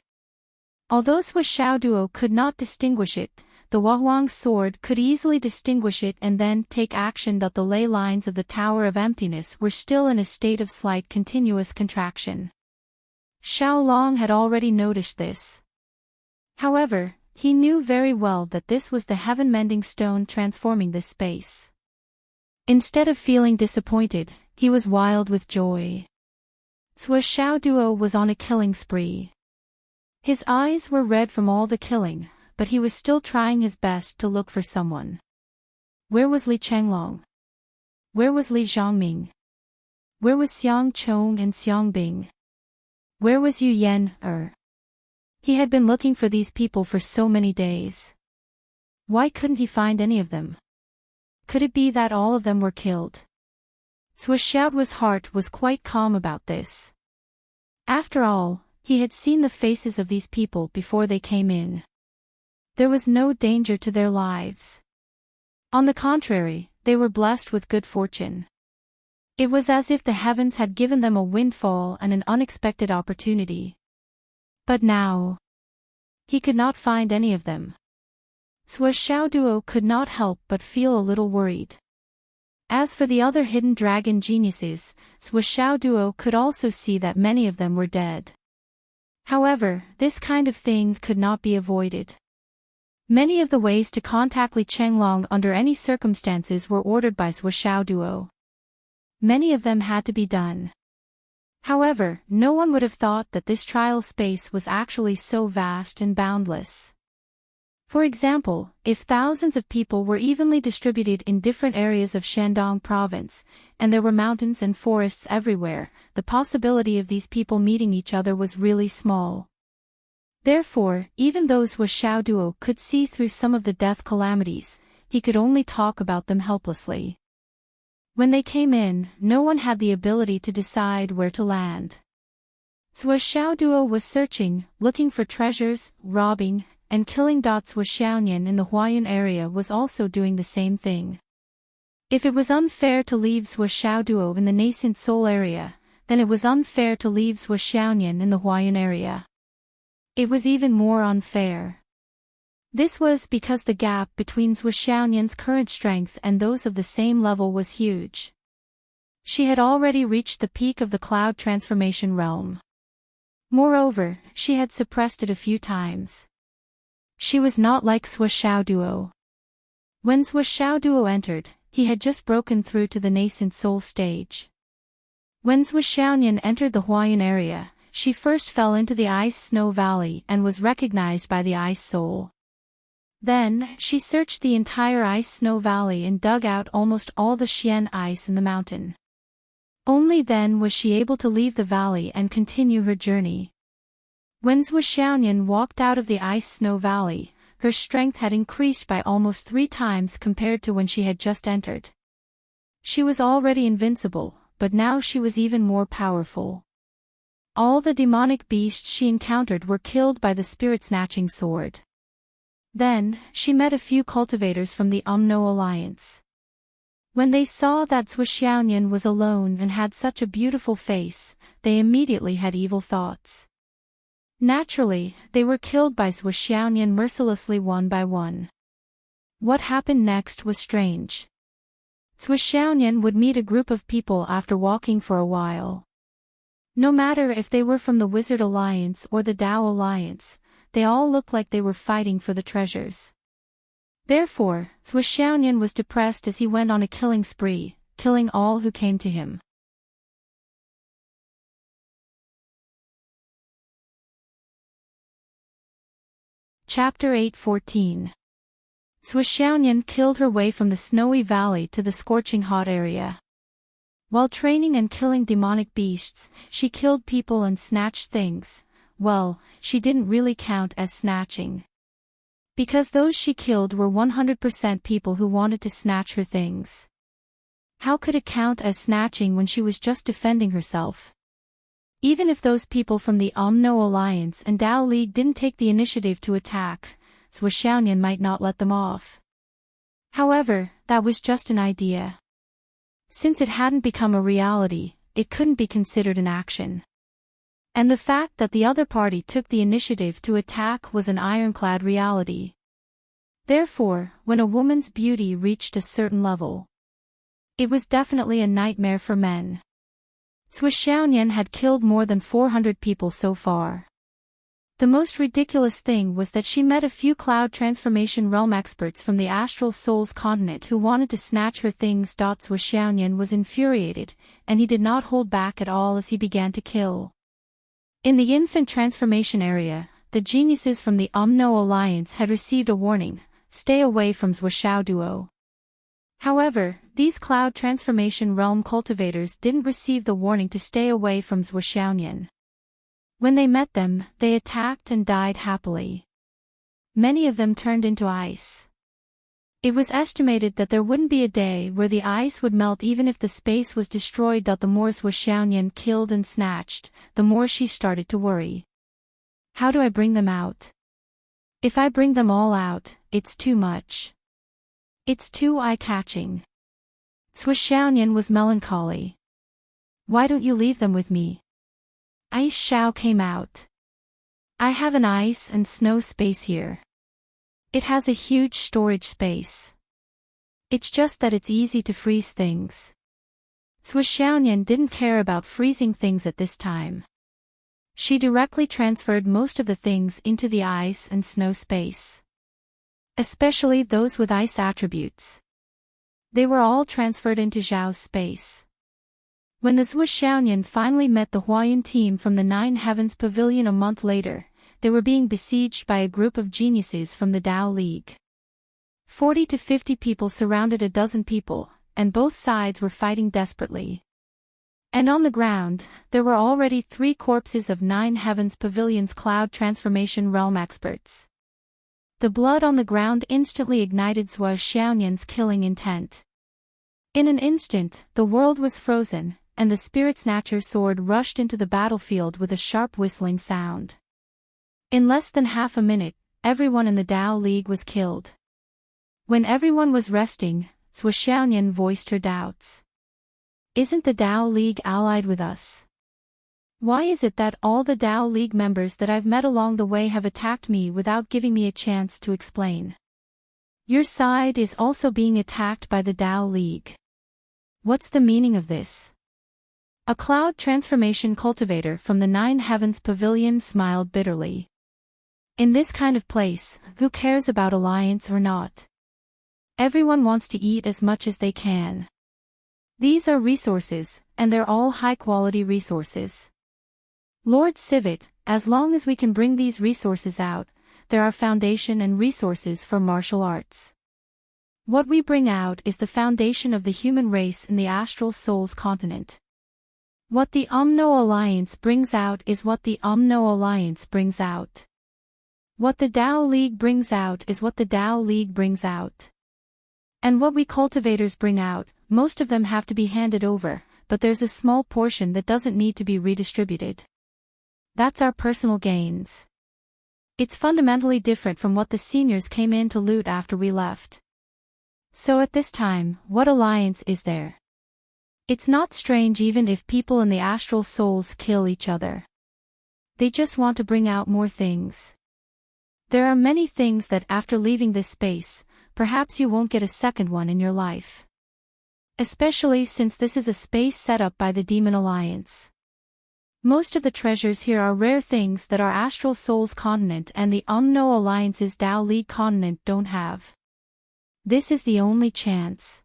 Although Swish Duo could not distinguish it, the Wahuang's sword could easily distinguish it and then take action. The ley lines of the Tower of Emptiness were still in a state of slight continuous contraction. Xiao Long had already noticed this. However, he knew very well that this was the heaven-mending stone transforming this space. Instead of feeling disappointed, he was wild with joy. Swish Duo was on a killing spree. His eyes were red from all the killing, but he was still trying his best to look for someone. Where was Li Chenglong? Where was Li Zhongming? Where was Xiang Chong and Xiang Bing? Where was Yu Yen? He had been looking for these people for so many days. Why couldn't he find any of them? Could it be that all of them were killed? Swishout's heart was quite calm about this. After all, he had seen the faces of these people before they came in. There was no danger to their lives. On the contrary, they were blessed with good fortune. It was as if the heavens had given them a windfall and an unexpected opportunity. But now, he could not find any of them. Swish Duo could not help but feel a little worried. As for the other hidden dragon geniuses, Swish Duo could also see that many of them were dead. However, this kind of thing could not be avoided. Many of the ways to contact Li Chenglong under any circumstances were ordered by Swish Duo. Many of them had to be done. However, no one would have thought that this trial space was actually so vast and boundless. For example, if thousands of people were evenly distributed in different areas of Shandong province, and there were mountains and forests everywhere, the possibility of these people meeting each other was really small. Therefore, even though Swish Duo could see through some of the death calamities, he could only talk about them helplessly. When they came in, no one had the ability to decide where to land. Swish Duo was searching, looking for treasures, robbing, and killing. Swish Xiaoyan in the Huayun area was also doing the same thing. If it was unfair to leave Swish Duo in the nascent soul area, then it was unfair to leave Swish Xiaoyan in the Huayun area. It was even more unfair. This was because the gap between Swish Xiaoyan's current strength and those of the same level was huge. She had already reached the peak of the cloud transformation realm. Moreover, she had suppressed it a few times. She was not like Swish Duo. When Swish Duo entered, he had just broken through to the nascent soul stage. When Swish Xiaoyan entered the Huayun area, she first fell into the Ice Snow Valley and was recognized by the Ice Soul. Then, she searched the entire Ice Snow Valley and dug out almost all the Xian ice in the mountain. Only then was she able to leave the valley and continue her journey. When Swish Xiaoyan walked out of the Ice Snow Valley, her strength had increased by almost 3 times compared to when she had just entered. She was already invincible, but now she was even more powerful. All the demonic beasts she encountered were killed by the spirit-snatching sword. Then, she met a few cultivators from the Umno Alliance. When they saw that Swish Xiaoyan was alone and had such a beautiful face, they immediately had evil thoughts. Naturally, they were killed by Swish Xiaoyan mercilessly one by one. What happened next was strange. Swish Xiaoyan would meet a group of people after walking for a while. No matter if they were from the Wizard Alliance or the Dao Alliance, they all looked like they were fighting for the treasures. Therefore, Swish Xiaoyan was depressed as he went on a killing spree, killing all who came to him. Chapter 8:14. Swish Xiaoyan killed her way from the snowy valley to the scorching hot area. While training and killing demonic beasts, she killed people and snatched things. Well, she didn't really count as snatching. Because those she killed were 100% people who wanted to snatch her things. How could it count as snatching when she was just defending herself? Even if those people from the Umno Alliance and Dao League didn't take the initiative to attack, Swish Xiaoyan might not let them off. However, that was just an idea. Since it hadn't become a reality, it couldn't be considered an action. And the fact that the other party took the initiative to attack was an ironclad reality. Therefore, when a woman's beauty reached a certain level, it was definitely a nightmare for men. Sui Xiaoyan had killed more than 400 people so far. The most ridiculous thing was that she met a few cloud transformation realm experts from the Astral Souls continent who wanted to snatch her things. Sui Xiaoyan was infuriated, and he did not hold back at all as he began to kill. In the infant transformation area, the geniuses from the Umno Alliance had received a warning: stay away from Sui Xiao Duo. However, these cloud transformation realm cultivators didn't receive the warning to stay away from Sui Xiaoyan. When they met them, they attacked and died happily. Many of them turned into ice. It was estimated that there wouldn't be a day where the ice would melt even if the space was destroyed. The more Sui Xiaoyan killed and snatched, the more she started to worry. How do I bring them out? If I bring them all out, it's too much. It's too eye-catching. Sui Xiaoyan was melancholy. Why don't you leave them with me? Ice Xiao came out. I have an ice and snow space here. It has a huge storage space. It's just that it's easy to freeze things. Sui Xiaoyan didn't care about freezing things at this time. She directly transferred most of the things into the ice and snow space. Especially those with ice attributes. They were all transferred into Zhao's space. When the Sui Xiaoyan finally met the Huayun team from the Nine Heavens Pavilion a month later, they were being besieged by a group of geniuses from the Tao League. 40 to 50 people surrounded a dozen people, and both sides were fighting desperately. And on the ground, there were already 3 corpses of Nine Heavens Pavilion's cloud transformation realm experts. The blood on the ground instantly ignited Sui Xiaoyan's killing intent. In an instant, the world was frozen, and the Spirit Snatcher's sword rushed into the battlefield with a sharp whistling sound. In less than half a minute, everyone in the Tao League was killed. When everyone was resting, Sui Xiaoyan voiced her doubts. Isn't the Tao League allied with us? Why is it that all the Tao League members that I've met along the way have attacked me without giving me a chance to explain? Your side is also being attacked by the Tao League. What's the meaning of this? A cloud transformation cultivator from the Nine Heavens Pavilion smiled bitterly. In this kind of place, who cares about alliance or not? Everyone wants to eat as much as they can. These are resources, and they're all high-quality resources. Lord Civet, as long as we can bring these resources out, there are foundation and resources for martial arts. What we bring out is the foundation of the human race in the Astral Souls continent. What the Umno Alliance brings out is what the Umno Alliance brings out. What the Tao League brings out is what the Tao League brings out. And what we cultivators bring out, most of them have to be handed over, but there's a small portion that doesn't need to be redistributed. That's our personal gains. It's fundamentally different from what the seniors came in to loot after we left. So at this time, what alliance is there? It's not strange even if people in the Astral Souls kill each other. They just want to bring out more things. There are many things that after leaving this space, perhaps you won't get a second one in your life. Especially since this is a space set up by the Demon Alliance. Most of the treasures here are rare things that our Astral Souls continent and the Umno Alliance's Tao League continent don't have. This is the only chance.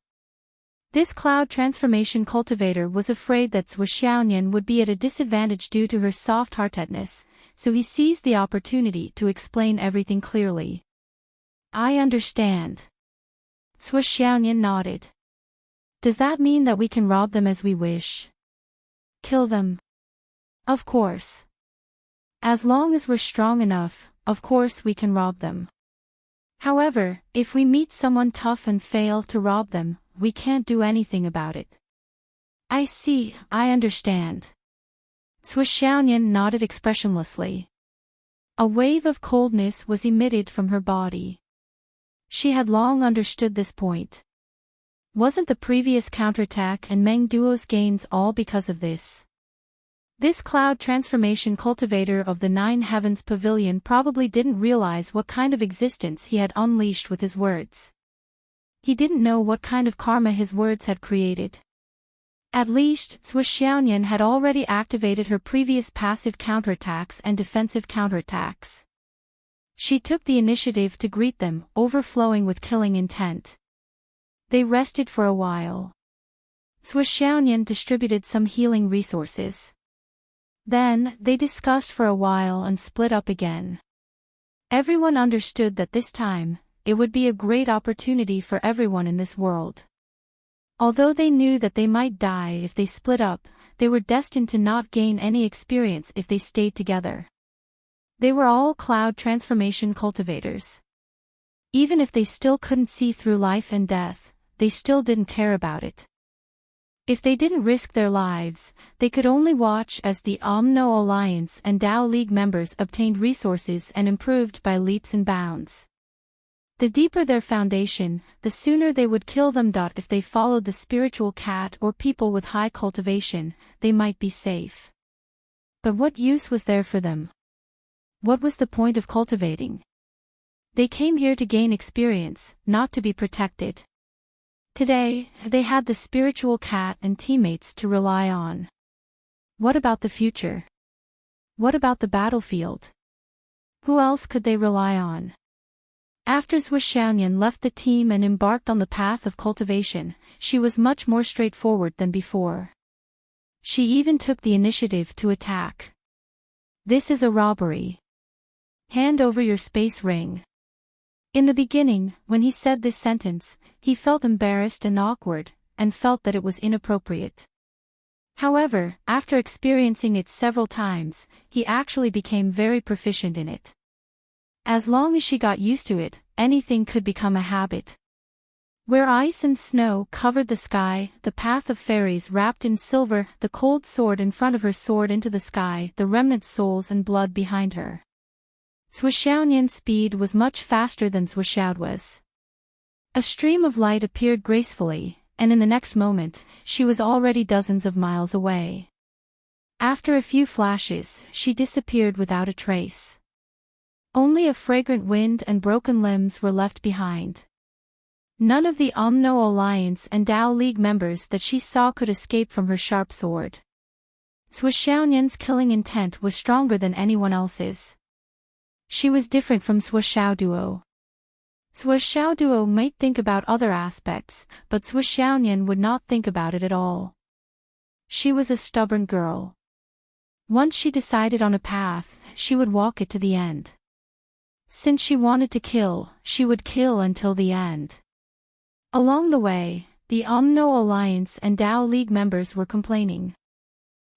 This cloud transformation cultivator was afraid that Sui Xiaoyan would be at a disadvantage due to her soft-heartedness, so he seized the opportunity to explain everything clearly. I understand. Sui Xiaoyan nodded. Does that mean that we can rob them as we wish? Kill them? Of course. As long as we're strong enough, of course we can rob them. However, if we meet someone tough and fail to rob them, we can't do anything about it. I see, I understand. Sui Xiaoyan nodded expressionlessly. A wave of coldness was emitted from her body. She had long understood this point. Wasn't the previous counterattack and Meng Duo's gains all because of this? This cloud transformation cultivator of the Nine Heavens Pavilion probably didn't realize what kind of existence he had unleashed with his words. He didn't know what kind of karma his words had created. At least, Swiss Xiaoyan had already activated her previous passive counterattacks and defensive counterattacks. She took the initiative to greet them, overflowing with killing intent. They rested for a while. Swiss Xiaoyan distributed some healing resources. Then, they discussed for a while and split up again. Everyone understood that this time, it would be a great opportunity for everyone in this world. Although they knew that they might die if they split up, they were destined to not gain any experience if they stayed together. They were all cloud transformation cultivators. Even if they still couldn't see through life and death, they still didn't care about it. If they didn't risk their lives, they could only watch as the Omno Alliance and Tao League members obtained resources and improved by leaps and bounds. The deeper their foundation, the sooner they would kill them. If they followed the spiritual cat or people with high cultivation, they might be safe. But what use was there for them? What was the point of cultivating? They came here to gain experience, not to be protected. Today, they had the spiritual cat and teammates to rely on. What about the future? What about the battlefield? Who else could they rely on? After Swiss Xiaoyan left the team and embarked on the path of cultivation, she was much more straightforward than before. She even took the initiative to attack. This is a robbery. Hand over your space ring. In the beginning, when he said this sentence, he felt embarrassed and awkward, and felt that it was inappropriate. However, after experiencing it several times, he actually became very proficient in it. As long as she got used to it, anything could become a habit. Where ice and snow covered the sky, the path of fairies wrapped in silver, the cold sword in front of her soared into the sky, the remnant souls and blood behind her. Swiss Xiaoyan's speed was much faster than Swiss Xiaoduo's. A stream of light appeared gracefully, and in the next moment, she was already dozens of miles away. After a few flashes, she disappeared without a trace. Only a fragrant wind and broken limbs were left behind. None of the Omno Alliance and Tao League members that she saw could escape from her sharp sword. Swiss Xiaoyan's killing intent was stronger than anyone else's. She was different from Swiss Xiaoduo. Swiss Xiaoduo might think about other aspects, but Swiss Xiaoyan would not think about it at all. She was a stubborn girl. Once she decided on a path, she would walk it to the end. Since she wanted to kill, she would kill until the end. Along the way, the Omno Alliance and Tao League members were complaining.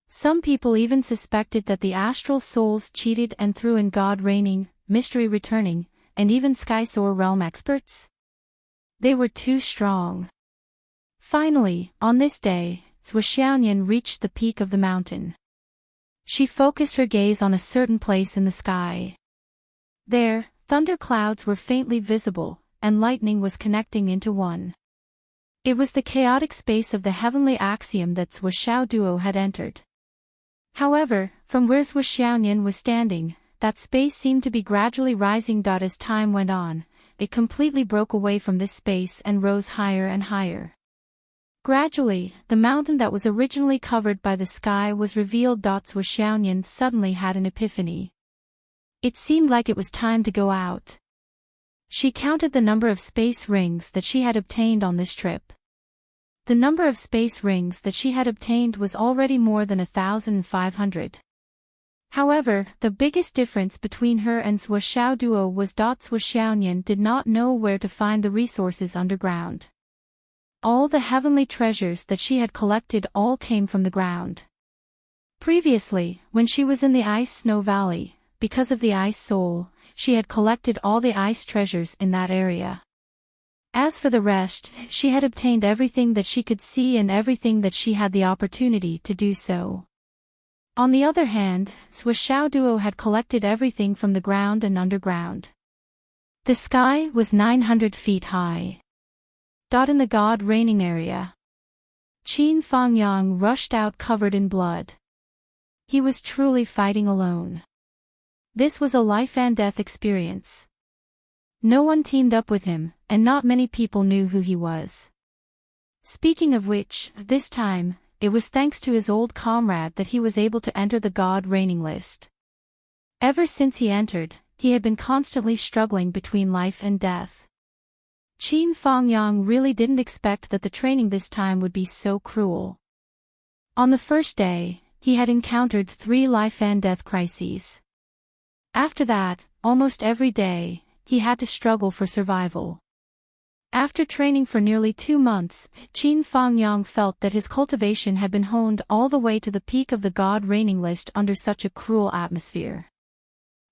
Some people even suspected that the astral souls cheated and threw in God reigning, mystery returning, and even Skysoar realm experts. They were too strong. Finally, on this day, Swiss Xiaoyan reached the peak of the mountain. She focused her gaze on a certain place in the sky. There, thunder clouds were faintly visible, and lightning was connecting into one. It was the chaotic space of the heavenly axiom that Swiss Xiaoduo had entered. However, from where Swiss Xiaoyan was standing, that space seemed to be gradually rising. As time went on, it completely broke away from this space and rose higher and higher. Gradually, the mountain that was originally covered by the sky was revealed. Swiss Xiaoyan suddenly had an epiphany. It seemed like it was time to go out. She counted the number of space rings that she had obtained on this trip. The number of space rings that she had obtained was already more than 1,500. However, the biggest difference between her and Swiss Xiaoduo was Swiss Xiaoyan did not know where to find the resources underground. All the heavenly treasures that she had collected all came from the ground. Previously, when she was in the Ice Snow Valley, because of the Ice Soul, she had collected all the ice treasures in that area. As for the rest, she had obtained everything that she could see and everything that she had the opportunity to do so. On the other hand, Swiss Xiaoduo had collected everything from the ground and underground. The sky was 900 feet high. In the God reigning area. Qin Fangyang rushed out covered in blood. He was truly fighting alone. This was a life and death experience. No one teamed up with him, and not many people knew who he was. Speaking of which, this time, it was thanks to his old comrade that he was able to enter the God reigning list. Ever since he entered, he had been constantly struggling between life and death. Qin Fangyang really didn't expect that the training this time would be so cruel. On the first day, he had encountered 3 life and death crises. After that, almost every day, he had to struggle for survival. After training for nearly 2 months, Qin Fangyang felt that his cultivation had been honed all the way to the peak of the God reigning list under such a cruel atmosphere.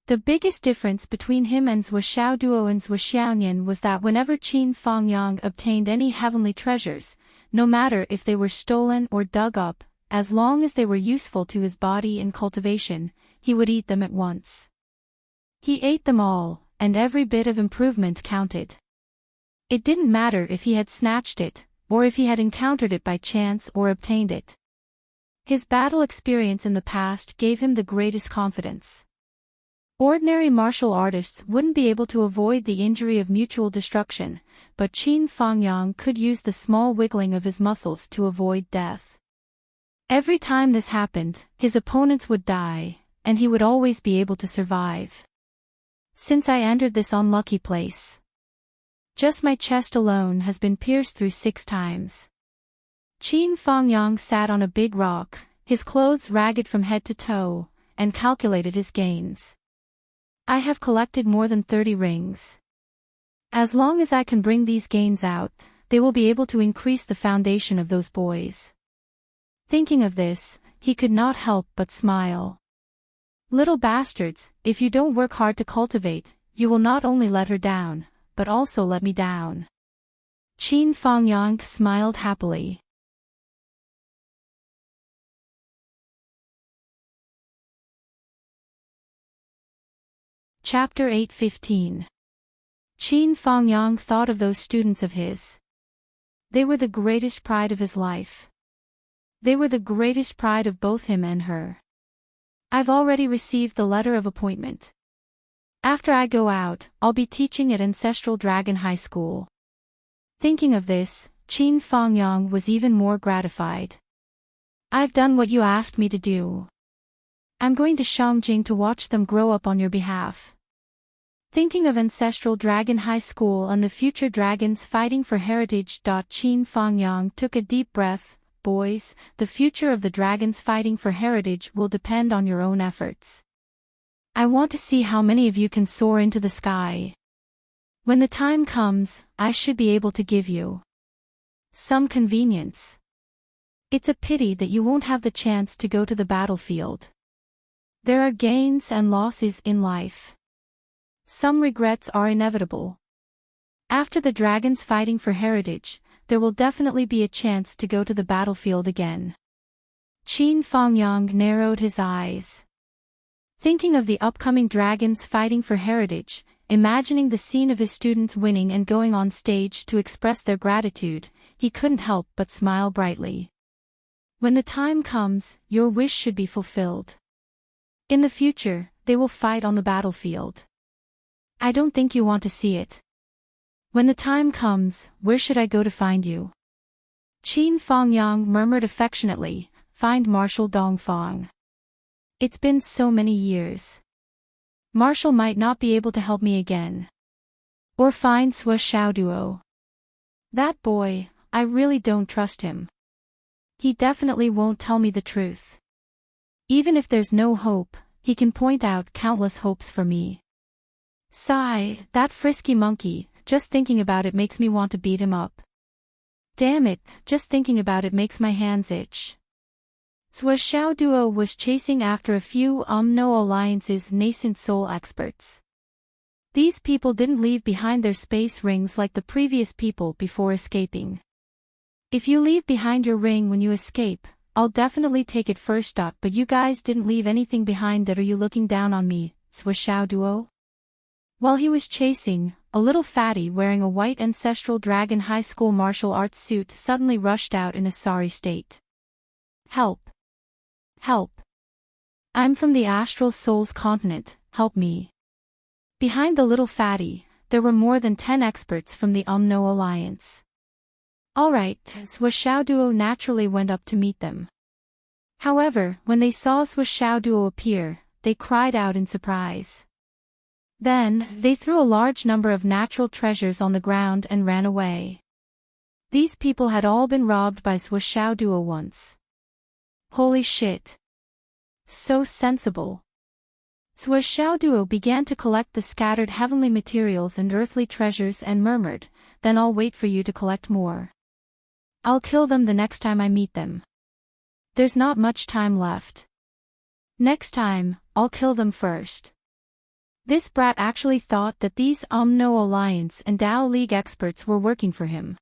The biggest difference between him and Zhou Xiaoduo and Zhou Xiaoyan was that whenever Qin Fangyang obtained any heavenly treasures, no matter if they were stolen or dug up, as long as they were useful to his body and cultivation, he would eat them at once. He ate them all, and every bit of improvement counted. It didn't matter if he had snatched it, or if he had encountered it by chance or obtained it. His battle experience in the past gave him the greatest confidence. Ordinary martial artists wouldn't be able to avoid the injury of mutual destruction, but Qin Fangyang could use the small wiggling of his muscles to avoid death. Every time this happened, his opponents would die, and he would always be able to survive. Since I entered this unlucky place, just my chest alone has been pierced through 6 times. Qin Fangyang sat on a big rock, his clothes ragged from head to toe, and calculated his gains. I have collected more than 30 rings. As long as I can bring these gains out, they will be able to increase the foundation of those boys. Thinking of this, he could not help but smile. Little bastards, if you don't work hard to cultivate, you will not only let her down, but also let me down. Qin Fangyang smiled happily. Chapter 8:15. Qin Fangyang thought of those students of his. They were the greatest pride of his life. They were the greatest pride of both him and her. I've already received the letter of appointment. After I go out, I'll be teaching at Ancestral Dragon High School. Thinking of this, Qin Fangyang was even more gratified. I've done what you asked me to do. I'm going to Shangjing to watch them grow up on your behalf. Thinking of Ancestral Dragon High School and the future dragons fighting for heritage. Qin Fangyang took a deep breath. Boys, the future of the dragons fighting for heritage will depend on your own efforts. I want to see how many of you can soar into the sky. When the time comes, I should be able to give you some convenience. It's a pity that you won't have the chance to go to the battlefield. There are gains and losses in life. Some regrets are inevitable. After the dragons fighting for heritage, there will definitely be a chance to go to the battlefield again. Qin Fangyang narrowed his eyes. Thinking of the upcoming dragons fighting for heritage, imagining the scene of his students winning and going on stage to express their gratitude, he couldn't help but smile brightly. When the time comes, your wish should be fulfilled. In the future, they will fight on the battlefield. I don't think you want to see it. When the time comes, where should I go to find you? Qin Fangyang murmured affectionately, find Marshal Dongfang. It's been so many years. Marshal might not be able to help me again. Or find Zhou Xiaoduo. That boy, I really don't trust him. He definitely won't tell me the truth. Even if there's no hope, he can point out countless hopes for me. Sigh, that frisky monkey, just thinking about it makes me want to beat him up. Damn it, just thinking about it makes my hands itch. Zhou Xiaoduo was chasing after a few No Alliance's nascent soul experts. These people didn't leave behind their space rings like the previous people before escaping. If you leave behind your ring when you escape, I'll definitely take it first. But you guys didn't leave anything behind. That are you looking down on me, Zhou Xiaoduo? While he was chasing, a little fatty wearing a white Ancestral Dragon High School martial arts suit suddenly rushed out in a sorry state. Help! Help! I'm from the Astral Souls continent, help me. Behind the little fatty, there were more than 10 experts from the Umno Alliance. Alright, Swish Duo naturally went up to meet them. However, when they saw Swish Duo appear, they cried out in surprise. Then, they threw a large number of natural treasures on the ground and ran away. These people had all been robbed by Swish Duo once. Holy shit. So sensible. Swish Duo began to collect the scattered heavenly materials and earthly treasures and murmured, "Then I'll wait for you to collect more. I'll kill them the next time I meet them. There's not much time left. Next time, I'll kill them first." This brat actually thought that these Umno Alliance and Dao League experts were working for him.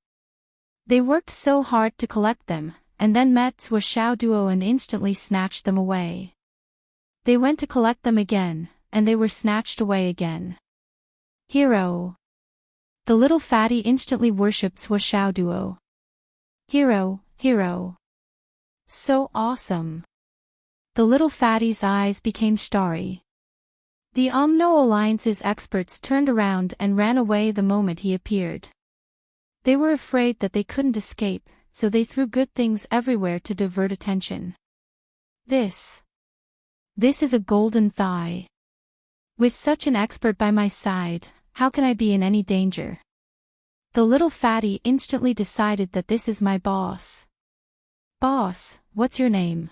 They worked so hard to collect them, and then met Swish Duo and instantly snatched them away. They went to collect them again, and they were snatched away again. Hero. The little fatty instantly worshipped Swish Duo. Hero, hero. So awesome. The little fatty's eyes became starry. The Umno Alliance's experts turned around and ran away the moment he appeared. They were afraid that they couldn't escape, so they threw good things everywhere to divert attention. This is a golden thigh. With such an expert by my side, how can I be in any danger? The little fatty instantly decided that this is my boss. Boss, what's your name?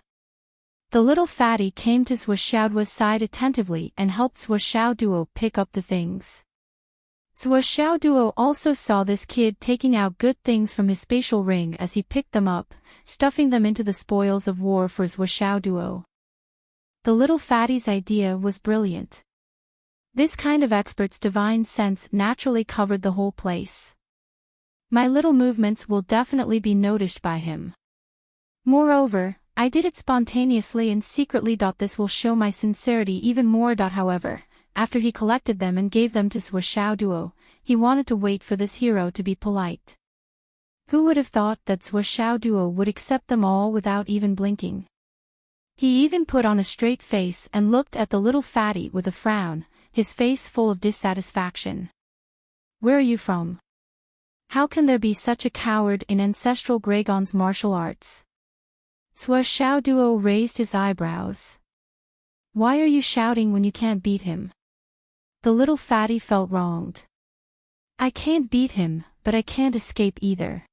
The little fatty came to Swish Duo's side attentively and helped Swish Duo pick up the things. Swish Duo also saw this kid taking out good things from his spatial ring as he picked them up, stuffing them into the spoils of war for Swish Duo. The little fatty's idea was brilliant. This kind of expert's divine sense naturally covered the whole place. My little movements will definitely be noticed by him. Moreover, I did it spontaneously and secretly. This will show my sincerity even more. However, after he collected them and gave them to Swish Duo, he wanted to wait for this hero to be polite. Who would have thought that Swish Duo would accept them all without even blinking? He even put on a straight face and looked at the little fatty with a frown, his face full of dissatisfaction. Where are you from? How can there be such a coward in ancestral Gragon's martial arts? Swish Duo raised his eyebrows. Why are you shouting when you can't beat him? The little fatty felt wronged. I can't beat him, but I can't escape either.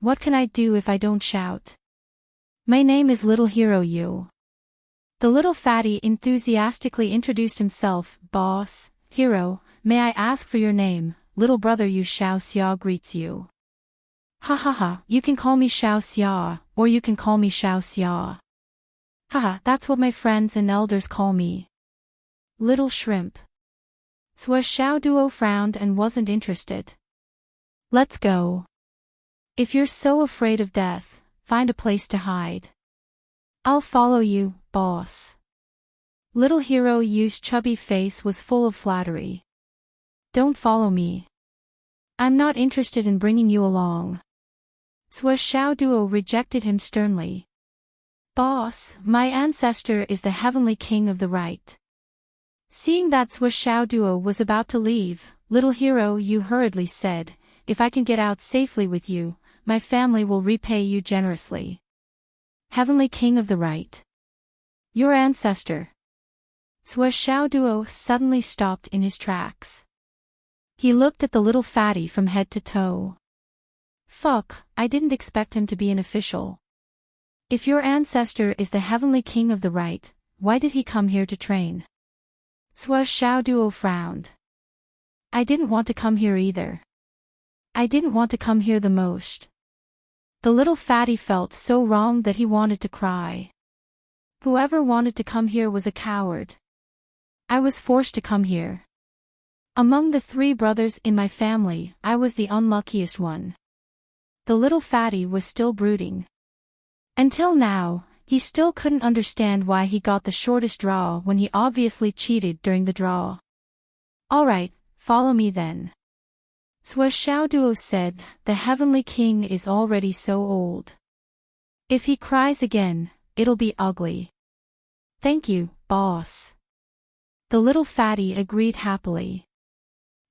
What can I do if I don't shout? My name is Little Hero Yu. The little fatty enthusiastically introduced himself. Boss, hero, may I ask for your name? Little brother Yu Xiao Xia greets you. Ha ha ha, you can call me Xiao Xia, or you can call me Xiao Xia. Haha, that's what my friends and elders call me. Little shrimp. Swish Duo frowned and wasn't interested. Let's go. If you're so afraid of death, find a place to hide. I'll follow you, boss. Little Hero Yu's chubby face was full of flattery. Don't follow me. I'm not interested in bringing you along. Swish Duo rejected him sternly. Boss, my ancestor is the heavenly king of the right. Seeing that Swish Duo was about to leave, Little Hero Yu hurriedly said, if I can get out safely with you, my family will repay you generously. Heavenly king of the right. Your ancestor. Swish Duo suddenly stopped in his tracks. He looked at the little fatty from head to toe. Fuck, I didn't expect him to be an official. If your ancestor is the heavenly king of the right, why did he come here to train? Swish Duo frowned. I didn't want to come here either. I didn't want to come here the most. The little fatty felt so wrong that he wanted to cry. Whoever wanted to come here was a coward. I was forced to come here. Among the 3 brothers in my family, I was the unluckiest one. The little fatty was still brooding. Until now, he still couldn't understand why he got the shortest draw when he obviously cheated during the draw. Alright, follow me then. Swish Duo said, the heavenly king is already so old. If he cries again, it'll be ugly. Thank you, boss. The little fatty agreed happily.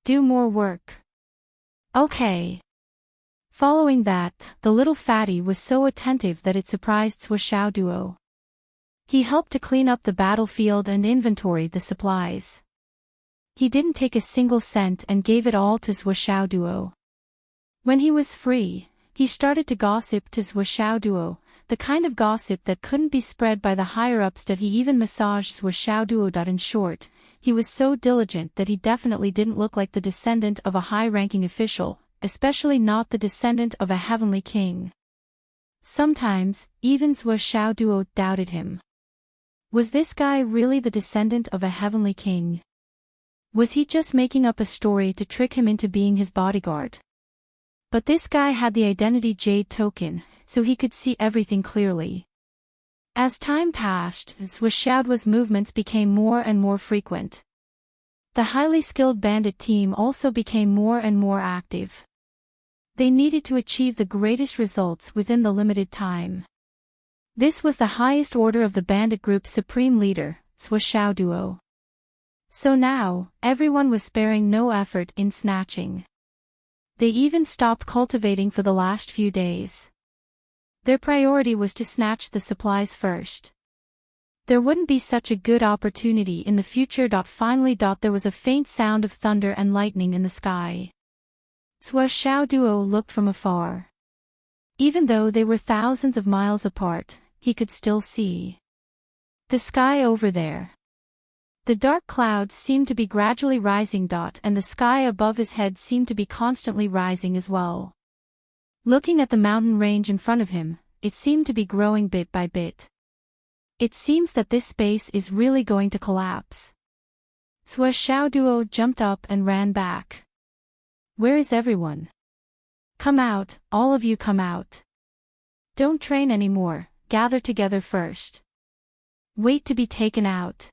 Do more work. Okay. Following that, the little fatty was so attentive that it surprised Swish Duo. He helped to clean up the battlefield and inventory the supplies. He didn't take a single cent and gave it all to Swish Duo. When he was free, he started to gossip to Swish Duo, the kind of gossip that couldn't be spread by the higher-ups. That he even massaged Swish Duo. In short, he was so diligent that he definitely didn't look like the descendant of a high-ranking official, especially not the descendant of a heavenly king. Sometimes, even Swish Duo doubted him. Was this guy really the descendant of a heavenly king? Was he just making up a story to trick him into being his bodyguard? But this guy had the identity jade token, so he could see everything clearly. As time passed, Swish Duo's movements became more and more frequent. The highly skilled bandit team also became more and more active. They needed to achieve the greatest results within the limited time. This was the highest order of the bandit group's supreme leader, Swish Duo. So now, everyone was sparing no effort in snatching. They even stopped cultivating for the last few days. Their priority was to snatch the supplies first. There wouldn't be such a good opportunity in the future. Finally, there was a faint sound of thunder and lightning in the sky. Swish Duo looked from afar. Even though they were thousands of miles apart, he could still see the sky over there. The dark clouds seemed to be gradually rising. And the sky above his head seemed to be constantly rising as well. Looking at the mountain range in front of him, it seemed to be growing bit by bit. It seems that this space is really going to collapse. Swish Duo jumped up and ran back. Where is everyone? Come out, all of you come out. Don't train anymore, gather together first. Wait to be taken out.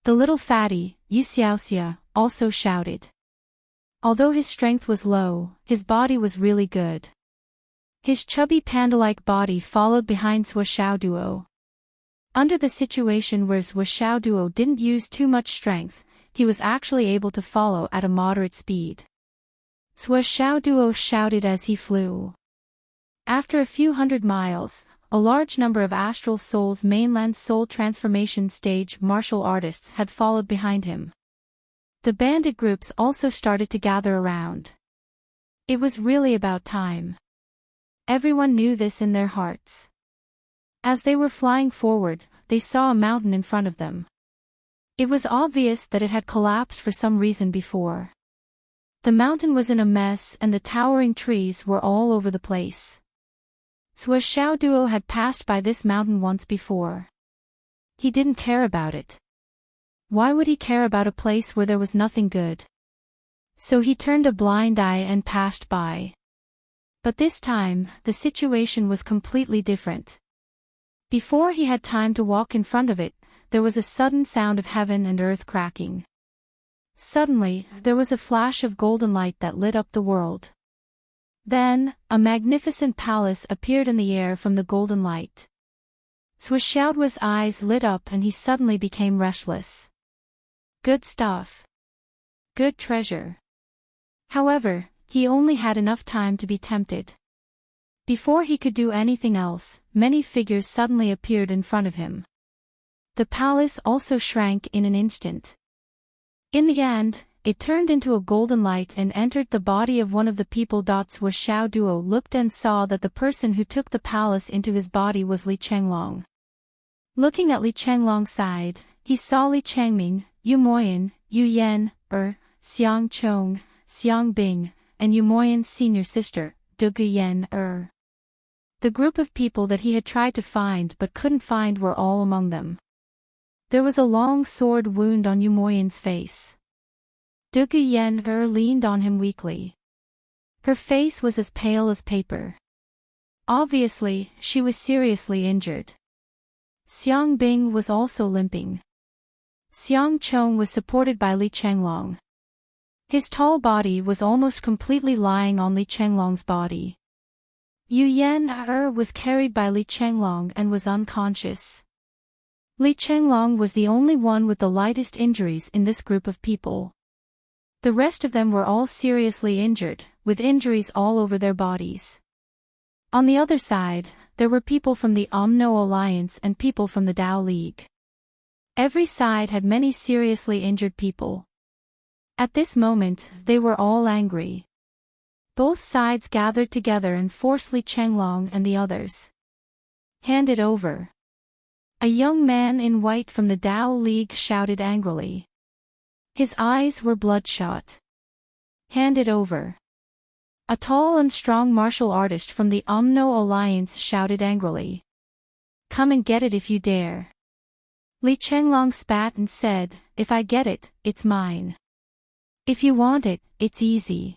The little fatty, Yuxiaoxia, also shouted. Although his strength was low, his body was really good. His chubby panda-like body followed behind Swish Duo. Under the situation where Swish Duo didn't use too much strength, he was actually able to follow at a moderate speed. Swish Duo shouted as he flew. After a few hundred miles, a large number of Astral Soul's mainland soul transformation stage martial artists had followed behind him. The bandit groups also started to gather around. It was really about time. Everyone knew this in their hearts. As they were flying forward, they saw a mountain in front of them. It was obvious that it had collapsed for some reason before. The mountain was in a mess and the towering trees were all over the place. Swish Duo had passed by this mountain once before. He didn't care about it. Why would he care about a place where there was nothing good? So he turned a blind eye and passed by. But this time, the situation was completely different. Before he had time to walk in front of it, there was a sudden sound of heaven and earth cracking. Suddenly, there was a flash of golden light that lit up the world. Then, a magnificent palace appeared in the air from the golden light. Swish Duo's eyes lit up and he suddenly became restless. Good stuff. Good treasure. However, he only had enough time to be tempted. Before he could do anything else, many figures suddenly appeared in front of him. The palace also shrank in an instant. In the end, it turned into a golden light and entered the body of one of the people. Swish Duo looked and saw that the person who took the palace into his body was Li Chenglong. Looking at Li Chenglong's side, he saw Li Changming, Yu Moyan, Yu Yan, Xiang Chong, Xiang Bing, and Yu Moyan's senior sister, Du Guyen. The group of people that he had tried to find but couldn't find were all among them. There was a long sword wound on Yu Moyan's face. Du Guyen leaned on him weakly. Her face was as pale as paper. Obviously, she was seriously injured. Xiang Bing was also limping. Xiang Chong was supported by Li Chenglong. His tall body was almost completely lying on Li Chenglong's body. Yu Yan was carried by Li Chenglong and was unconscious. Li Chenglong was the only one with the lightest injuries in this group of people. The rest of them were all seriously injured, with injuries all over their bodies. On the other side, there were people from the Umno Alliance and people from the Tao League. Every side had many seriously injured people. At this moment, they were all angry. Both sides gathered together and forced Li Chenglong and the others. Hand it over. A young man in white from the Tao League shouted angrily. His eyes were bloodshot. Hand it over. A tall and strong martial artist from the Umno Alliance shouted angrily. Come and get it if you dare. Li Chenglong spat and said, if I get it, it's mine. If you want it, it's easy.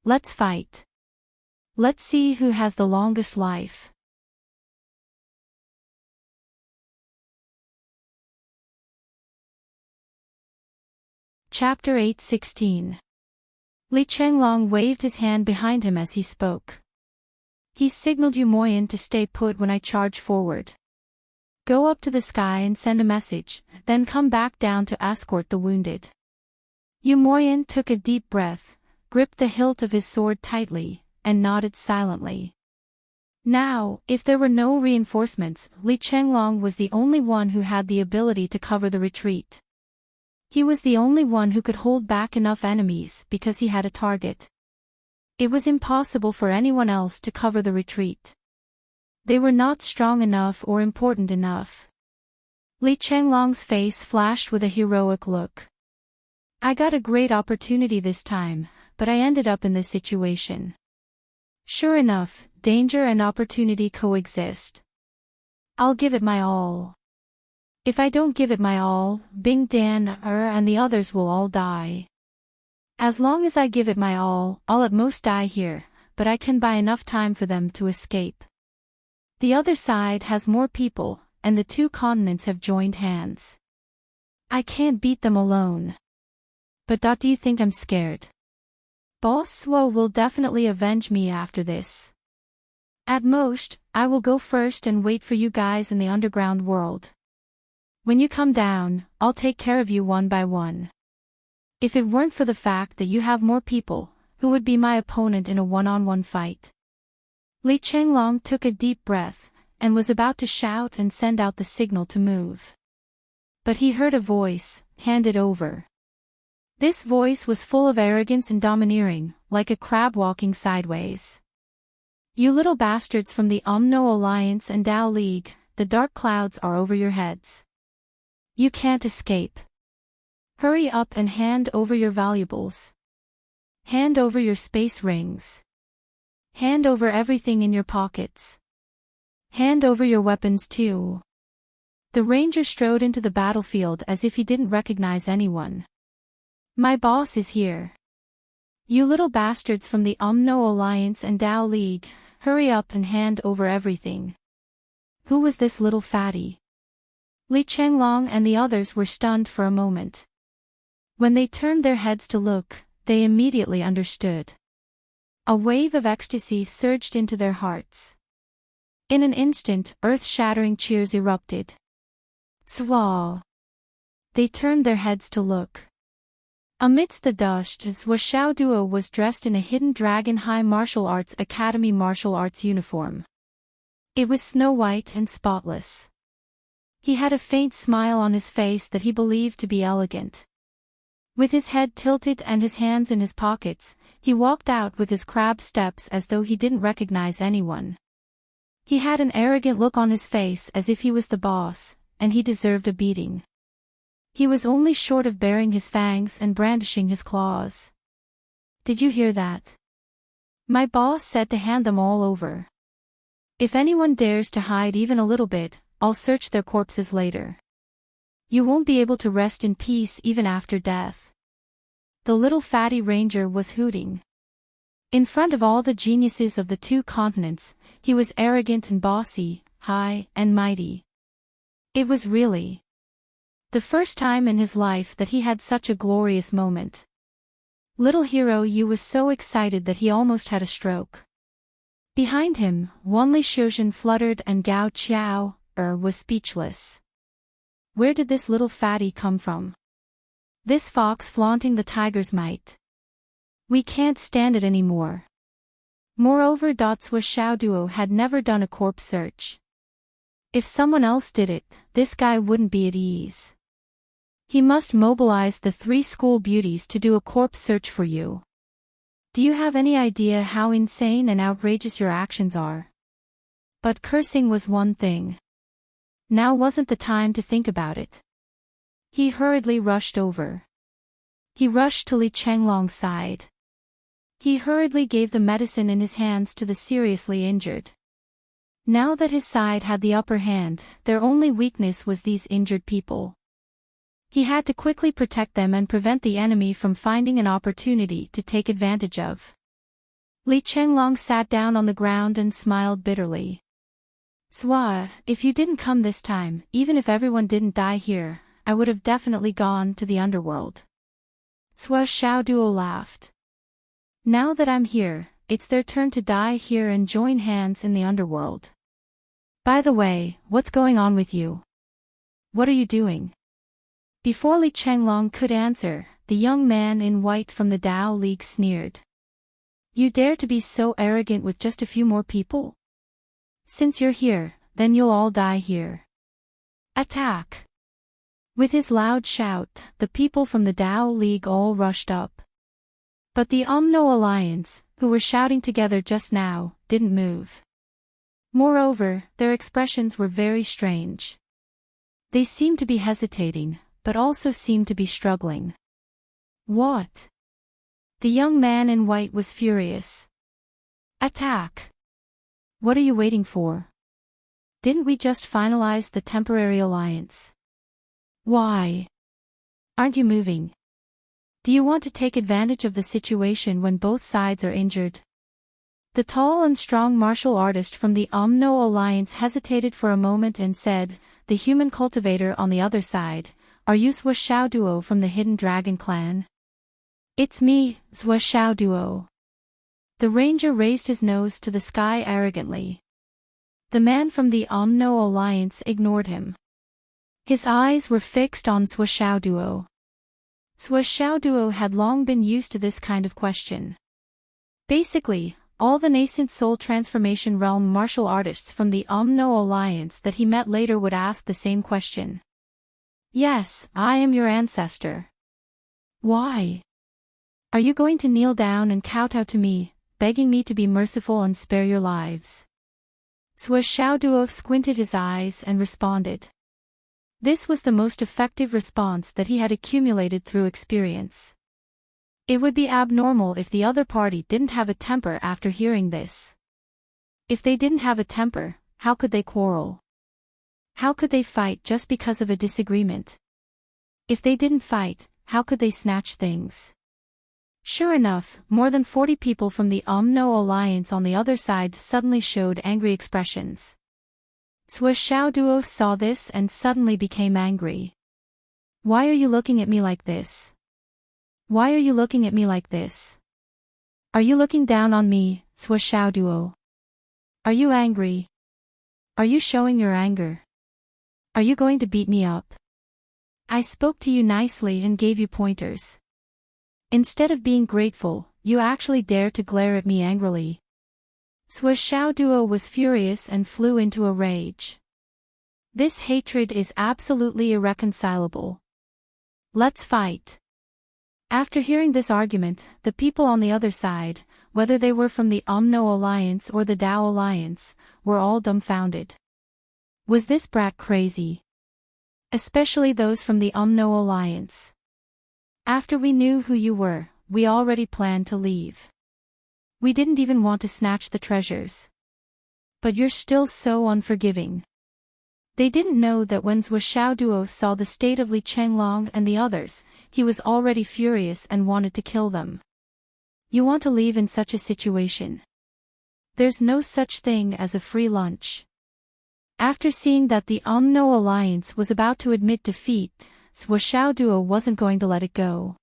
Let's fight. Let's see who has the longest life. Chapter 8:16. Li Chenglong waved his hand behind him as he spoke. He signaled Yu Moyan to stay put when I charge forward. Go up to the sky and send a message, then come back down to escort the wounded. Yu Moyan took a deep breath, gripped the hilt of his sword tightly, and nodded silently. Now, if there were no reinforcements, Li Chenglong was the only one who had the ability to cover the retreat. He was the only one who could hold back enough enemies because he had a target. It was impossible for anyone else to cover the retreat. They were not strong enough or important enough. Li Chenglong's face flashed with a heroic look. I got a great opportunity this time, but I ended up in this situation. Sure enough, danger and opportunity coexist. I'll give it my all. If I don't give it my all, Bing Dan and the others will all die. As long as I give it my all, I'll at most die here, but I can buy enough time for them to escape. The other side has more people, and the two continents have joined hands. I can't beat them alone. But do you think I'm scared? Boss Suo will definitely avenge me after this. At most, I will go first and wait for you guys in the underground world. When you come down, I'll take care of you one by one. If it weren't for the fact that you have more people, who would be my opponent in a one-on-one fight? Li Chenglong took a deep breath, and was about to shout and send out the signal to move. But he heard a voice, hand it over. This voice was full of arrogance and domineering, like a crab walking sideways. You little bastards from the Umno Alliance and Tao League, the dark clouds are over your heads. You can't escape. Hurry up and hand over your valuables. Hand over your space rings. Hand over everything in your pockets. Hand over your weapons too. The ranger strode into the battlefield as if he didn't recognize anyone. My boss is here. You little bastards from the Umno Alliance and Tao League, hurry up and hand over everything. Who was this little fatty? Li Chenglong and the others were stunned for a moment. When they turned their heads to look, they immediately understood. A wave of ecstasy surged into their hearts. In an instant, earth-shattering cheers erupted. Swa! They turned their heads to look. Amidst the dust, Zhuo Xiao Duo was dressed in a Hidden Dragon High Martial Arts Academy martial arts uniform. It was snow-white and spotless. He had a faint smile on his face that he believed to be elegant. With his head tilted and his hands in his pockets, he walked out with his crab steps as though he didn't recognize anyone. He had an arrogant look on his face as if he was the boss, and he deserved a beating. He was only short of baring his fangs and brandishing his claws. Did you hear that? My boss said to hand them all over. If anyone dares to hide even a little bit, I'll search their corpses later. You won't be able to rest in peace even after death. The little fatty ranger was hooting. In front of all the geniuses of the two continents, he was arrogant and bossy, high and mighty. It was really the first time in his life that he had such a glorious moment. Little hero Yu was so excited that he almost had a stroke. Behind him, Wanli Shuzhen fluttered and Gao Qiao, was speechless. Where did this little fatty come from? This fox flaunting the tiger's might. We can't stand it anymore. Moreover, Swiss Xiao Duo had never done a corpse search. If someone else did it, this guy wouldn't be at ease. He must mobilize the 3 school beauties to do a corpse search for you. Do you have any idea how insane and outrageous your actions are? But cursing was one thing. Now wasn't the time to think about it. He hurriedly rushed over. He rushed to Li Chenglong's side. He hurriedly gave the medicine in his hands to the seriously injured. Now that his side had the upper hand, their only weakness was these injured people. He had to quickly protect them and prevent the enemy from finding an opportunity to take advantage of. Li Chenglong sat down on the ground and smiled bitterly. Swa, if you didn't come this time, even if everyone didn't die here, I would have definitely gone to the underworld. Swa Xiao Duo laughed. Now that I'm here, it's their turn to die here and join hands in the underworld. By the way, what's going on with you? What are you doing? Before Li Chenglong could answer, the young man in white from the Dao League sneered. You dare to be so arrogant with just a few more people? Since you're here, then you'll all die here. Attack! With his loud shout, the people from the Dao League all rushed up. But the Umno Alliance, who were shouting together just now, didn't move. Moreover, their expressions were very strange. They seemed to be hesitating, but also seemed to be struggling. What? The young man in white was furious. Attack! What are you waiting for? Didn't we just finalize the temporary alliance? Why aren't you moving? Do you want to take advantage of the situation when both sides are injured? The tall and strong martial artist from the Umno Alliance hesitated for a moment and said, the human cultivator on the other side, are you Swa Xiao Duo from the Hidden Dragon clan? It's me, Swa Xiao Duo. The ranger raised his nose to the sky arrogantly. The man from the Umno Alliance ignored him. His eyes were fixed on Swa Xiao Duo. Swa Xiao Duo had long been used to this kind of question. Basically, all the nascent soul transformation realm martial artists from the Umno Alliance that he met later would ask the same question. Yes, I am your ancestor. Why? Are you going to kneel down and kowtow to me, begging me to be merciful and spare your lives? Swa Xiao Duo squinted his eyes and responded. This was the most effective response that he had accumulated through experience. It would be abnormal if the other party didn't have a temper after hearing this. If they didn't have a temper, how could they quarrel? How could they fight just because of a disagreement? If they didn't fight, how could they snatch things? Sure enough, more than 40 people from the Umno Alliance on the other side suddenly showed angry expressions. Swa Xiao Duo saw this and suddenly became angry. Why are you looking at me like this? Why are you looking at me like this? Are you looking down on me, Swa Xiao Duo? Are you angry? Are you showing your anger? Are you going to beat me up? I spoke to you nicely and gave you pointers. Instead of being grateful, you actually dare to glare at me angrily. Swa Xiao Duo was furious and flew into a rage. This hatred is absolutely irreconcilable. Let's fight. After hearing this argument, the people on the other side, whether they were from the Umno Alliance or the Dao Alliance, were all dumbfounded. Was this brat crazy? Especially those from the Umno Alliance. After we knew who you were, we already planned to leave. We didn't even want to snatch the treasures. But you're still so unforgiving. They didn't know that when Swa Xiao Duo saw the state of Li Chenglong and the others, he was already furious and wanted to kill them. You want to leave in such a situation? There's no such thing as a free lunch. After seeing that the Umno Alliance was about to admit defeat, Swa Xiao Duo wasn't going to let it go.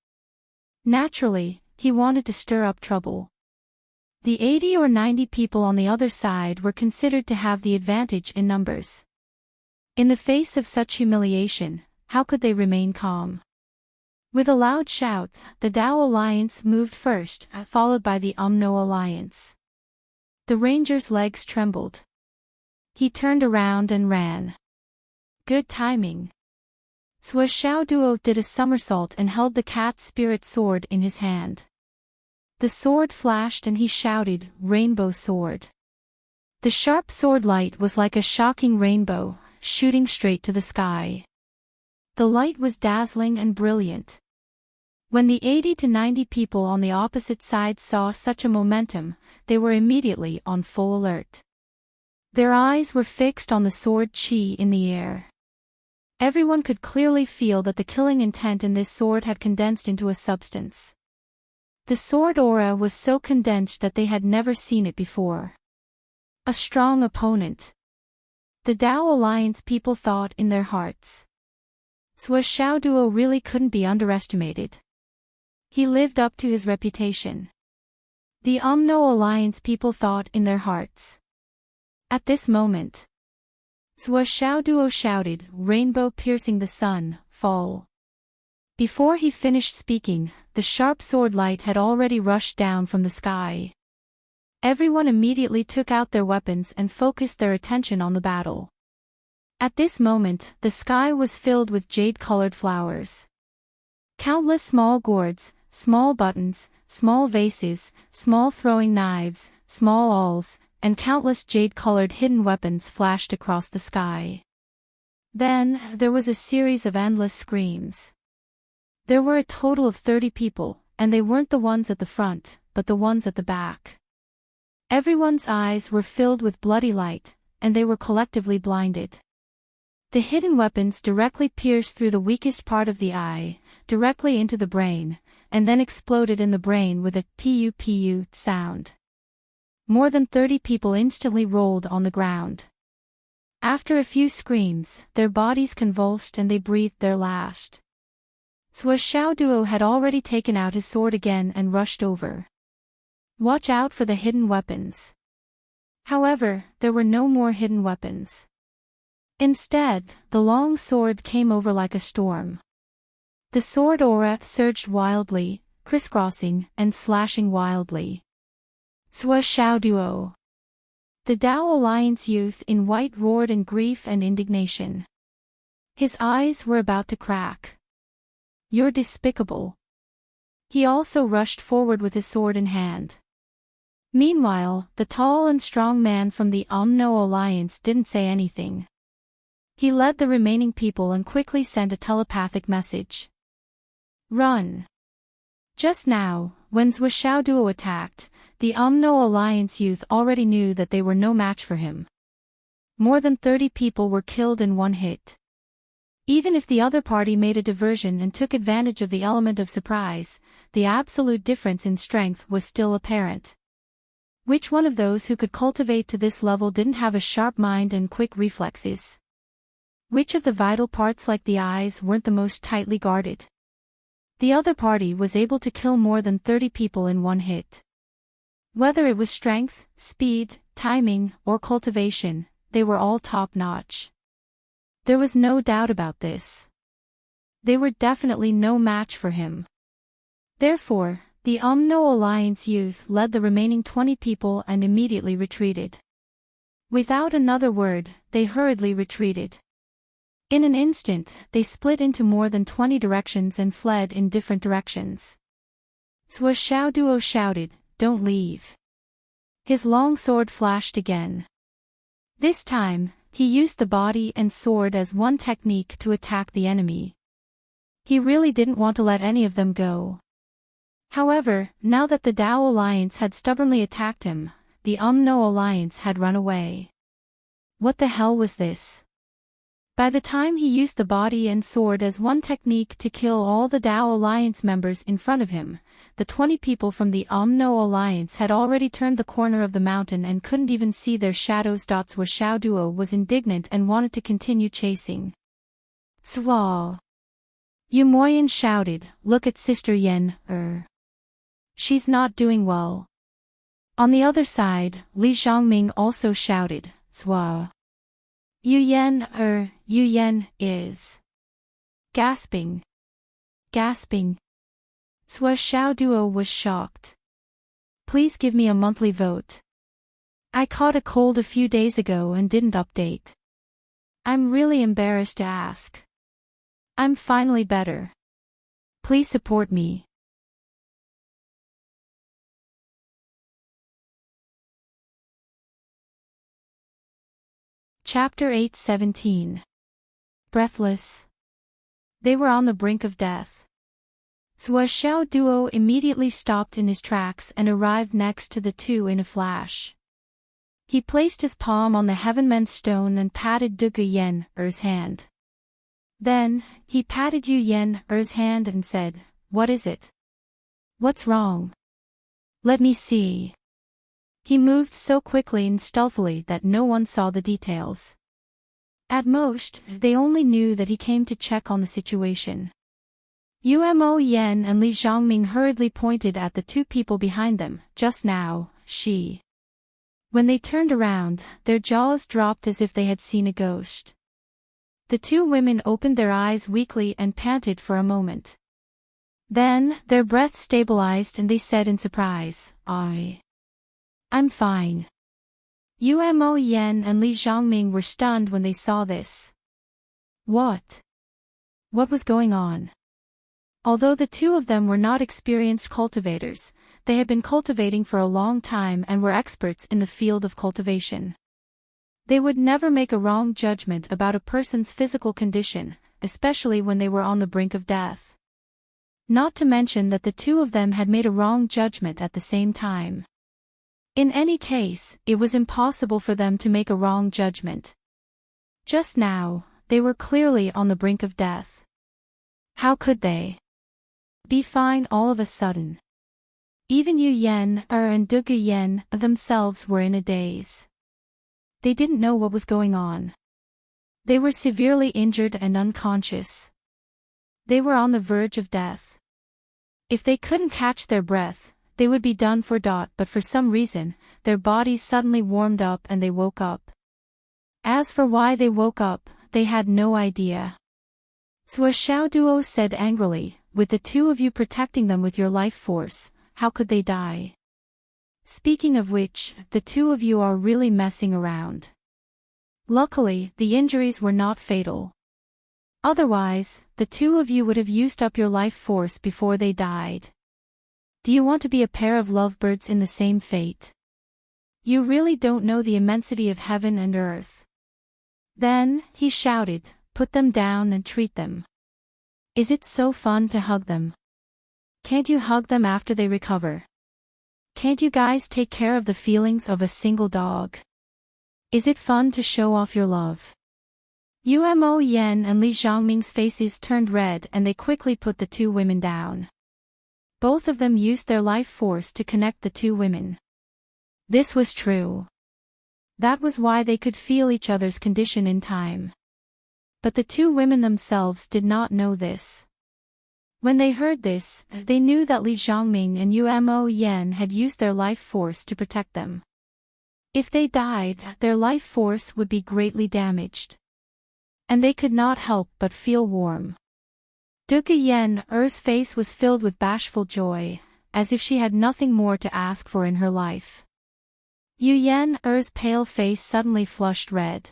Naturally, he wanted to stir up trouble. The 80 or 90 people on the other side were considered to have the advantage in numbers. In the face of such humiliation, how could they remain calm? With a loud shout, the Dao Alliance moved first, followed by the Umno Alliance. The ranger's legs trembled. He turned around and ran. Good timing. Sua Xiao Duo did a somersault and held the cat spirit sword in his hand. The sword flashed and he shouted, "Rainbow sword." The sharp sword light was like a shocking rainbow, shooting straight to the sky. The light was dazzling and brilliant. When the 80 to 90 people on the opposite side saw such a momentum, they were immediately on full alert. Their eyes were fixed on the sword chi in the air. Everyone could clearly feel that the killing intent in this sword had condensed into a substance. The sword aura was so condensed that they had never seen it before. A strong opponent. The Dao Alliance people thought in their hearts. Sua Xiao Duo really couldn't be underestimated. He lived up to his reputation. The Umno Alliance people thought in their hearts. At this moment, Sua Xiao Duo shouted, "Rainbow piercing the sun, fall." Before he finished speaking, the sharp sword light had already rushed down from the sky. Everyone immediately took out their weapons and focused their attention on the battle. At this moment, the sky was filled with jade-colored flowers. Countless small gourds, small buttons, small vases, small throwing knives, small awls, and countless jade-colored hidden weapons flashed across the sky. Then, there was a series of endless screams. There were a total of 30 people, and they weren't the ones at the front, but the ones at the back. Everyone's eyes were filled with bloody light, and they were collectively blinded. The hidden weapons directly pierced through the weakest part of the eye, directly into the brain, and then exploded in the brain with a pu-pu sound. More than 30 people instantly rolled on the ground. After a few screams, their bodies convulsed and they breathed their last. Sua Xiao Duo had already taken out his sword again and rushed over. Watch out for the hidden weapons. However, there were no more hidden weapons. Instead, the long sword came over like a storm. The sword aura surged wildly, crisscrossing and slashing wildly. Sua Xiao Duo. The Dao Alliance youth in white roared in grief and indignation. His eyes were about to crack. "You're despicable." He also rushed forward with his sword in hand. Meanwhile, the tall and strong man from the Umno Alliance didn't say anything. He led the remaining people and quickly sent a telepathic message. "Run." Just now, when Sua Xiao Duo attacked, the Umno Alliance youth already knew that they were no match for him. More than 30 people were killed in one hit. Even if the other party made a diversion and took advantage of the element of surprise, the absolute difference in strength was still apparent. Which one of those who could cultivate to this level didn't have a sharp mind and quick reflexes? Which of the vital parts like the eyes weren't the most tightly guarded? The other party was able to kill more than 30 people in one hit. Whether it was strength, speed, timing, or cultivation, they were all top-notch. There was no doubt about this. They were definitely no match for him. Therefore, the Umno Alliance youth led the remaining 20 people and immediately retreated. Without another word, they hurriedly retreated. In an instant, they split into more than 20 directions and fled in different directions. Sua Xiao Duo shouted, "Don't leave." His long sword flashed again. This time, he used the body and sword as one technique to attack the enemy. He really didn't want to let any of them go. However, now that the Dao Alliance had stubbornly attacked him, the Umno Alliance had run away. What the hell was this? By the time he used the body and sword as one technique to kill all the Dao Alliance members in front of him, the 20 people from the Umno Alliance had already turned the corner of the mountain and couldn't even see their shadows. Sua Xiao Duo was indignant and wanted to continue chasing. "Swa!" Yu Moyan shouted, "Look at Sister Yen, she's not doing well." On the other side, Li Zhongming also shouted, "Swa!" Yu Yen is. Gasping. Sua Xiao Duo was shocked. Please give me a monthly vote. I caught a cold a few days ago and didn't update. I'm really embarrassed to ask. I'm finally better. Please support me. Chapter 8:17. Breathless. They were on the brink of death. Sua Xiao Duo immediately stopped in his tracks and arrived next to the two in a flash. He placed his palm on the Heavenman's stone and patted Dugu Yen Er's hand. Then, he patted Yu Yen Er's hand and said, "What is it? What's wrong? Let me see." He moved so quickly and stealthily that no one saw the details. At most, they only knew that he came to check on the situation. Umo Yen and Li Zhongming hurriedly pointed at the two people behind them. Just now, she. When they turned around, their jaws dropped as if they had seen a ghost. The two women opened their eyes weakly and panted for a moment. Then, their breath stabilized and they said in surprise, I'm fine." Umo Yen and Li Zhongming were stunned when they saw this. What? What was going on? Although the two of them were not experienced cultivators, they had been cultivating for a long time and were experts in the field of cultivation. They would never make a wrong judgment about a person's physical condition, especially when they were on the brink of death. Not to mention that the two of them had made a wrong judgment at the same time. In any case, it was impossible for them to make a wrong judgment. Just now, they were clearly on the brink of death. How could they be fine all of a sudden? Even Yu Yen and Dugu Yen themselves were in a daze. They didn't know what was going on. They were severely injured and unconscious. They were on the verge of death. If they couldn't catch their breath, they would be done for. But for some reason, their bodies suddenly warmed up and they woke up. As for why they woke up, they had no idea. Sua Xiao Duo said angrily, "With the two of you protecting them with your life force, how could they die? Speaking of which, the two of you are really messing around." Luckily, the injuries were not fatal. Otherwise, the two of you would have used up your life force before they died. Do you want to be a pair of lovebirds in the same fate? You really don't know the immensity of heaven and earth. Then, he shouted, "Put them down and treat them. Is it so fun to hug them? Can't you hug them after they recover? Can't you guys take care of the feelings of a single dog? Is it fun to show off your love?" Umo Yen and Li Zhongming's faces turned red and they quickly put the two women down. Both of them used their life force to connect the two women. This was true. That was why they could feel each other's condition in time. But the two women themselves did not know this. When they heard this, they knew that Li Zhongming and Umo Yen had used their life force to protect them. If they died, their life force would be greatly damaged. And they could not help but feel warm. Dugu Yen Er's face was filled with bashful joy, as if she had nothing more to ask for in her life. Yu Yen Er's pale face suddenly flushed red.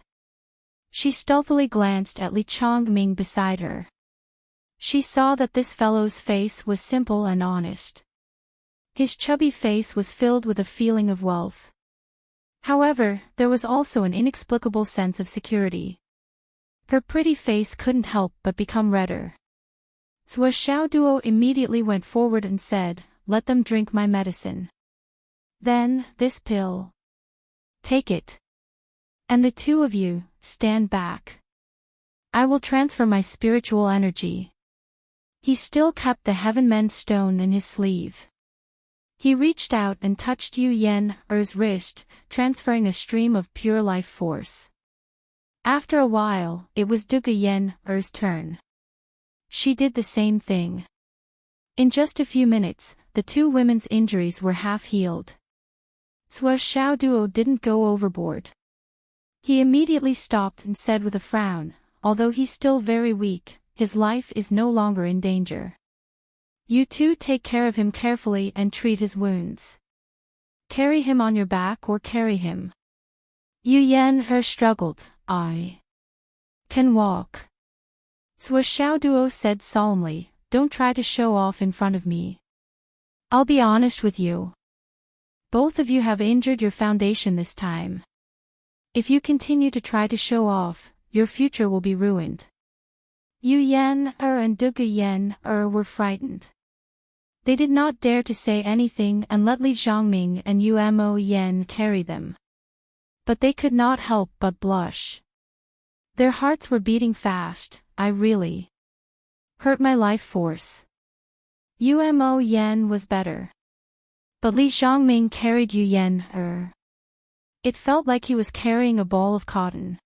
She stealthily glanced at Li Chongming beside her. She saw that this fellow's face was simple and honest. His chubby face was filled with a feeling of wealth. However, there was also an inexplicable sense of security. Her pretty face couldn't help but become redder. Sua Xiao Duo immediately went forward and said, "Let them drink my medicine. Then, this pill. Take it. And the two of you, stand back. I will transfer my spiritual energy." He still kept the Heavenman's stone in his sleeve. He reached out and touched Yu Yen Er's wrist, transferring a stream of pure life force. After a while, it was Dugu Yen Er's turn. She did the same thing. In just a few minutes, the two women's injuries were half healed. Sua Xiao Duo didn't go overboard. He immediately stopped and said with a frown, although he's still very weak, his life is no longer in danger. You two take care of him carefully and treat his wounds. Carry him on your back or carry him. Yu Yen struggled. I can walk. Xiao Duo said solemnly, don't try to show off in front of me. I'll be honest with you. Both of you have injured your foundation this time. If you continue to try to show off, your future will be ruined. Yu Yen and Dugu Yen were frightened. They did not dare to say anything and let Li Zhongming and Umo Yen carry them. But they could not help but blush. Their hearts were beating fast. I really hurt my life force. Umo Yen was better. But Li Zhongming carried Yu Yen. It felt like he was carrying a ball of cotton.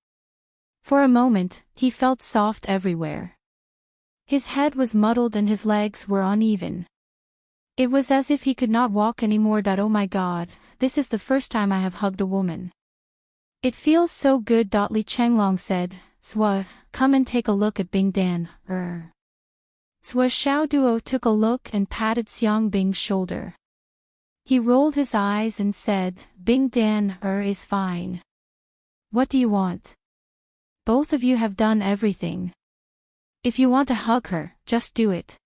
For a moment, he felt soft everywhere. His head was muddled and his legs were uneven. It was as if he could not walk anymore. Oh my God, this is the first time I have hugged a woman. It feels so good. Li Chenglong said, Swa, come and take a look at Bing Dan. Xiao Duo took a look and patted Xiang Bing's shoulder. He rolled his eyes and said, Bing Dan is fine. What do you want? Both of you have done everything. If you want to hug her, just do it.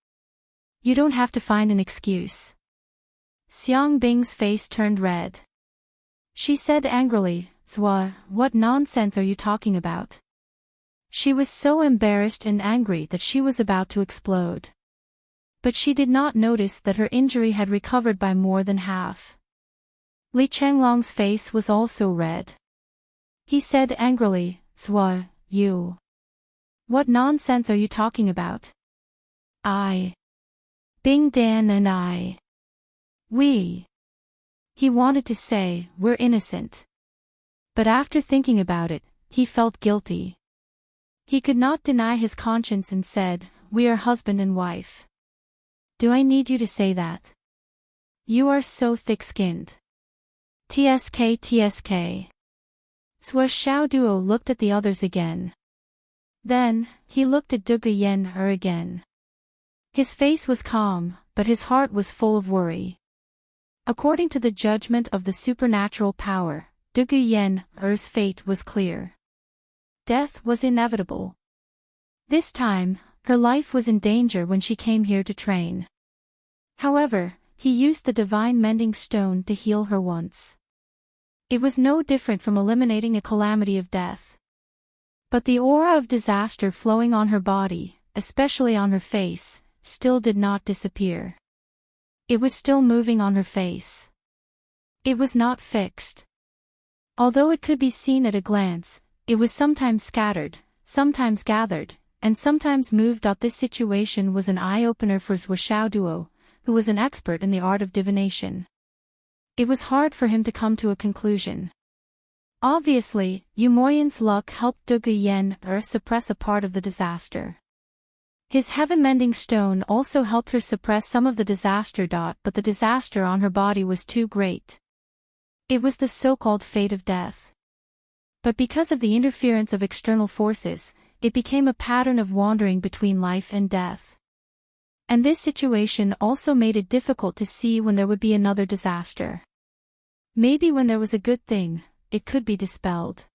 You don't have to find an excuse. Xiang Bing's face turned red. She said angrily, Zwa, what nonsense are you talking about? She was so embarrassed and angry that she was about to explode. But she did not notice that her injury had recovered by more than half. Li Chenglong's face was also red. He said angrily, Zwa, you. What nonsense are you talking about? Bing Dan and I. We. He wanted to say, we're innocent. But after thinking about it, he felt guilty. He could not deny his conscience and said, we are husband and wife. Do I need you to say that? You are so thick-skinned. TSK. Xiao Duo looked at the others again. Then, he looked at Dugu Yen again. His face was calm, but his heart was full of worry. According to the judgment of the supernatural power, Dugu Yen's fate was clear. Death was inevitable. This time, her life was in danger when she came here to train. However, he used the divine mending stone to heal her once. It was no different from eliminating a calamity of death. But the aura of disaster flowing on her body, especially on her face, still did not disappear. It was still moving on her face. It was not fixed. Although it could be seen at a glance, it was sometimes scattered, sometimes gathered, and sometimes moved. This situation was an eye-opener for Xiao Duo, who was an expert in the art of divination. It was hard for him to come to a conclusion. Obviously, Yu Moyan's luck helped Dugu Yen suppress a part of the disaster. His heaven-mending stone also helped her suppress some of the disaster. But the disaster on her body was too great. It was the so-called fate of death. But because of the interference of external forces, it became a pattern of wandering between life and death. And this situation also made it difficult to see when there would be another disaster. Maybe when there was a good thing, it could be dispelled.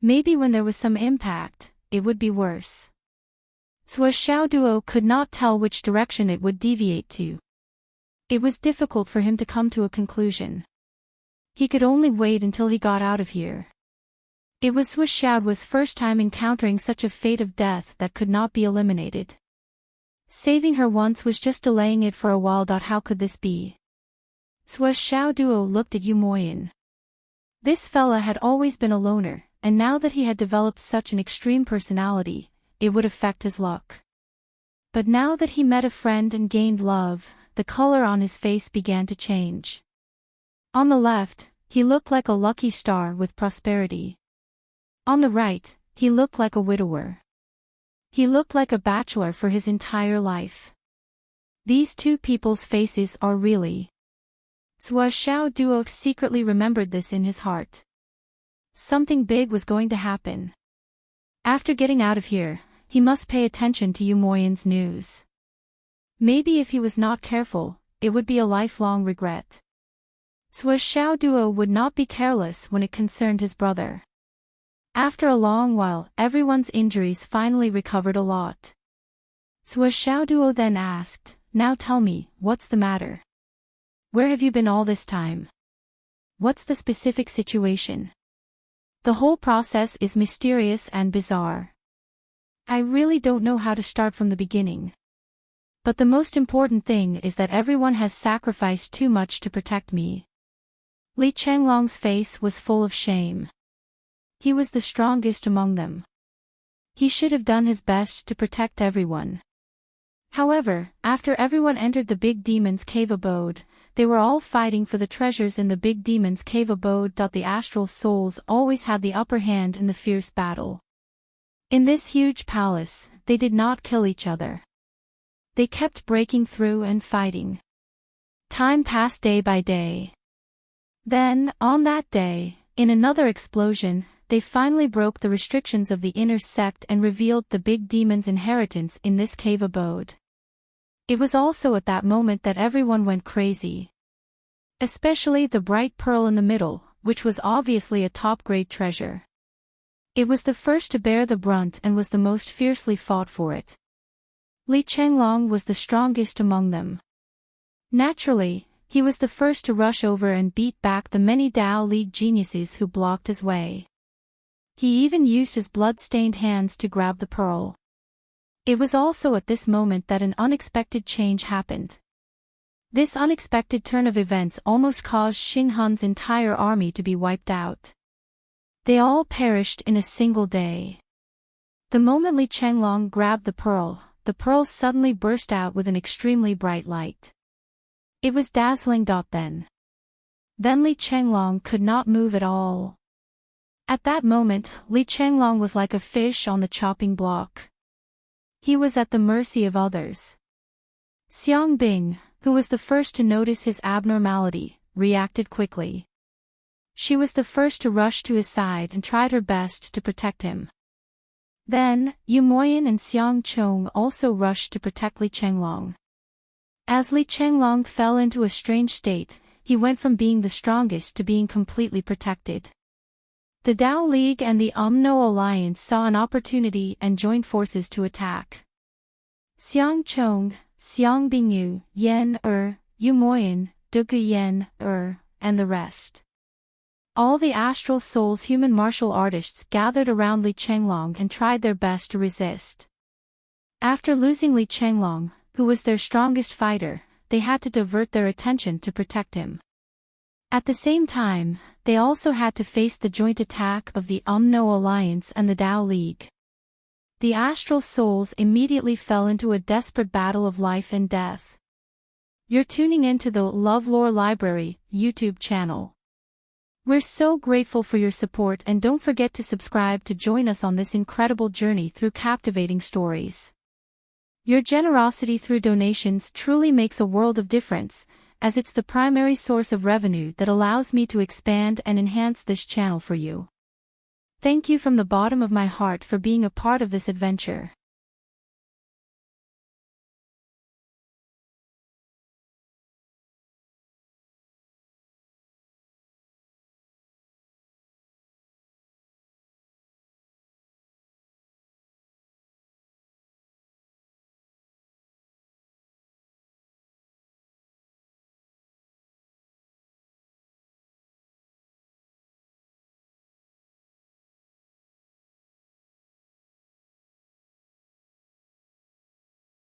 Maybe when there was some impact, it would be worse. Xiao Duo could not tell which direction it would deviate to. It was difficult for him to come to a conclusion. He could only wait until he got out of here. It was Xiaoduo's first time encountering such a fate of death that could not be eliminated. Saving her once was just delaying it for a while. How could this be? Xiao Duo looked at Yu Moyan. This fella had always been a loner, and now that he had developed such an extreme personality, it would affect his luck. But now that he met a friend and gained love, the color on his face began to change. On the left, he looked like a lucky star with prosperity. On the right, he looked like a widower. He looked like a bachelor for his entire life. These two people's faces are really. Xiao Duo secretly remembered this in his heart. something big was going to happen. After getting out of here, he must pay attention to Yumoyan's news. Maybe if he was not careful, it would be a lifelong regret. Sui Xiao Duo would not be careless when it concerned his brother. After a long while, everyone's injuries finally recovered a lot. Sui Xiao Duo then asked, "Now tell me, what's the matter? Where have you been all this time? What's the specific situation? The whole process is mysterious and bizarre. I really don't know how to start from the beginning. But the most important thing is that everyone has sacrificed too much to protect me." Li Changlong's face was full of shame. He was the strongest among them. He should have done his best to protect everyone. However, after everyone entered the big demon's cave abode, they were all fighting for the treasures in the big demon's cave abode. The astral souls always had the upper hand in the fierce battle. In this huge palace, they did not kill each other. They kept breaking through and fighting. Time passed day by day. Then, on that day, in another explosion, they finally broke the restrictions of the inner sect and revealed the big demon's inheritance in this cave abode. It was also at that moment that everyone went crazy. Especially the bright pearl in the middle, which was obviously a top-grade treasure. It was the first to bear the brunt and was the most fiercely fought for it. Li Changlong was the strongest among them. Naturally, he was the first to rush over and beat back the many Dao League geniuses who blocked his way. He even used his blood-stained hands to grab the pearl. It was also at this moment that an unexpected change happened. This unexpected turn of events almost caused Xing Hun's entire army to be wiped out. They all perished in a single day. The moment Li Changlong grabbed the pearl suddenly burst out with an extremely bright light. It was dazzling. Then Li Changlong could not move at all. At that moment, Li Changlong was like a fish on the chopping block. He was at the mercy of others. Xiang Bing, who was the first to notice his abnormality, reacted quickly. She was the first to rush to his side and tried her best to protect him. Then, Yu Moyan and Xiang Chong also rushed to protect Li Changlong. As Li Changlong fell into a strange state, he went from being the strongest to being completely protected. The Dao League and the Umno Alliance saw an opportunity and joined forces to attack. Xiang Chong, Xiang Bingyu, Yan Yu Moyan, Dugu Yan and the rest. All the astral souls human martial artists gathered around Li Changlong and tried their best to resist. After losing Li Changlong, who was their strongest fighter, they had to divert their attention to protect him. At the same time, they also had to face the joint attack of the Umno Alliance and the Dao League. The astral souls immediately fell into a desperate battle of life and death. You're tuning into the LoveLore Library YouTube channel. We're so grateful for your support, and don't forget to subscribe to join us on this incredible journey through captivating stories. Your generosity through donations truly makes a world of difference, as it's the primary source of revenue that allows me to expand and enhance this channel for you. Thank you from the bottom of my heart for being a part of this adventure.